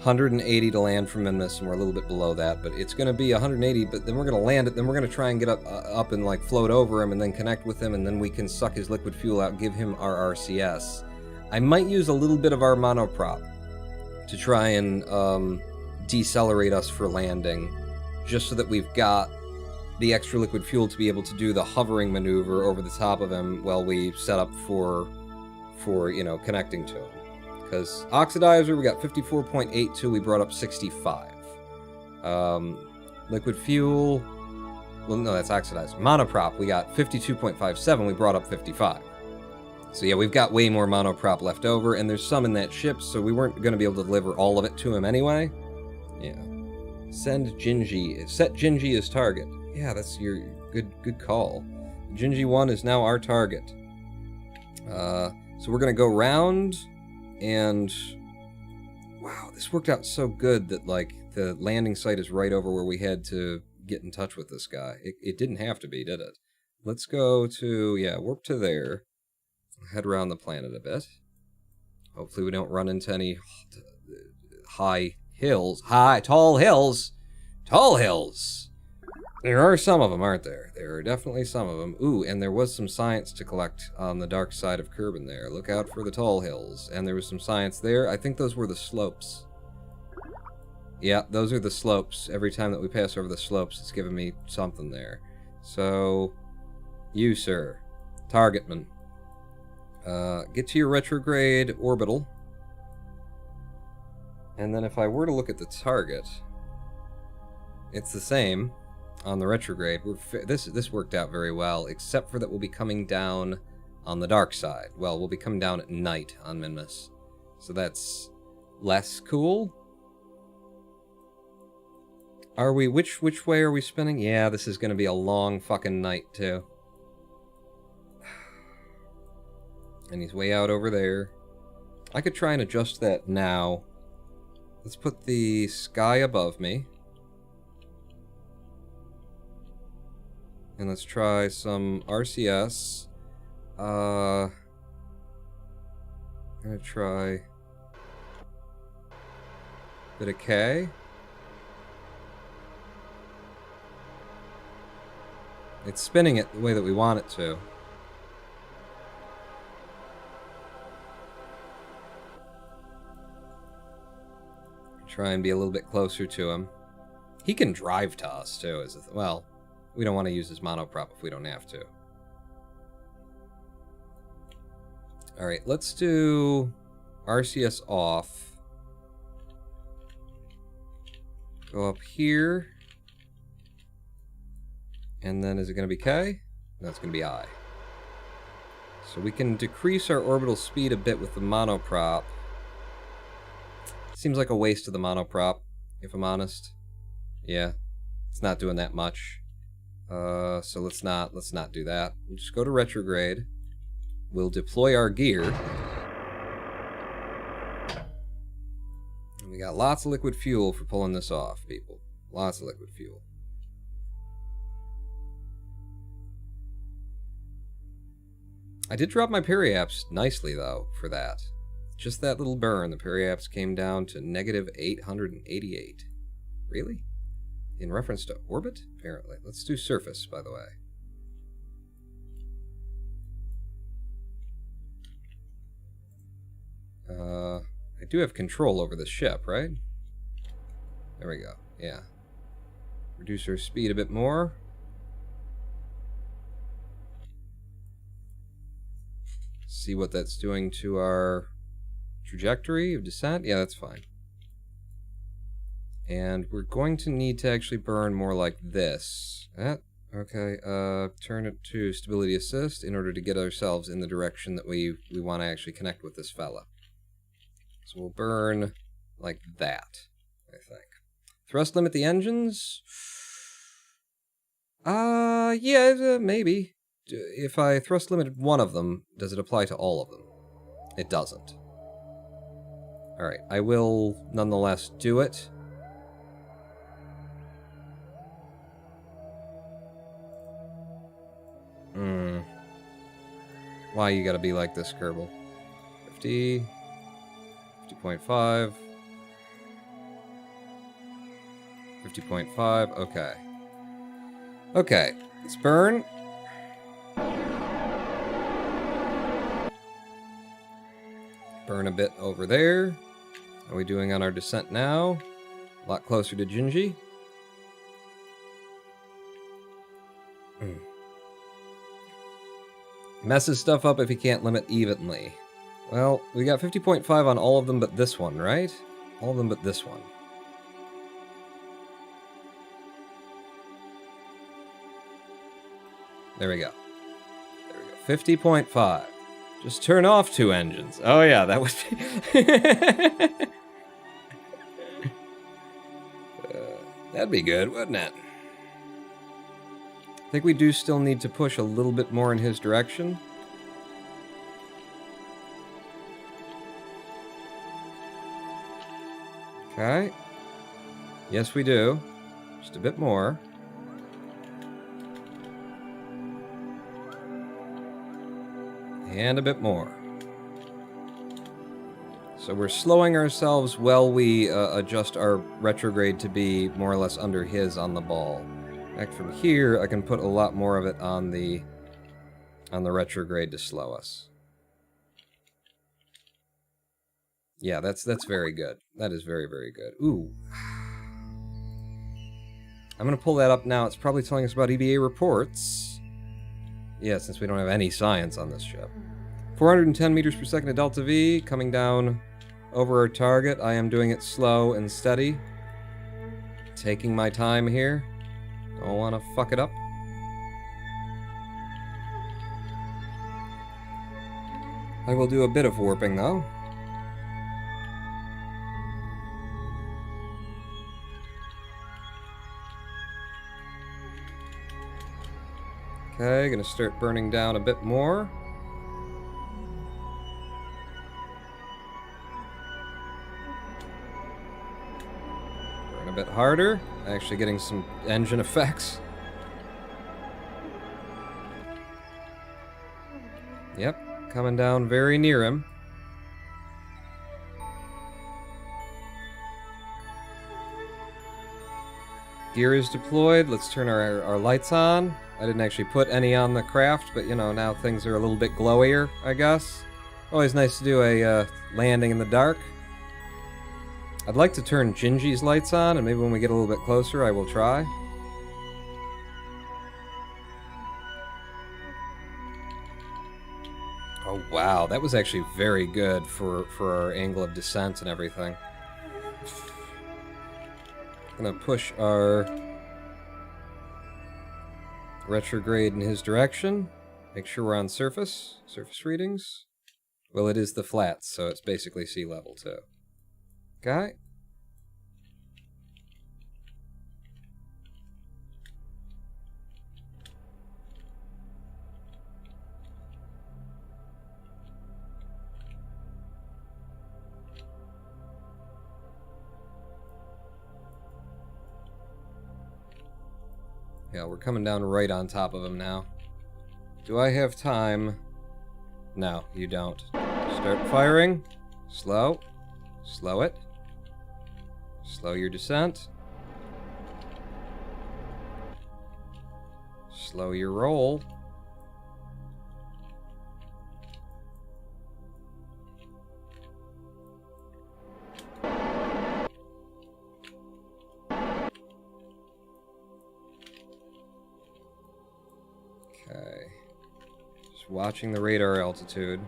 [SPEAKER 1] 180 to land from Minmus, and we're a little bit below that, but it's going to be 180, but then we're going to land it, then we're going to try and get up and like float over him and then connect with him, and then we can suck his liquid fuel out and give him our RCS. I might use a little bit of our monoprop to try and decelerate us for landing, just so that we've got the extra liquid fuel to be able to do the hovering maneuver over the top of him while we set up for you know, connecting to him. Because oxidizer, we got 54.82, we brought up 65. Liquid fuel, well, no, that's oxidizer. Monoprop, we got 52.57, we brought up 55. So yeah, we've got way more monoprop left over, and there's some in that ship, so we weren't going to be able to deliver all of it to him anyway. Yeah. Set Gingy as target. Yeah, that's your good call. Gingy 1 is now our target. So we're going to go round, and wow, this worked out so good that, like, the landing site is right over where we had to get in touch with this guy. It didn't have to be, did it? Let's go to, yeah, warp to there. Head around the planet a bit. Hopefully we don't run into any high hills. Tall hills! Tall hills! There are some of them, aren't there? There are definitely some of them. Ooh, and there was some science to collect on the dark side of Kerbin there. Look out for the tall hills. And there was some science there. I think those were the slopes. Yeah, those are the slopes. Every time that we pass over the slopes, it's giving me something there. So, you, sir. Targetman. Get to your retrograde orbital. And then if I were to look at the target, it's the same on the retrograde. This worked out very well, except for that we'll be coming down on the dark side. Well, we'll be coming down at night on Minmus. So that's less cool. Are we, which way are we spinning? Yeah, this is going to be a long fucking night, too. And he's way out over there. I could try and adjust that now. Let's put the sky above me. And let's try some RCS. I'm gonna try a bit of K. It's spinning it the way that we want it to. Try and be a little bit closer to him. He can drive to us, too. Well, we don't want to use his monoprop if we don't have to. Alright, let's do RCS off. Go up here. And then is it going to be K? No, it's going to be I. So we can decrease our orbital speed a bit with the monoprop. Seems like a waste of the monoprop, if I'm honest. Yeah, it's not doing that much. So let's not do that. We'll just go to retrograde. We'll deploy our gear. And we got lots of liquid fuel for pulling this off, people. Lots of liquid fuel. I did drop my periaps nicely, though, for that. Just that little burn, the periaps came down to negative 888. Really? In reference to orbit? Apparently. Let's do surface, by the way. I do have control over the ship, right? There we go. Yeah. Reduce our speed a bit more. See what that's doing to our trajectory of descent. Yeah, that's fine. And we're going to need to actually burn more like this. Okay, turn it to stability assist in order to get ourselves in the direction that we want to actually connect with this fella. So we'll burn like that, I think. Thrust limit the engines? Yeah, maybe. If I thrust limited one of them, does it apply to all of them? It doesn't. Alright, I will nonetheless do it. Why you gotta be like this, Kerbal? 50... 50.5... 50.5, okay. Okay, let's burn. Burn a bit over there. How are we doing on our descent now? A lot closer to Jinji. Messes stuff up if he can't limit evenly. Well, we got 50.5 on all of them but this one, right? All of them but this one. There we go. There we go. 50.5. Just turn off 2 engines. Oh yeah, that would be... that'd be good, wouldn't it? I think we do still need to push a little bit more in his direction. Okay. Yes, we do. Just a bit more. And a bit more. So we're slowing ourselves while we adjust our retrograde to be more or less under his on the ball. Back from here, I can put a lot more of it on the retrograde to slow us. Yeah, that's very good. That is very, very good. Ooh. I'm going to pull that up now. It's probably telling us about EVA reports. Yeah, since we don't have any science on this ship. 410 meters per second at Delta V, coming down over our target. I am doing it slow and steady. Taking my time here. Don't want to fuck it up. I will do a bit of warping, though. Okay, gonna start burning down a bit more. Burn a bit harder. Actually getting some engine effects. Yep, coming down very near him. Gear is deployed. Let's turn our lights on. I didn't actually put any on the craft, but you know, now things are a little bit glowier, I guess. Always nice to do a landing in the dark. I'd like to turn Gingy's lights on, and maybe when we get a little bit closer, I will try. Oh wow, that was actually very good for our angle of descent and everything. Gonna push our retrograde in his direction. Make sure we're on surface. Surface readings. Well, it is the flats, so it's basically sea level too. Okay. Yeah, we're coming down right on top of him now. Do I have time? No, you don't. Start firing. Slow. Slow it. Slow your descent. Slow your roll. Okay. Just watching the radar altitude.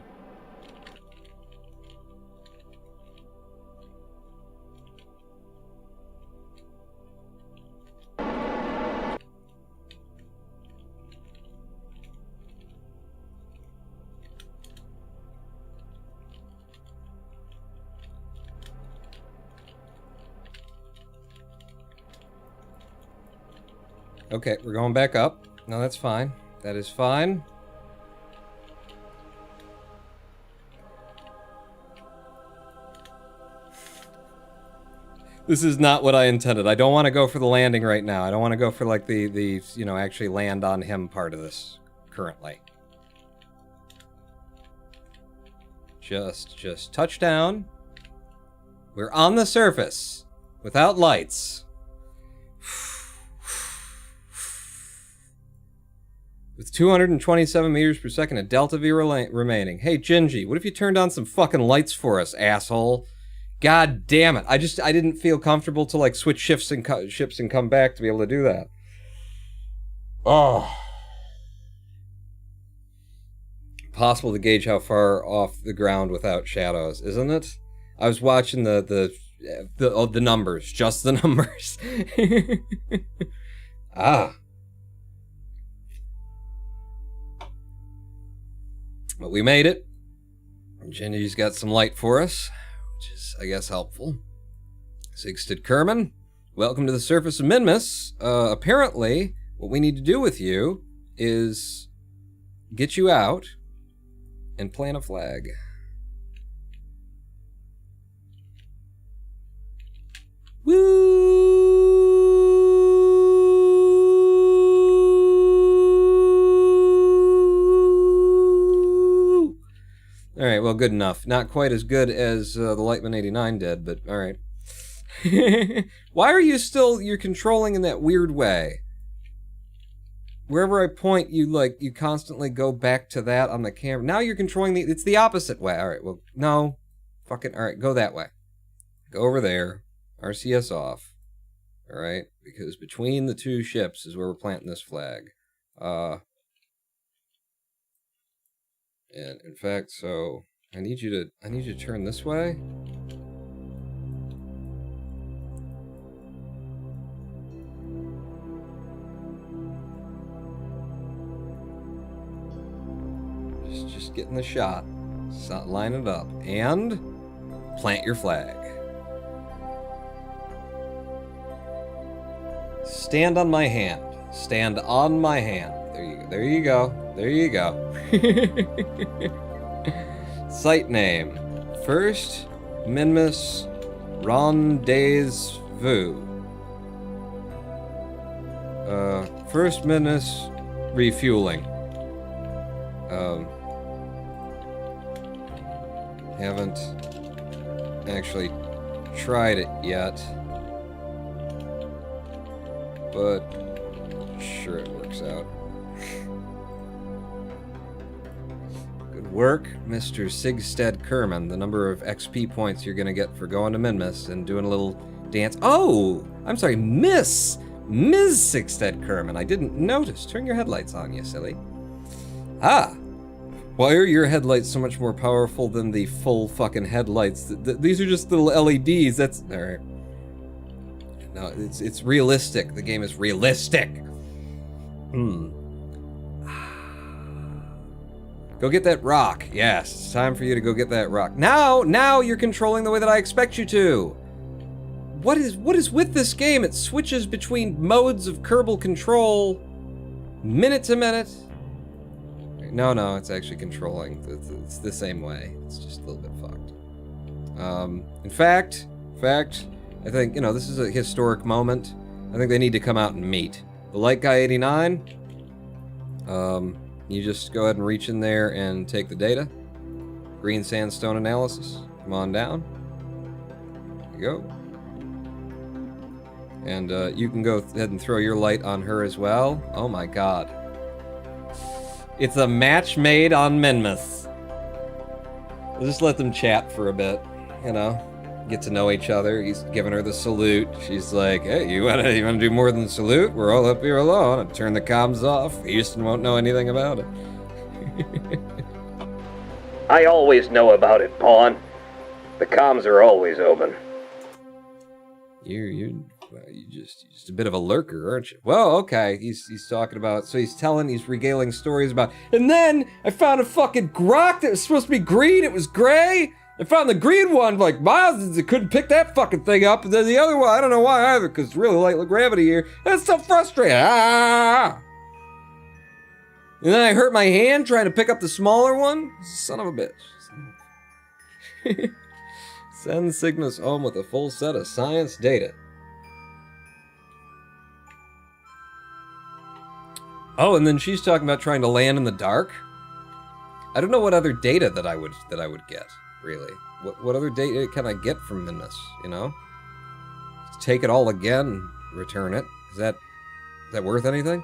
[SPEAKER 1] Okay, we're going back up. No, that's fine. That is fine. This is not what I intended. I don't want to go for the landing right now. I don't want to go for like the you know, actually land on him part of this currently. Just touch down. We're on the surface without lights. With 227 meters per second of delta V remaining. Hey, Gingy, what if you turned on some fucking lights for us, asshole? God damn it. I didn't feel comfortable to, like, switch ships and come back to be able to do that. Oh. Possible to gauge how far off the ground without shadows, isn't it? I was watching the numbers. Just the numbers. Ah. But we made it. Gingy's got some light for us, which is, I guess, helpful. Sigsted Kerman, welcome to the surface of Minmus. Apparently, what we need to do with you is get you out and plant a flag. Woo! Alright, well, good enough. Not quite as good as the Lightman 89 did, but alright. Why are you you're controlling in that weird way? Wherever I point, you constantly go back to that on the camera. Now you're controlling it's the opposite way. Alright, well, no. Fucking, alright, go that way. Go over there. RCS off. Alright, because between the two ships is where we're planting this flag. And in fact, so I need you to turn this way. getting the shot. Line it up. And plant your flag. Stand on my hand. Stand on my hand. There you go. There you go. Site name. First Minmus Rendezvous. First Minmus refueling. Haven't actually tried it yet, but sure it works out. Good work, Mr. Sigstead Kerman. The number of XP points you're gonna get for going to Minmus and doing a little dance. Oh, I'm sorry, Ms. Sigstead Kerman. I didn't notice. Turn your headlights on, you silly. Ah. Why are your headlights so much more powerful than the full fucking headlights? These are just little LEDs. That's all right. No, it's realistic. The game is realistic. Go get that rock. Yes, it's time for you to go get that rock. Now you're controlling the way that I expect you to. What is with this game? It switches between modes of Kerbal control, minute to minute. No, it's actually controlling. It's the same way. It's just a little bit fucked. In fact, I think, this is a historic moment. I think they need to come out and meet. The Light Guy 89, you just go ahead and reach in there and take the data. Green Sandstone analysis. Come on down. There you go. And you can go ahead and throw your light on her as well. Oh my god. It's a match made on Minmus. We'll just let them chat for a bit, get to know each other. He's giving her the salute. She's like, hey, you wanna do more than salute? We're all up here alone. I'll turn the comms off. Houston won't know anything about it.
[SPEAKER 4] I always know about it, Pawn. The comms are always open.
[SPEAKER 1] You're just a bit of a lurker, aren't you? Well, okay. He's talking about, so he's regaling stories about, and then I found a fucking grok that was supposed to be green. It was gray. I found the green one, like, Miles couldn't pick that fucking thing up. And then the other one, I don't know why either, because it's really light gravity here. That's so frustrating. Ah! And then I hurt my hand trying to pick up the smaller one. Son of a bitch. Send Cygnus home with a full set of science data. Oh, and then she's talking about trying to land in the dark. I don't know what other data that I would get, really. What other data can I get from Minmus, Take it all again, return it. Is that worth anything?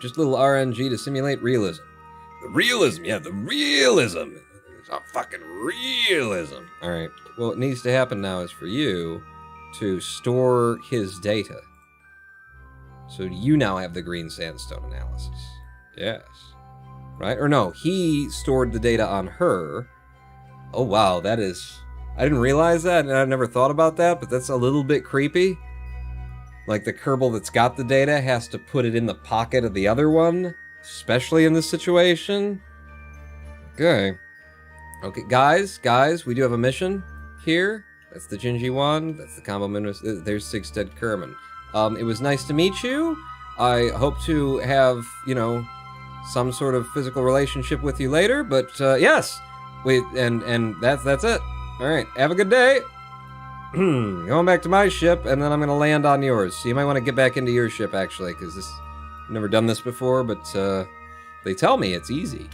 [SPEAKER 1] Just a little RNG to simulate realism. The realism. Oh, fucking realism. Alright, well, what needs to happen now is for you to store his data. So you now have the green sandstone analysis. Yes. Right? Or no, he stored the data on her. Oh, wow, that is... I didn't realize that, and I never thought about that, but that's a little bit creepy. Like, the Kerbal that's got the data has to put it in the pocket of the other one, especially in this situation. Okay. Okay, guys, we do have a mission here. That's the Gingy one. That's the combo Minmus. There's Sigstead Kerman. It was nice to meet you. I hope to have, some sort of physical relationship with you later, but, yes. And that's it. Alright, have a good day. Going back to my ship, and then I'm gonna land on yours. So you might want to get back into your ship, actually, because I've never done this before, but, they tell me it's easy.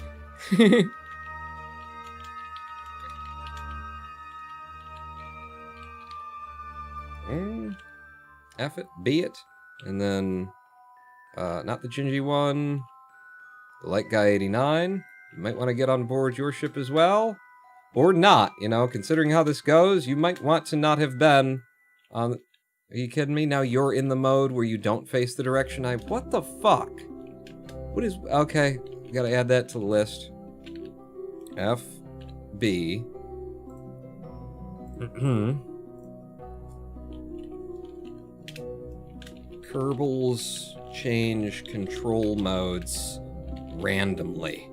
[SPEAKER 1] F it, B it, and then, not the Gingy one, the Light Guy 89. You might want to get on board your ship as well, or not, considering how this goes, you might want to not have been on, are you kidding me? Now you're in the mode where you don't face the direction what the fuck? What is, okay, gotta add that to the list. F, B, Kerbals change control modes randomly.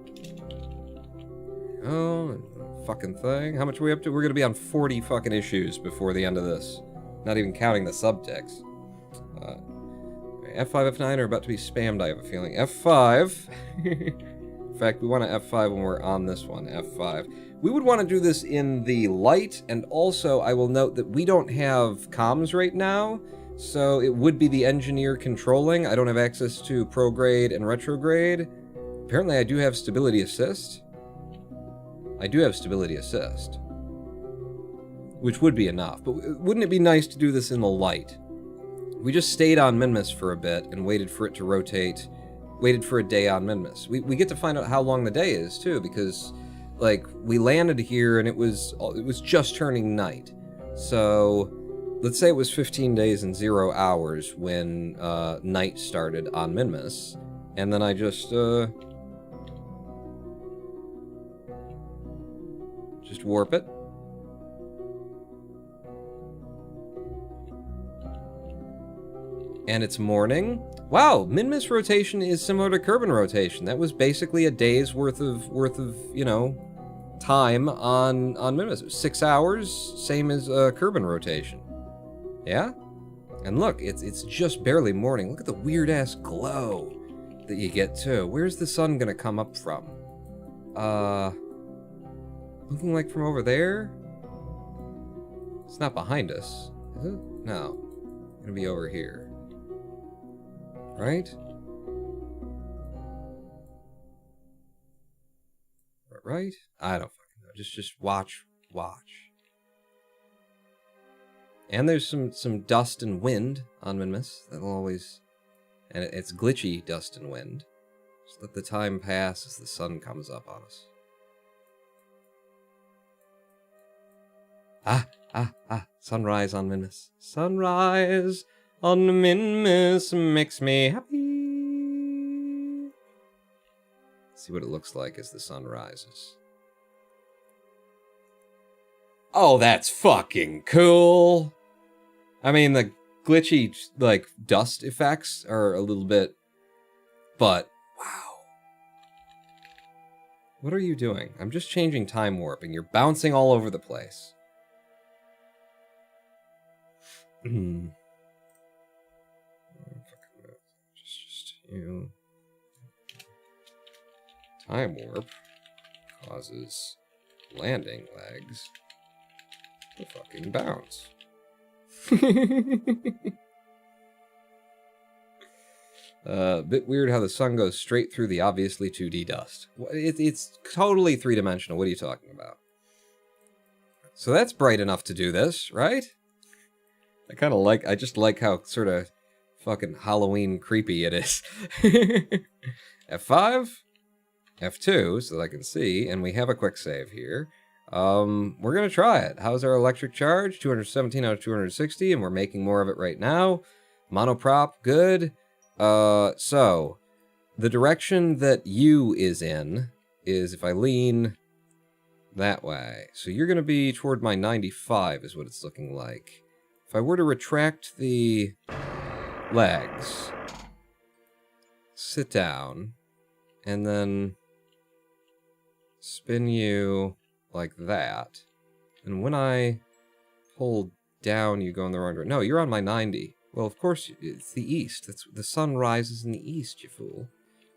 [SPEAKER 1] Oh, fucking thing. How much are we up to? We're gonna be on 40 fucking issues before the end of this. Not even counting the subtext. F5, F9 are about to be spammed, I have a feeling. F5. In fact, we want to F5 when we're on this one. F5. We would want to do this in the light, and also I will note that we don't have comms right now, so it would be the engineer controlling. I don't have access to prograde and retrograde. Apparently I do have stability assist. I do have stability assist, which would be enough, but wouldn't it be nice to do this in the light? We just stayed on Minmus for a bit and waited for it to rotate, waited for a day on Minmus. We get to find out how long the day is, too, because, like, we landed here and it was just turning night. So, let's say it was 15 days and 0 hours when night started on Minmus, and then I just warp it. And it's morning. Wow, Minmus rotation is similar to Kerbin rotation. That was basically a day's worth of you know, time on Minmus. It was 6 hours, same as Kerbin rotation. Yeah? And look, it's just barely morning. Look at the weird ass glow that you get too. Where's the sun gonna come up from? Looking like from over there? It's not behind us, is it? No. It's gonna be over here. Right? Right? I don't fucking know. Just watch. And there's some dust and wind on Minmus. That'll always... And it's glitchy dust and wind. Just let the time pass as the sun comes up on us. Sunrise on Minmus. Sunrise on Minmus makes me happy. Let's see what it looks like as the sun rises. Oh, that's fucking cool. I mean, the glitchy, like, dust effects are a little bit... But, wow. What are you doing? I'm just changing time warp, and you're bouncing all over the place. Just you. Time warp causes landing legs to fucking bounce. Bit weird how the sun goes straight through the obviously 2D dust. It's totally three-dimensional. What are you talking about? So that's bright enough to do this, right? I just like how sort of fucking Halloween creepy it is. F5, F2, so that I can see, and we have a quick save here. We're gonna try it. How's our electric charge? 217 out of 260, and we're making more of it right now. Monoprop, good. So, the direction that U is in is if I lean that way. So you're gonna be toward my 95 is what it's looking like. If I were to retract the legs, sit down, and then spin you like that, and when I pull down, you go in the wrong direction. No, you're on my 90. Well, of course, it's the east. The sun rises in the east, you fool.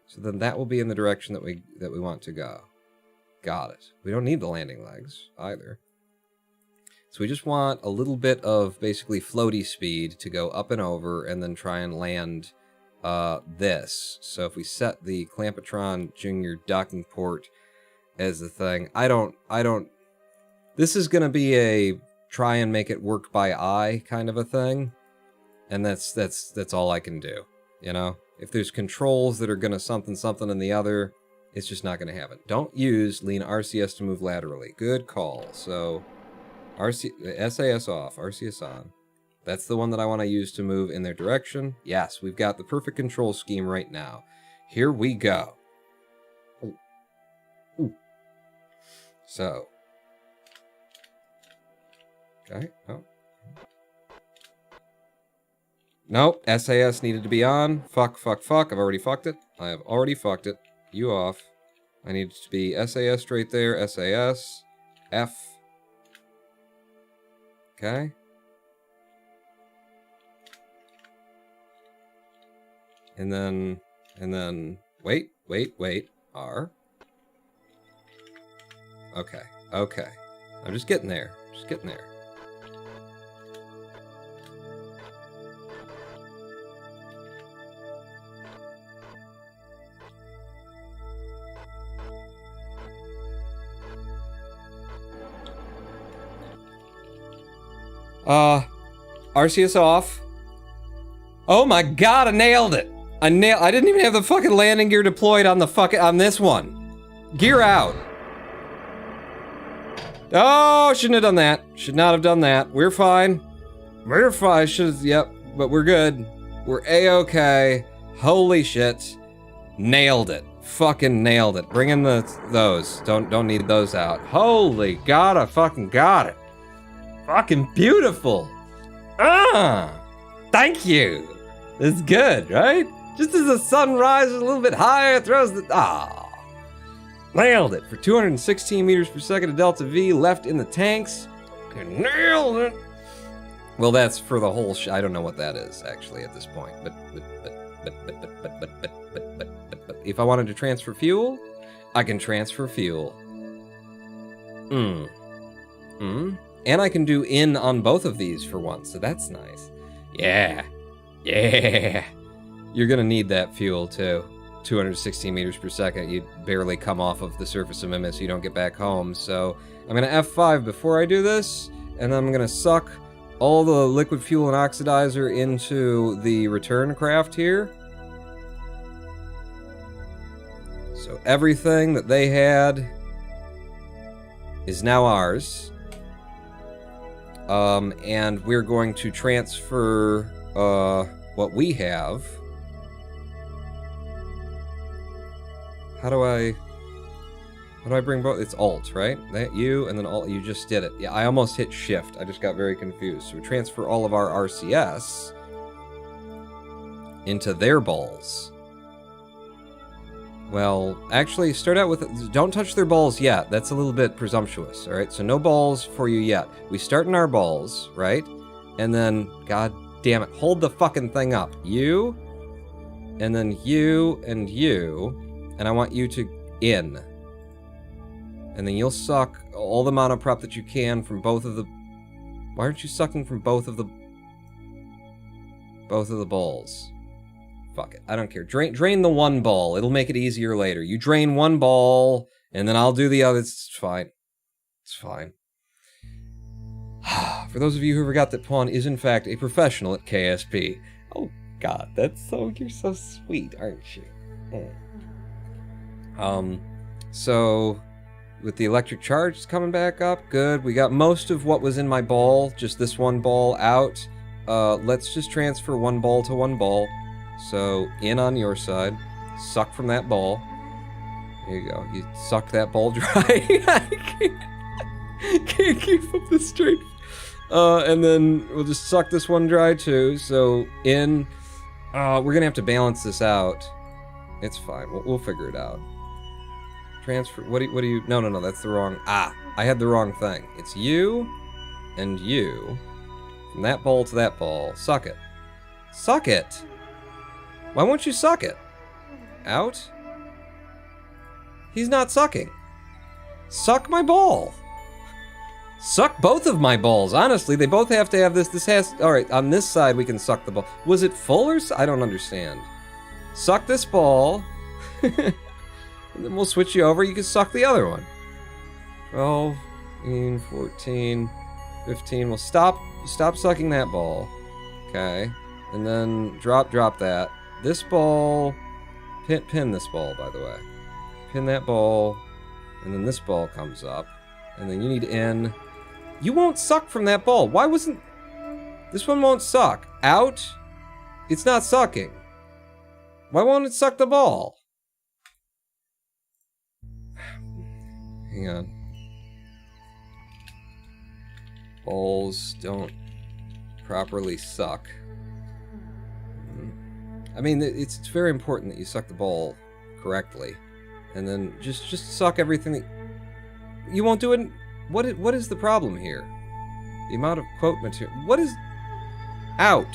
[SPEAKER 1] So then that will be in the direction that we want to go. Got it. We don't need the landing legs either. So we just want a little bit of basically floaty speed to go up and over and then try and land this. So if we set the Clampetron Junior docking port as the thing, this is going to be a try and make it work by eye kind of a thing. And that's all I can do, you know? If there's controls that are going to something in the other, it's just not going to happen. Don't use lean RCS to move laterally. Good call. So SAS off, RCS on. That's the one that I want to use to move in their direction. Yes, we've got the perfect control scheme right now. Here we go. Ooh. Ooh. So. Okay. Oh. Nope. SAS needed to be on. Fuck. I've already fucked it. I have already fucked it. You off. I need it to be SAS straight there, SAS, F. Okay. And then, wait, R. Okay, okay. I'm just getting there, RCS off. Oh my god, I nailed it! I didn't even have the fucking landing gear deployed on on this one. Gear out. Oh, shouldn't have done that. Should not have done that. We're fine. We're fine. Yep, but we're good. We're A-okay. Holy shit. Nailed it. Fucking nailed it. Bring in those. Don't need those out. Holy god, I fucking got it. Fucking beautiful. Thank you. It's good, right? Just as the sun rises a little bit higher, throws the... Nailed it. For 216 meters per second of delta V left in the tanks. Nailed it. Well, that's for the whole I don't know what that is, actually, at this point. But if I wanted to transfer fuel, I can transfer fuel. And I can do in on both of these for once, so that's nice. Yeah. You're gonna need that fuel, too. 216 meters per second, you'd barely come off of the surface of Minmus, so you don't get back home. So I'm gonna F5 before I do this, and I'm gonna suck all the liquid fuel and oxidizer into the return craft here. So everything that they had is now ours. And we're going to transfer what we have. How do I bring both? It's Alt, right? That you, and then Alt, you just did it. Yeah, I almost hit Shift. I just got very confused. So we transfer all of our RCS into their balls. Well, actually, start out with... Don't touch their balls yet. That's a little bit presumptuous, all right? So no balls for you yet. We start in our balls, right? And then, god damn it, hold the fucking thing up. You, and then you, and you... And I want you to in. And then you'll suck all the monoprop that you can from both of the... Why aren't you sucking from both of the balls? Fuck it. I don't care. Drain the one ball. It'll make it easier later. You drain one ball, and then I'll do the other. It's fine. It's fine. For those of you who forgot that Pawn is in fact a professional at KSP. Oh god, you're so sweet, aren't you? So with the electric charge coming back up, good. We got most of what was in my ball, just this one ball out. Let's just transfer one ball to one ball. So in on your side, suck from that ball. There you go. You sucked that ball dry. I can't keep up this straight. And then we'll just suck this one dry too. So in, we're gonna have to balance this out. It's fine. We'll figure it out. Transfer. What do you? No. That's the wrong. I had the wrong thing. It's you, and you. From that ball to that ball. Suck it. Suck it. Why won't you suck it? Out. He's not sucking. Suck my ball. Suck both of my balls. Honestly, they both have to have this. This has. All right. On this side, we can suck the ball. Was it full or? I don't understand. Suck this ball. And then we'll switch you over. You can suck the other one. 12, 13, 14, 15. We'll stop sucking that ball. Okay. And then drop that. This ball, pin this ball, by the way. Pin that ball, and then this ball comes up. And then you need in. You won't suck from that ball. Why wasn't... This one won't suck. Out. It's not sucking. Why won't it suck the ball? Hang on. Balls don't properly suck. I mean, it's very important that you suck the ball correctly. And then just suck everything that... You won't do it... What is the problem here? The amount of quote material... What is... Out.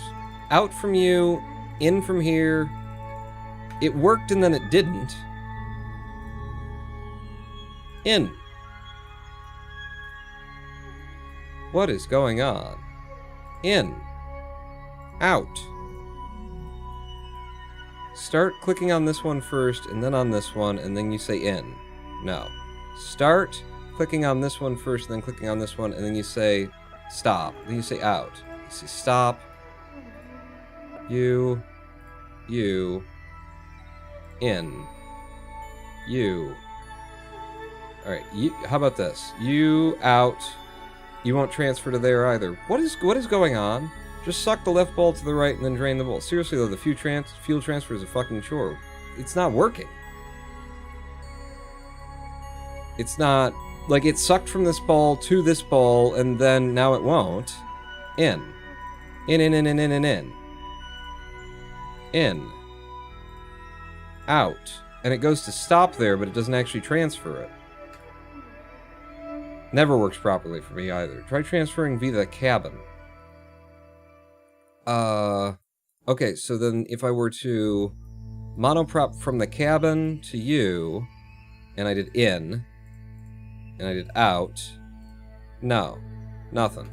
[SPEAKER 1] Out from you. In from here. It worked and then it didn't. In. What is going on? In. Out. Start clicking on this one first, and then on this one, and then you say in. No. Start clicking on this one first, and then clicking on this one, and then you say stop. Then you say out. You say stop. You. In. You. Alright, how about this? You, out. You won't transfer to there either. What is going on? Just suck the left ball to the right and then drain the ball. Seriously though, the fuel transfer is a fucking chore. It's not working. It's not... Like, it sucked from this ball to this ball, and then now it won't. In. In. In. Out. And it goes to stop there, but it doesn't actually transfer it. Never works properly for me either. Try transferring via the cabin. Okay, so then if I were to monoprop from the cabin to you, and I did in, and I did out, no, nothing.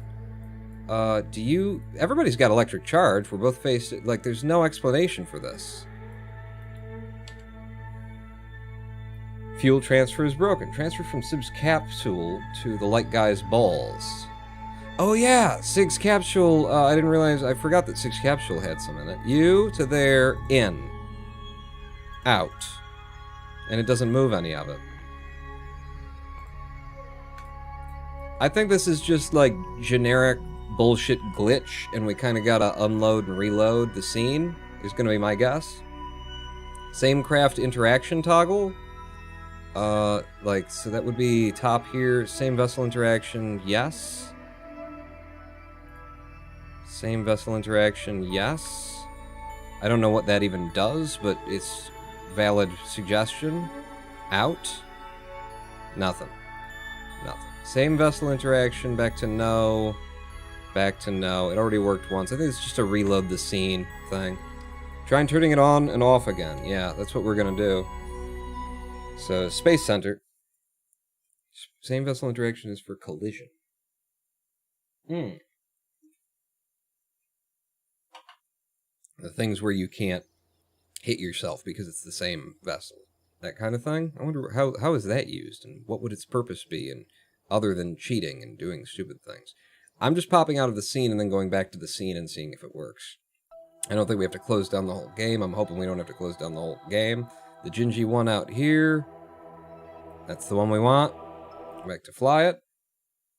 [SPEAKER 1] Everybody's got electric charge, we're both faced, like, there's no explanation for this. Fuel transfer is broken. Transfer from Sib's capsule to the light guy's balls. Oh yeah, Sig's capsule, I didn't realize, I forgot that Sig's capsule had some in it. You to there, in. Out. And it doesn't move any of it. I think this is just like generic bullshit glitch, and we kind of gotta unload and reload the scene, is gonna be my guess. Same craft interaction toggle. So that would be top here, same vessel interaction, yes. Same vessel interaction, yes. I don't know what that even does, but it's valid suggestion. Out. Nothing. Nothing. Same vessel interaction, back to no. Back to no. It already worked once. I think it's just a reload the scene thing. Try and turning it on and off again. Yeah, that's what we're gonna do. So, Space Center. Same vessel interaction is for collision. The things where you can't hit yourself because it's the same vessel. That kind of thing. I wonder how is that used, and what would its purpose be, and other than cheating and doing stupid things. I'm just popping out of the scene and then going back to the scene and seeing if it works. I don't think we have to close down the whole game. I'm hoping we don't have to close down the whole game. The Gingy one out here. That's the one we want. Go back to fly it.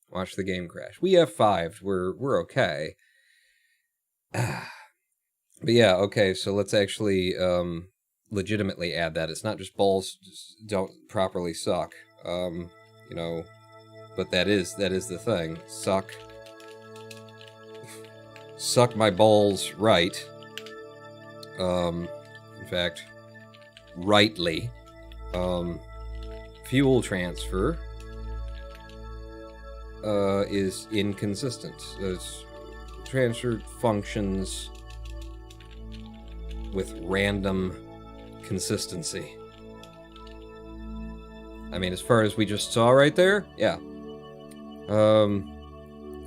[SPEAKER 1] Watch the game crash. We F5'd. We're okay. But yeah, okay, so let's actually legitimately add that. It's not just balls don't properly suck. You know, but that is the thing. Suck my balls right. In fact, rightly. Fuel transfer is inconsistent. It's transfer functions with random consistency. I mean, as far as we just saw right there, yeah.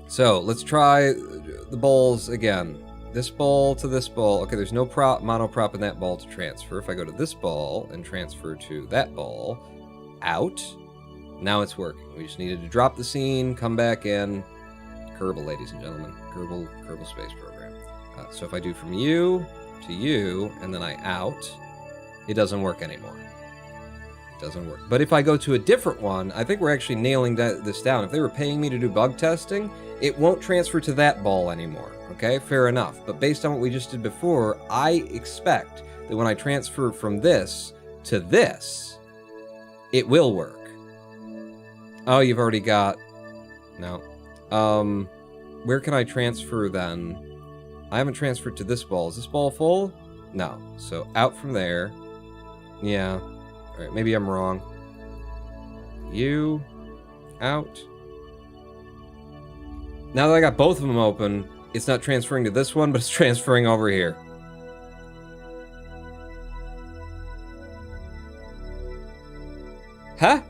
[SPEAKER 1] So let's try the balls again. This ball to this ball. Okay, there's no monoprop in that ball to transfer. If I go to this ball and transfer to that ball, out. Now it's working. We just needed to drop the scene, come back in. Kerbal, ladies and gentlemen. Kerbal Space Program. So if I do from you to you, and then I out, it doesn't work anymore. It doesn't work. But if I go to a different one, I think we're actually nailing this down. If they were paying me to do bug testing, it won't transfer to that ball anymore. Okay, fair enough. But based on what we just did before, I expect that when I transfer from this to this, it will work. Oh, you've already got... No. Where can I transfer then? I haven't transferred to this ball. Is this ball full? No. So out from there. Yeah. Alright, maybe I'm wrong. You. Out. Now that I got both of them open, it's not transferring to this one, but it's transferring over here. Huh?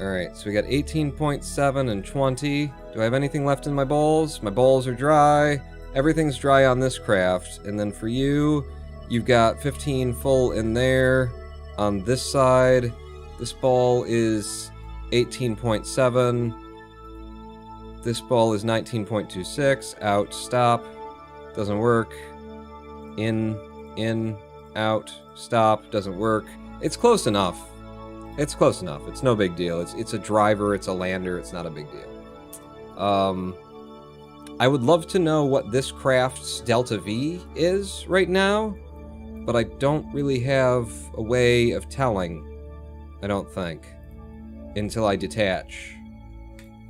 [SPEAKER 1] Alright, so we got 18.7 and 20. Do I have anything left in my bowls? My bowls are dry. Everything's dry on this craft. And then for you, you've got 15 full in there. On this side, this ball is 18.7. This ball is 19.26. Out, stop. Doesn't work. In, out, stop. Doesn't work. It's close enough. It's close enough. It's no big deal. It's a driver, it's a lander, it's not a big deal. I would love to know what this craft's Delta V is right now, but I don't really have a way of telling, I don't think, until I detach.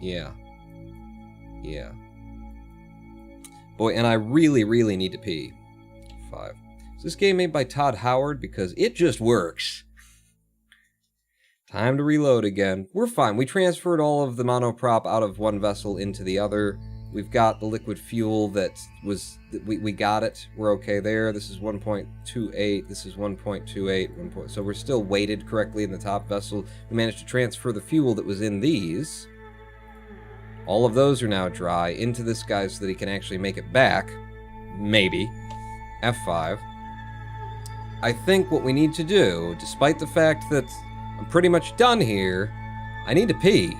[SPEAKER 1] Yeah. Yeah. Boy, and I really, really need to pee. 5. Is this game made by Todd Howard? Because it just works. Time to reload again. We're fine. We transferred all of the monoprop out of one vessel into the other. We've got the liquid fuel that was... We got it. We're okay there. This is 1.28. This is 1.28. So we're still weighted correctly in the top vessel. We managed to transfer the fuel that was in these. All of those are now dry into this guy so that he can actually make it back. Maybe. F5. I think what we need to do, despite the fact that I'm pretty much done here, I need to pee.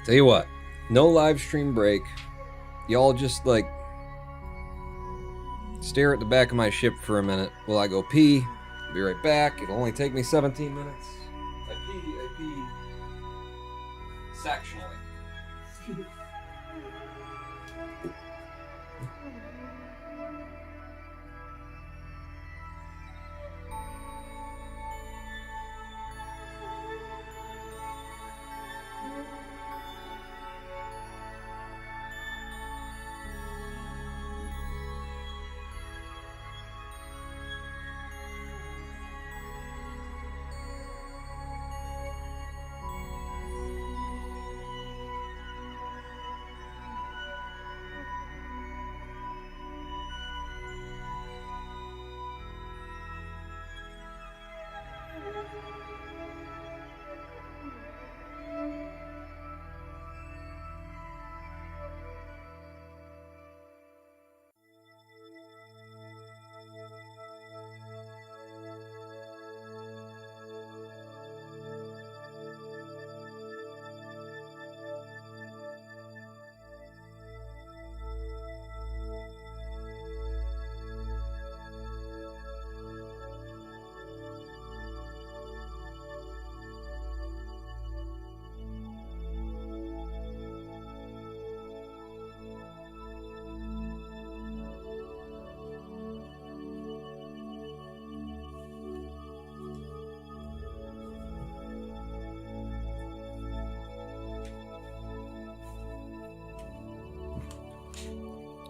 [SPEAKER 1] Tell you what, no live stream break. Y'all just, like, stare at the back of my ship for a minute while I go pee. Be right back. It'll only take me 17 minutes. I pee sectionally.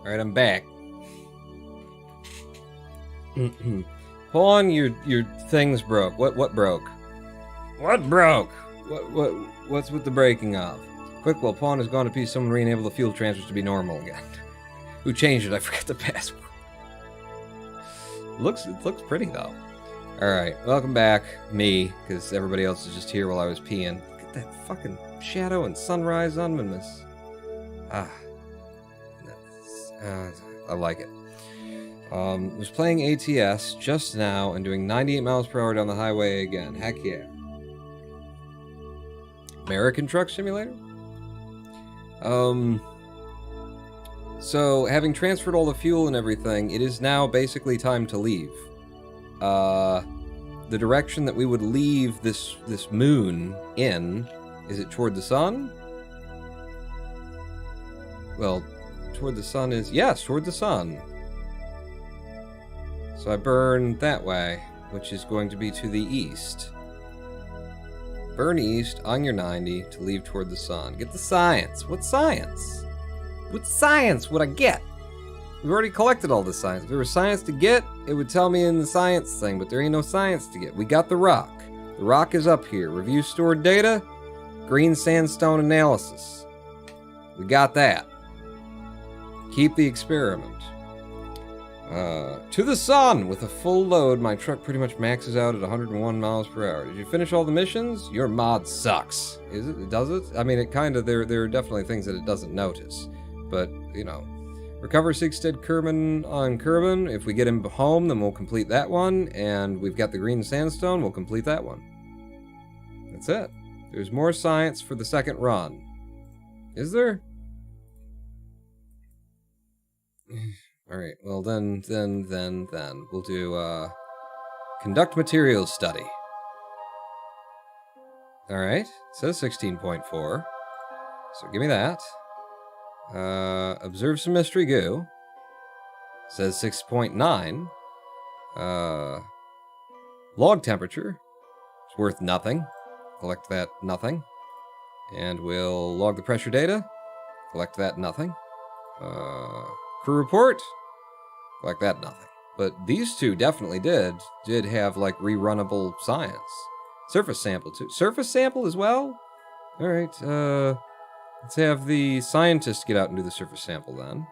[SPEAKER 1] Alright, I'm back. Pawn, your things broke. What broke? What broke? What's with the breaking of? Quick, while Pawn has gone to peace, someone re-enable the fuel transfers to be normal again. Who changed it? I forgot the password. It looks pretty though. Alright, welcome back. Me, because everybody else is just here while I was peeing. Look at that fucking shadow and sunrise on Minmus. I like it. Was playing ATS just now and doing 98 miles per hour down the highway again. Heck yeah. American Truck Simulator? So, having transferred all the fuel and everything, it is now basically time to leave. The direction that we would leave this moon in, is it toward the sun? Well, toward the sun is... Yes, toward the sun. So I burn that way, which is going to be to the east. Burn east on your 90 to leave toward the sun. Get the science. What science? What science would I get? We've already collected all the science. If there was science to get, it would tell me in the science thing, but there ain't no science to get. We got the rock. The rock is up here. Review stored data, green sandstone analysis. We got that. Keep the experiment. To the sun! With a full load, my truck pretty much maxes out at 101 miles per hour. Did you finish all the missions? Your mod sucks. Is it? Does it? I mean, it kind of, there are definitely things that it doesn't notice. But, you know. Recover Sigstead Kerbin on Kerbin. If we get him home, then we'll complete that one. And we've got the green sandstone, we'll complete that one. That's it. There's more science for the second run. Is there? Alright, well then, we'll do, conduct materials study. Alright, it says 16.4. So give me that. Observe some mystery goo. Says 6.9. Log temperature. It's worth nothing. Collect that nothing. And we'll log the pressure data. Collect that nothing. Crew report. Collect that nothing. But these two definitely did have like rerunnable science. Surface sample too. Surface sample as well? Alright, let's have the scientist get out and do the surface sample then.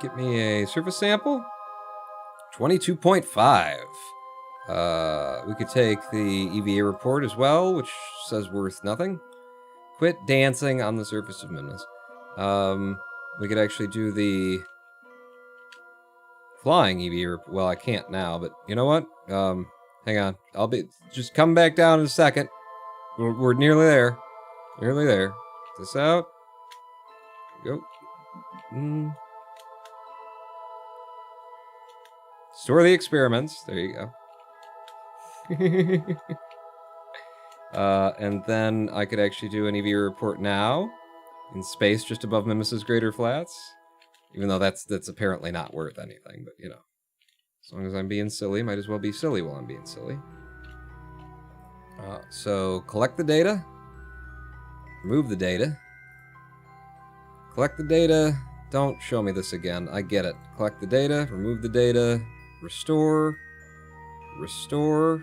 [SPEAKER 1] Get me a surface sample. 22.5. We could take the EVA report as well, which says worth nothing. Quit dancing on the surface of Minmus. We could actually do the flying EVA report. Well, I can't now, but you know what? Hang on. I'll be just come back down in a second. We're nearly there. Nearly there. Get this out. Go. Store the experiments. There you go. And then I could actually do an EVA report now in space just above Minmus's Greater Flats. Even though that's apparently not worth anything, but you know. As long as I'm being silly, might as well be silly while I'm being silly. So collect the data. Remove the data. Collect the data. Don't show me this again. I get it. Collect the data. Remove the data. Restore. Restore.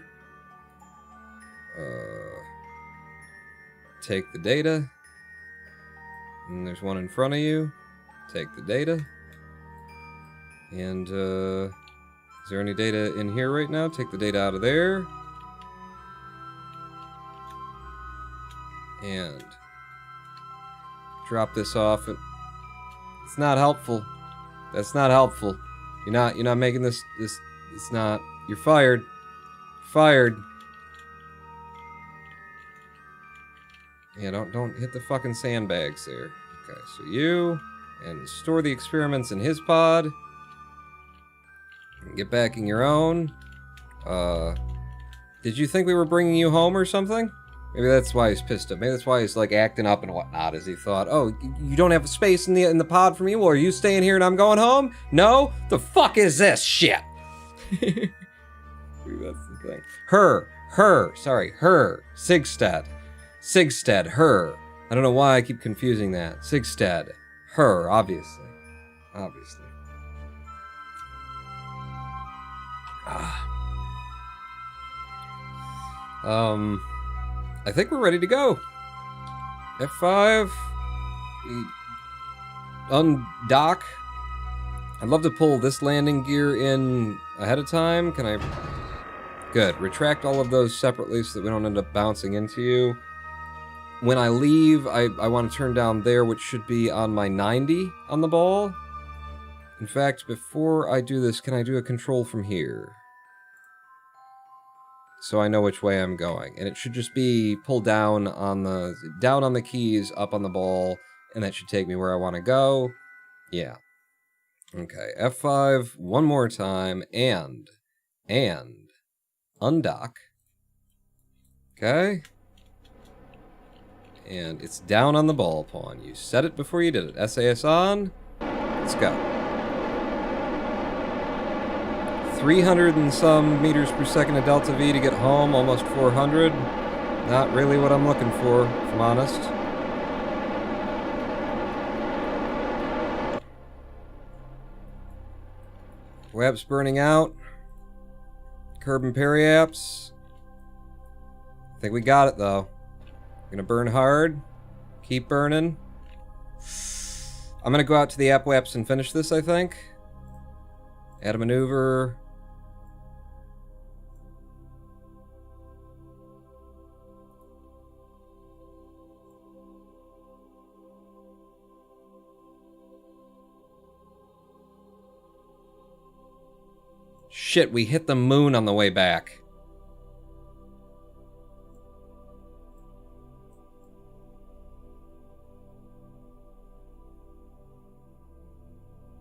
[SPEAKER 1] Take the data. And there's one in front of you. Take the data. And, is there any data in here right now? Take the data out of there. And drop this off. It's not helpful. That's not helpful. You're not making this, it's not. You're fired. Fired. Yeah, don't hit the fucking sandbags there. Okay, so you, and store the experiments in his pod. And get back in your own. Did you think we were bringing you home or something? Maybe that's why he's pissed up. Maybe that's why he's like acting up and whatnot, as he thought, oh, you don't have space in the pod for me? Well, are you staying here and I'm going home? No? The fuck is this shit? Maybe that's the thing. Her, Sigstead, her. I don't know why I keep confusing that. Sigstead, her, obviously. Obviously. I think we're ready to go. F5. Undock. I'd love to pull this landing gear in ahead of time. Can I? Good. Retract all of those separately so that we don't end up bouncing into you. When I leave, I want to turn down there, which should be on my 90 on the ball. In fact, before I do this, can I do a control from here? So I know which way I'm going. And it should just be pulled down on the keys, up on the ball, and that should take me where I want to go. Yeah. Okay, F5 one more time, and undock. Okay. And it's down on the ball pawn. You said it before you did it. SAS on. Let's go. 300 and some meters per second of delta V to get home, almost 400. Not really what I'm looking for, if I'm honest. Web's burning out. Curb and periaps. I think we got it, though. Gonna burn hard. Keep burning. I'm gonna go out to the app webs and finish this, I think. Add a maneuver. Shit, we hit the moon on the way back.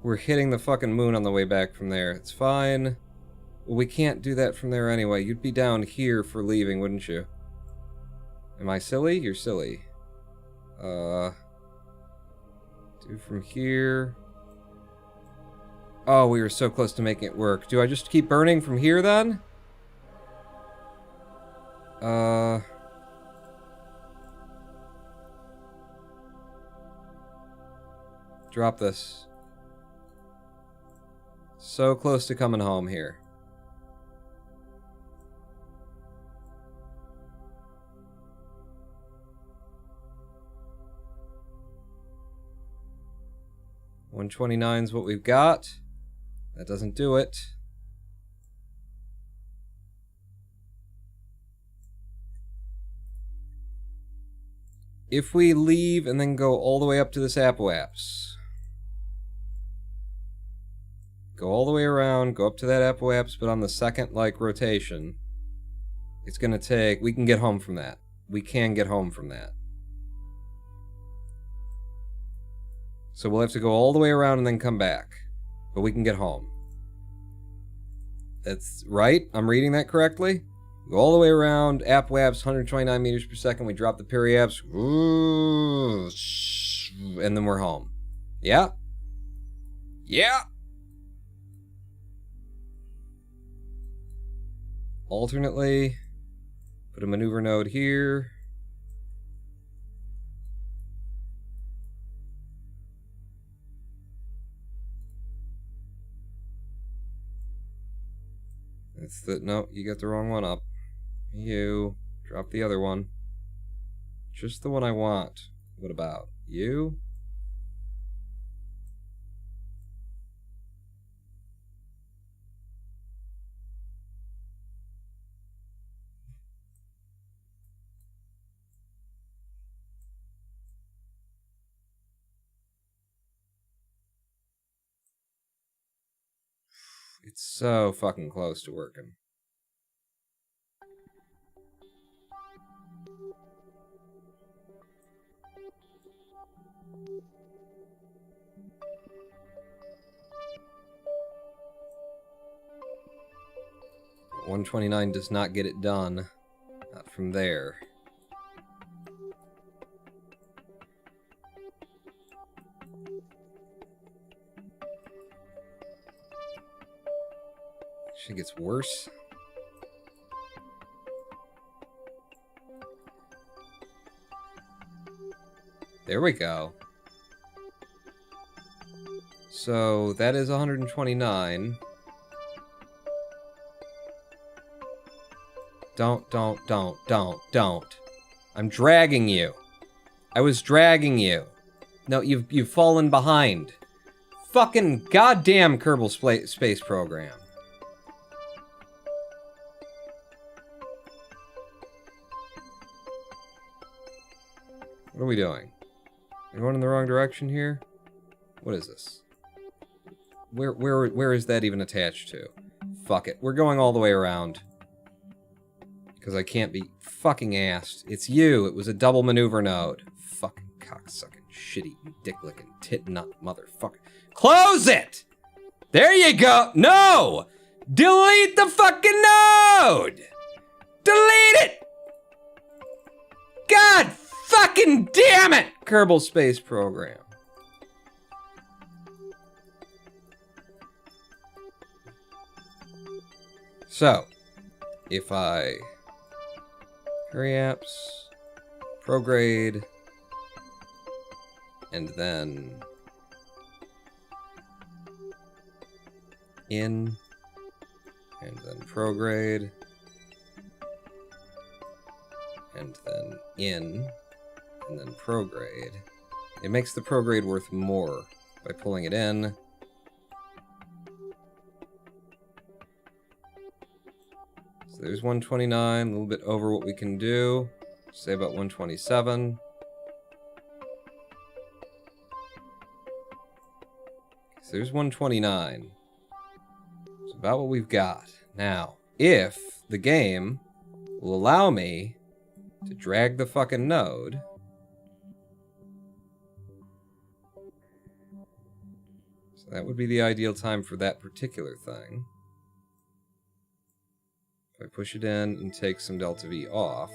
[SPEAKER 1] We're hitting the fucking moon on the way back from there. It's fine. Well, we can't do that from there anyway. You'd be down here for leaving, wouldn't you? Am I silly? You're silly. Do from here. Oh, we were so close to making it work. Do I just keep burning from here, then? Drop this. So close to coming home here. $129 is what we've got. That doesn't do it. If we leave and then go all the way up to this Apoaps. Go all the way around, go up to that Apoaps, but on the second, rotation. It's gonna take... We can get home from that. We can get home from that. So we'll have to go all the way around and then come back. But we can get home. That's right? I'm reading that correctly? Go all the way around, Apoaps, 129 meters per second, we drop the periaps, and then we're home. Yeah? Yeah! Alternately, put a maneuver node here. That's the... No, you got the wrong one up. You. Drop the other one. Just the one I want. What about you? It's so fucking close to working. $129 does not get it done. Not from there. Shit gets worse. There we go. So that is 129. Don't. I'm dragging you. I was dragging you. No, you've fallen behind. Fucking goddamn Kerbal Space Program. What are we doing? Are we going in the wrong direction here? What is this? Where is that even attached to? Fuck it. We're going all the way around. Because I can't be fucking asked. It's you. It was a double maneuver node. Fucking cocksucking, shit-eating, dick-licking, tit-nut motherfucker. Close it! There you go! No! Delete the fucking node! Delete it! God fucking damn it! Kerbal Space Program. So, if I Periapps, prograde, and then in, and then prograde, and then in, and then prograde. It makes the prograde worth more by pulling it in. So there's 129, a little bit over what we can do. Say about 127. So there's 129. It's about what we've got. Now, if the game will allow me to drag the fucking node, so that would be the ideal time for that particular thing. If I push it in and take some delta V off,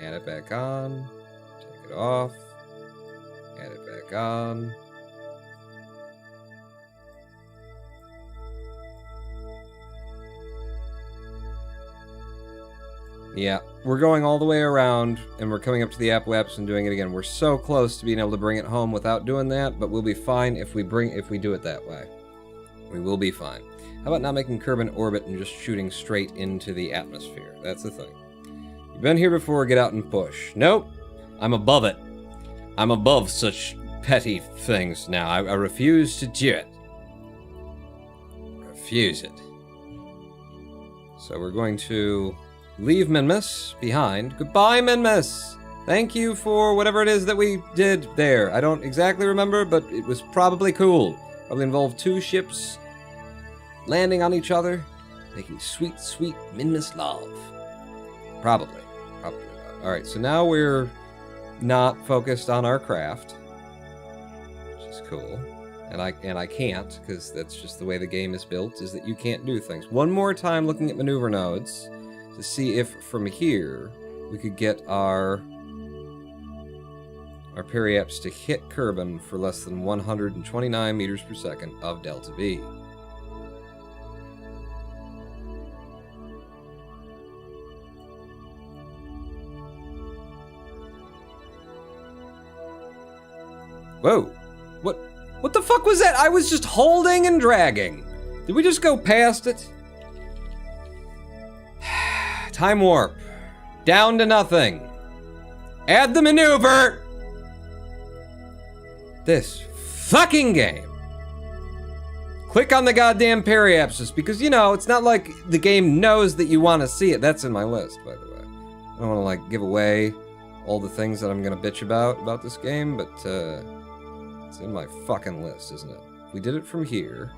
[SPEAKER 1] add it back on, take it off, add it back on. Yeah, we're going all the way around, and we're coming up to the apoapsis and doing it again. We're so close to being able to bring it home without doing that, but we'll be fine if we do it that way. We will be fine. How about not making Kerbin orbit and just shooting straight into the atmosphere? That's the thing. You've been here before, get out and push. Nope, I'm above it. I'm above such petty things now. I refuse to do it. Refuse it. So we're going to leave Minmus behind. Goodbye, Minmus! Thank you for whatever it is that we did there. I don't exactly remember, but it was probably cool. Probably involved two ships landing on each other, making sweet, sweet Minmus love. Probably. Alright, so now we're not focused on our craft, which is cool. And I can't, because that's just the way the game is built, is that you can't do things. One more time looking at maneuver nodes to see if from here we could get our periapps to hit Kerbin for less than 129 meters per second of delta V. Whoa! What the fuck was that? I was just holding and dragging. Did we just go past it? Time warp. Down to nothing. Add the maneuver! This fucking game. Click on the goddamn periapsis, because, you know, it's not like the game knows that you want to see it. That's in my list, by the way. I don't want to, like, give away all the things that I'm going to bitch about this game, but, it's in my fucking list, isn't it? We did it from here.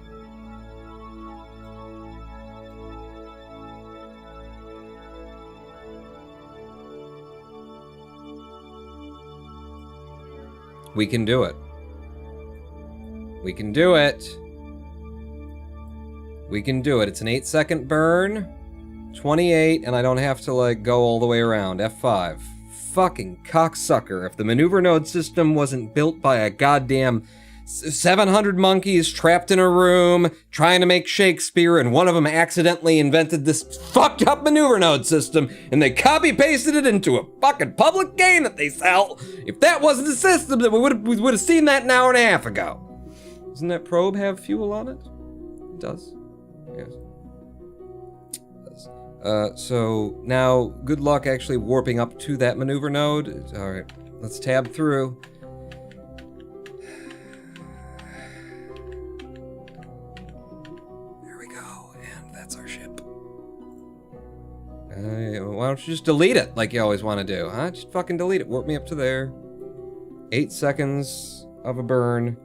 [SPEAKER 1] We can do it. We can do it. We can do it. It's an 8-second burn. 28, and I don't have to, like, go all the way around. F5. Fucking cocksucker. If the maneuver node system wasn't built by a goddamn 700 monkeys trapped in a room trying to make Shakespeare, and one of them accidentally invented this fucked up maneuver node system, and they copy-pasted it into a fucking public game that they sell, if that wasn't the system, then we would have seen that an hour and a half ago. Doesn't that probe have fuel on it? It does. Yes. So now, good luck actually warping up to that maneuver node. Alright, let's tab through. There we go, and that's our ship. Why don't you just delete it like you always want to do, huh? Just fucking delete it. Warp me up to there. 8 seconds of a burn.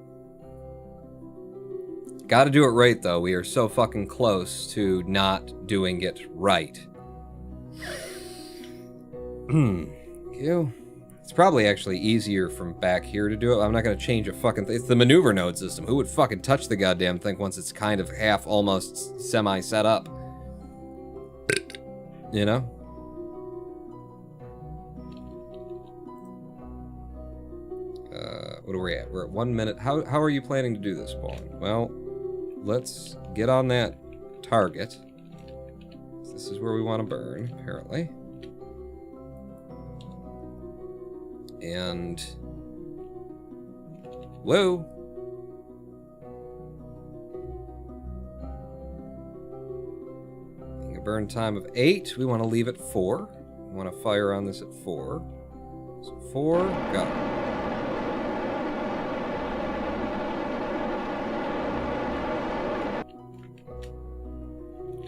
[SPEAKER 1] Gotta do it right, though. We are so fucking close to not doing it right. You. It's probably actually easier from back here to do it. I'm not gonna change a fucking thing. It's the maneuver node system. Who would fucking touch the goddamn thing once it's kind of half, almost semi-set up? You know? What are we at? We're at 1 minute. How are you planning to do this, Paul? Well, let's get on that target. This is where we want to burn, apparently. And... whoa! A burn time of 8. We want to leave at 4. We want to fire on this at 4. So 4, go.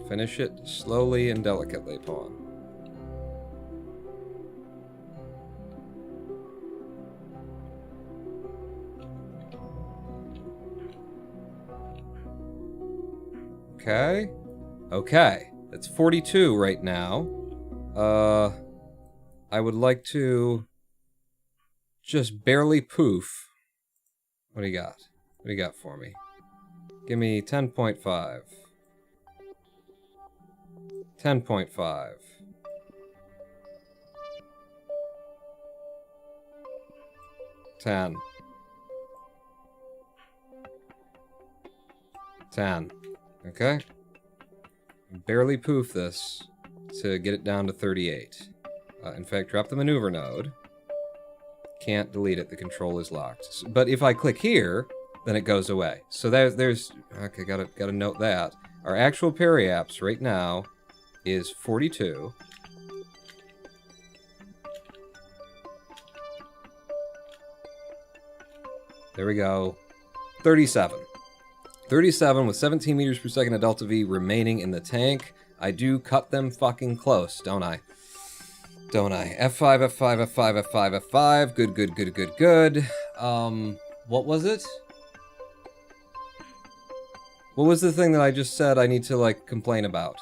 [SPEAKER 1] Finish it slowly and delicately, pawn. Okay. Okay. That's 42 right now. I would like to just barely poof. What do you got? What do you got for me? Give me 10.5. 10.5. 10. 10. Okay. Barely poof this to get it down to 38. In fact, drop the maneuver node. Can't delete it, the control is locked. But if I click here, then it goes away. So there's okay, gotta note that. Our actual periapse right now is 42. There we go. 37. 37 with 17 meters per second of delta V remaining in the tank. I do cut them fucking close, don't I? Don't I? F5, F5, F5, F5, F5. Good, good, good, good, good. What was it? What was the thing that I just said I need to, like, complain about?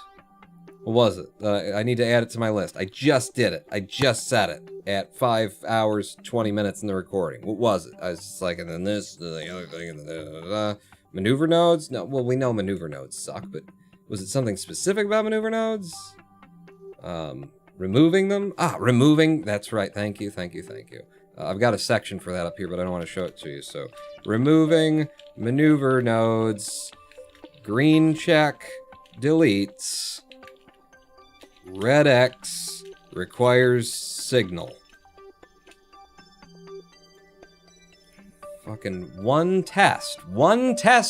[SPEAKER 1] What was it? I need to add it to my list. I just did it. I just said it at 5 hours, 20 minutes in the recording. What was it? I was just like, and then this, and then the other thing, and then maneuver nodes? No, well, we know maneuver nodes suck, but was it something specific about maneuver nodes? Removing them? Ah, removing. That's right. Thank you, thank you, thank you. I've got a section for that up here, but I don't want to show it to you. So, removing maneuver nodes. Green check deletes. Red X requires signal. Fucking one test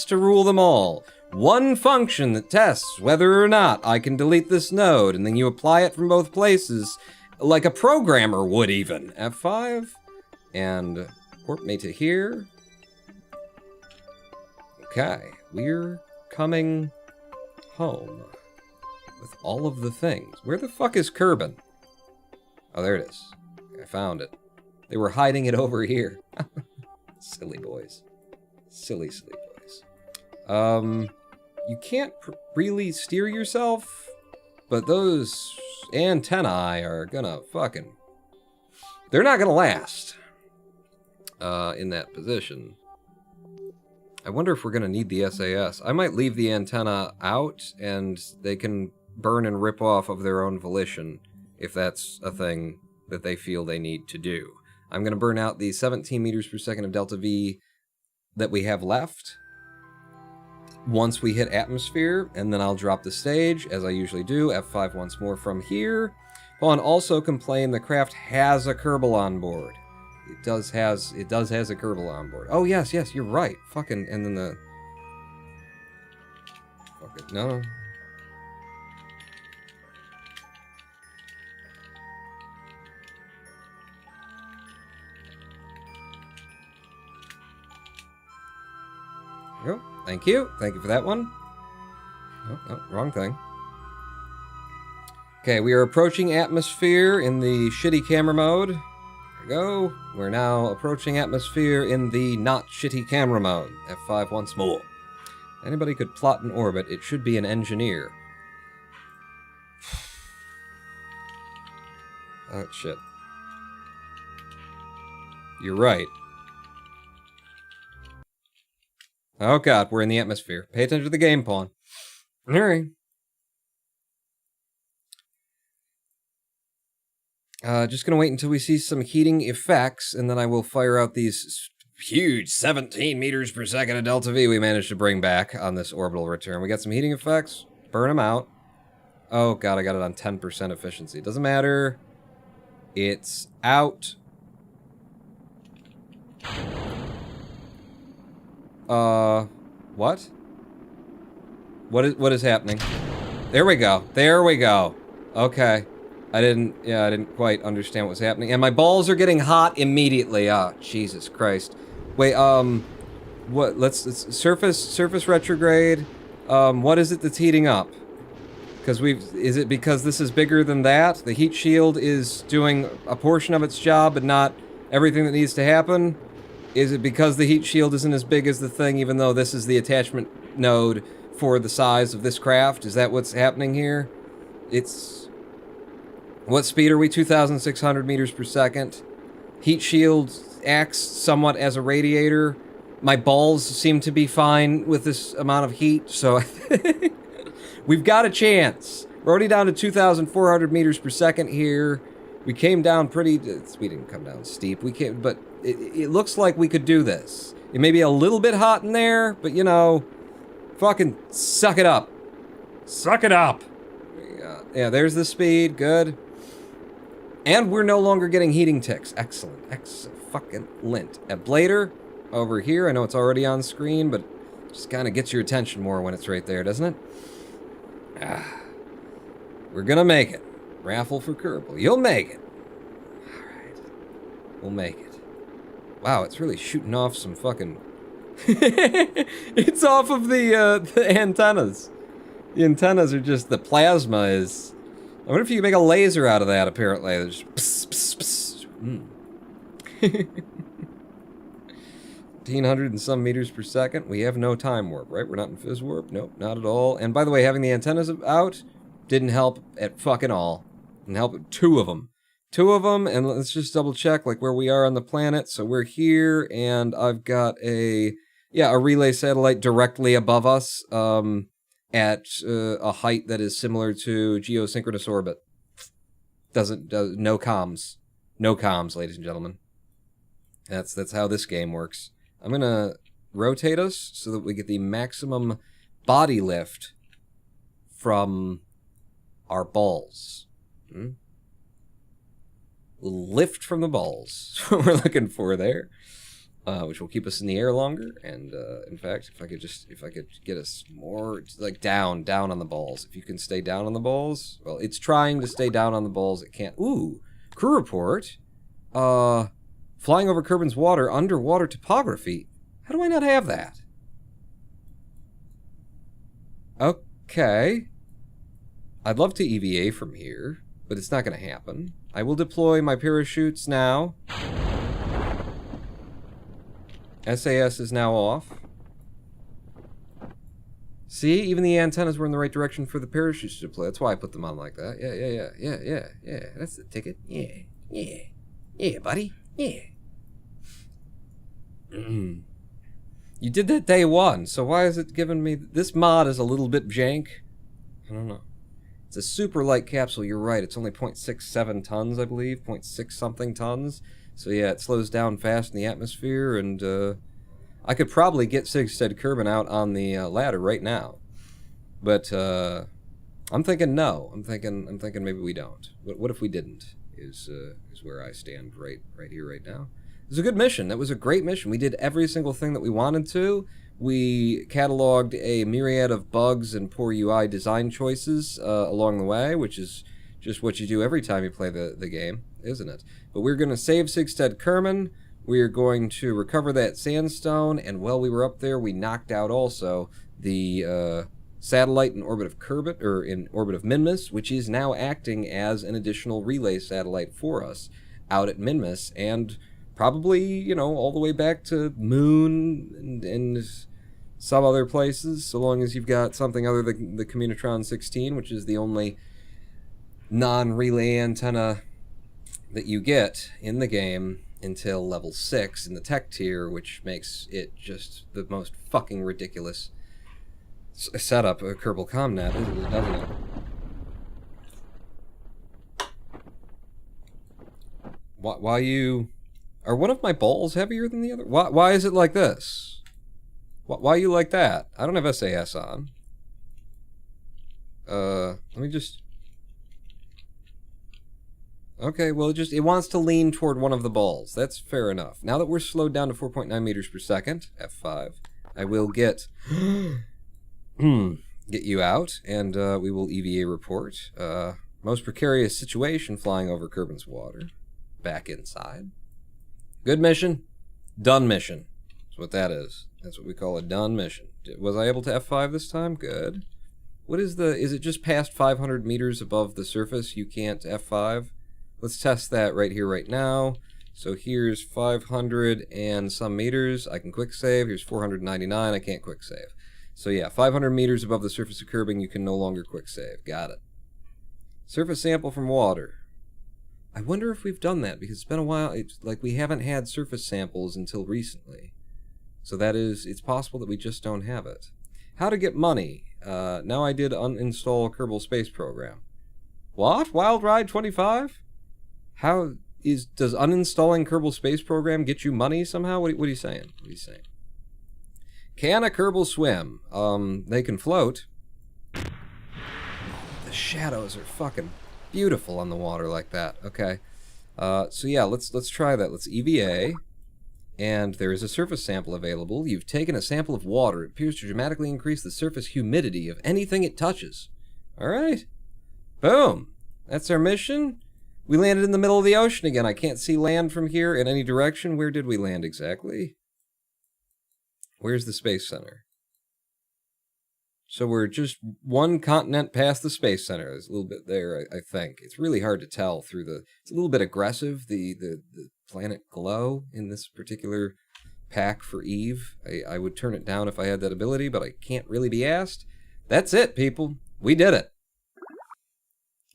[SPEAKER 1] to rule them all. One function that tests whether or not I can delete this node, and then you apply it from both places, like a programmer would even. F5, and warp me to here. Okay, we're coming home with all of the things. Where the fuck is Kerbin? Oh, there it is. I found it. They were hiding it over here. Silly boys. Silly, silly boys. You can't really steer yourself, but those antennae are gonna fucking... they're not gonna last in that position. I wonder if we're gonna need the SAS. I might leave the antenna out, and they can burn and rip off of their own volition, if that's a thing that they feel they need to do. I'm gonna burn out the 17 meters per second of delta V that we have left once we hit atmosphere, and then I'll drop the stage, as I usually do. F5 once more from here. Vaughn also complained the craft has a Kerbal on board. It does has a Kerbal on board. Oh yes, yes, you're right. Fucking, and then the... fuck it, no. There we go. Thank you. Thank you for that one. Oh, no, wrong thing. Okay, we are approaching atmosphere in the shitty camera mode. There we go. We're now approaching atmosphere in the not shitty camera mode. F5 once more. Anybody could plot an orbit. It should be an engineer. Oh, shit. You're right. Oh god, we're in the atmosphere. Pay attention to the game, pawn. Alright. Just gonna wait until we see some heating effects, and then I will fire out these huge 17 meters per second of delta V we managed to bring back on this orbital return. We got some heating effects. Burn them out. Oh god, I got it on 10% efficiency. Doesn't matter. It's out. What? What is happening? There we go. There we go. Okay. I didn't quite understand what was happening. And my balls are getting hot immediately. Ah, Jesus Christ. Wait, what, let's surface retrograde. What is it that's heating up? Because is it because this is bigger than that? The heat shield is doing a portion of its job, but not everything that needs to happen? Is it because the heat shield isn't as big as the thing, even though this is the attachment node for the size of this craft? Is that what's happening here? It's... What speed are we? 2,600 meters per second. Heat shield acts somewhat as a radiator. My balls seem to be fine with this amount of heat, so we've got a chance. We're already down to 2,400 meters per second here. We came down pretty... We didn't come down steep. We came, but it looks like we could do this. It may be a little bit hot in there, but you know, fucking suck it up. Suck it up. Yeah, there's the speed. Good. And we're no longer getting heating ticks. Excellent. Excellent. Ablator over here. I know it's already on screen, but just kind of gets your attention more when it's right there, doesn't it? We're gonna make it. Raffle for Kerbal. You'll make it. Alright. We'll make it. Wow, it's really shooting off some fucking... It's off of the antennas. The antennas are just... The plasma is... I wonder if you can make a laser out of that, apparently. There's just... Pss, pss, pss. 1,500 and some meters per second. We have no time warp, right? We're not in phys warp? Nope, not at all. And by the way, having the antennas out didn't help at fucking all. Didn't help at two of them. Two of them, and let's just double check like where we are on the planet. So we're here, and I've got a relay satellite directly above us, at a height that is similar to geosynchronous orbit. No comms. No comms, ladies and gentlemen. That's how this game works. I'm gonna rotate us so that we get the maximum body lift from our balls. Lift from the balls. That's what we're looking for there. Which will keep us in the air longer. And in fact, if I could get us more like down on the balls. If you can stay down on the balls, well, it's trying to stay down on the balls. It can't. Ooh, crew report. Flying over Kerbin's water, underwater topography. How do I not have that? Okay. I'd love to EVA from here, but it's not going to happen. I will deploy my parachutes now. SAS is now off. See, even the antennas were in the right direction for the parachutes to deploy. That's why I put them on like that. Yeah. That's the ticket. Yeah, buddy. Yeah. You did that day one, so why is it giving me... This mod is a little bit jank. I don't know. It's a super light capsule, you're right. It's only 0.67 tons, I believe. 0.6 something tons. So yeah, it slows down fast in the atmosphere, and I could probably get Sigstead Kerbin out on the ladder right now. But I'm thinking no. I'm thinking maybe we don't. What if we didn't? Is where I stand right here, right now. It was a good mission. That was a great mission. We did every single thing that we wanted to. We cataloged a myriad of bugs and poor UI design choices along the way, which is just what you do every time you play the game, isn't it? But we're going to save Sigstead Kerbin. We are going to recover that Sandstone, and while we were up there, we knocked out also the satellite in orbit of Kerbit, or in orbit of Minmus, which is now acting as an additional relay satellite for us out at Minmus, and probably, you know, all the way back to Moon and some other places, so long as you've got something other than the Communitron 16, which is the only non-relay antenna that you get in the game until level 6 in the tech tier, which makes it just the most fucking ridiculous setup of Kerbal Comnet, doesn't it? Why you... Are one of my balls heavier than the other? Why is it like this? Why are you like that? I don't have SAS on. Let me just... Okay, well, it wants to lean toward one of the balls. That's fair enough. Now that we're slowed down to 4.9 meters per second, F5, I will get you out, and we will EVA report. Most precarious situation flying over Kerbin's water. Back inside. Good mission. Done mission. That's what that is. That's what we call a done mission. Was I able to F5 this time? Good. What is it just past 500 meters above the surface you can't F5? Let's test that right here, right now. So here's 500 and some meters. I can quick save. Here's 499. I can't quick save. So yeah, 500 meters above the surface of Kerbin, you can no longer quick save. Got it. Surface sample from water. I wonder if we've done that, because it's been a while. It's like we haven't had surface samples until recently. So it's possible that we just don't have it. How to get money. Now I did uninstall Kerbal Space Program. What? Wild Ride 25? Does uninstalling Kerbal Space Program get you money somehow? What are you saying? What are you saying? Can a Kerbal swim? They can float. The shadows are fucking beautiful on the water like that. Okay. So yeah, let's try that. Let's EVA. And there is a surface sample available. You've taken a sample of water. It appears to dramatically increase the surface humidity of anything it touches. All right. Boom. That's our mission. We landed in the middle of the ocean again. I can't see land from here in any direction. Where did we land exactly? Where's the Space Center? So we're just one continent past the Space Center. There's a little bit there, I think. It's really hard to tell through it's a little bit aggressive, the planet glow in this particular pack for Eve. I would turn it down if I had that ability, but I can't really be asked. That's it, people. We did it.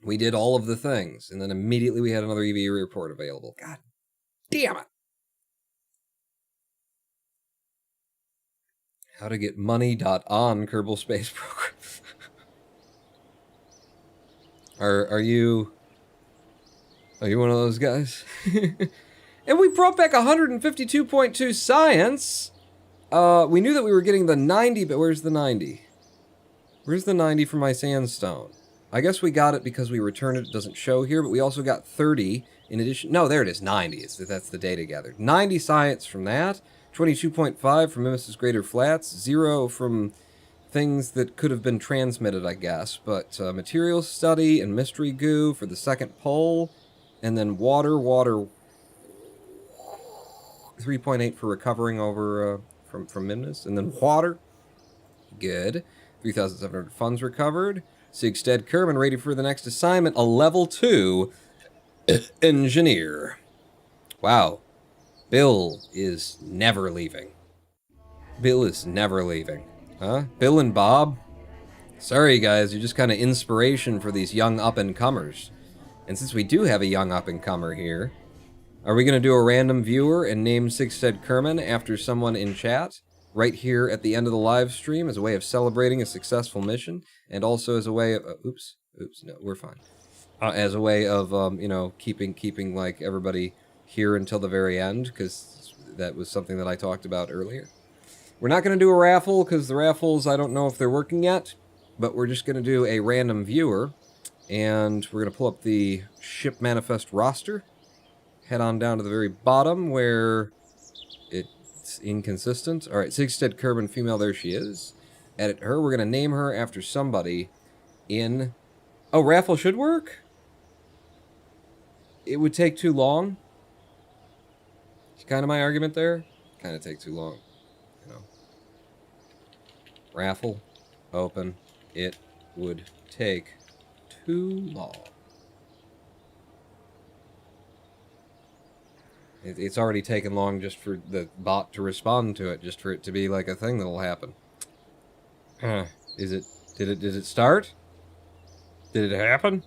[SPEAKER 1] We did all of the things, and then immediately we had another EVA report available. God damn it! How to get money.on Kerbal Space Program. Are you one of those guys? And we brought back 152.2 science. We knew that we were getting the 90, but where's the 90? Where's the 90 for my Sandstone? I guess we got it because we returned it. It doesn't show here, but we also got 30 in addition. No, there it is, 90. That's the data gathered. 90 science from that. 22.5 from Minmus's Greater Flats. 0 from things that could have been transmitted, I guess. But materials study and mystery goo for the second poll. And then water. 3.8 for recovering over from Minmus. And then water. Good. 3,700 funds recovered. Sigstead Kerbin ready for the next assignment, a level 2 engineer. Wow. Bill is never leaving. Bill is never leaving. Huh? Bill and Bob? Sorry, guys, you're just kind of inspiration for these young up-and-comers. And since we do have a young up-and-comer here, are we going to do a random viewer and name Sigstead Kerbin after someone in chat? Right here at the end of the live stream as a way of celebrating a successful mission, and also as a way of oops, no, we're fine. As a way of keeping like everybody here until the very end, because that was something that I talked about earlier. We're not going to do a raffle because the raffles, I don't know if they're working yet, but we're just going to do a random viewer, and we're going to pull up the ship manifest roster, head on down to the very bottom where it's inconsistent. All right, Sigstead Kerbin, female, there she is. Edit her. We're going to name her after somebody in... Oh, raffle should work? It would take too long? It's kind of my argument there. Kind of take too long, you know. Raffle, open. It would take too long. It's already taken long just for the bot to respond to it, just for it to be like a thing that'll happen. Did it start? Did it happen?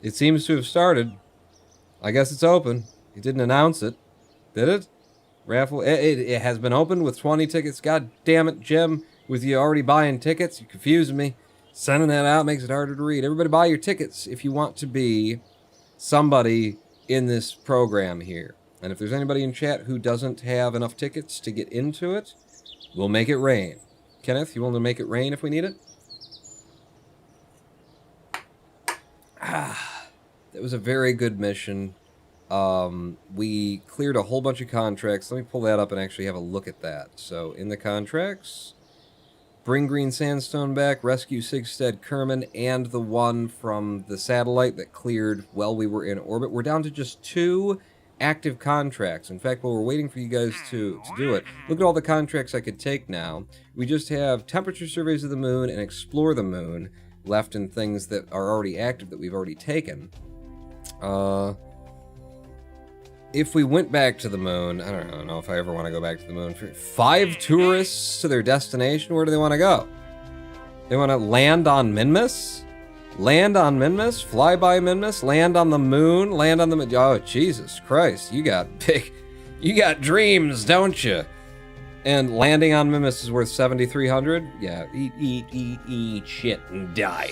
[SPEAKER 1] It seems to have started. I guess it's open. It didn't announce it. Did it? Raffle. It has been opened with 20 tickets. God damn it, Jim. With you already buying tickets, you're confusing me. Sending that out makes it harder to read. Everybody buy your tickets if you want to be somebody in this program here. And if there's anybody in chat who doesn't have enough tickets to get into it, we'll make it rain. Kenneth, you want to make it rain if we need it? That was a very good mission. We cleared a whole bunch of contracts. Let me pull that up and actually have a look at that. So, in the contracts, bring green sandstone back, rescue Sigstead Kerman, and the one from the satellite that cleared while we were in orbit. We're down to just 2 active contracts. In fact, while we're waiting for you guys to do it, look at all the contracts I could take now. We just have temperature surveys of the moon and explore the moon left in things that are already active that we've already taken. If we went back to the moon, I don't know if I ever want to go back to the moon. 5 tourists to their destination, where do they want to go? They want to land on Minmus? Land on Minmus? Fly by Minmus? Land on the moon? Land on the... Oh, Jesus Christ. You got dreams, don't you? And landing on Minmus is worth 7,300? Yeah, eat shit and die.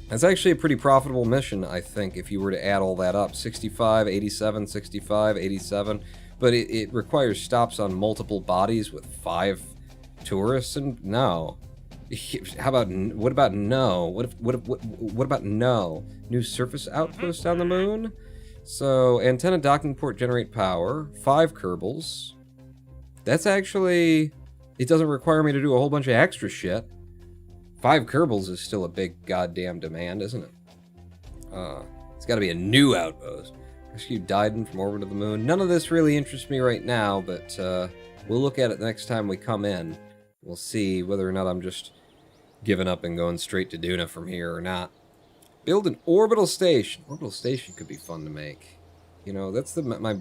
[SPEAKER 1] That's actually a pretty profitable mission, I think, if you were to add all that up. 65, 87, 65, 87. But it requires stops on multiple bodies with 5 tourists, and no. How about, what about no? What about no? New surface outpost on the moon? So, antenna docking port generate power. 5 Kerbals. That's actually... It doesn't require me to do a whole bunch of extra shit. 5 Kerbals is still a big goddamn demand, isn't it? It's got to be a new outpost. Rescue Dyden from orbit of the moon. None of this really interests me right now, but we'll look at it the next time we come in. We'll see whether or not I'm just giving up and going straight to Duna from here or not. Build an orbital station. Orbital station could be fun to make. You know, that's my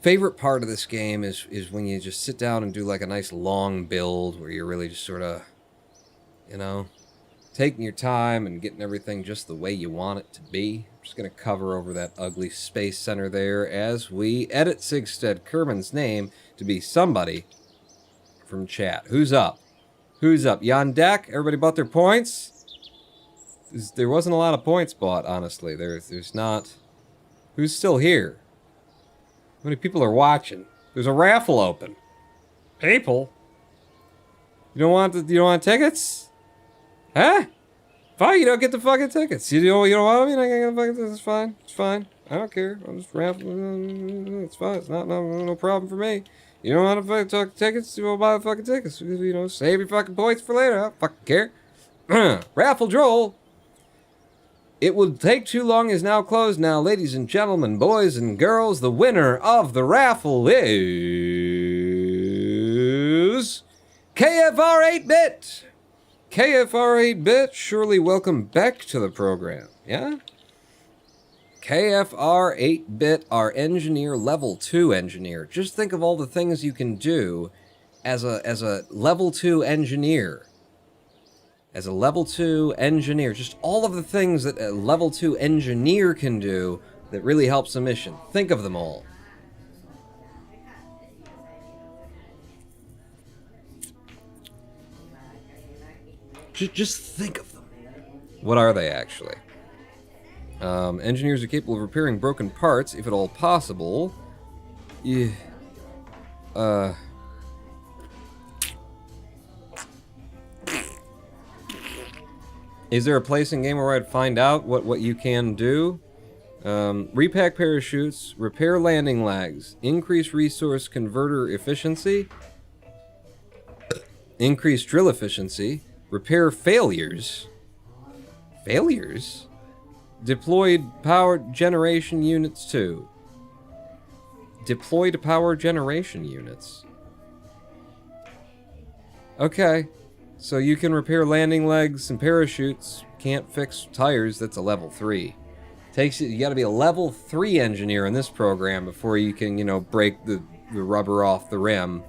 [SPEAKER 1] favorite part of this game is when you just sit down and do like a nice long build where you're really just sort of, you know, taking your time and getting everything just the way you want it to be. I'm just going to cover over that ugly space center there as we edit Sigstead Kerman's name to be somebody from chat. Who's up? Who's up? You on deck? Everybody bought their points? There wasn't a lot of points bought, honestly. There's not... Who's still here? How many people are watching? There's a raffle open. People? You don't want tickets? Huh? Fine, you don't get the fucking tickets. You don't want them? You're not gonna get the fucking tickets. It's fine. It's fine. I don't care. I'm just raffling. It's fine. It's no problem for me. You don't want to fucking tickets? You won't buy the fucking tickets. You know, save your fucking points for later. I don't fucking care. Raffle draw. It Will Take Too Long is now closed. Now, ladies and gentlemen, boys and girls, the winner of the raffle is KFR 8-Bit. KFR 8-Bit, surely welcome back to the program, yeah? KFR 8-Bit, our engineer, level 2 engineer. Just think of all the things you can do as a level 2 engineer. As a level 2 engineer, just all of the things that a level 2 engineer can do that really helps a mission. Think of them all. Just think of them. What are they, actually? Engineers are capable of repairing broken parts, if at all possible. Yeah. Is there a place in game where I'd find out what you can do? Repack parachutes, repair landing lags, increase resource converter efficiency, increase drill efficiency, repair failures. Failures? Deployed power generation units too. Deployed power generation units. Okay. So you can repair landing legs and parachutes. Can't fix tires. That's a level 3. You gotta be a level 3 engineer in this program before you can, you know, break the rubber off the rim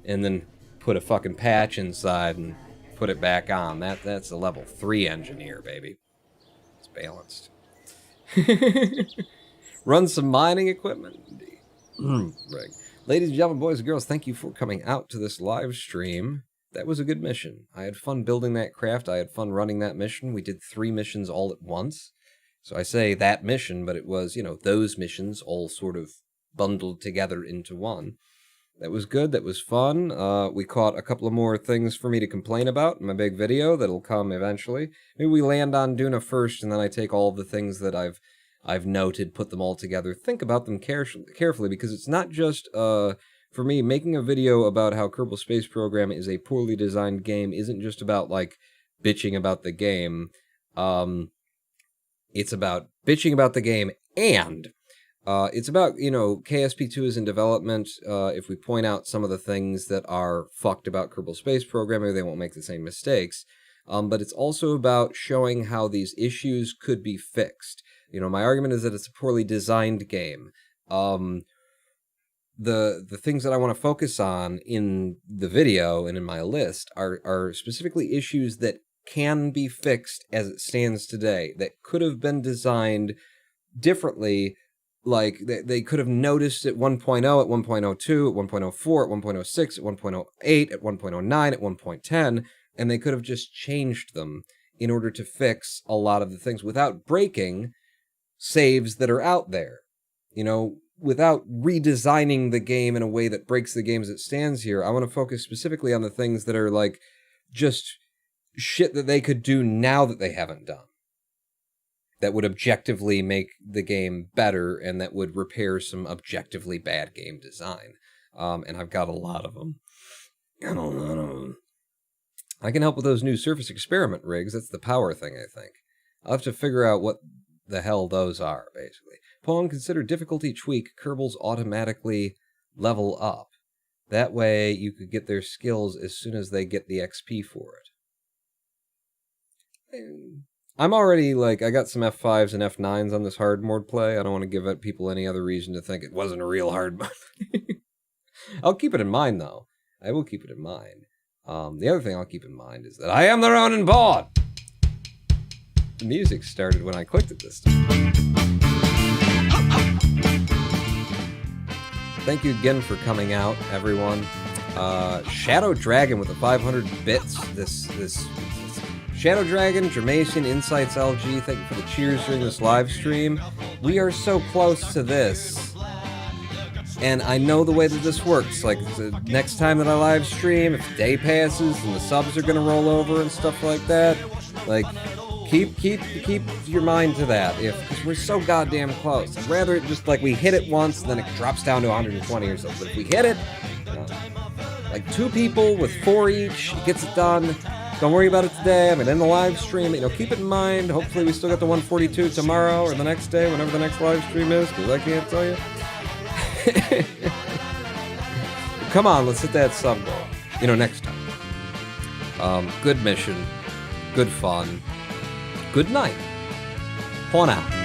[SPEAKER 1] and then put a fucking patch inside and put it back on. That's a level 3 engineer, baby. It's balanced. Run some mining equipment. Right. Ladies and gentlemen, boys and girls, thank you for coming out to this live stream. That was a good mission. I had fun building that craft. I had fun running that mission. We did 3 missions all at once. So I say that mission, but it was, you know, those missions all sort of bundled together into one. That was good. That was fun. We caught a couple of more things for me to complain about in my big video that'll come eventually. Maybe we land on Duna first, and then I take all of the things that I've noted, put them all together, think about them carefully, because it's not just, for me, making a video about how Kerbal Space Program is a poorly designed game isn't just about, like, bitching about the game. It's about bitching about the game, and it's about, KSP2 is in development. If we point out some of the things that are fucked about Kerbal Space Program, maybe they won't make the same mistakes. But it's also about showing how these issues could be fixed. My argument is that it's a poorly designed game. The things that I want to focus on in the video and in my list are specifically issues that can be fixed as it stands today, that could have been designed differently. Like, they could have noticed at 1.0, at 1.02, at 1.04, at 1.06, at 1.08, at 1.09, at 1.10, and they could have just changed them in order to fix a lot of the things without breaking saves that are out there. Without redesigning the game in a way that breaks the game as it stands here. I want to focus specifically on the things that are, like, just shit that they could do now that they haven't done, that would objectively make the game better and that would repair some objectively bad game design. And I've got a lot of them. I can help with those new surface experiment rigs. That's the power thing, I think. I'll have to figure out what the hell those are, basically. Pawn, consider difficulty tweak. Kerbals automatically level up. That way you could get their skills as soon as they get the XP for it. I'm already, like, I got some F5s and F9s on this hard mode play. I don't want to give people any other reason to think it wasn't a real hard mode. I'll keep it in mind, though. I will keep it in mind. The other thing I'll keep in mind is that I am the Ronin Pawn! The music started when I clicked it this time. Thank you again for coming out, everyone. Shadow Dragon with the 500 bits. This Shadow Dragon, Jermation, Insights LG, thank you for the cheers during this live stream. We are so close to this. And I know the way that this works. Like, the next time that I live stream, if the day passes and the subs are gonna roll over and stuff like that, like, keep your mind to that, because we're so goddamn close. I'd rather it just, like, we hit it once and then it drops down to 120 or something. But if we hit it, like 2 people with 4 each, it gets it done. Don't worry about it today. I mean, in the live stream, keep it in mind. Hopefully we still got the 142 tomorrow or the next day, whenever the next live stream is, because I can't tell you. Come on, let's hit that sub goal. Next time. Good mission. Good fun. Good night. Pawn out.